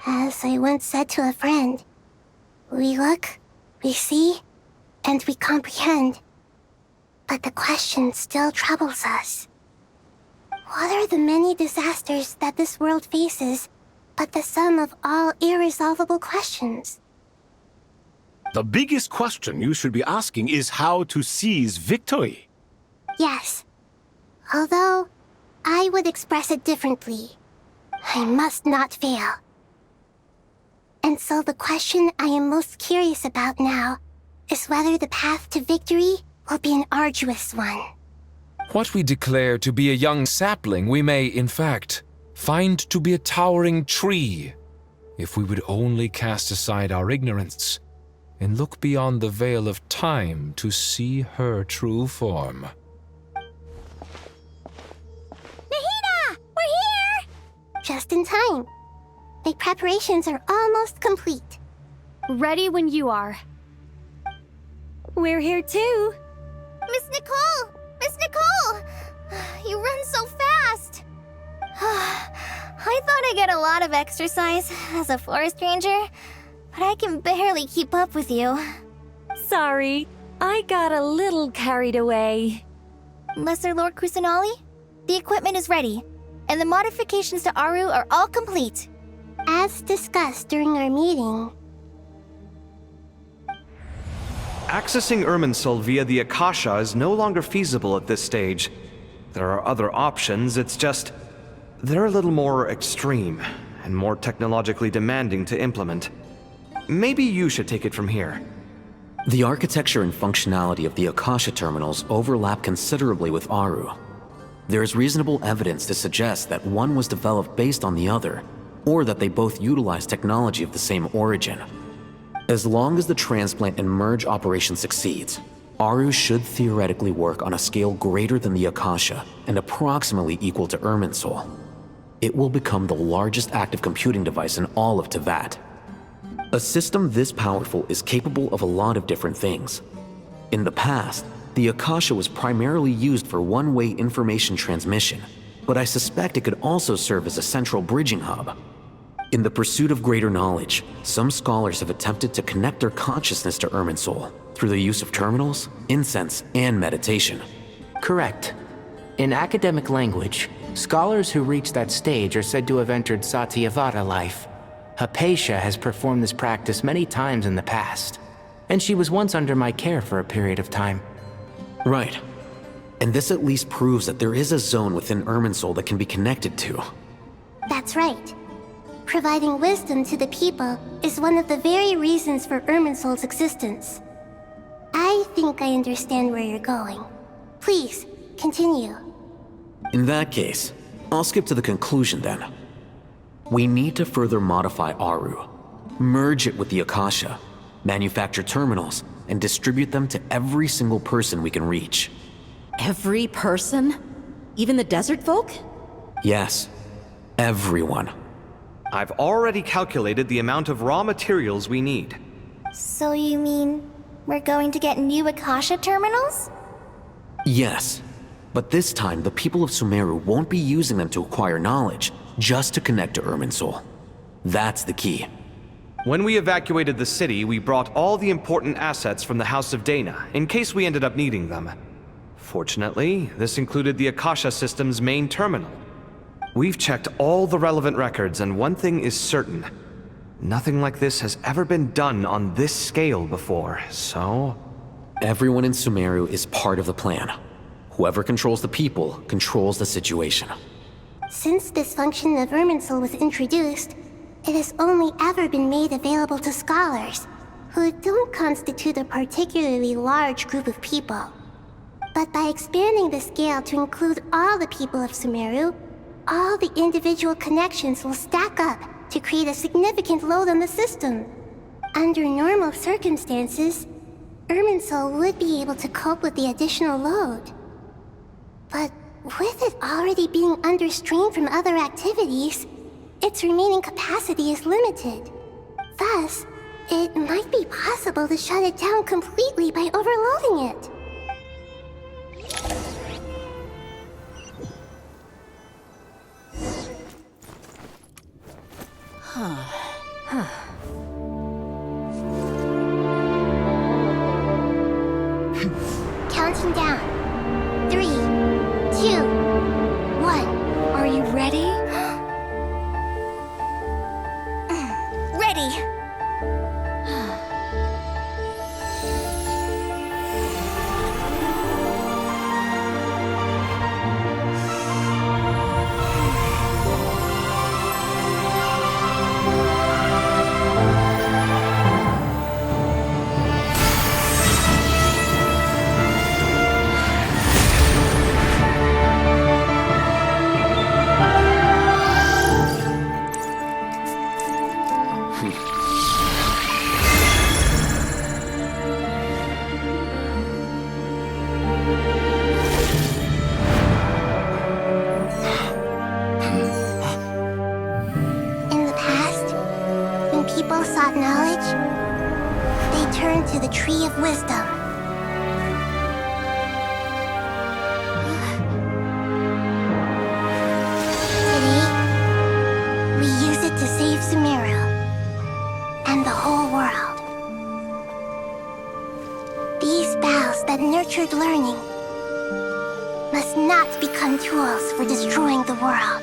S12: As I once said to a friend, we look, we see, and we comprehend. But the question still troubles us. What are the many disasters that this world faces but the sum of all irresolvable questions?
S19: The biggest question you should be asking is how to seize victory.
S12: Yes. Although, I would express it differently. I must not fail. And so the question I am most curious about now is whether the path to victory will be an arduous one.
S21: What we declare to be a young sapling, we may, in fact, find to be a towering tree, if we would only cast aside our ignorance and look beyond the veil of time to see her true form.
S12: Nahida! We're here! Just in time. My preparations are almost complete.
S5: Ready when you are.
S23: We're here too.
S17: Miss Nicole! Miss Nicole! You run so fast! I thought I'd get a lot of exercise as a forest ranger, but I can barely keep up with you.
S23: Sorry, I got a little carried away.
S17: Lesser Lord Kusanali, the equipment is ready, and the modifications to Aru are all complete.
S12: As discussed during our meeting,
S9: Accessing Irminsul via the Akasha is no longer feasible at this stage. There are other options, it's just... they're a little more extreme, and more technologically demanding to implement. Maybe you should take it from here.
S2: The architecture and functionality of the Akasha terminals overlap considerably with Aru. There is reasonable evidence to suggest that one was developed based on the other, or that they both utilize technology of the same origin. As long as the transplant and merge operation succeeds, Aru should theoretically work on a scale greater than the Akasha and approximately equal to Irminsul. It will become the largest active computing device in all of Teyvat. A system this powerful is capable of a lot of different things. In the past, the Akasha was primarily used for one-way information transmission, but I suspect it could also serve as a central bridging hub. In the pursuit of greater knowledge, some scholars have attempted to connect their consciousness to Irminsul through the use of terminals, incense, and meditation.
S15: Correct. In academic language, scholars who reach that stage are said to have entered Satyavada life. Hypatia has performed this practice many times in the past, and she was once under my care for a period of time.
S2: Right. And this at least proves that there is a zone within Irminsul that can be connected to.
S12: that's right. Providing wisdom to the people is one of the very reasons for Irminsul's existence. I think I understand where you're going. Please, continue.
S2: In that case, I'll skip to the conclusion then. We need to further modify Aru, merge it with the Akasha, manufacture terminals, and distribute them to every single person we can reach.
S10: Every person? Even the desert folk?
S2: Yes, everyone.
S9: I've already calculated the amount of raw materials we need.
S17: So you mean we're going to get new Akasha terminals?
S2: Yes, but this time the people of Sumeru won't be using them to acquire knowledge, just to connect to Irminsul. That's the key.
S9: When we evacuated the city, we brought all the important assets from the House of Dana, in case we ended up needing them. Fortunately, this included the Akasha system's main terminal. We've checked all the relevant records, and one thing is certain. Nothing like this has ever been done on this scale before, so...
S2: Everyone in Sumeru is part of the plan. Whoever controls the people controls the situation.
S12: Since this function of Irminsul was introduced, it has only ever been made available to scholars, who don't constitute a particularly large group of people. But by expanding the scale to include all the people of Sumeru, all the individual connections will stack up to create a significant load on the system. Under normal circumstances, Irminsul would be able to cope with the additional load. But with it already being under strain from other activities, its remaining capacity is limited. Thus, it might be possible to shut it down completely by overloading it. Counting down. 3, 2, 1.
S23: Are you ready?
S12: Ready! People sought knowledge, they turned to the Tree of Wisdom. Today, we use it to save Sumeru and the whole world. These boughs that nurtured learning must not become tools for destroying the world.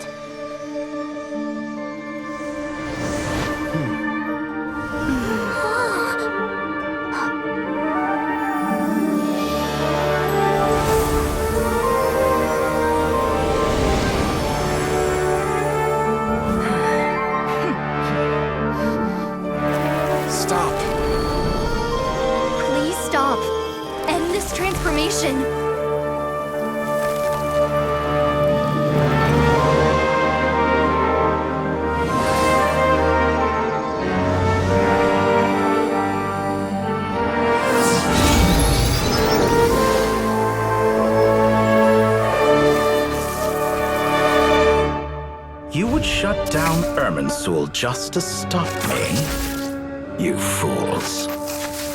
S11: Shut down Irminsul just to stop me? You fools.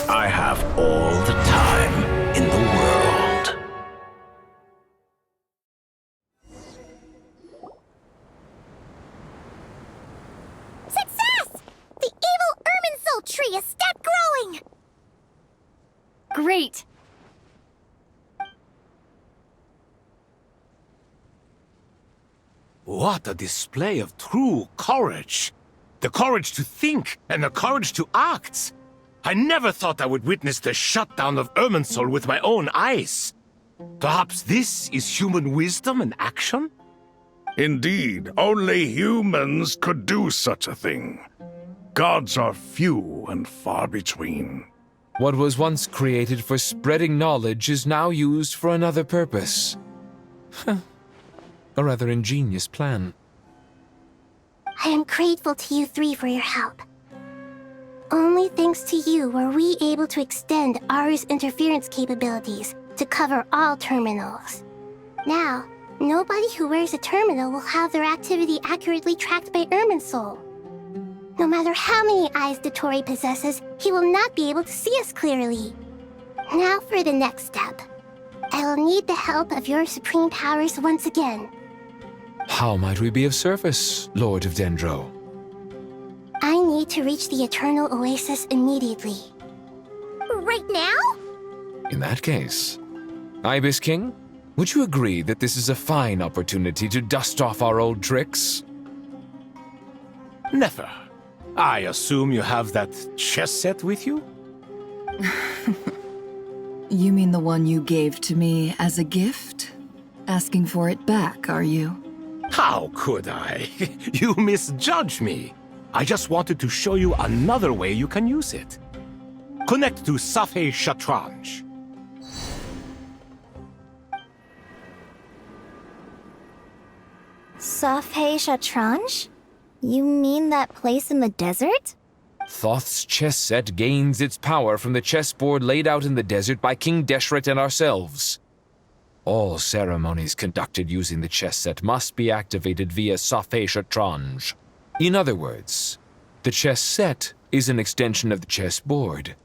S11: I have all the time in the world.
S12: Success! The evil Irminsul tree has stopped growing!
S5: Great!
S19: What a display of true courage! The courage to think and the courage to act! I never thought I would witness the shutdown of Irminsul with my own eyes. Perhaps this is human wisdom in action?
S3: Indeed, only humans could do such a thing. Gods are few and far between.
S21: What was once created for spreading knowledge is now used for another purpose. A rather ingenious plan.
S12: I am grateful to you three for your help. Only thanks to you were we able to extend Aru's interference capabilities to cover all terminals. Now, nobody who wears a terminal will have their activity accurately tracked by Irminsul. No matter how many eyes Dottore possesses, he will not be able to see us clearly. Now for the next step. I will need the help of your supreme powers once again.
S21: How might we be of service, Lord of Dendro?
S12: I need to reach the Eternal Oasis immediately. Right now?
S21: In that case, Ibis King, would you agree that this is a fine opportunity to dust off our old tricks?
S19: Never. I assume you have that chess set with you?
S4: You mean the one you gave to me as a gift? Asking for it back, are you?
S19: How could I? You misjudge me. I just wanted to show you another way you can use it. Connect to Safei Shatranj.
S17: Safei Shatranj? You mean that place in the desert?
S21: Thoth's chess set gains its power from the chessboard laid out in the desert by King Deshret and ourselves. All ceremonies conducted using the chess set must be activated via Safei Shatranj. In other words, the chess set is an extension of the chessboard.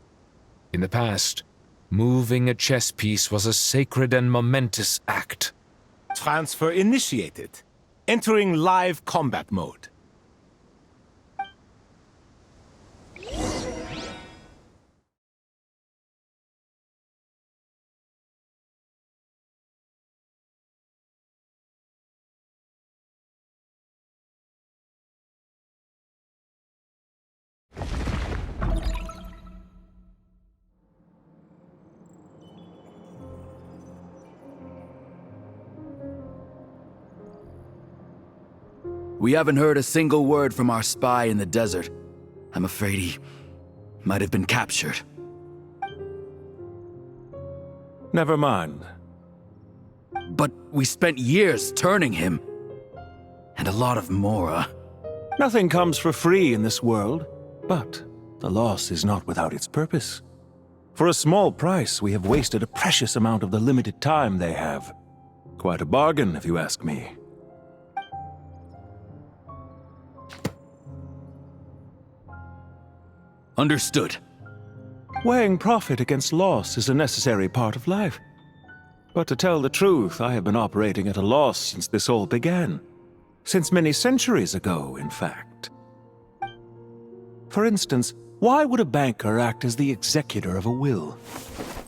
S21: In the past, moving a chess piece was a sacred and momentous act.
S19: Transfer initiated. Entering live combat mode.
S18: We haven't heard a single word from our spy in the desert. I'm afraid he might have been captured.
S20: Never mind.
S18: But we spent years turning him. And a lot of Mora.
S20: Nothing comes for free in this world, but the loss is not without its purpose. For a small price, we have wasted a precious amount of the limited time they have. Quite a bargain, if you ask me.
S18: Understood.
S20: Weighing profit against loss is a necessary part of life. But to tell the truth, I have been operating at a loss since this all began. Since many centuries ago, in fact. For instance, why would a banker act as the executor of a will?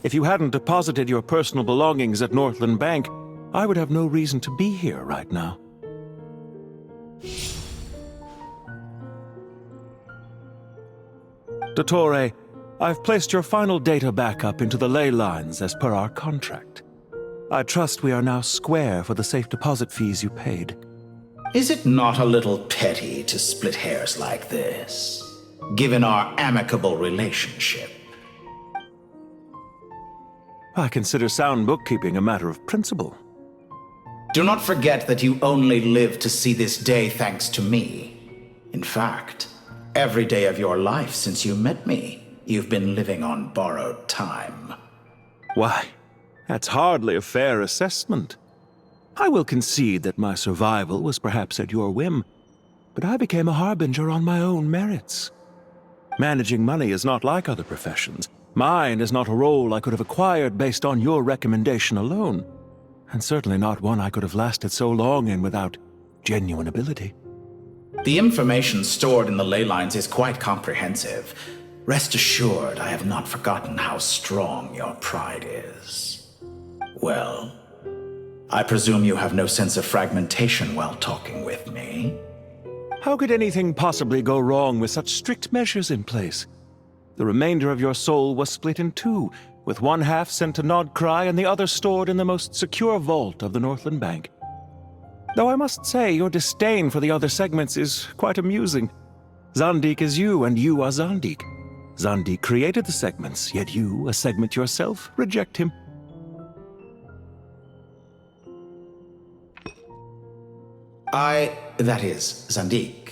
S20: If you hadn't deposited your personal belongings at Northland Bank, I would have no reason to be here right now. Dottore, I've placed your final data backup into the ley lines as per our contract. I trust we are now square for the safe deposit fees you paid.
S11: Is it not a little petty to split hairs like this, given our amicable relationship?
S20: I consider sound bookkeeping a matter of principle.
S11: Do not forget that you only live to see this day thanks to me. In fact, every day of your life since you met me, you've been living on borrowed time.
S20: Why, that's hardly a fair assessment. I will concede that my survival was perhaps at your whim, but I became a harbinger on my own merits. Managing money is not like other professions. Mine is not a role I could have acquired based on your recommendation alone, and certainly not one I could have lasted so long in without genuine ability.
S11: The information stored in the ley lines is quite comprehensive. Rest assured, I have not forgotten how strong your pride is. Well, I presume you have no sense of fragmentation while talking with me.
S20: How could anything possibly go wrong with such strict measures in place? The remainder of your soul was split in two, with one half sent to Nod-Krai and the other stored in the most secure vault of the Northland Bank. Though I must say, your disdain for the other segments is quite amusing. Zandik is you, and you are Zandik. Zandik created the segments, yet you, a segment yourself, reject him.
S11: That is, Zandik,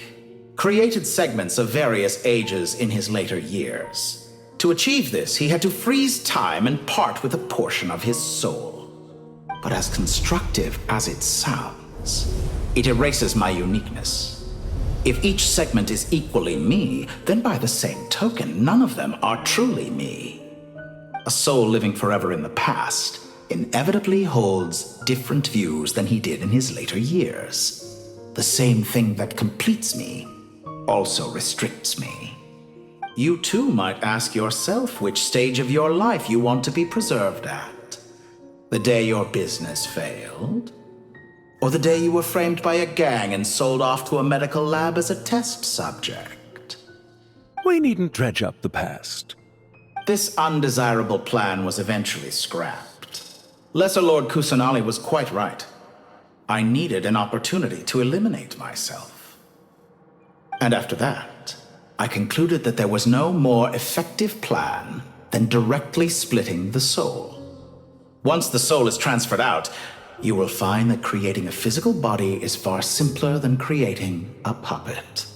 S11: created segments of various ages in his later years. To achieve this, he had to freeze time and part with a portion of his soul. But as constructive as it sounds, it erases my uniqueness. If each segment is equally me, then by the same token, none of them are truly me. A soul living forever in the past inevitably holds different views than he did in his later years. The same thing that completes me also restricts me. You too might ask yourself which stage of your life you want to be preserved at. The day your business failed? Or the day you were framed by a gang and sold off to a medical lab as a test subject?
S20: We needn't dredge up the past.
S11: This undesirable plan was eventually scrapped. Lesser Lord Kusanali was quite right. I needed an opportunity to eliminate myself. And after that, I concluded that there was no more effective plan than directly splitting the soul. Once the soul is transferred out, you will find that creating a physical body is far simpler than creating a puppet.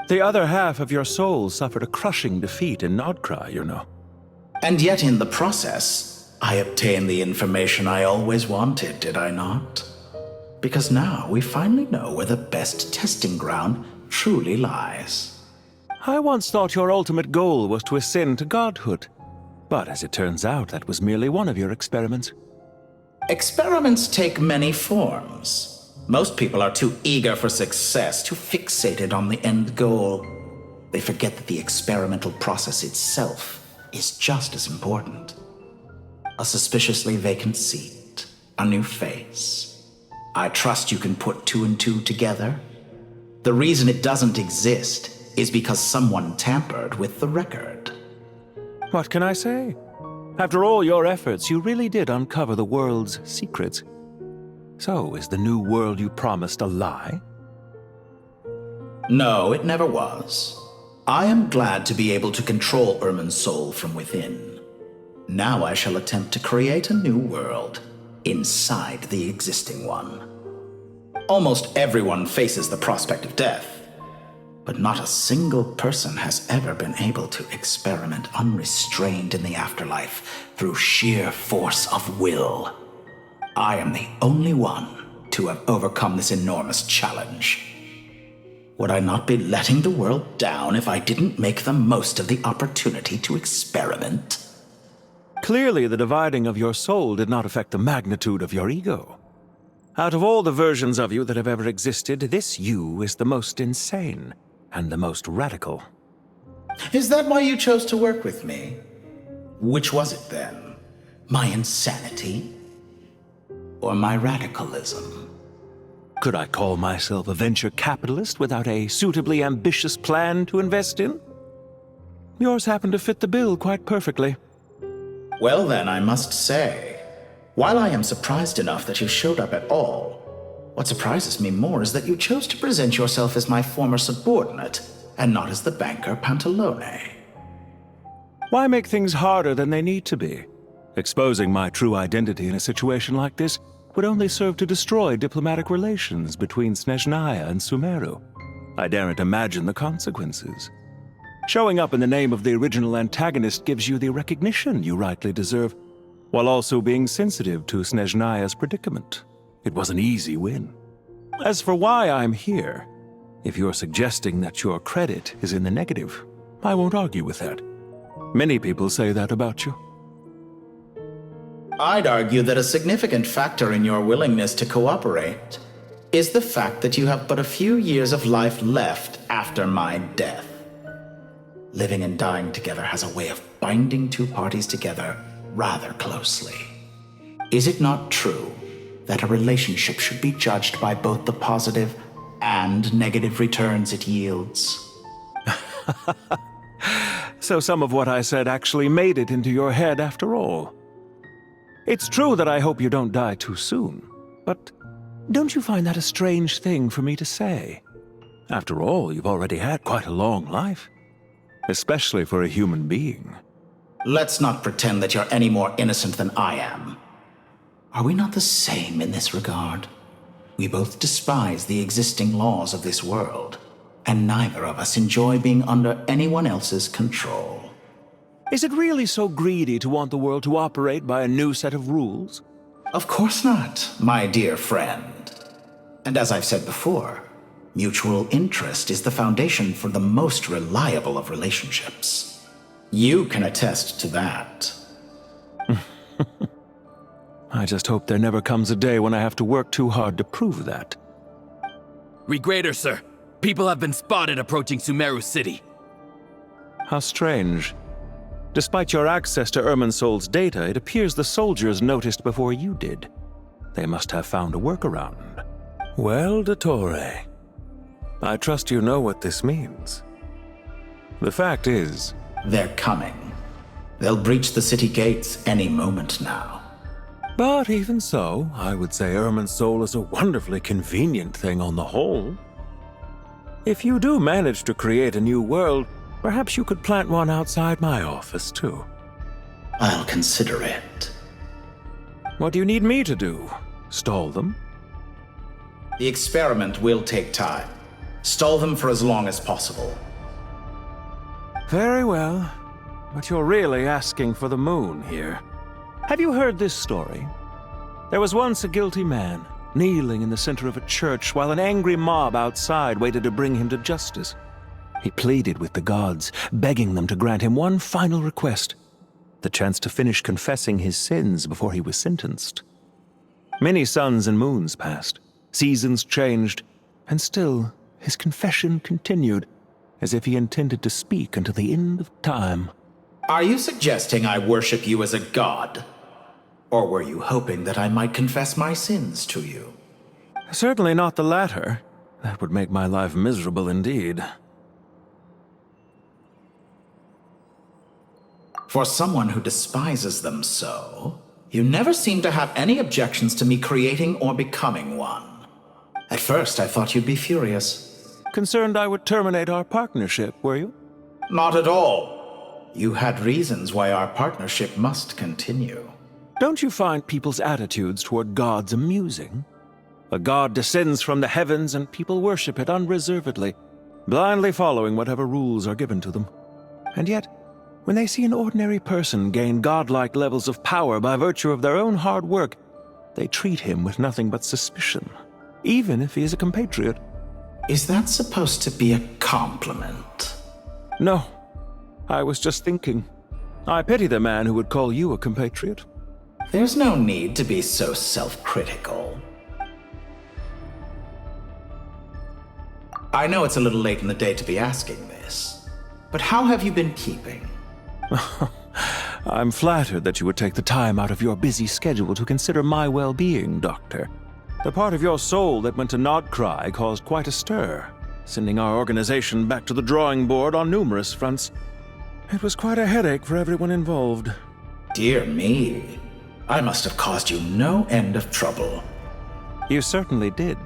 S20: The other half of your soul suffered a crushing defeat in Nod-Krai, you know.
S11: And yet in the process, I obtained the information I always wanted, did I not? Because now we finally know where the best testing ground truly lies.
S20: I once thought your ultimate goal was to ascend to godhood, but as it turns out, that was merely one of your experiments.
S11: Experiments take many forms. Most people are too eager for success, too fixated on the end goal. They forget that the experimental process itself is just as important. A suspiciously vacant seat, a new face. I trust you can put two and two together. The reason it doesn't exist is because someone tampered with the record.
S20: What can I say? After all your efforts, you really did uncover the world's secrets. So, is the new world you promised a lie?
S11: No, it never was. I am glad to be able to control Irmin's soul from within. Now I shall attempt to create a new world inside the existing one. Almost everyone faces the prospect of death, but not a single person has ever been able to experiment unrestrained in the afterlife through sheer force of will. I am the only one to have overcome this enormous challenge. Would I not be letting the world down if I didn't make the most of the opportunity to experiment?
S20: Clearly, the dividing of your soul did not affect the magnitude of your ego. Out of all the versions of you that have ever existed, this you is the most insane and the most radical.
S11: Is that why you chose to work with me? Which was it then? My insanity? Or my radicalism?
S20: Could I call myself a venture capitalist without a suitably ambitious plan to invest in? Yours happened to fit the bill quite perfectly.
S11: Well then, I must say, while I am surprised enough that you showed up at all, what surprises me more is that you chose to present yourself as my former subordinate, and not as the banker Pantalone.
S20: Why make things harder than they need to be? Exposing my true identity in a situation like this would only serve to destroy diplomatic relations between Snezhnaya and Sumeru. I daren't imagine the consequences. Showing up in the name of the original antagonist gives you the recognition you rightly deserve, while also being sensitive to Snezhnaya's predicament. It was an easy win. As for why I'm here, if you're suggesting that your credit is in the negative, I won't argue with that. Many people say that about you.
S11: I'd argue that a significant factor in your willingness to cooperate is the fact that you have but a few years of life left after my death. Living and dying together has a way of binding two parties together rather closely. Is it not true that a relationship should be judged by both the positive and negative returns it yields?
S20: So some of what I said actually made it into your head after all. It's true that I hope you don't die too soon, but don't you find that a strange thing for me to say? After all, you've already had quite a long life, especially for a human being.
S11: Let's not pretend that you're any more innocent than I am. Are we not the same in this regard? We both despise the existing laws of this world, and neither of us enjoy being under anyone else's control.
S20: Is it really so greedy to want the world to operate by a new set of rules?
S11: Of course not, my dear friend. And as I've said before, mutual interest is the foundation for the most reliable of relationships. You can attest to that.
S20: I just hope there never comes a day when I have to work too hard to prove that.
S18: Read greater, sir. People have been spotted approaching Sumeru City.
S20: How strange. Despite your access to Irminsol's data, it appears the soldiers noticed before you did. They must have found a workaround. Well, Dottore, I trust you know what this means. The fact is...
S11: They're coming. They'll breach the city gates any moment now.
S20: But even so, I would say Irminsol is a wonderfully convenient thing on the whole. If you do manage to create a new world, perhaps you could plant one outside my office, too.
S11: I'll consider it.
S20: What do you need me to do? Stall them?
S11: The experiment will take time. Stall them for as long as possible.
S20: Very well. But you're really asking for the moon here. Have you heard this story? There was once a guilty man, kneeling in the center of a church while an angry mob outside waited to bring him to justice. He pleaded with the gods, begging them to grant him one final request, the chance to finish confessing his sins before he was sentenced. Many suns and moons passed, seasons changed, and still his confession continued, as if he intended to speak until the end of time.
S11: Are you suggesting I worship you as a god? Or were you hoping that I might confess my sins to you?
S20: Certainly not the latter. That would make my life miserable indeed.
S11: For someone who despises them so, you never seem to have any objections to me creating or becoming one. At first, I thought you'd be furious.
S20: Concerned I would terminate our partnership, were you?
S11: Not at all. You had reasons why our partnership must continue.
S20: Don't you find people's attitudes toward gods amusing? A god descends from the heavens and people worship it unreservedly, blindly following whatever rules are given to them. And yet, when they see an ordinary person gain godlike levels of power by virtue of their own hard work, they treat him with nothing but suspicion, even if he is a compatriot.
S11: Is that supposed to be a compliment?
S20: No. I was just thinking. I pity the man who would call you a compatriot.
S11: There's no need to be so self-critical. I know it's a little late in the day to be asking this, but how have you been keeping?
S20: I'm flattered that you would take the time out of your busy schedule to consider my well-being, Doctor. The part of your soul that went to Nod-Krai caused quite a stir, sending our organization back to the drawing board on numerous fronts. It was quite a headache for everyone involved.
S11: Dear me. I must have caused you no end of trouble.
S20: You certainly did.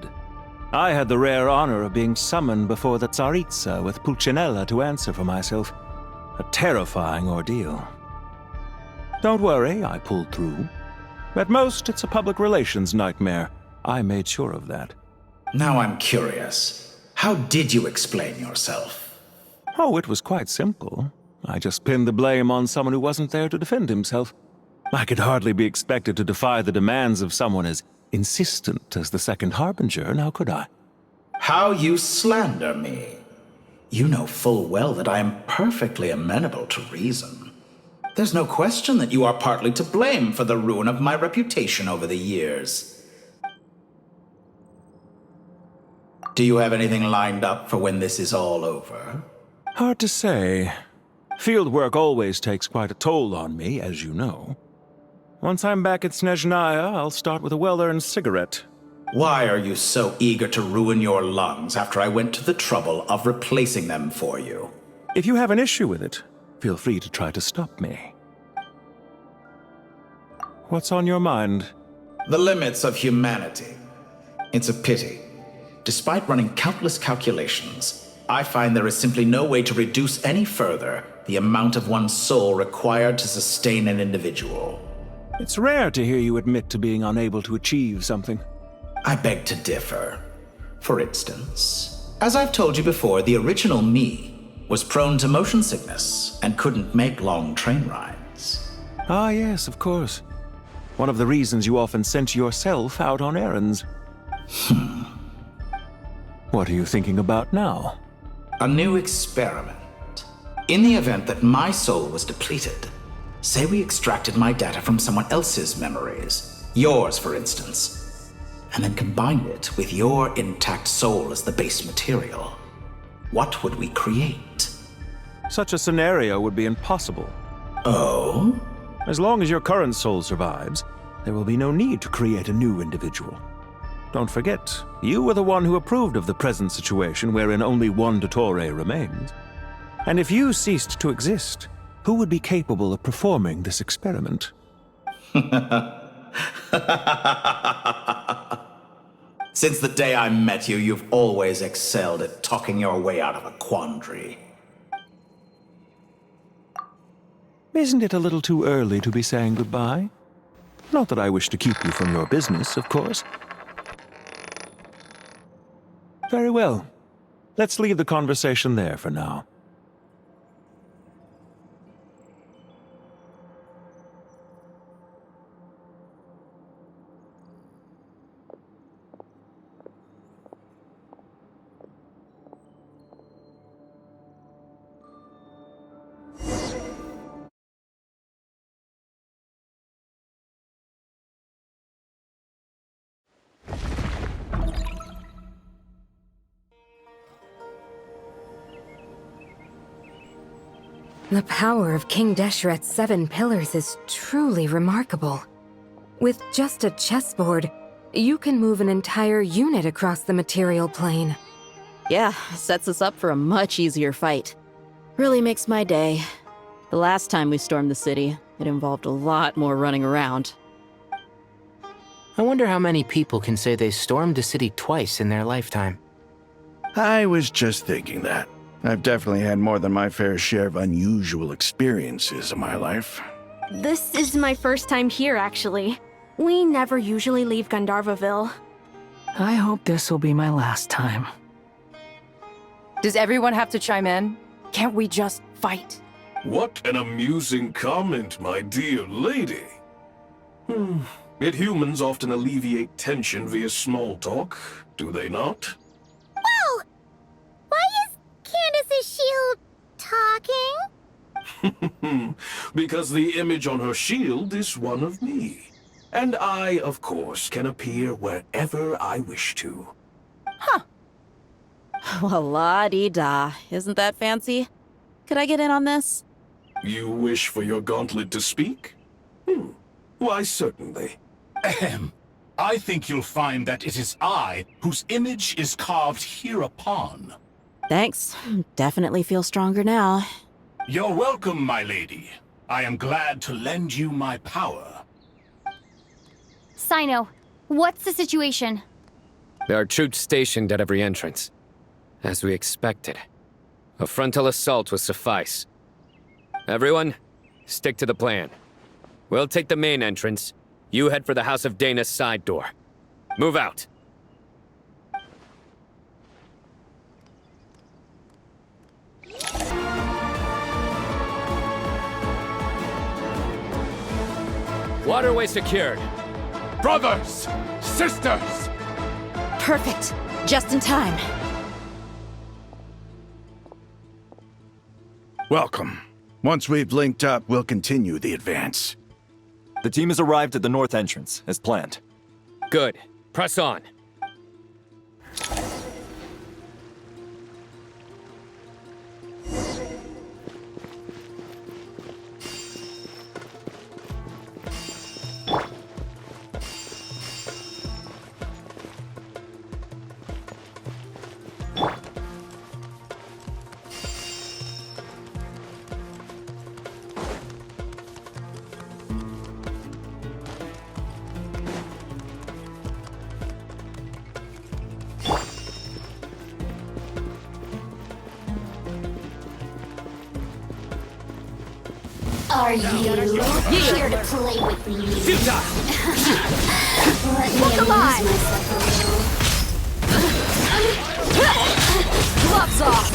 S20: I had the rare honor of being summoned before the Tsaritsa with Pulcinella to answer for myself. A terrifying ordeal. Don't worry, I pulled through. At most, it's a public relations nightmare. I made sure of that.
S11: Now I'm curious. How did you explain yourself?
S20: Oh, it was quite simple. I just pinned the blame on someone who wasn't there to defend himself. I could hardly be expected to defy the demands of someone as insistent as the Second Harbinger, now could I?
S11: How you slander me. You know full well that I am perfectly amenable to reason. There's no question that you are partly to blame for the ruin of my reputation over the years. Do you have anything lined up for when this is all over?
S20: Hard to say. Field work always takes quite a toll on me, as you know. Once I'm back at Snezhnaya, I'll start with a well-earned cigarette.
S11: Why are you so eager to ruin your lungs after I went to the trouble of replacing them for you?
S20: If you have an issue with it, feel free to try to stop me. What's on your mind?
S11: The limits of humanity. It's a pity. Despite running countless calculations, I find there is simply no way to reduce any further the amount of one's soul required to sustain an individual.
S20: It's rare to hear you admit to being unable to achieve something.
S11: I beg to differ. For instance, as I've told you before, the original me was prone to motion sickness and couldn't make long train rides.
S20: Ah, yes, of course. One of the reasons you often sent yourself out on errands. What are you thinking about now?
S11: A new experiment. In the event that my soul was depleted, say we extracted my data from someone else's memories, yours for instance, and then combined it with your intact soul as the base material. What would we create?
S20: Such a scenario would be impossible.
S11: Oh?
S20: As long as your current soul survives, there will be no need to create a new individual. Don't forget, you were the one who approved of the present situation wherein only one Dottore remains. And if you ceased to exist, who would be capable of performing this experiment?
S11: Since the day I met you, you've always excelled at talking your way out of a quandary.
S20: Isn't it a little too early to be saying goodbye? Not that I wish to keep you from your business, of course. Very well. Let's leave the conversation there for now.
S7: The power of King Deshret's 7 pillars is truly remarkable. With just a chessboard, you can move an entire unit across the material plane.
S10: Yeah, sets us up for a much easier fight. Really makes my day. The last time we stormed the city, it involved a lot more running around.
S15: I wonder how many people can say they stormed a city twice in their lifetime.
S3: I was just thinking that. I've definitely had more than my fair share of unusual experiences in my life.
S1: This is my first time here, actually. We never usually leave Gandharvaville.
S13: I hope this will be my last time.
S16: Does everyone have to chime in? Can't we just fight?
S22: What an amusing comment, my dear lady. Yet humans often alleviate tension via small talk, do they not?
S12: Whoa! Why is Candace's shield talking?
S22: Because the image on her shield is one of me. And I, of course, can appear wherever I wish to.
S10: Well, la-dee-da. Isn't that fancy? Could I get in on this?
S22: You wish for your gauntlet to speak? Why, certainly.
S24: Ahem. I think you'll find that it is I whose image is carved hereupon.
S10: Thanks. Definitely feel stronger now.
S24: You're welcome, my lady. I am glad to lend you my power.
S5: Sino, what's the situation?
S14: There are troops stationed at every entrance. As we expected. A frontal assault will suffice. Everyone, stick to the plan. We'll take the main entrance. You head for the House of Dana's side door. Move out. Waterway secured.
S19: Brothers! Sisters!
S10: Perfect. Just in time.
S3: Welcome. Once we've linked up, we'll continue the advance.
S25: The team has arrived at the north entrance, as planned.
S14: Good. Press on.
S12: Are you here to play with me?
S14: Futile!
S12: Let me amuse myself a little.
S16: Gloves off!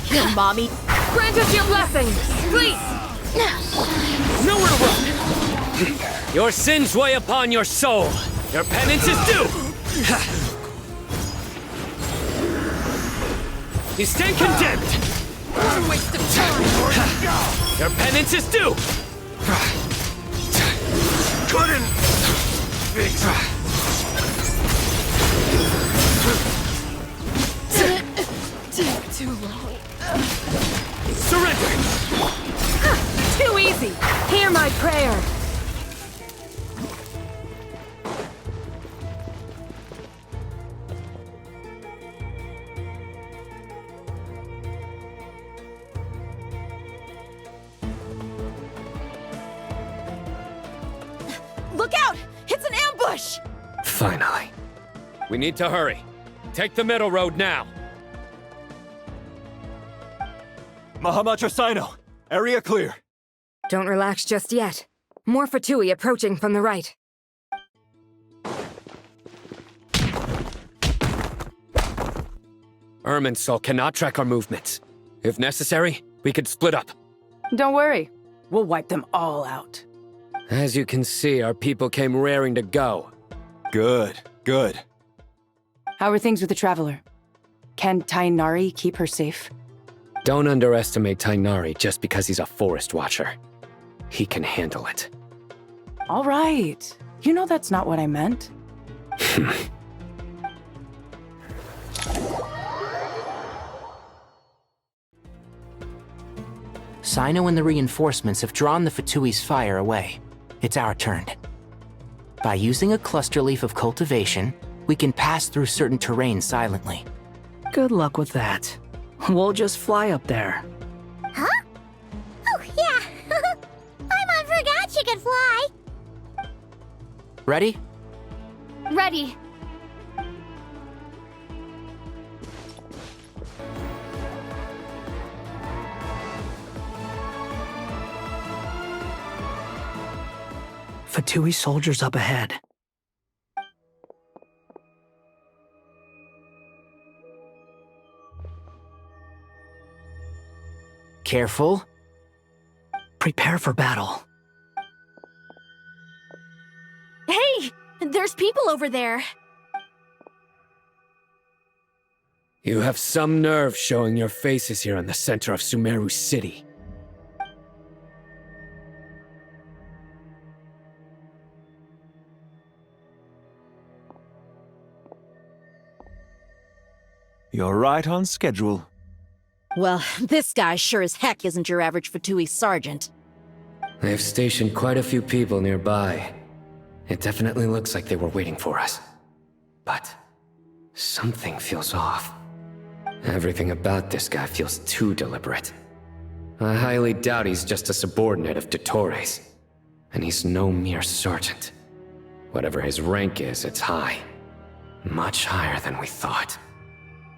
S16: Here, mommy. Grant us your blessing, please!
S14: Nowhere to run! Your sins weigh upon your soul. Your penance is due! You stand condemned!
S16: What a waste of time!
S14: Your penance is due!
S19: Couldn't fix
S16: Took too long.
S14: Surrender!
S16: Too easy! Hear my prayer! Look out! It's an ambush!
S14: Finally. We need to hurry. Take the middle road now.
S25: Mahamacha Sino, area clear.
S7: Don't relax just yet. More Fatui approaching from the right.
S14: Irminsul cannot track our movements. If necessary, we could split up.
S16: Don't worry. We'll wipe them all out.
S14: As you can see, our people came raring to go.
S25: Good, good.
S16: How are things with the Traveler? Can Tainari keep her safe?
S14: Don't underestimate Tainari just because he's a forest watcher. He can handle it.
S16: All right. You know that's not what I meant.
S15: Sino and the reinforcements have drawn the Fatui's fire away. It's our turn. By using a cluster leaf of cultivation, we can pass through certain terrain silently.
S13: Good luck with that. We'll just fly up there.
S12: Huh? Oh, yeah. Paimon forgot she could fly.
S15: Ready?
S5: Ready.
S13: Fatui soldiers up ahead.
S15: Careful.
S13: Prepare for battle.
S1: Hey! There's people over there.
S14: You have some nerve showing your faces here in the center of Sumeru City.
S20: You're right on schedule.
S10: Well, this guy sure as heck isn't your average Fatui sergeant.
S14: They've stationed quite a few people nearby. It definitely looks like they were waiting for us. But something feels off. Everything about this guy feels too deliberate. I highly doubt he's just a subordinate of Dottores. And he's no mere sergeant. Whatever his rank is, it's high. Much higher than we thought.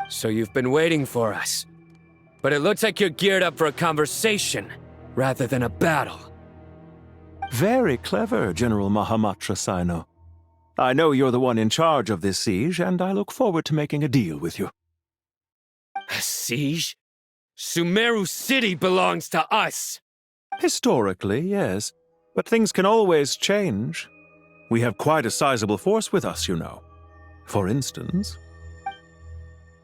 S14: So you've been waiting for us. But it looks like you're geared up for a conversation, rather than a battle.
S20: Very clever, General Mahamatra Sino. I know you're the one in charge of this siege, and I look forward to making a deal with you.
S14: A siege? Sumeru City belongs to us!
S20: Historically, yes. But things can always change. We have quite a sizable force with us, you know. For instance...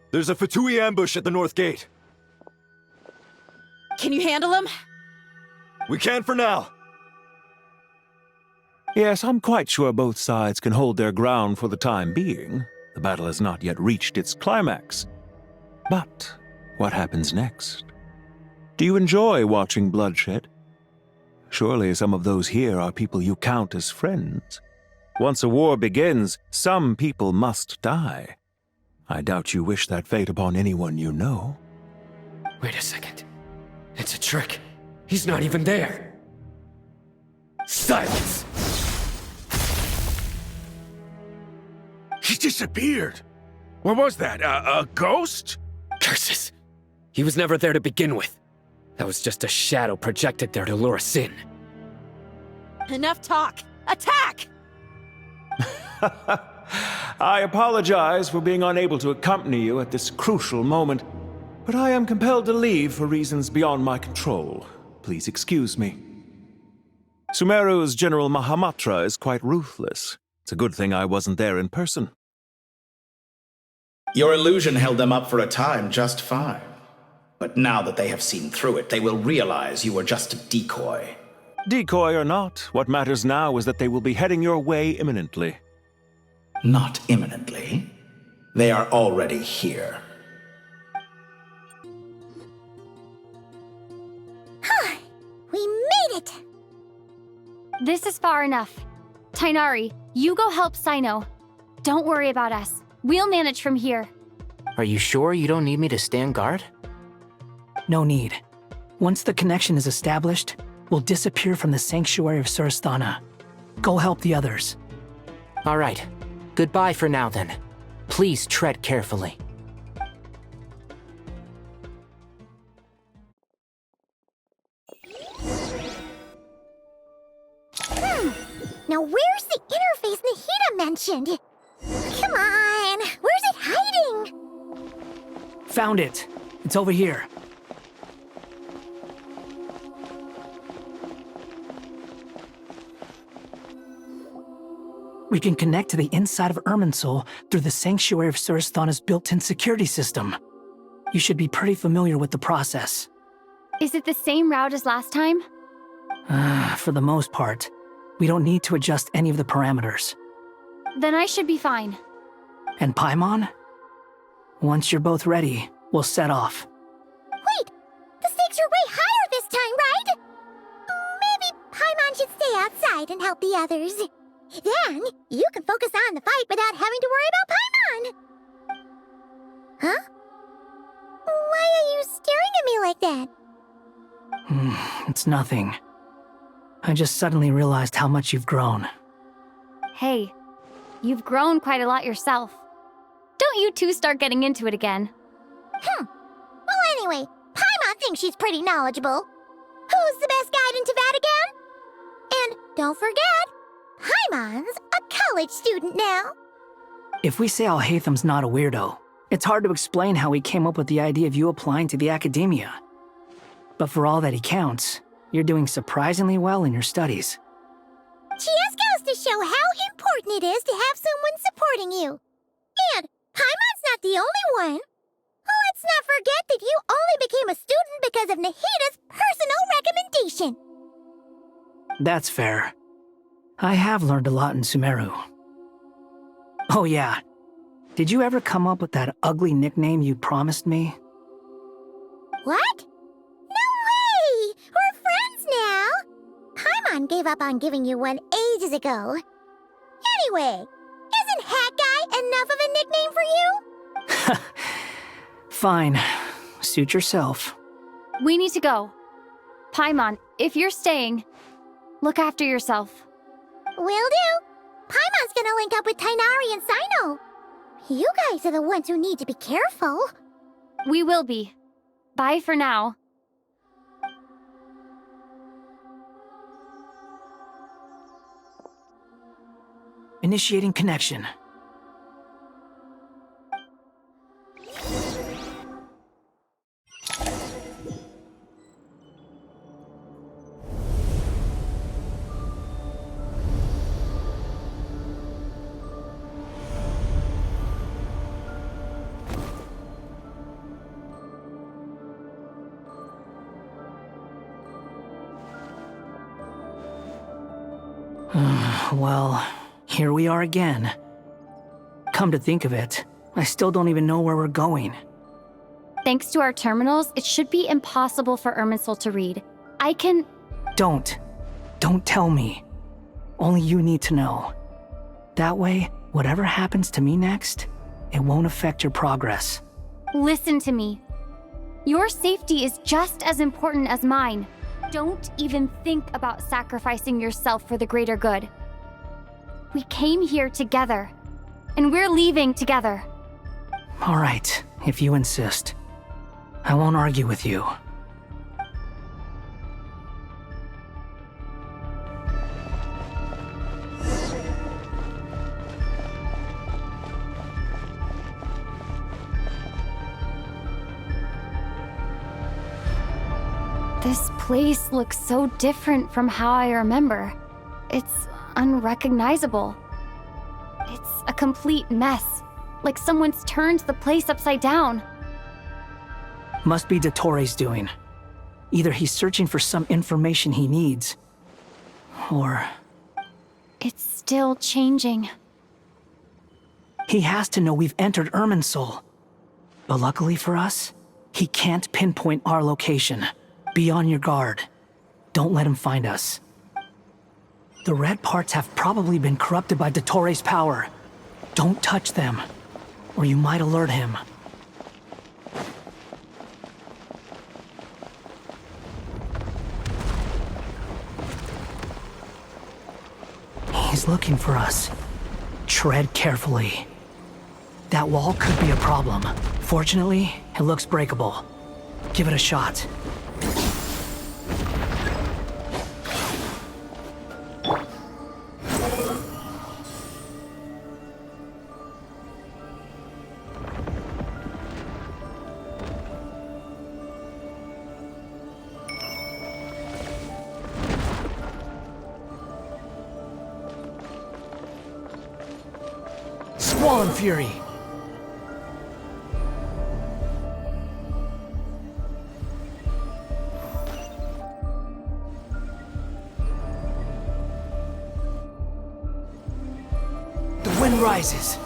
S25: There's a Fatui ambush at the north gate.
S10: Can you handle him?
S25: We can for now.
S20: Yes, I'm quite sure both sides can hold their ground for the time being. The battle has not yet reached its climax. But what happens next? Do you enjoy watching bloodshed? Surely some of those here are people you count as friends. Once a war begins, some people must die. I doubt you wish that fate upon anyone you know.
S14: Wait a second. It's a trick. He's not even there. Silence!
S3: He disappeared. What was that? A ghost?
S14: Curses! He was never there to begin with. That was just a shadow projected there to lure us in.
S10: Enough talk! Attack!
S20: I apologize for being unable to accompany you at this crucial moment, but I am compelled to leave for reasons beyond my control. Please excuse me. Sumeru's General Mahamatra is quite ruthless. It's a good thing I wasn't there in person.
S11: Your illusion held them up for a time just fine. But now that they have seen through it, they will realize you were just a decoy.
S20: Decoy or not, what matters now is that they will be heading your way imminently.
S11: Not imminently. They are already here.
S12: We made it!
S5: This is far enough. Tainari, you go help Sino. Don't worry about us. We'll manage from here.
S15: Are you sure you don't need me to stand guard?
S13: No need. Once the connection is established, we'll disappear from the sanctuary of Surasthana. Go help the others.
S15: All right. Goodbye for now, then. Please tread carefully.
S12: Now where's the interface Nahida mentioned? Come on, where's it hiding?
S13: Found it. It's over here. We can connect to the inside of Irminsul through the Sanctuary of Surasthana's built-in security system. You should be pretty familiar with the process.
S5: Is it the same route as last time?
S13: For the most part. We don't need to adjust any of the parameters.
S5: Then I should be fine.
S13: And Paimon? Once you're both ready, we'll set off.
S12: Wait! The stakes are way higher this time, right? Maybe Paimon should stay outside and help the others. Then, you can focus on the fight without having to worry about Paimon! Huh? Why are you staring at me like that?
S13: It's nothing. I just suddenly realized how much you've grown.
S5: Hey, You've grown quite a lot yourself. Don't you two start getting into it again.
S12: Well, anyway, Paimon thinks she's pretty knowledgeable. Who's the best guide in Vatican? And don't forget, Paimon's a college student now.
S13: If we say Alhatham's not a weirdo, it's hard to explain how he came up with the idea of you applying to the academia. But for all that he counts, you're doing surprisingly well in your studies.
S12: Just goes to show how important it is to have someone supporting you. And Paimon's not the only one. Let's not forget that you only became a student because of Nahida's personal recommendation.
S13: That's fair. I have learned a lot in Sumeru. Oh yeah, did you ever come up with that ugly nickname you promised me?
S12: What? No way! We're friends now! Paimon gave up on giving you one ages ago. Anyway, isn't Hat Guy enough of a nickname for you?
S13: Fine. Suit yourself.
S5: We need to go. Paimon, if you're staying, look after yourself.
S12: Will do. Paimon's gonna link up with Tighnari and Sino. You guys are the ones who need to be careful.
S5: We will be. Bye for now.
S13: Initiating connection. Well, here we are again. Come to think of it, I still don't even know where we're going.
S5: Thanks to our terminals, it should be impossible for Irminsul to read. I can...
S13: Don't tell me. Only you need to know. That way, whatever happens to me next, it won't affect your progress.
S5: Listen to me. Your safety is just as important as mine. Don't even think about sacrificing yourself for the greater good. We came here together, and we're leaving together.
S13: All right, if you insist. I won't argue with you.
S5: This place looks so different from how I remember. It's unrecognizable. It's a complete mess, like someone's turned the place upside down.
S13: Must be Dottoro's doing. Either he's searching for some information he needs, or...
S5: It's still changing.
S13: He has to know we've entered Irminsul. But luckily for us, he can't pinpoint our location. Be on your guard. Don't let him find us. The red parts have probably been corrupted by Dottoro's power. Don't touch them, or you might alert him. He's looking for us. Tread carefully. That wall could be a problem. Fortunately, it looks breakable. Give it a shot. Squall Fury! The wind rises.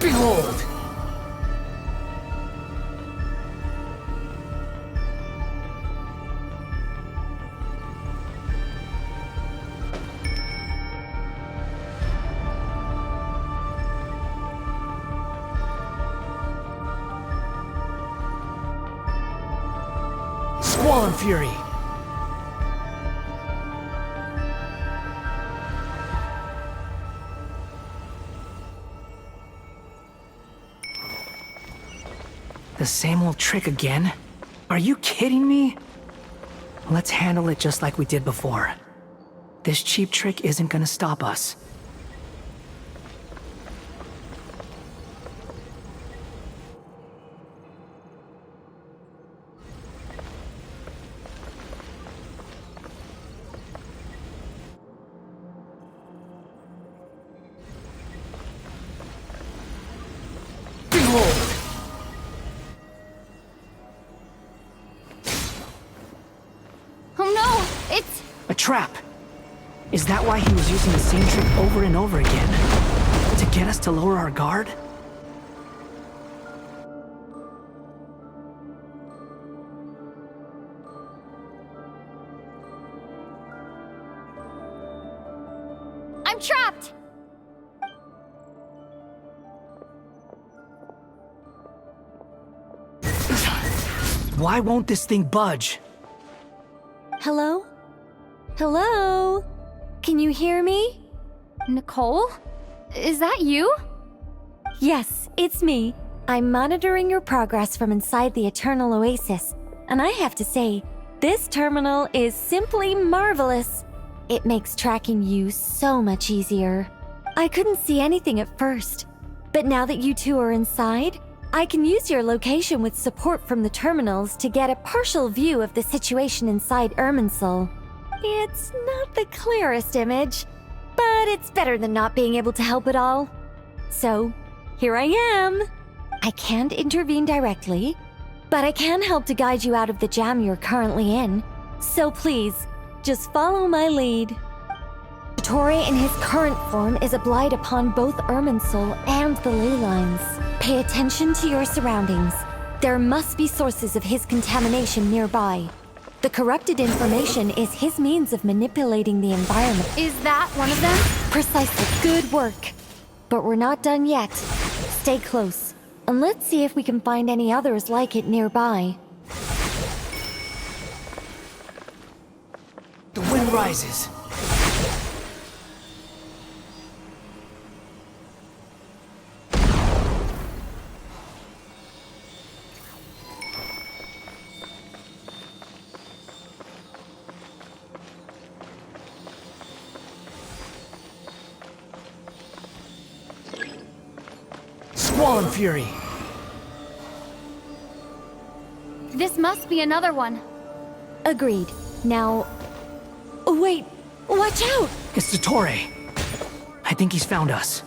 S13: Behold! Swollen Fury! The same old trick again? Are you kidding me? Let's handle it just like we did before. This cheap trick isn't gonna stop us. A trap! Is that why he was using the same trick over and over again? To get us to lower our guard?
S5: I'm trapped!
S13: Why won't this thing budge?
S5: Hello? Hello? Can you hear me? Nicole? Is that you?
S2: Yes, it's me. I'm monitoring your progress from inside the Eternal Oasis, and I have to say, this terminal is simply marvelous. It makes tracking you so much easier. I couldn't see anything at first, but now that you two are inside, I can use your location with support from the terminals to get a partial view of the situation inside Irminsul. It's not the clearest image, but it's better than not being able to help at all. So, here I am. I can't intervene directly, but I can help to guide you out of the jam you're currently in. So please, just follow my lead. Dottore in his current form is a blight upon both Irminsul and the ley lines. Pay attention to your surroundings. There must be sources of his contamination nearby. The corrupted information is his means of manipulating the environment.
S5: Is that one of them?
S2: Precisely. Good work. But we're not done yet. Stay close, and let's see if we can find any others like it nearby.
S13: The wind rises. Swollen Fury!
S5: This must be another one.
S2: Agreed. Now... Wait! Watch out!
S13: It's Dottore. I think he's found us.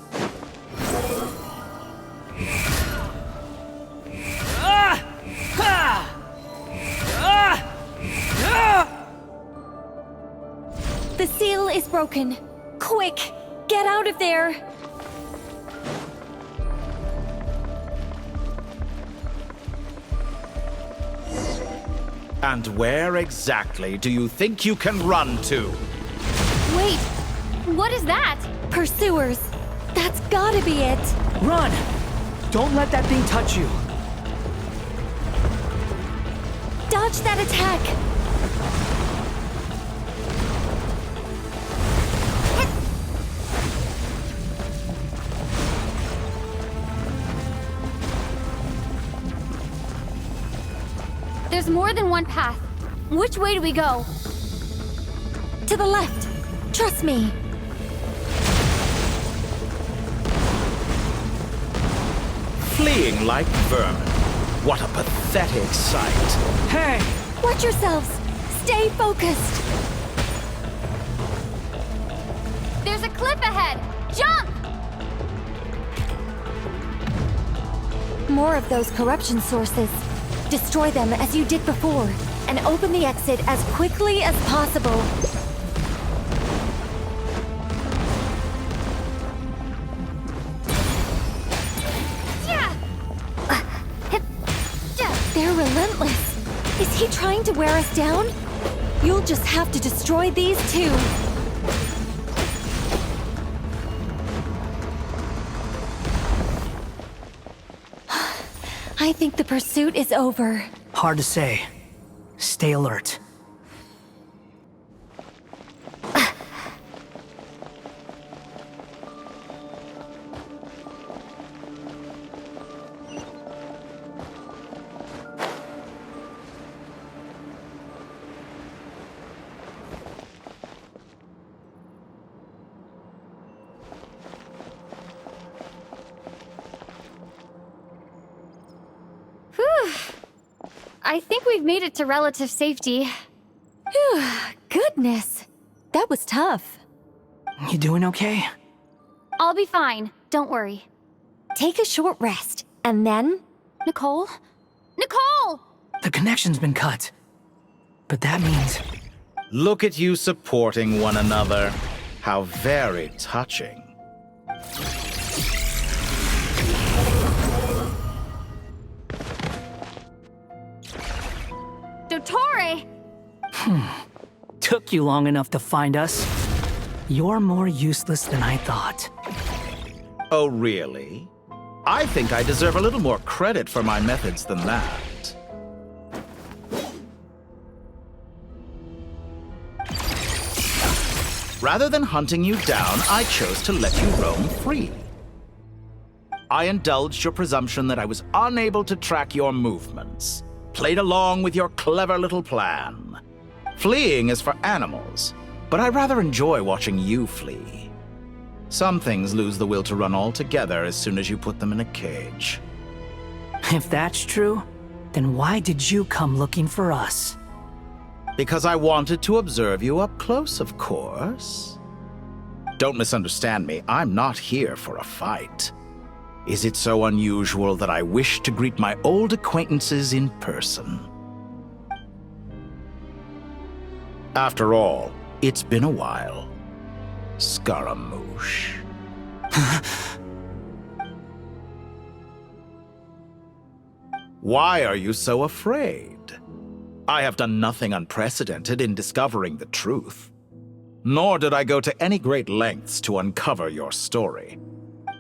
S2: The seal is broken. Quick! Get out of there!
S11: And where exactly do you think you can run to?
S5: Wait, what is that?
S2: Pursuers. That's gotta be it.
S13: Run! Don't let that thing touch you.
S2: Dodge that attack!
S5: There's more than one path. Which way do we go?
S2: To the left. Trust me.
S11: Fleeing like vermin. What a pathetic sight.
S13: Hey!
S2: Watch yourselves. Stay focused.
S5: There's a cliff ahead. Jump!
S2: More of those corruption sources. Destroy them as you did before, and open the exit as quickly as possible. They're relentless. Is he trying to wear us down? You'll just have to destroy these two. I think the pursuit is over.
S13: Hard to say. Stay alert.
S5: I think we've made it to relative safety.
S2: Phew, goodness. That was tough.
S13: You doing okay?
S5: I'll be fine. Don't worry.
S2: Take a short rest, and then...
S5: Nicole? Nicole!
S13: The connection's been cut. But that means...
S11: Look at you supporting one another. How very touching.
S5: Dottore!
S13: Took you long enough to find us. You're more useless than I thought.
S11: Oh, really? I think I deserve a little more credit for my methods than that. Rather than hunting you down, I chose to let you roam free. I indulged your presumption that I was unable to track your movements, played along with your clever little plan. Fleeing is for animals, but I rather enjoy watching you flee. Some things lose the will to run altogether as soon as you put them in a cage.
S13: If that's true, then why did you come looking for us?
S11: Because I wanted to observe you up close, of course. Don't misunderstand me, I'm not here for a fight. Is it so unusual that I wish to greet my old acquaintances in person? After all, it's been a while. Scaramouche. Why are you so afraid? I have done nothing unprecedented in discovering the truth. Nor did I go to any great lengths to uncover your story.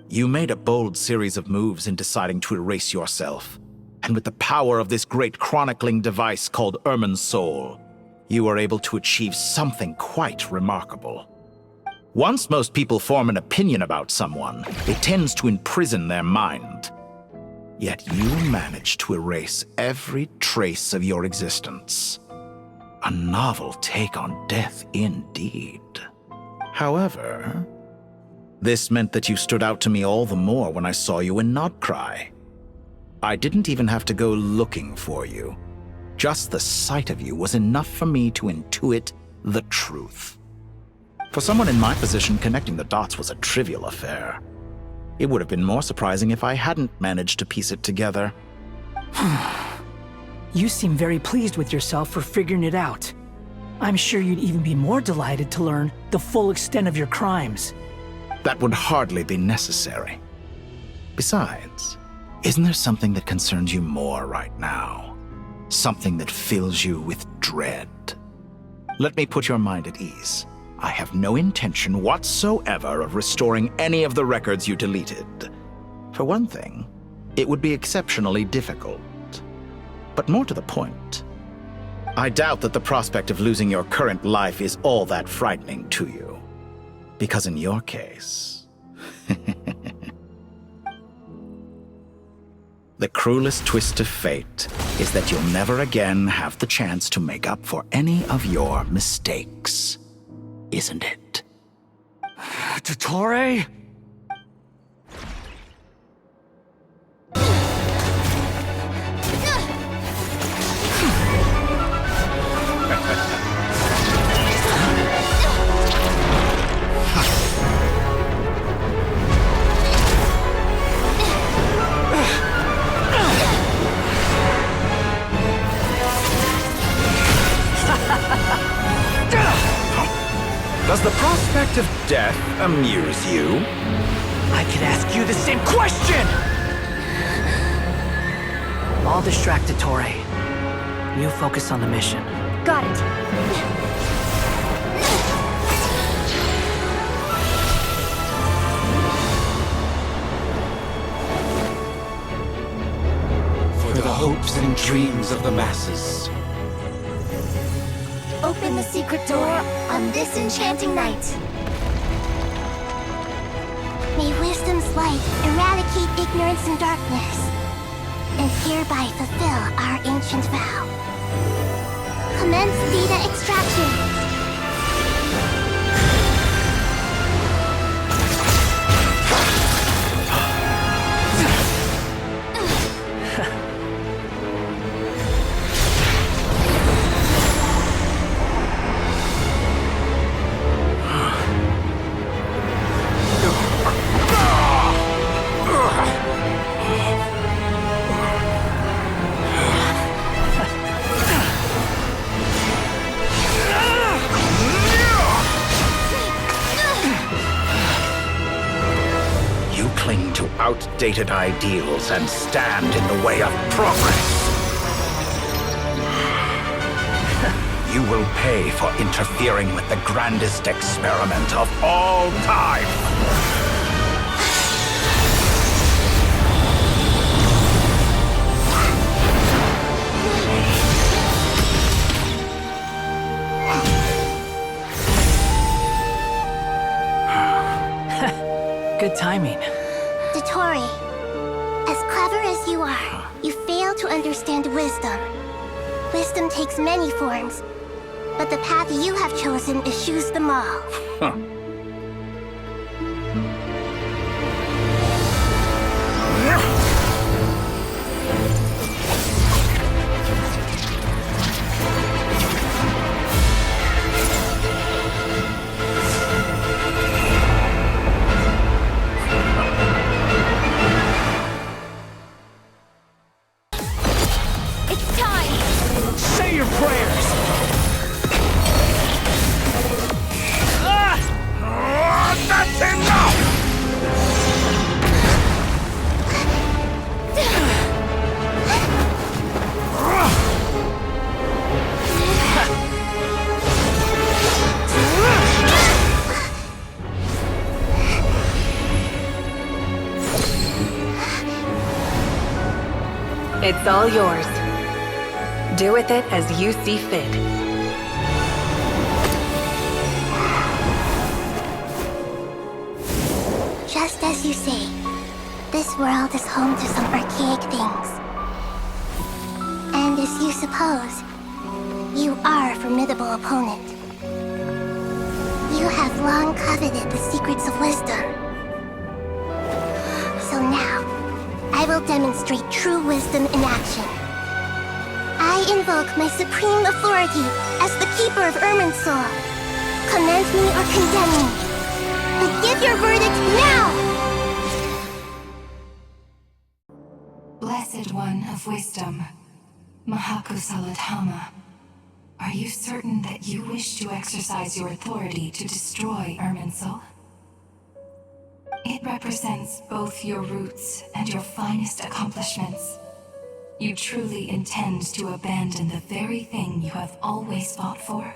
S11: You made a bold series of moves in deciding to erase yourself. And with the power of this great chronicling device called Irmin's Soul, you were able to achieve something quite remarkable. Once most people form an opinion about someone, it tends to imprison their mind. Yet you managed to erase every trace of your existence. A novel take on death indeed. However, this meant that you stood out to me all the more when I saw you in Nod-Krai. I didn't even have to go looking for you. Just the sight of you was enough for me to intuit the truth. For someone in my position, connecting the dots was a trivial affair. It would have been more surprising if I hadn't managed to piece it together.
S13: You seem very pleased with yourself for figuring it out. I'm sure you'd even be more delighted to learn the full extent of your crimes.
S11: That would hardly be necessary. Besides, isn't there something that concerns you more right now? Something that fills you with dread? Let me put your mind at ease. I have no intention whatsoever of restoring any of the records you deleted. For one thing, it would be exceptionally difficult. But more to the point, I doubt that the prospect of losing your current life is all that frightening to you. Because in your case, the cruelest twist of fate is that you'll never again have the chance to make up for any of your mistakes. Isn't it?
S13: Dottore?
S11: Does the prospect of death amuse you?
S13: I could ask you the same question! I'll distract Dottore. You focus on the mission.
S5: Got it.
S4: For the hopes and dreams of the masses,
S17: open the secret door on this enchanting night. May wisdom's light eradicate ignorance and darkness, and hereby fulfill our ancient vow. Commence data extraction.
S11: Outdated ideals and stand in the way of progress. You will pay for interfering with the grandest experiment of all time.
S13: Good timing.
S12: Tori, as clever as you are, you fail to understand wisdom. Wisdom takes many forms, but the path you have chosen eschews them all.
S11: Huh.
S4: It's all yours. Do with it as you see fit.
S12: Just as you say, this world is home to some archaic things. And as you suppose, you are a formidable opponent. You have long coveted the secrets of wisdom. So now, I will demonstrate true wisdom in action. I invoke my supreme authority as the keeper of Irminsul. Command me or condemn me. But give your verdict now!
S6: Blessed One of Wisdom, Mahakusaladhama, are you certain that you wish to exercise your authority to destroy Irminsul? It represents both your roots and your finest accomplishments. You truly intend to abandon the very thing you have always fought for?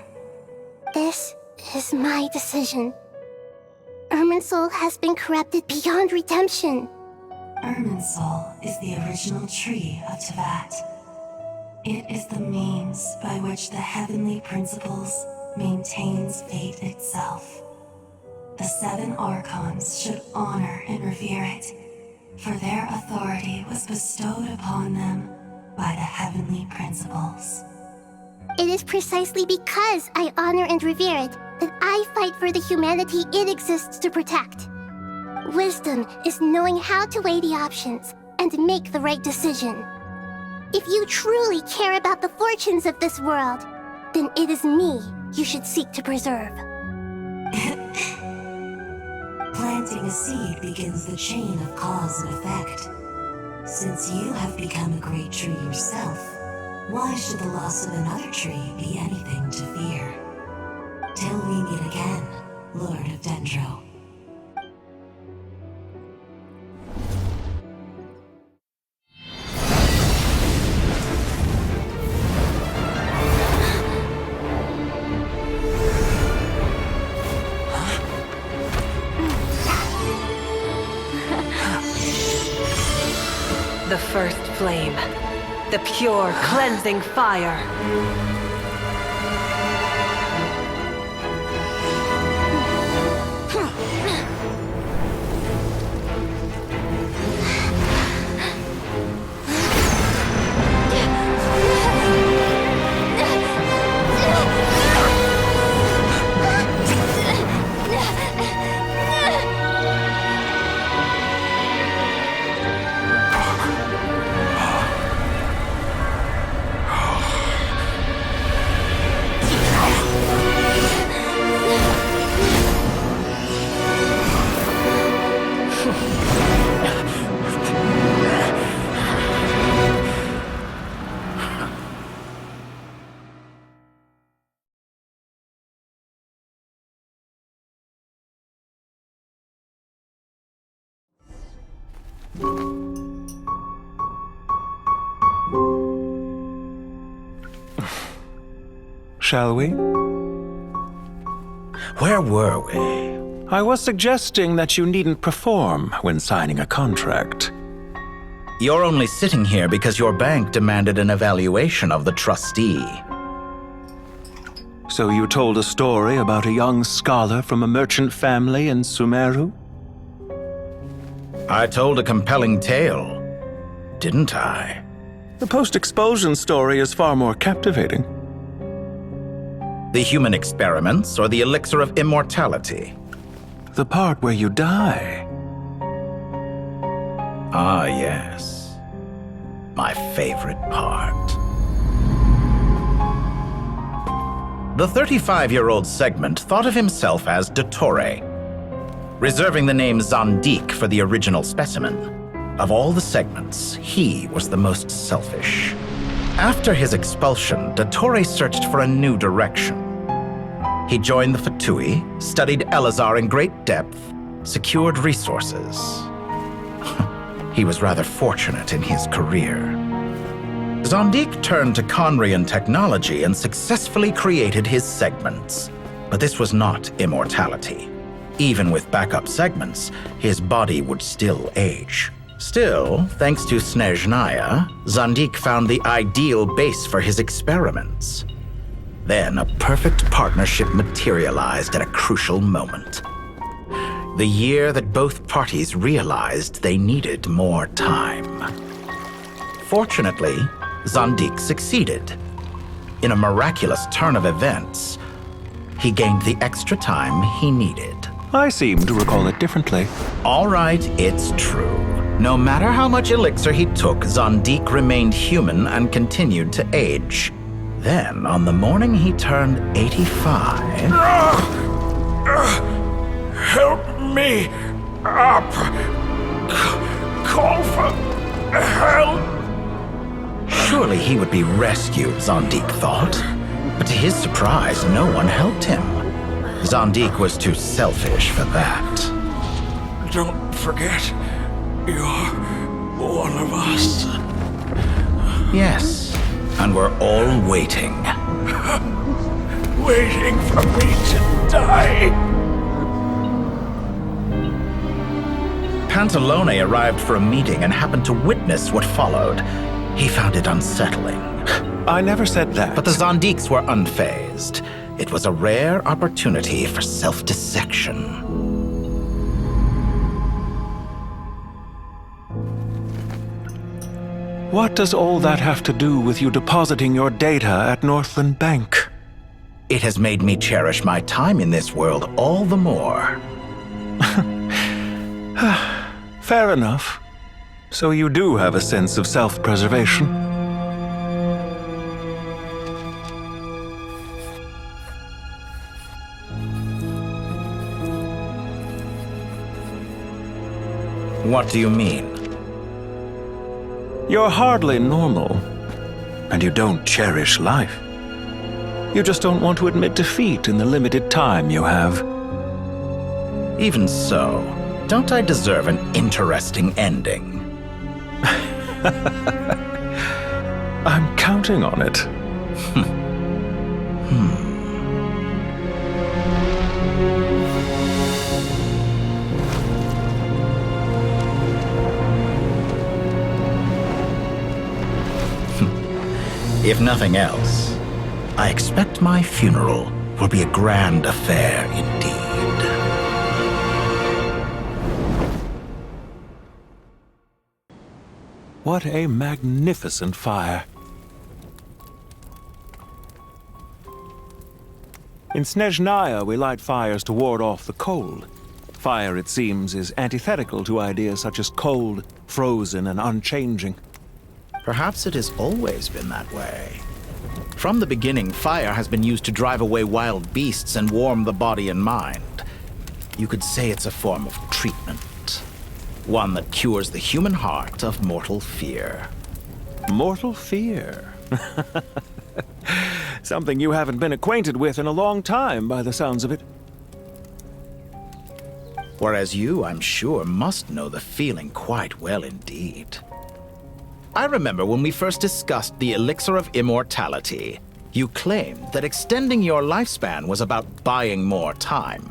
S12: This is my decision. Irminsul has been corrupted beyond redemption.
S6: Irminsul is the original tree of Teyvat. It is the means by which the heavenly principles maintains fate itself. The 7 Archons should honor and revere it, for their authority was bestowed upon them by the heavenly principles.
S12: It is precisely because I honor and revere it that I fight for the humanity it exists to protect. Wisdom is knowing how to weigh the options and make the right decision. If you truly care about the fortunes of this world, then it is me you should seek to preserve.
S6: Planting a seed begins the chain of cause and effect. Since you have become a great tree yourself, why should the loss of another tree be anything to fear? Till we meet again, Lord of Dendro.
S4: The first flame. The pure, cleansing fire.
S20: shall we?
S11: Where were we?
S20: I was suggesting that you needn't perform when signing a contract.
S11: You're only sitting here because your bank demanded an evaluation of the trustee.
S20: So you told a story about a young scholar from a merchant family in Sumeru?
S11: I told a compelling tale, didn't I?
S20: The post-expulsion story is far more captivating.
S11: The human experiments or the elixir of immortality?
S20: The part where you die.
S11: Ah, yes. My favorite part. The 35-year-old Segment thought of himself as Dottore, reserving the name Zondik for the original specimen. Of all the Segments, he was the most selfish. After his expulsion, Dottore searched for a new direction. He joined the Fatui, studied Elazar in great depth, secured resources. He was rather fortunate in his career. Zondik turned to Conrian technology and successfully created his segments. But this was not immortality. Even with backup segments, his body would still age. Still, thanks to Snezhnaya, Zondik found the ideal base for his experiments. Then a perfect partnership materialized at a crucial moment. The year that both parties realized they needed more time. Fortunately, Zondik succeeded. In a miraculous turn of events, he gained the extra time he needed.
S20: I seem to recall it differently.
S11: All right, it's true. No matter how much elixir he took, Zondik remained human and continued to age. Then, on the morning he turned 85...
S3: Help me up! Call for help!
S11: Surely he would be rescued, Zondik thought. But to his surprise, no one helped him. Zondik was too selfish for that.
S3: Don't forget, you're one of us.
S11: Yes, and we're all waiting.
S3: Waiting for me to die.
S11: Pantalone arrived for a meeting and happened to witness what followed. He found it unsettling.
S20: I never said that.
S11: But the Zondiks were unfazed. It was a rare opportunity for self-dissection.
S20: What does all that have to do with you depositing your data at Northland Bank?
S11: It has made me cherish my time in this world all the more.
S20: Fair enough. So you do have a sense of self-preservation.
S11: What do you mean?
S20: You're hardly normal, and you don't cherish life. You just don't want to admit defeat in the limited time you have.
S11: Even so, don't I deserve an interesting ending?
S20: I'm counting on it.
S11: If nothing else, I expect my funeral will be a grand affair indeed.
S20: What a magnificent fire. In Snezhnaya, we light fires to ward off the cold. Fire, it seems, is antithetical to ideas such as cold, frozen, and unchanging.
S11: Perhaps it has always been that way. From the beginning, fire has been used to drive away wild beasts and warm the body and mind. You could say it's a form of treatment. One that cures the human heart of mortal fear.
S20: Mortal fear? Something you haven't been acquainted with in a long time, by the sounds of it.
S11: Whereas you, I'm sure, must know the feeling quite well indeed. I remember when we first discussed the elixir of immortality. You claimed that extending your lifespan was about buying more time.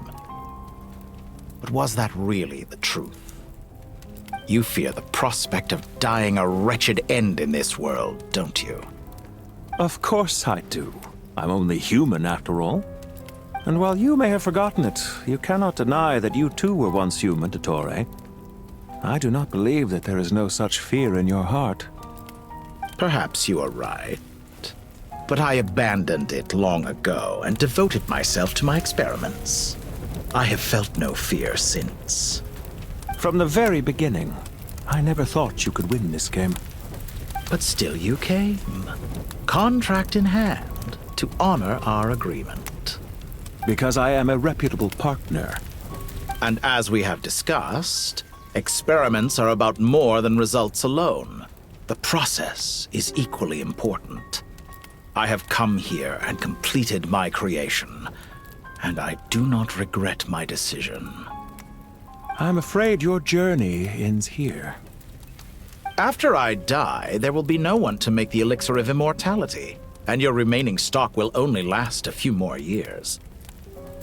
S11: But was that really the truth? You fear the prospect of dying a wretched end in this world, don't you?
S20: Of course I do. I'm only human after all. And while you may have forgotten it, you cannot deny that you too were once human, Dottore. I do not believe that there is no such fear in your heart.
S11: Perhaps you are right. But I abandoned it long ago and devoted myself to my experiments. I have felt no fear since.
S20: From the very beginning, I never thought you could win this game.
S11: But still you came, contract in hand, to honor our agreement.
S20: Because I am a reputable partner.
S11: And as we have discussed, experiments are about more than results alone. The process is equally important. I have come here and completed my creation, and I do not regret my decision.
S20: I'm afraid your journey ends here.
S11: After I die, there will be no one to make the elixir of immortality, and your remaining stock will only last a few more years.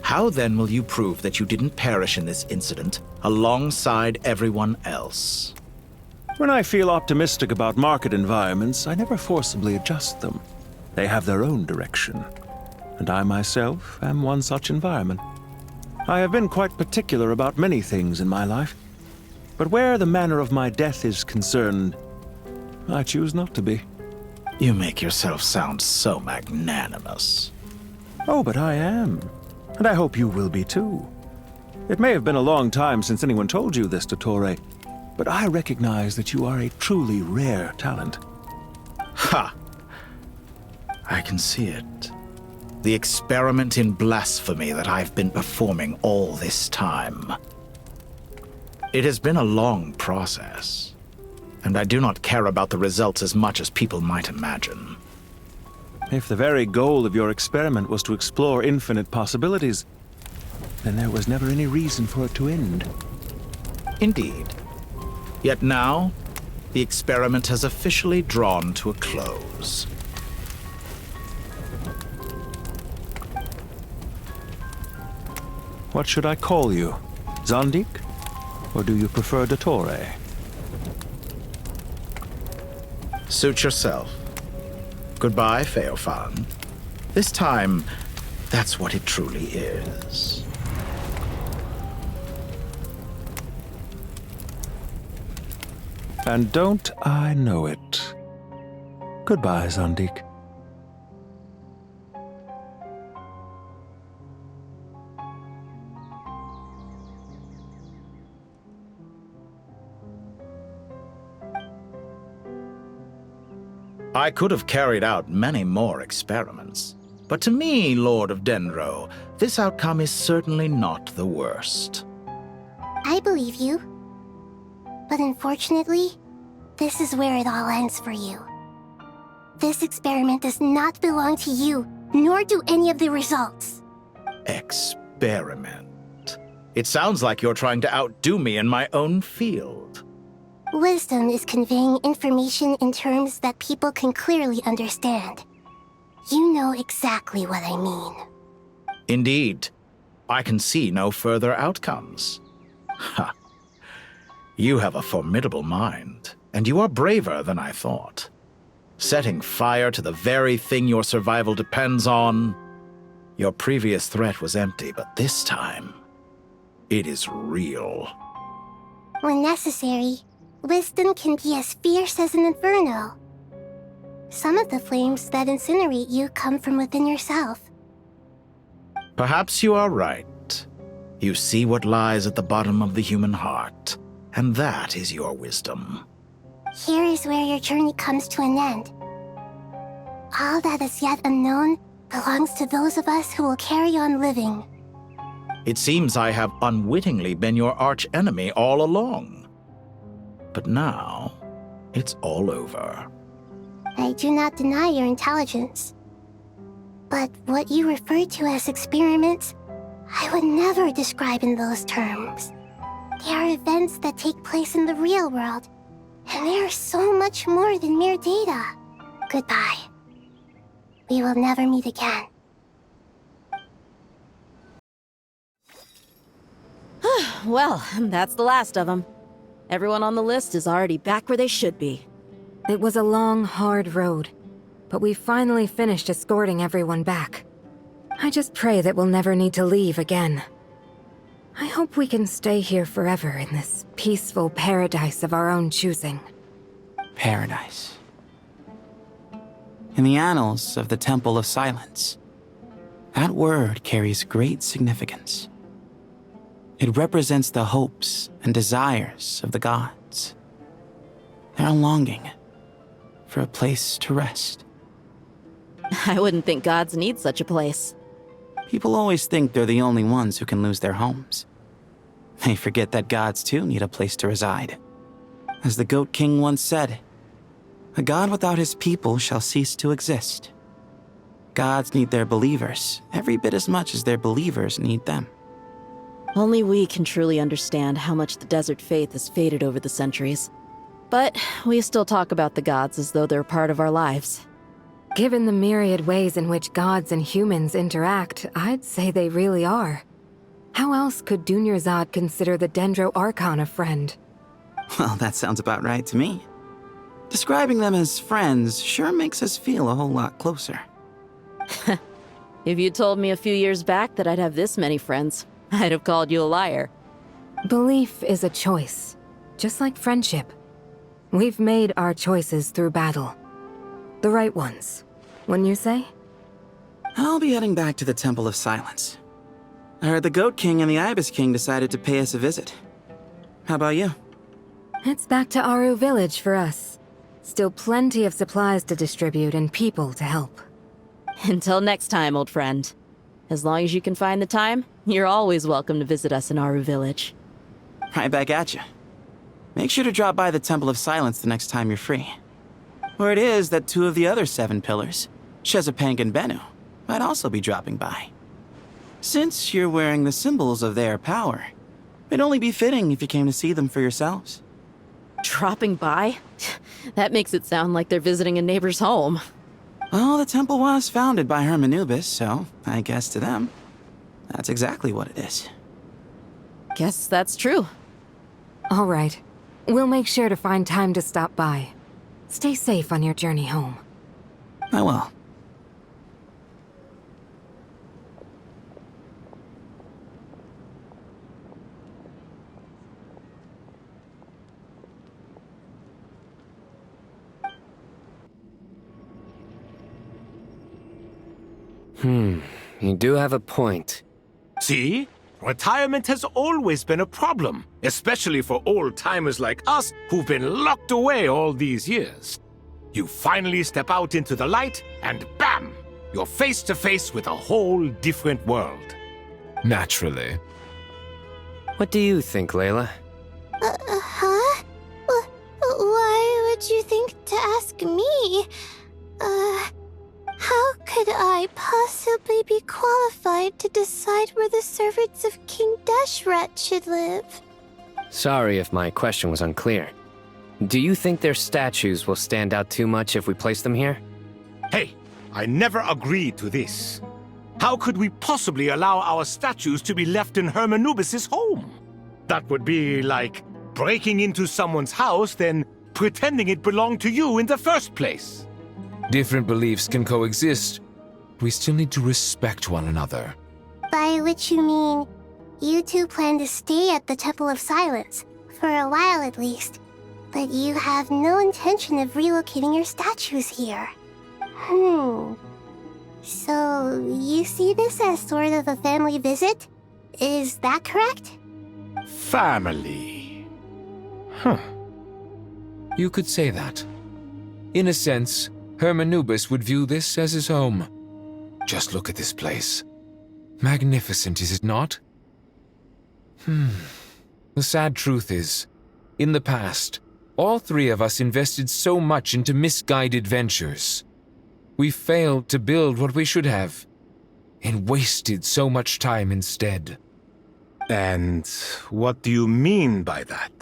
S11: How then will you prove that you didn't perish in this incident alongside everyone else?
S20: When I feel optimistic about market environments, I never forcibly adjust them. They have their own direction, and I myself am one such environment. I have been quite particular about many things in my life, but where the manner of my death is concerned, I choose not to be.
S11: You make yourself sound so magnanimous.
S20: Oh, but I am, and I hope you will be too. It may have been a long time since anyone told you this, Dottore, but I recognize that you are a truly rare talent.
S11: Ha! I can see it. The experiment in blasphemy that I've been performing all this time. It has been a long process, and I do not care about the results as much as people might imagine.
S20: If the very goal of your experiment was to explore infinite possibilities, then there was never any reason for it to end.
S11: Indeed. Yet now, the experiment has officially drawn to a close.
S20: What should I call you? Zandik? Or do you prefer Dottore?
S11: Suit yourself. Goodbye, Feofan. This time, that's what it truly is.
S20: And don't I know it? Goodbye, Zandik.
S11: I could have carried out many more experiments, but to me, Lord of Dendro, this outcome is certainly not the worst.
S12: I believe you. But unfortunately, this is where it all ends for you. This experiment does not belong to you, nor do any of the results.
S11: Experiment? It sounds like you're trying to outdo me in my own field.
S12: Wisdom is conveying information in terms that people can clearly understand. You know exactly what I mean.
S11: Indeed. I can see no further outcomes. Ha. You have a formidable mind, and you are braver than I thought. Setting fire to the very thing your survival depends on. Your previous threat was empty, but this time, it is real.
S12: When necessary, wisdom can be as fierce as an inferno. Some of the flames that incinerate you come from within yourself.
S11: Perhaps you are right. You see what lies at the bottom of the human heart, and that is your wisdom.
S12: Here is where your journey comes to an end. All that is yet unknown belongs to those of us who will carry on living.
S11: It seems I have unwittingly been your arch-enemy all along. But now, it's all over.
S12: I do not deny your intelligence. But what you refer to as experiments, I would never describe in those terms. They are events that take place in the real world, and they are so much more than mere data. Goodbye. we will never meet again.
S10: Well, that's the last of them. Everyone on the list is already back where they should be.
S7: It was a long, hard road, but we finally finished escorting everyone back. I just pray that we'll never need to leave again. I hope we can stay here forever in this peaceful paradise of our own choosing.
S15: Paradise. In the annals of the Temple of Silence, that word carries great significance. It represents the hopes and desires of the gods. Their longing for a place to rest.
S10: I wouldn't think gods need such a place.
S15: People always think they're the only ones who can lose their homes. They forget that gods too need a place to reside. As the Goat King once said, "A god without his people shall cease to exist." Gods need their believers every bit as much as their believers need them.
S10: Only we can truly understand how much the desert faith has faded over the centuries. But we still talk about the gods as though they're part of our lives.
S7: Given the myriad ways in which gods and humans interact, I'd say they really are. How else could Dunyarzad consider the Dendro Archon a friend?
S15: Well, that sounds about right to me. Describing them as friends sure makes us feel a whole lot closer.
S10: If you told me a few years back that I'd have this many friends, I'd have called you a liar.
S7: Belief is a choice, just like friendship. We've made our choices through battle. The right ones, wouldn't you say?
S15: I'll be heading back to the Temple of Silence. I heard the Goat King and the Ibis King decided to pay us a visit. How about you?
S7: It's back to Aru Village for us. Still plenty of supplies to distribute and people to help.
S10: Until next time, old friend. As long as you can find the time, you're always welcome to visit us in Aru Village.
S15: Right back at you. Make sure to drop by the Temple of Silence the next time you're free. Or it is that two of the other 7 pillars, Shezapang and Bennu, might also be dropping by. Since you're wearing the symbols of their power, it'd only be fitting if you came to see them for yourselves.
S10: Dropping by? That makes it sound like they're visiting a neighbor's home.
S15: Well, the temple was founded by Hermanubis, so I guess to them, that's exactly what it is.
S10: Guess that's true.
S7: All right. We'll make sure to find time to stop by. Stay safe on your journey home.
S15: I will.
S14: You do have a point.
S19: See? Retirement has always been a problem, especially for old-timers like us who've been locked away all these years. You finally step out into the light, and bam! You're face to face with a whole different world.
S8: Naturally.
S14: What do you think, Layla?
S12: Huh? Why would you think to ask me? How could I possibly be qualified to decide where the servants of King Deshret should live?
S14: Sorry if my question was unclear. Do you think their statues will stand out too much if we place them here?
S19: Hey, I never agreed to this. How could we possibly allow our statues to be left in Hermanubis' home? That would be like breaking into someone's house, then pretending it belonged to you in the first place.
S8: Different beliefs can coexist. We still need to respect one another.
S12: By which you mean, you two plan to stay at the Temple of Silence, for a while at least, but you have no intention of relocating your statues here. So, you see this as sort of a family visit? Is that correct?
S19: Family.
S8: You could say that. In a sense, Hermanubis would view this as his home. Just look at this place. Magnificent, is it not? The sad truth is, in the past, all 3 of us invested so much into misguided ventures. We failed to build what we should have, and wasted so much time instead.
S19: And what do you mean by that?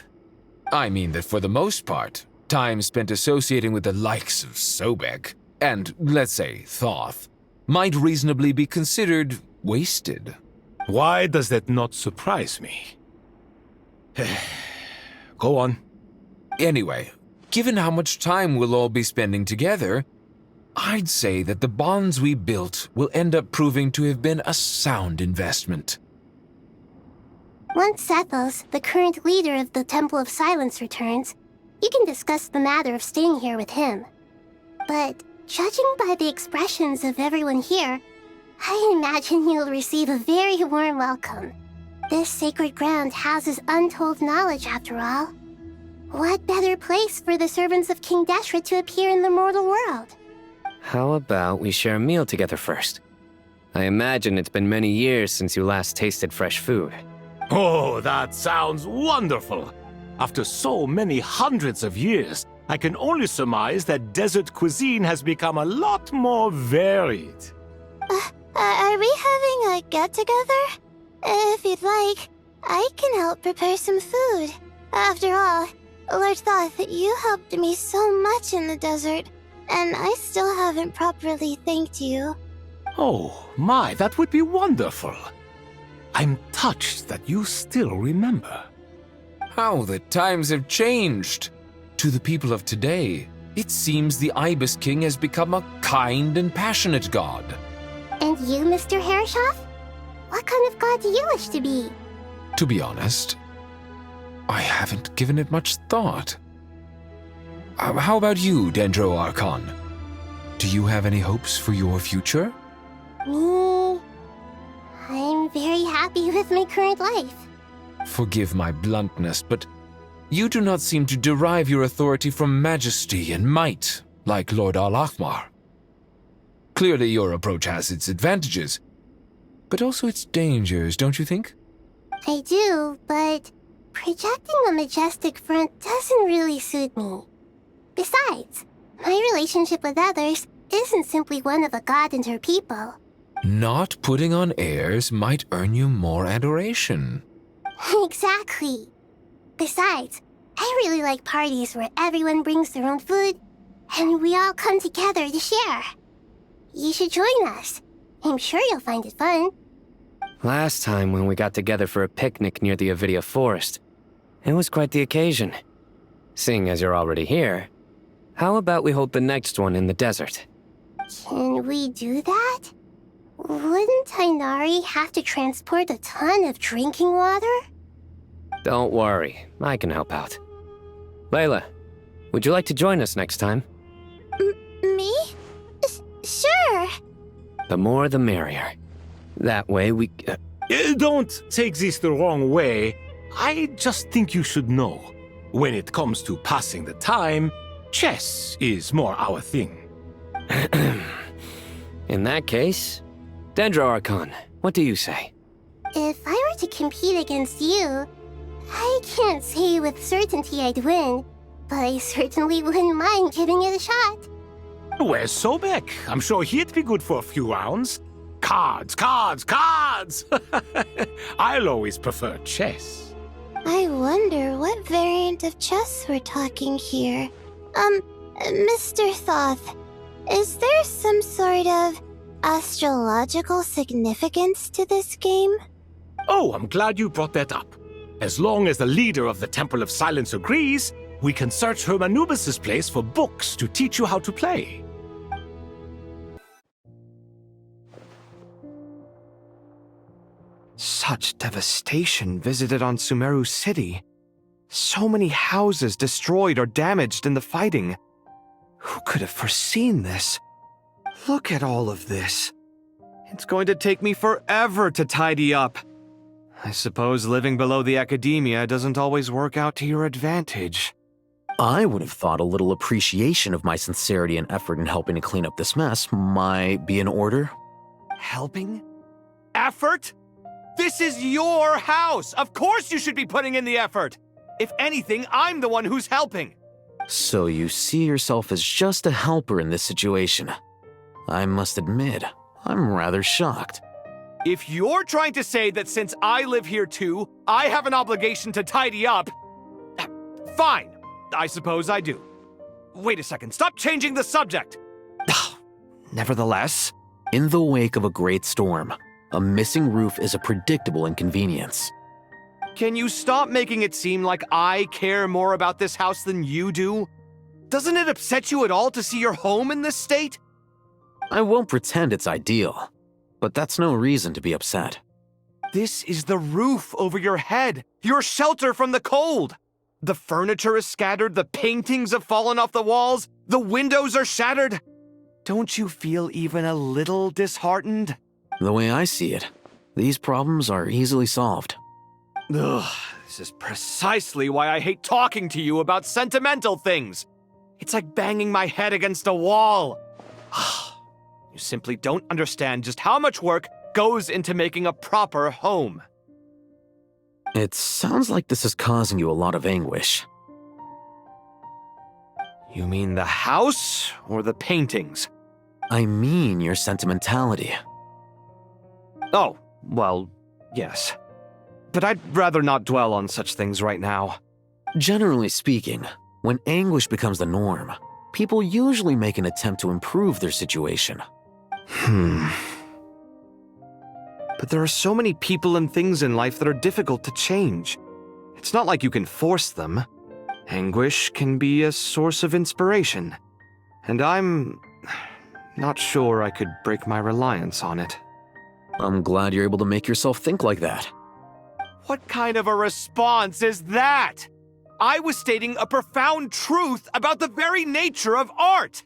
S8: I mean that for the most part, time spent associating with the likes of Sobek and, let's say, Thoth, might reasonably be considered wasted.
S19: Why does that not surprise me? Go on.
S8: Anyway, given how much time we'll all be spending together, I'd say that the bonds we built will end up proving to have been a sound investment.
S12: Once Sethos, the current leader of the Temple of Silence, returns, you can discuss the matter of staying here with him. But judging by the expressions of everyone here, I imagine you'll receive a very warm welcome. This sacred ground houses untold knowledge, after all. What better place for the servants of King Deshret to appear in the mortal world?
S14: How about we share a meal together first? I imagine it's been many years since you last tasted fresh food.
S19: Oh, that sounds wonderful! After so many hundreds of years, I can only surmise that desert cuisine has become a lot more varied.
S12: Are we having a get-together? If you'd like, I can help prepare some food. After all, Lord Thoth, you helped me so much in the desert, and I still haven't properly thanked you.
S19: Oh, my, that would be wonderful. I'm touched that you still remember.
S8: How the times have changed! To the people of today, it seems the Ibis King has become a kind and passionate god.
S12: And you, Mr. Herreshoff? What kind of god do you wish to be?
S8: To be honest, I haven't given it much thought. How about you, Dendro Archon? Do you have any hopes for your future?
S12: Me? I'm very happy with my current life.
S8: Forgive my bluntness, but you do not seem to derive your authority from majesty and might, like Lord Al-Ahmar. Clearly your approach has its advantages, but also its dangers, don't you think?
S12: I do, but projecting a majestic front doesn't really suit me. Besides, my relationship with others isn't simply one of a god and her people.
S8: Not putting on airs might earn you more adoration.
S12: Exactly. Besides, I really like parties where everyone brings their own food, and we all come together to share. You should join us. I'm sure you'll find it fun.
S14: Last time when we got together for a picnic near the Avidia Forest, it was quite the occasion. Seeing as you're already here, how about we hold the next one in the desert?
S12: Can we do that? Wouldn't Tainari have to transport a ton of drinking water?
S14: Don't worry, I can help out. Layla, would you like to join us next time?
S12: Me? Sure.
S14: The more the merrier. That way we...
S19: Don't take this the wrong way. I just think you should know. When it comes to passing the time, chess is more our thing.
S14: In that case, Dendro Archon, what do you say?
S12: If I were to compete against you, I can't say with certainty I'd win, but I certainly wouldn't mind giving it a shot.
S19: Where's Sobek? I'm sure he'd be good for a few rounds. Cards, cards, cards! I'll always prefer chess.
S12: I wonder what variant of chess we're talking here. Mr. Thoth, is there some sort of astrological significance to this game?
S19: Oh, I'm glad you brought that up. As long as the leader of the Temple of Silence agrees, we can search Hermanubis' place for books to teach you how to play.
S9: Such devastation visited on Sumeru City. So many houses destroyed or damaged in the fighting. Who could have foreseen this? Look at all of this. It's going to take me forever to tidy up. I suppose living below the academia doesn't always work out to your advantage.
S18: I would have thought a little appreciation of my sincerity and effort in helping to clean up this mess might be in order.
S9: Helping? Effort? This is your house! Of course you should be putting in the effort! If anything, I'm the one who's helping!
S18: So you see yourself as just a helper in this situation. I must admit, I'm rather shocked.
S9: If you're trying to say that since I live here too, I have an obligation to tidy up, fine. I suppose I do. Wait a second, stop changing the subject! Nevertheless,
S18: in the wake of a great storm, a missing roof is a predictable inconvenience.
S9: can you stop making it seem like I care more about this house than you do? Doesn't it upset you at all to see your home in this state?
S18: I won't pretend it's ideal, but that's no reason to be upset.
S9: This is the roof over your head, your shelter from the cold. The furniture is scattered, the paintings have fallen off the walls, the windows are shattered. Don't you feel even a little disheartened?
S18: The way I see it, these problems are easily solved.
S9: Ugh, this is precisely why I hate talking to you about sentimental things. It's like banging my head against a wall. You simply don't understand just how much work goes into making a proper home.
S18: It sounds like this is causing you a lot of anguish.
S9: You mean the house or the paintings?
S18: I mean your sentimentality.
S9: Oh, well, yes. But I'd rather not dwell on such things right now.
S18: Generally speaking, when anguish becomes the norm, people usually make an attempt to improve their situation.
S9: But there are so many people and things in life that are difficult to change. It's not like you can force them. Anguish can be a source of inspiration. And I'm not sure I could break my reliance on it.
S18: I'm glad you're able to make yourself think like that.
S9: What kind of a response is that? I was stating a profound truth about the very nature of art.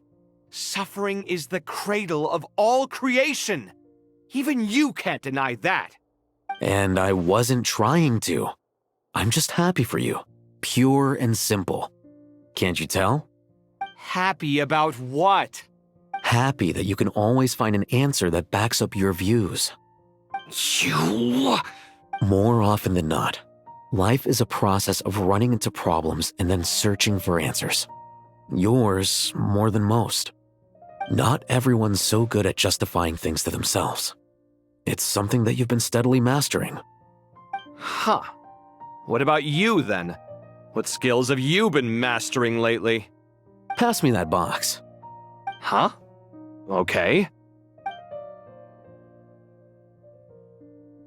S9: Suffering is the cradle of all creation. Even you can't deny that.
S18: And I wasn't trying to. I'm just happy for you. Pure and simple. Can't you tell?
S9: Happy about what?
S18: Happy that you can always find an answer that backs up your views.
S9: You...
S18: More often than not, life is a process of running into problems and then searching for answers. Yours more than most. Not everyone's so good at justifying things to themselves. It's something that you've been steadily mastering.
S9: Huh. What about you, then? What skills have you been mastering lately?
S18: Pass me that box.
S9: Huh? Okay.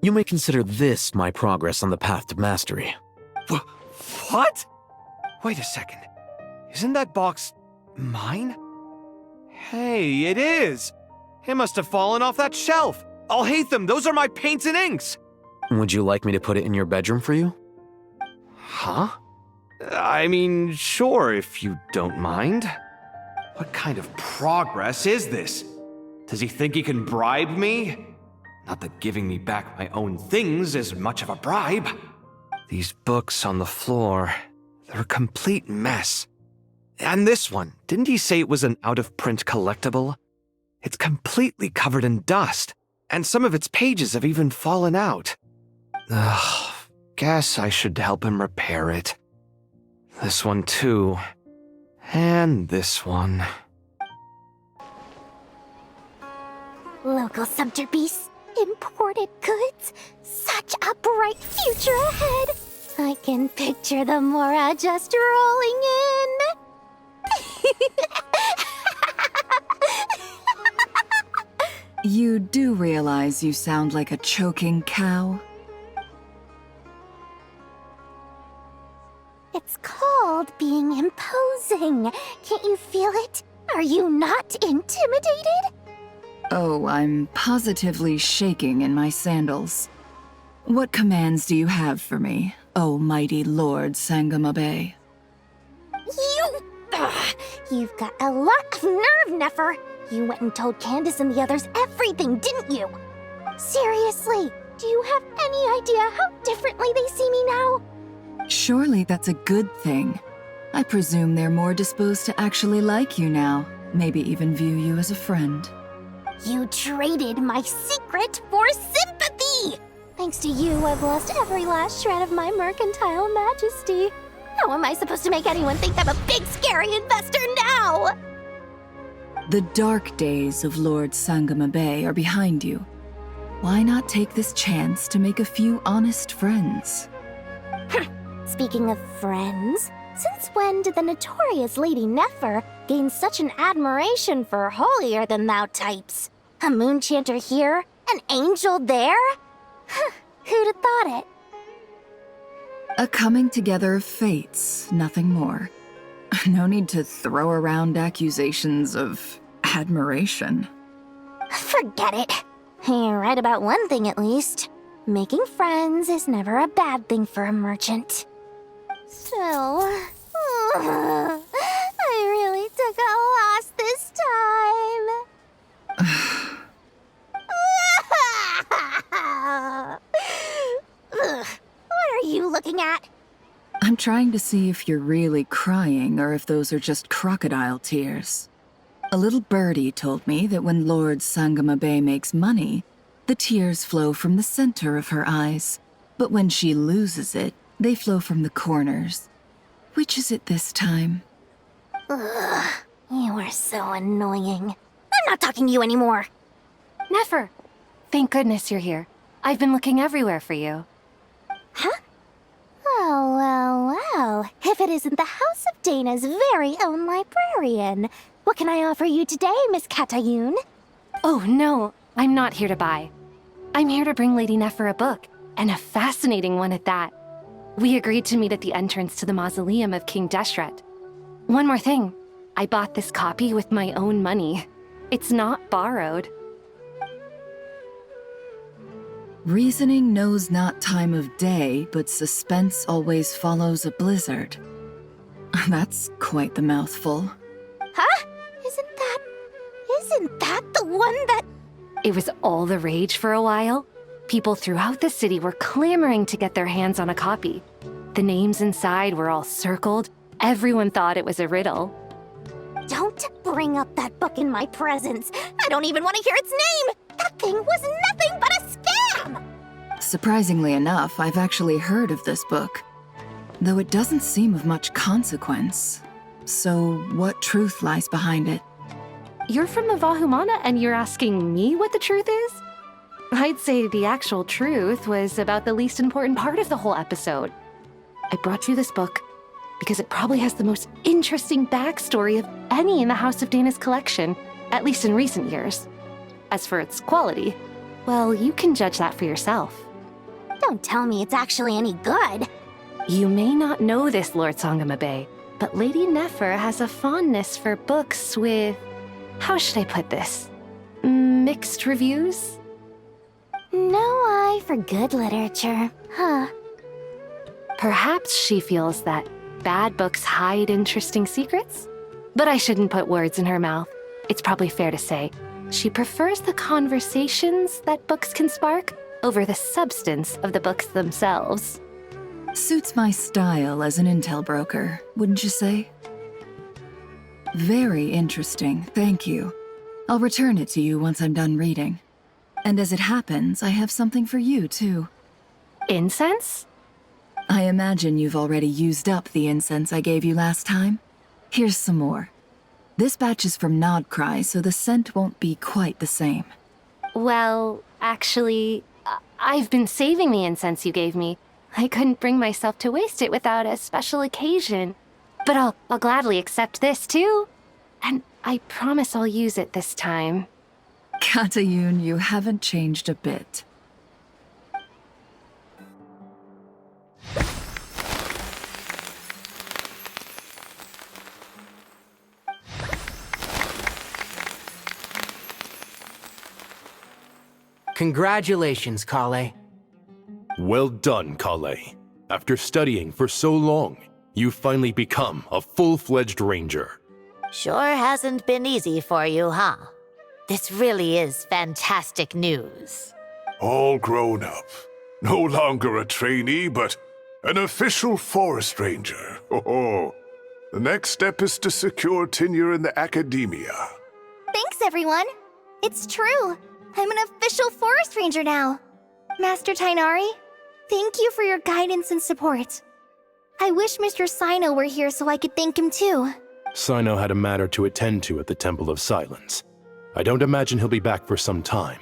S18: You may consider this my progress on the path to mastery.
S9: What? Wait a second. Isn't that box mine? Hey, it is! It must have fallen off that shelf! I'll hate them! Those are my paints and inks!
S18: Would you like me to put it in your bedroom for you?
S9: Huh? I mean, sure, if you don't mind. What kind of progress is this? Does he think he can bribe me? Not that giving me back my own things is much of a bribe. These books on the floor, they're a complete mess. And this one, didn't he say it was an out-of-print collectible? It's completely covered in dust, and some of its pages have even fallen out. Ugh, guess I should help him repair it. This one too. And this one.
S12: Local subterbeasts, imported goods, such a bright future ahead. I can picture the Mora just rolling in.
S16: You do realize you sound like a choking cow?
S12: It's called being imposing. Can't you feel it? Are you not intimidated?
S16: Oh, I'm positively shaking in my sandals. What commands do you have for me, oh mighty Lord Sangamabe?
S12: You've got a lot of nerve, Nefer. You went and told Candace and the others everything, didn't you? Seriously, do you have any idea how differently they see me now?
S16: Surely that's a good thing. I presume they're more disposed to actually like you now, maybe even view you as a friend.
S12: You traded my secret for sympathy! Thanks to you, I've lost every last shred of my mercantile majesty. How am I supposed to make anyone think I'm a big, scary investor now?
S16: The dark days of Lord Sangamabe are behind you. Why not take this chance to make a few honest friends?
S12: Speaking of friends, Since when did the notorious Lady Nefer gain such an admiration for holier-than-thou types? A moon chanter here, an angel there? Who'd have thought it?
S16: A coming together of fates, nothing more. No need to throw around accusations of admiration.
S12: Forget it. You're right about one thing at least. Making friends is never a bad thing for a merchant. So, I really took a loss this time. What are you looking at?
S16: I'm trying to see if you're really crying or if those are just crocodile tears. A little birdie told me that when Lord Sangamabe makes money, the tears flow from the center of her eyes. But when she loses it, they flow from the corners. Which is it this time?
S12: Ugh, you are so annoying. I'm not talking to you anymore.
S2: Nefer, thank goodness you're here. I've been looking everywhere for you.
S12: Huh? Well. If it isn't the House of Dana's very own librarian. What can I offer you today, Miss Katayun?
S2: Oh, no, I'm not here to buy. I'm here to bring Lady Nefer a book, and a fascinating one at that. We agreed to meet at the entrance to the mausoleum of King Deshret. One more thing, I bought this copy with my own money. It's not borrowed.
S16: Reasoning knows not time of day, but suspense always follows a blizzard. That's quite the mouthful.
S12: Huh? Isn't that the one that...
S2: It was all the rage for a while. People throughout the city were clamoring to get their hands on a copy. The names inside were all circled. Everyone thought it was a riddle.
S12: Don't bring up that book in my presence. I don't even want to hear its name. That thing was nothing but a scam.
S16: Surprisingly enough, I've actually heard of this book. Though it doesn't seem of much consequence. So what truth lies behind it?
S2: You're from the Vahumana and you're asking me what the truth is? I'd say the actual truth was about the least important part of the whole episode. I brought you this book because it probably has the most interesting backstory of any in the House of Dana's collection, at least in recent years. As for its quality, well, you can judge that for yourself.
S12: Don't tell me it's actually any good.
S2: You may not know this, Lord Sangamabe, but Lady Nefer has a fondness for books with... How should I put this? Mixed reviews?
S12: No eye for good literature, huh?
S2: Perhaps she feels that bad books hide interesting secrets? But I shouldn't put words in her mouth. It's probably fair to say she prefers the conversations that books can spark over the substance of the books themselves.
S16: Suits my style as an intel broker, wouldn't you say? Very interesting, thank you. I'll return it to you once I'm done reading. And as it happens, I have something for you, too.
S2: Incense?
S16: I imagine you've already used up the incense I gave you last time. Here's some more. This batch is from Nod-Krai, so the scent won't be quite the same.
S2: Well, actually, I've been saving the incense you gave me. I couldn't bring myself to waste it without a special occasion. But I'll gladly accept this, too. And I promise I'll use it this time.
S16: Katayun, you haven't changed a bit.
S15: Congratulations, Kale.
S1: Well done, Kale. After studying for so long, you've finally become a full-fledged ranger.
S21: Sure hasn't been easy for you, huh? This really is fantastic news.
S3: All grown up. No longer a trainee, but an official forest ranger. Oh, the next step is to secure tenure in the academia.
S17: Thanks, everyone. It's true. I'm an official forest ranger now. Master Tainari, thank you for your guidance and support. I wish Mr. Sino were here so I could thank him too.
S1: Sino had a matter to attend to at the Temple of Silence. I don't imagine he'll be back for some time.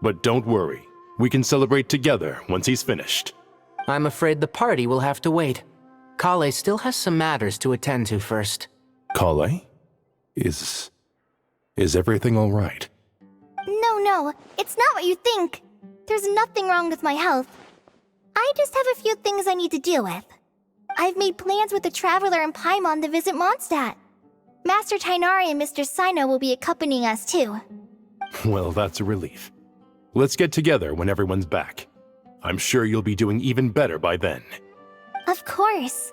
S1: But don't worry, we can celebrate together once he's finished.
S15: I'm afraid the party will have to wait. Kale still has some matters to attend to first.
S1: Kale? Is everything all right?
S17: No, it's not what you think. There's nothing wrong with my health. I just have a few things I need to deal with. I've made plans with the Traveler and Paimon to visit Mondstadt. Master Tainari and Mr. Sino will be accompanying us too.
S1: Well, that's a relief. Let's get together when everyone's back. I'm sure you'll be doing even better by then.
S17: Of course.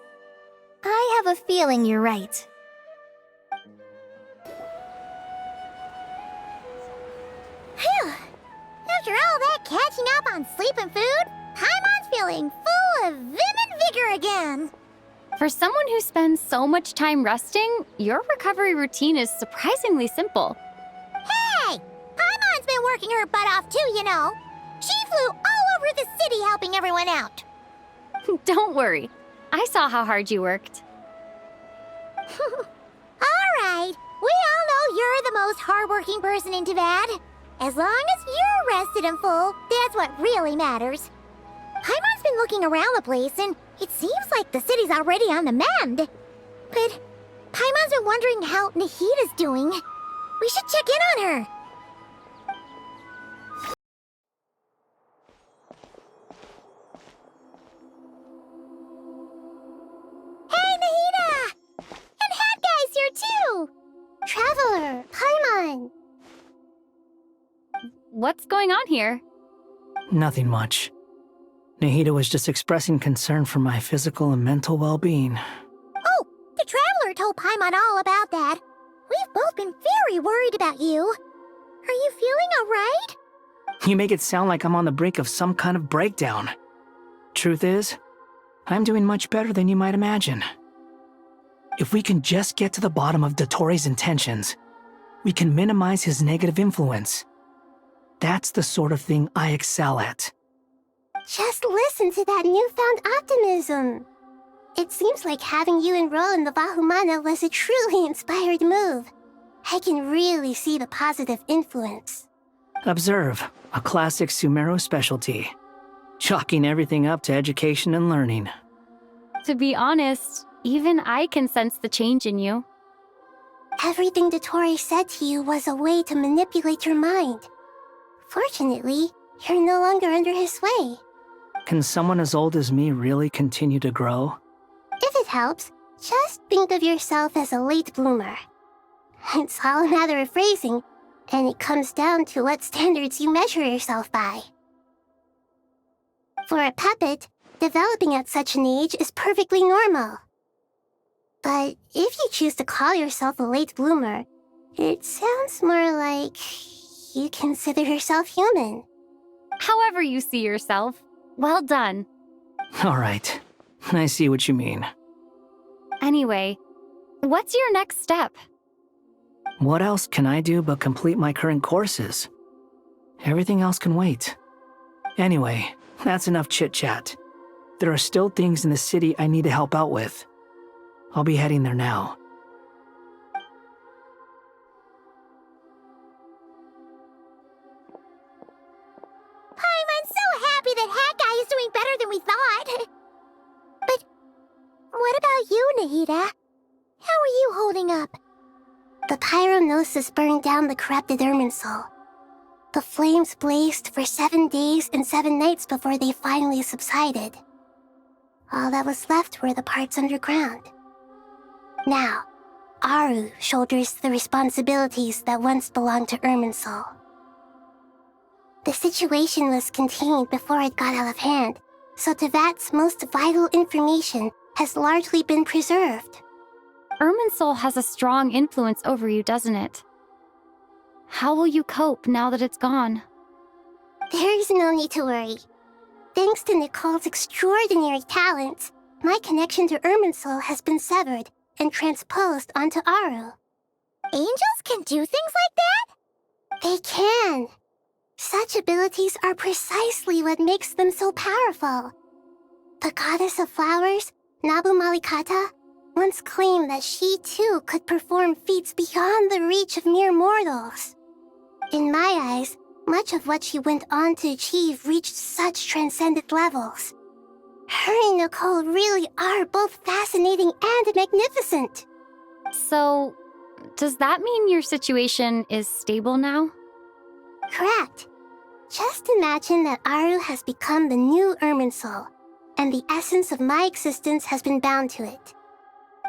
S17: I have a feeling you're right.
S12: Phew! After all that catching up on sleep and food, Paimon's feeling full of vim and vigor again.
S5: For someone who spends so much time resting, your recovery routine is surprisingly simple.
S12: Hey! Paimon's been working her butt off too, you know. She flew all over the city helping everyone out.
S5: Don't worry. I saw how hard you worked.
S12: Alright, we all know you're the most hardworking person in Teyvat. As long as you're rested and full, that's what really matters. Paimon's been looking around the place, and it seems like the city's already on the mend. But Paimon's been wondering how Nahida's doing. We should check in on her. Hey, Nahida! And Hat Guy's here too! Traveler, Paimon!
S5: What's going on here?
S13: Nothing much. Nahida was just expressing concern for my physical and mental well-being.
S12: Oh, the Traveler told Paimon all about that. We've both been very worried about you. Are you feeling alright?
S13: You make it sound like I'm on the brink of some kind of breakdown. Truth is, I'm doing much better than you might imagine. If we can just get to the bottom of Dottoro's intentions, we can minimize his negative influence. That's the sort of thing I excel at.
S12: Just listen to that newfound optimism. It seems like having you enroll in the Vahumana was a truly inspired move. I can really see the positive influence.
S13: Observe, a classic Sumeru specialty. Chalking everything up to education and learning.
S5: To be honest, even I can sense the change in you.
S12: Everything Dottore said to you was a way to manipulate your mind. Fortunately, you're no longer under his sway.
S13: Can someone as old as me really continue to grow?
S12: If it helps, just think of yourself as a late bloomer. It's all a matter of phrasing, and it comes down to what standards you measure yourself by. For a puppet, developing at such an age is perfectly normal. But if you choose to call yourself a late bloomer, it sounds more like you consider yourself human.
S5: However you see yourself, well done.
S13: Alright, I see what you mean.
S5: Anyway, what's your next step?
S13: What else can I do but complete my current courses? Everything else can wait. Anyway, that's enough chit-chat. There are still things in the city I need to help out with. I'll be heading there now.
S12: I'm so happy that Hat Guy is doing better than we thought. But what about you, Nahida? How are you holding up? The pyronosis burned down the corrupted Irminsul. The flames blazed for 7 days and 7 nights before they finally subsided. All that was left were the parts underground. Now, Aru shoulders the responsibilities that once belonged to Irminsul. The situation was contained before it got out of hand, so Teyvat's most vital information has largely been preserved.
S5: Irminsul has a strong influence over you, doesn't it? How will you cope now that it's gone?
S12: There is no need to worry. Thanks to Nicole's extraordinary talents, my connection to Irminsul has been severed and transposed onto Aru. Angels can do things like that? They can. Such abilities are precisely what makes them so powerful. The goddess of flowers, Nabu Malikata, once claimed that she too could perform feats beyond the reach of mere mortals. In my eyes, much of what she went on to achieve reached such transcendent levels. Her and Nicole really are both fascinating and magnificent.
S5: So, does that mean your situation is stable now?
S12: Correct. Just imagine that Aru has become the new Irminsul, and the essence of my existence has been bound to it.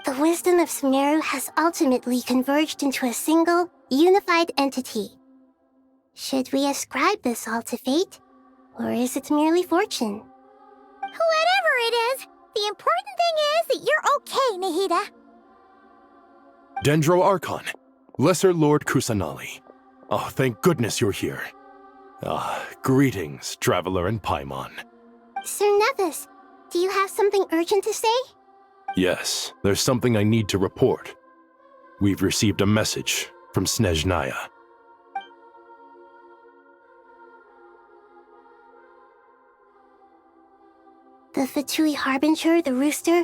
S12: The wisdom of Sumeru has ultimately converged into a single, unified entity. Should we ascribe this all to fate, or is it merely fortune?
S17: Whatever it is, the important thing is that you're okay, Nahida.
S1: Dendro Archon, Lesser Lord Kusanali. Oh, thank goodness you're here. Greetings, Traveler and Paimon.
S12: Sir Nevis, do you have something urgent to say?
S1: Yes, there's something I need to report. We've received a message from Snezhnaya.
S12: The Fatui Harbinger, the Rooster,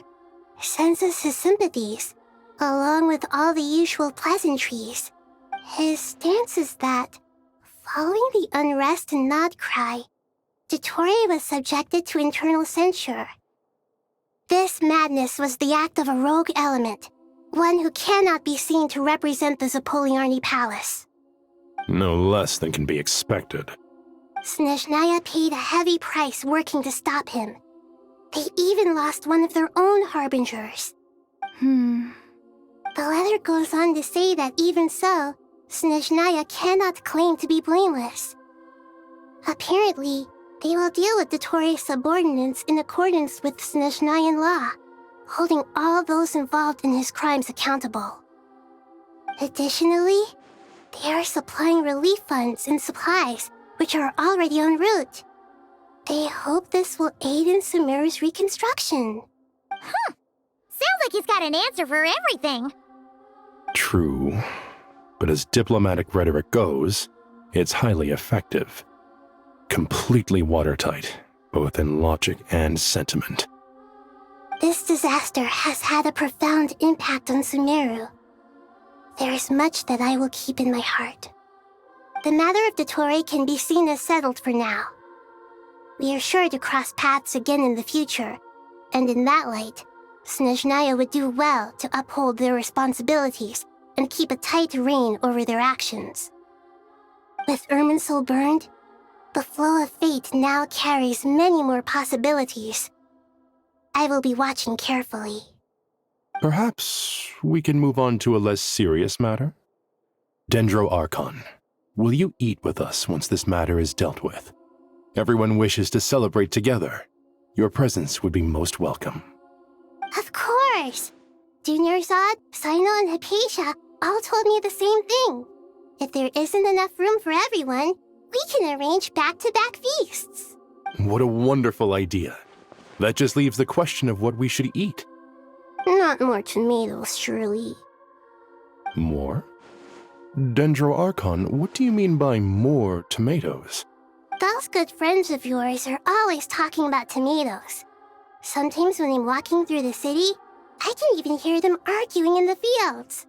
S12: sends us his sympathies, along with all the usual pleasantries. His stance is that, following the unrest in Nod-Krai, Dottore was subjected to internal censure. This madness was the act of a rogue element, one who cannot be seen to represent the Zapoliarni Palace.
S1: No less than can be expected.
S12: Snezhnaya paid a heavy price working to stop him. They even lost one of their own harbingers. The letter goes on to say that even so, Snezhnaya cannot claim to be blameless. Apparently, they will deal with Dottore's subordinates in accordance with Snezhnayan law, holding all those involved in his crimes accountable. Additionally, they are supplying relief funds and supplies, which are already en route. They hope this will aid in Sumeru's reconstruction.
S17: Sounds like he's got an answer for everything.
S1: True, but as diplomatic rhetoric goes, it's highly effective. Completely watertight, both in logic and sentiment.
S12: This disaster has had a profound impact on Sumeru. There is much that I will keep in my heart. The matter of Dottore can be seen as settled for now. We are sure to cross paths again in the future, and in that light, Snezhnaya would do well to uphold their responsibilities and keep a tight rein over their actions. With Irminsul burned, the flow of fate now carries many more possibilities. I will be watching carefully.
S1: Perhaps we can move on to a less serious matter? Dendro Archon, will you eat with us once this matter is dealt with? Everyone wishes to celebrate together. Your presence would be most welcome.
S12: Of course! Junior Zod, Sino, and Hypatia all told me the same thing. If there isn't enough room for everyone, we can arrange back-to-back feasts.
S1: What a wonderful idea. That just leaves the question of what we should eat.
S12: Not more tomatoes, surely.
S1: More? Dendro Archon, what do you mean by more tomatoes?
S12: Those good friends of yours are always talking about tomatoes. Sometimes when I'm walking through the city, I can even hear them arguing in the fields.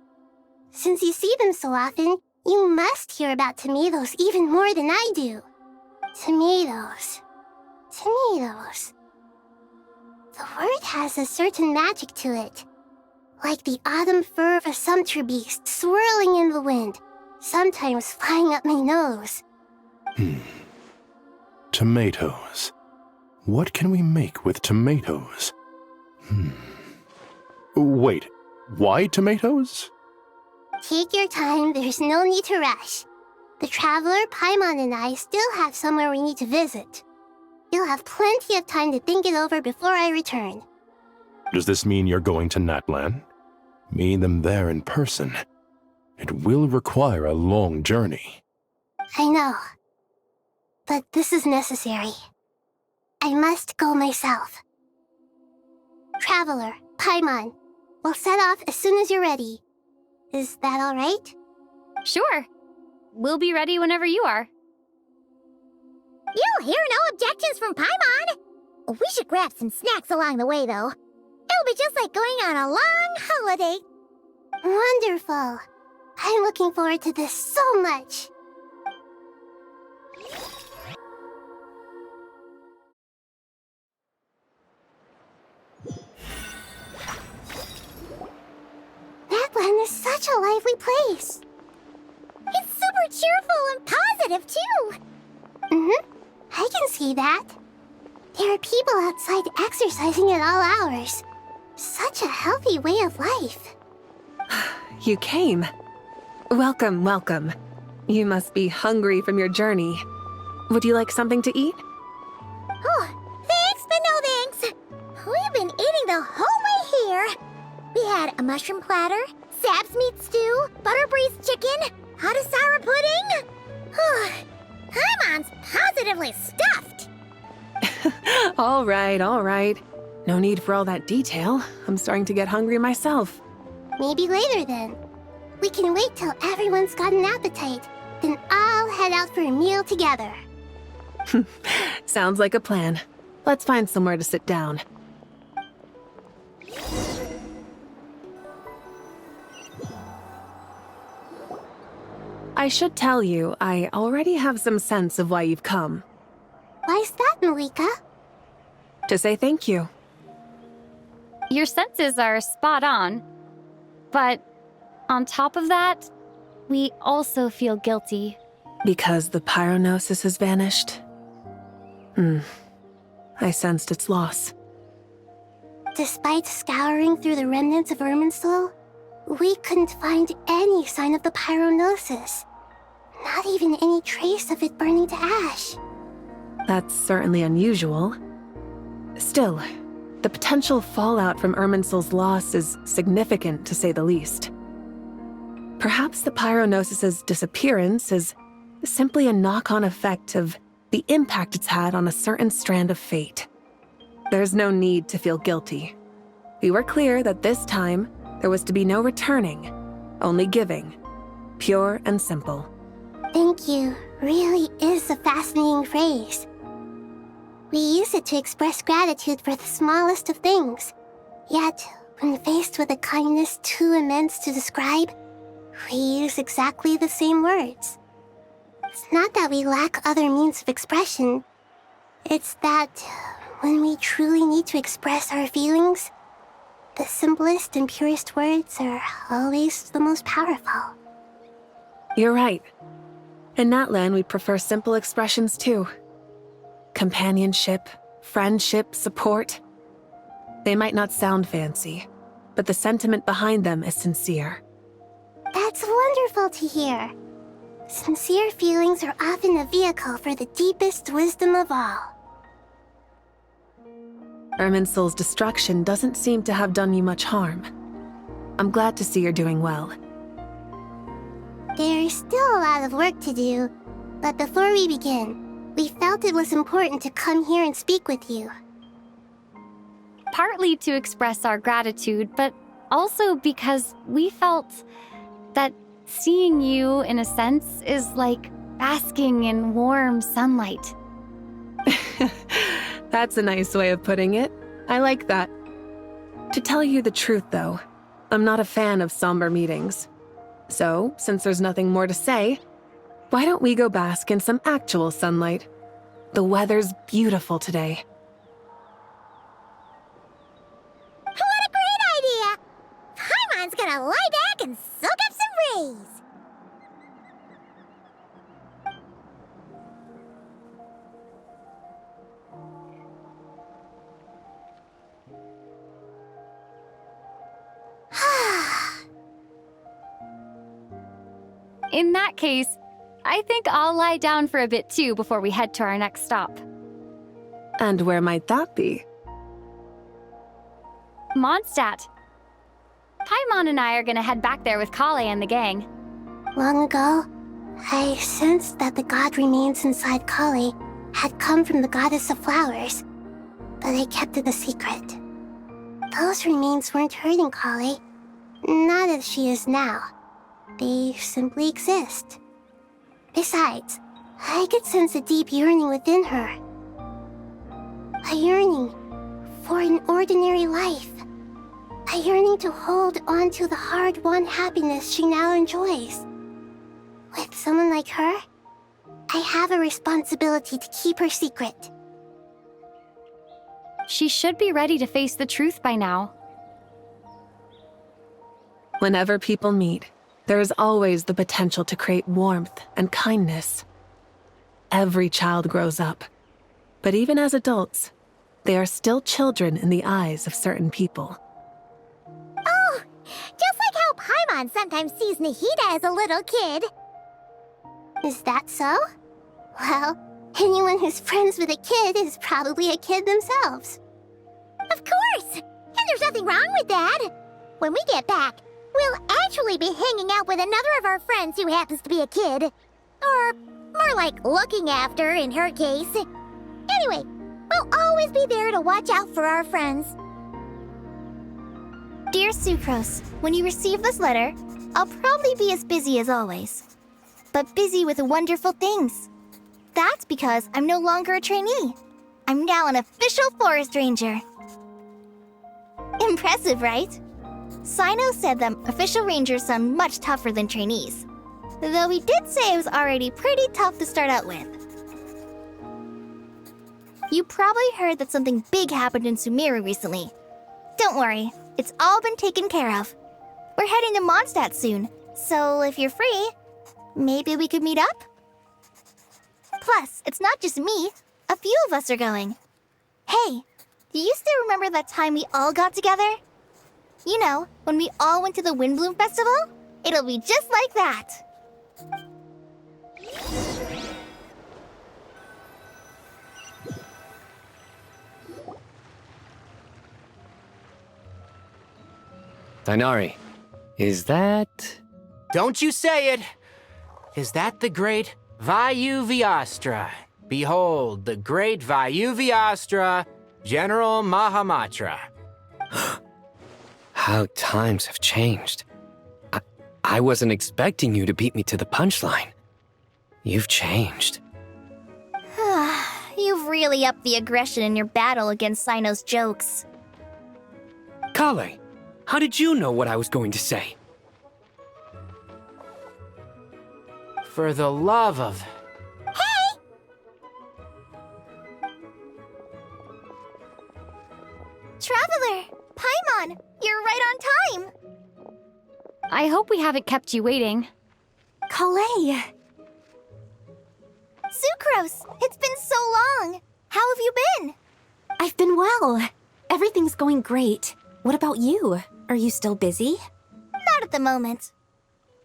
S12: Since you see them so often, you must hear about tomatoes even more than I do. Tomatoes. Tomatoes. The word has a certain magic to it. Like the autumn fur of a sumpter beast swirling in the wind, sometimes flying up my nose.
S1: Tomatoes. What can we make with tomatoes? Wait, why tomatoes?
S12: Take your time, there's no need to rush. The Traveler, Paimon, and I still have somewhere we need to visit. You'll have plenty of time to think it over before I return.
S1: Does this mean you're going to Natlan? Meet them there in person. It will require a long journey.
S12: I know. But this is necessary. I must go myself. Traveler, Paimon, we'll set off as soon as you're ready. Is that all right?
S5: Sure. We'll be ready whenever you are.
S17: You'll hear no objections from Paimon. We should grab some snacks along the way, though. It'll be just like going on a long holiday.
S12: Wonderful. I'm looking forward to this so much. lively place. It's super cheerful and positive, too. I can see that. There are people outside exercising at all hours. Such a healthy way of life.
S6: You came. Welcome, welcome. You must be hungry from your journey. Would you like something to eat?
S12: Oh, thanks, but no thanks. We've been eating the whole way here. We had a mushroom platter, Sab's meat stew, butter braised chicken, hot sour pudding. Paimon's positively stuffed.
S6: All right. No need for all that detail. I'm starting to get hungry myself.
S12: Maybe later then. We can wait till everyone's got an appetite. Then I'll head out for a meal together.
S6: Sounds like a plan. Let's find somewhere to sit down. I should tell you, I already have some sense of why you've come.
S12: Why's that, Malika?
S6: To say thank you.
S5: Your senses are spot on. But on top of that, we also feel guilty.
S6: Because the pyronosis has vanished? I sensed its loss.
S12: Despite scouring through the remnants of Irminsul, we couldn't find any sign of the pyronosis. Not even any trace of it burning to ash.
S6: That's certainly unusual. Still, the potential fallout from Irminsul's loss is significant, to say the least. Perhaps the pyronosis's disappearance is simply a knock-on effect of the impact it's had on a certain strand of fate. There's no need to feel guilty. We were clear that this time, there was to be no returning, only giving. Pure and simple.
S12: Thank you really is a fascinating phrase. We use it to express gratitude for the smallest of things. Yet, when faced with a kindness too immense to describe, we use exactly the same words. It's not that we lack other means of expression. It's that when we truly need to express our feelings, the simplest and purest words are always the most powerful.
S6: You're right. In Natlan, we prefer simple expressions too. Companionship, friendship, support. They might not sound fancy, but the sentiment behind them is sincere.
S12: That's wonderful to hear. Sincere feelings are often a vehicle for the deepest wisdom of all.
S6: Irminsul's destruction doesn't seem to have done you much harm. I'm glad to see you're doing well.
S12: There's still a lot of work to do, but before we begin, we felt it was important to come here and speak with you.
S5: Partly to express our gratitude, but also because we felt that seeing you, in a sense, is like basking in warm sunlight.
S6: That's a nice way of putting it. I like that. To tell you the truth, though, I'm not a fan of somber meetings. So, since there's nothing more to say, why don't we go bask in some actual sunlight? The weather's beautiful today.
S12: What a great idea! Paimon's gonna lie back and soak up some rays.
S5: In that case, I think I'll lie down for a bit too before we head to our next stop.
S6: And where might that be?
S5: Mondstadt. Paimon and I are gonna head back there with Kale and the gang.
S12: Long ago, I sensed that the god remains inside Kale had come from the goddess of flowers, but I kept it a secret. Those remains weren't hurting Kale, not as she is now. They simply exist. Besides, I could sense a deep yearning within her. A yearning for an ordinary life. A yearning to hold on to the hard-won happiness she now enjoys. With someone like her, I have a responsibility to keep her secret.
S5: She should be ready to face the truth by now.
S6: Whenever people meet, There is always the potential to create warmth and kindness. Every child grows up, but even as adults, they are still children in the eyes of certain people.
S12: Oh, just like how Paimon sometimes sees Nahida as a little kid. Is that so? Well, anyone who's friends with a kid is probably a kid themselves. Of course! And there's nothing wrong with that. When we get back, we'll actually be hanging out with another of our friends who happens to be a kid. Or more like looking after, in her case. Anyway, we'll always be there to watch out for our friends.
S17: Dear Sucrose, when you receive this letter, I'll probably be as busy as always. But busy with wonderful things. That's because I'm no longer a trainee. I'm now an official forest ranger. Impressive, right? Sino said that official rangers sound much tougher than trainees. Though he did say it was already pretty tough to start out with. You probably heard that something big happened in Sumeru recently. Don't worry, it's all been taken care of. We're heading to Mondstadt soon, so if you're free, maybe we could meet up? Plus, it's not just me. A few of us are going. Hey, do you still remember that time we all got together? You know, when we all went to the Windbloom Festival? It'll be just like that.
S14: Tainari, is that...
S15: Don't you say it! Is that the great Vayu-Vyastra? Behold, the great Vayu-Vyastra, General Mahamatra.
S14: How times have changed. I wasn't expecting you to beat me to the punchline. You've changed.
S17: You've really upped the aggression in your battle against Sino's jokes.
S14: Kale, how did you know what I was going to say?
S15: For the love of...
S12: Hey!
S17: Traveler! Paimon! You're right on time!
S5: I hope we haven't kept you waiting.
S2: Kalei!
S17: Sucrose! It's been so long! How have you been?
S2: I've been well. Everything's going great. What about you? Are you still busy?
S17: Not at the moment.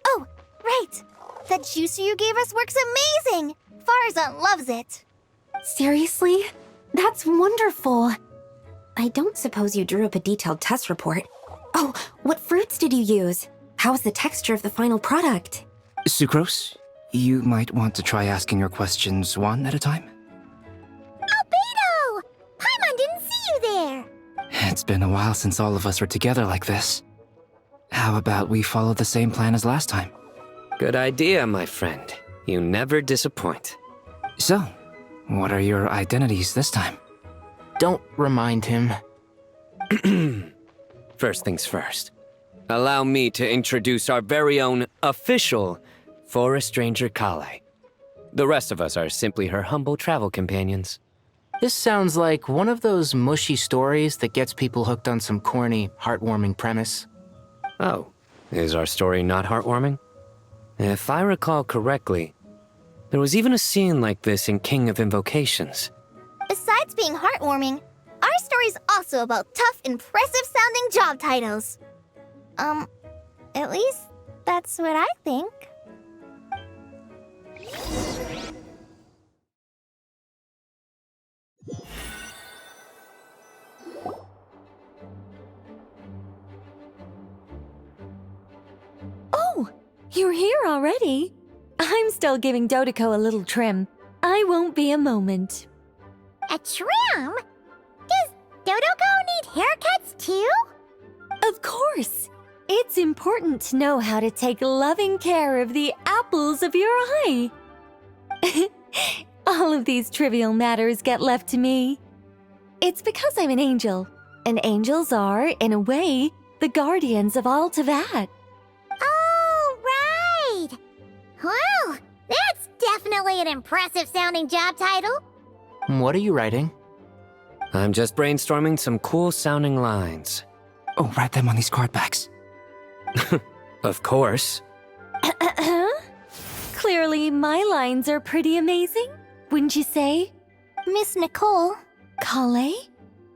S17: Oh, right! That juicer you gave us works amazing! Farzan loves it.
S2: Seriously? That's wonderful. I don't suppose you drew up a detailed test report. Oh, what fruits did you use? How's the texture of the final product?
S4: Sucrose, you might want to try asking your questions one at a time.
S12: Albedo! Paimon didn't see you there!
S4: It's been a while since all of us were together like this. How about we follow the same plan as last time?
S14: Good idea, my friend. You never disappoint.
S4: So, what are your identities this time?
S15: Don't remind him.
S14: First things first. Allow me to introduce our very own official Forest Ranger Kale. The rest of us are simply her humble travel companions.
S15: This sounds like one of those mushy stories that gets people hooked on some corny, heartwarming premise.
S14: Oh, is our story not heartwarming? If I recall correctly, there was even a scene like this in King of Invocations.
S17: Besides being heartwarming, our story's also about tough, impressive-sounding job titles. At least that's what I think.
S2: Oh, you're here already? I'm still giving Dodeko a little trim. I won't be a moment.
S12: A trim? Does Dodoko need haircuts too?
S2: Of course. It's important to know how to take loving care of the apples of your eye. All of these trivial matters get left to me. It's because I'm an angel, and angels are, in a way, the guardians of all Teyvat.
S12: Oh, right! Well, that's definitely an impressive-sounding job title.
S15: What are you writing?
S14: I'm just brainstorming some cool-sounding lines.
S4: Oh, write them on these card backs.
S14: Of course.
S2: my lines are pretty amazing, wouldn't you say?
S17: Miss Nicole?
S2: Kale?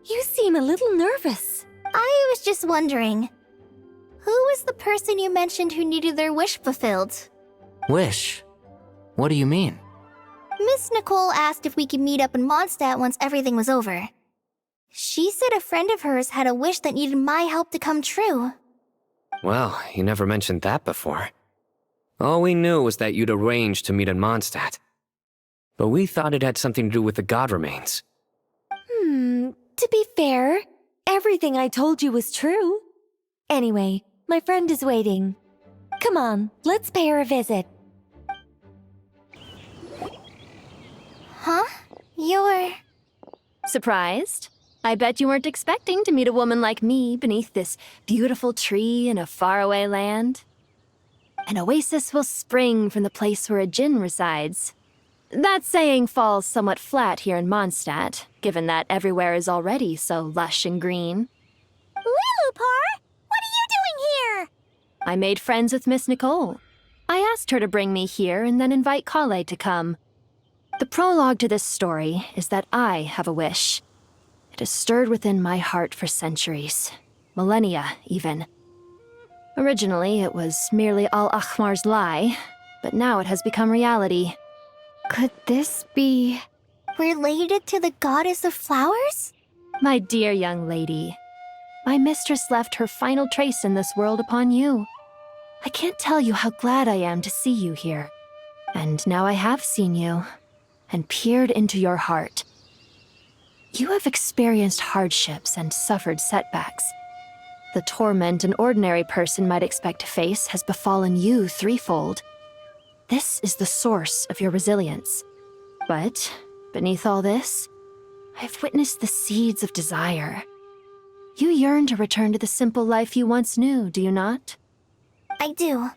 S2: You seem a little nervous.
S17: I was just wondering, who was the person you mentioned who needed their wish fulfilled?
S15: Wish? What do you mean?
S17: Miss Nicole asked if we could meet up in Mondstadt once everything was over. She said a friend of hers had a wish that needed my help to come true.
S14: Well, you never mentioned that before. All we knew was that you'd arranged to meet in Mondstadt. But we thought it had something to do with the god remains.
S2: To be fair, everything I told you was true. Anyway, my friend is waiting. Come on, let's pay her a visit.
S17: Huh? You're...
S20: Surprised? I bet you weren't expecting to meet a woman like me beneath this beautiful tree in a faraway land. An oasis will spring from the place where a djinn resides. That saying falls somewhat flat here in Mondstadt, given that everywhere is already so lush and green.
S12: Lilupar! What are you doing here?
S20: I made friends with Miss Nicole. I asked her to bring me here and then invite Kale to come. The prologue to this story is that I have a wish. It has stirred within my heart for centuries, millennia even. Originally, it was merely Al-Ahmar's lie, but now it has become reality.
S5: Could this be
S17: related to the goddess of flowers?
S20: My dear young lady, my mistress left her final trace in this world upon you. I can't tell you how glad I am to see you here. And now I have seen you, and peered into your heart. You have experienced hardships and suffered setbacks. The torment an ordinary person might expect to face has befallen you threefold. This is the source of your resilience. But beneath all this, I've witnessed the seeds of desire. You yearn to return to the simple life you once knew, do you not?
S17: I do.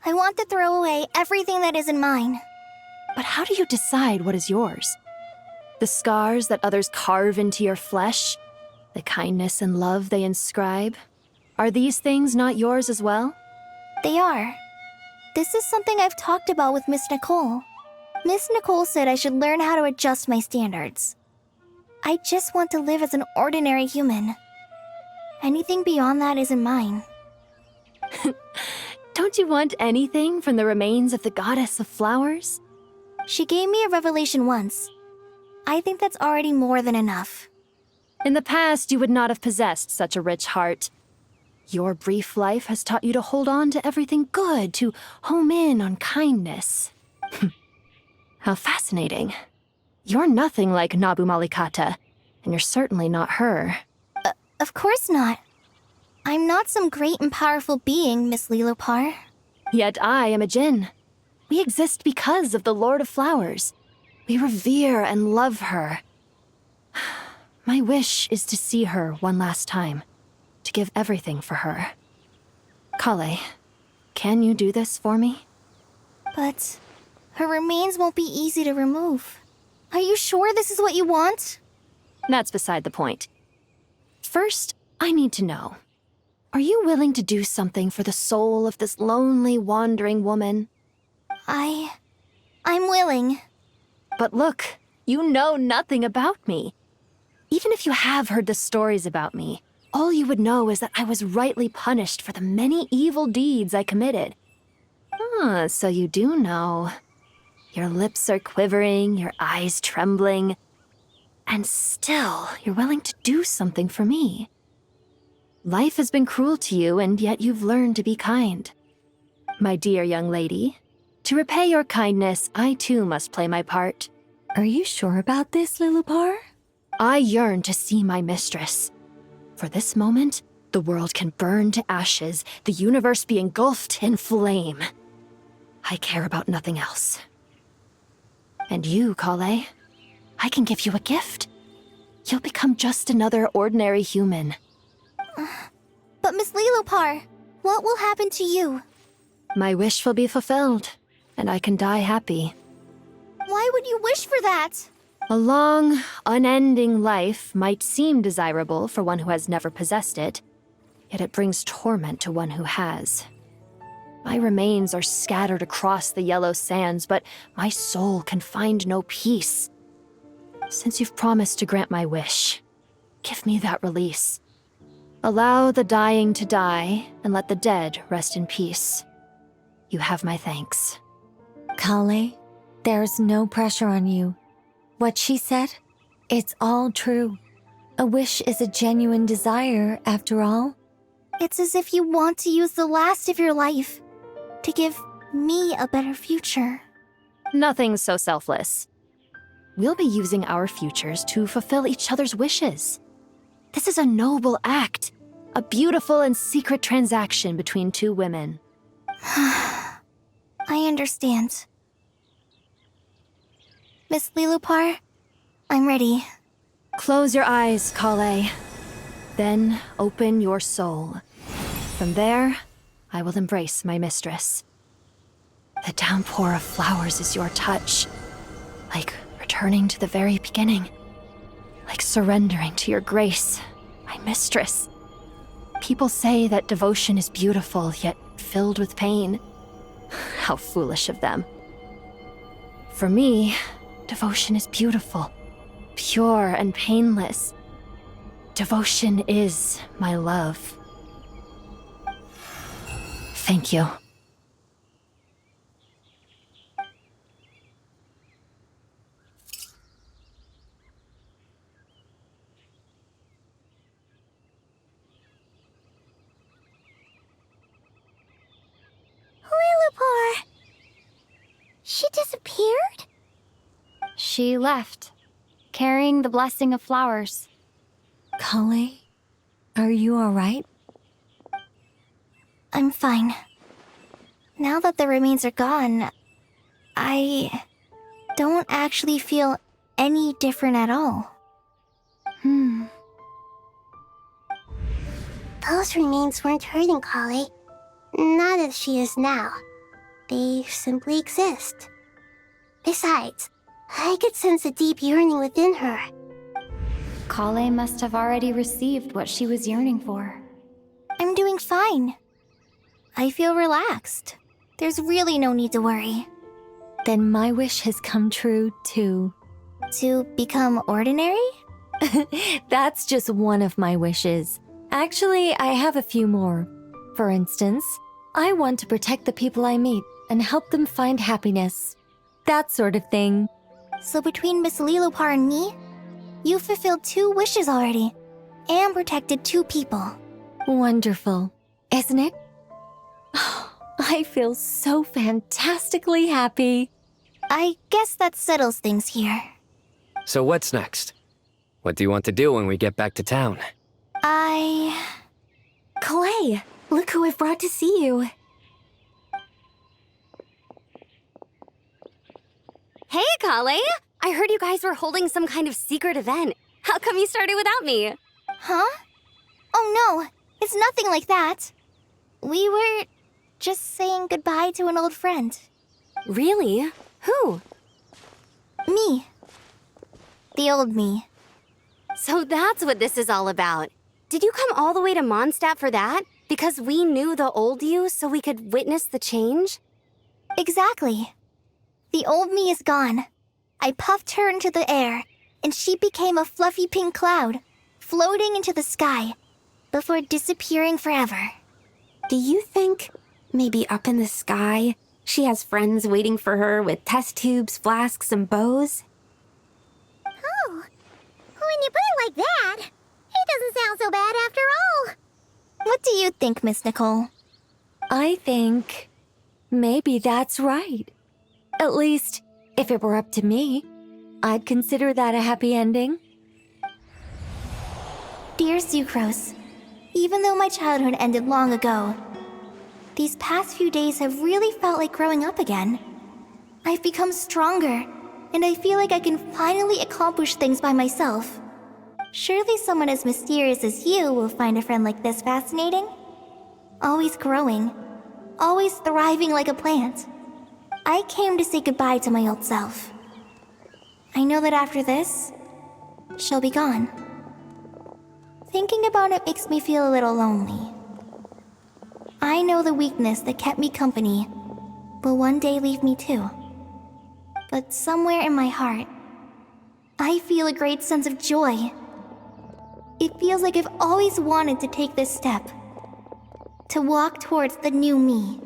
S17: I want to throw away everything that isn't mine.
S20: But how do you decide what is yours? The scars that others carve into your flesh? The kindness and love they inscribe? Are these things not yours as well?
S17: They are. This is something I've talked about with Miss Nicole. Miss Nicole said I should learn how to adjust my standards. I just want to live as an ordinary human. Anything beyond that isn't mine.
S20: Don't you want anything from the remains of the goddess of flowers?
S17: She gave me a revelation once. I think that's already more than enough.
S20: In the past, you would not have possessed such a rich heart. Your brief life has taught you to hold on to everything good, to home in on kindness. How fascinating. You're nothing like Nabu Malikata, and you're certainly not her.
S17: Of course not. I'm not some great and powerful being, Miss Lilupar.
S20: Yet I am a djinn. We exist because of the Lord of Flowers. We revere and love her. My wish is to see her one last time, to give everything for her. Kale, can you do this for me?
S17: But her remains won't be easy to remove. Are you sure this is what you want?
S20: That's beside the point. First, I need to know. Are you willing to do something for the soul of this lonely, wandering woman?
S17: I'm willing.
S20: But look, you know nothing about me. Even if you have heard the stories about me, all you would know is that I was rightly punished for the many evil deeds I committed. Ah, so you do know. Your lips are quivering, your eyes trembling, and still you're willing to do something for me. Life has been cruel to you, and yet you've learned to be kind. My dear young lady, to repay your kindness, I too must play my part.
S2: Are you sure about this, Lilupar?
S20: I yearn to see my mistress. For this moment, the world can burn to ashes, the universe be engulfed in flame. I care about nothing else. And you, Kale, I can give you a gift. You'll become just another ordinary human.
S17: But Miss Lilupar, what will happen to you?
S20: My wish will be fulfilled, and I can die happy.
S17: Why would you wish for that?
S20: A long, unending life might seem desirable for one who has never possessed it, yet it brings torment to one who has. My remains are scattered across the yellow sands, but my soul can find no peace. Since you've promised to grant my wish, give me that release. Allow the dying to die, and let the dead rest in peace. You have my thanks.
S2: Kale, there's no pressure on you. What she said, it's all true. A wish is a genuine desire, after all.
S17: It's as if you want to use the last of your life to give me a better future.
S20: Nothing's so selfless. We'll be using our futures to fulfill each other's wishes. This is a noble act, a beautiful and secret transaction between two women.
S17: I understand. Miss Lilupar, I'm ready.
S20: Close your eyes, Kale. Then open your soul. From there, I will embrace my mistress. The downpour of flowers is your touch, like returning to the very beginning, like surrendering to your grace, my mistress. People say that devotion is beautiful, yet filled with pain. How foolish of them. For me, devotion is beautiful, pure and painless. Devotion is my love. Thank you.
S17: Lilupar! She disappeared?
S5: She left, carrying the blessing of flowers.
S2: Kale, are you alright?
S17: I'm fine. Now that the remains are gone, I don't actually feel any different at all.
S12: Those remains weren't hurting Kale. Not as she is now. They simply exist. Besides, I could sense a deep yearning within her.
S5: Kale must have already received what she was yearning for.
S17: I'm doing fine. I feel relaxed. There's really no need to worry.
S2: Then my wish has come true, too.
S17: To become ordinary?
S2: That's just one of my wishes. Actually, I have a few more. For instance, I want to protect the people I meet and help them find happiness. That sort of thing.
S17: So between Miss Lilupar and me, you fulfilled 2 wishes already, and protected 2 people.
S2: Wonderful, isn't it? I feel so fantastically happy.
S17: I guess that settles things here.
S14: So what's next? What do you want to do when we get back to town?
S2: Clay, look who I've brought to see you.
S11: Hey, Kale! I heard you guys were holding some kind of secret event. How come you started without me?
S17: Huh? Oh no, it's nothing like that. We were just saying goodbye to an old friend.
S11: Really? Who?
S17: Me. The old me.
S11: So that's what this is all about. Did you come all the way to Mondstadt for that? Because we knew the old you so we could witness the change?
S17: Exactly. The old me is gone. I puffed her into the air, and she became a fluffy pink cloud, floating into the sky, before disappearing forever.
S7: Do you think, maybe up in the sky, she has friends waiting for her with test tubes, flasks, and bows?
S12: Oh, when you put it like that, it doesn't sound so bad after all.
S17: What do you think, Miss Nicole?
S2: I think maybe that's right. At least, if it were up to me, I'd consider that a happy ending.
S17: Dear Sucrose, even though my childhood ended long ago, these past few days have really felt like growing up again. I've become stronger, and I feel like I can finally accomplish things by myself. Surely someone as mysterious as you will find a friend like this fascinating? Always growing, always thriving like a plant. I came to say goodbye to my old self. I know that after this, she'll be gone. Thinking about it makes me feel a little lonely. I I know the weakness that kept me company will one day leave me too. But somewhere in my heart, I feel a great sense of joy. It feels like I've always wanted to take this step, to walk towards the new me.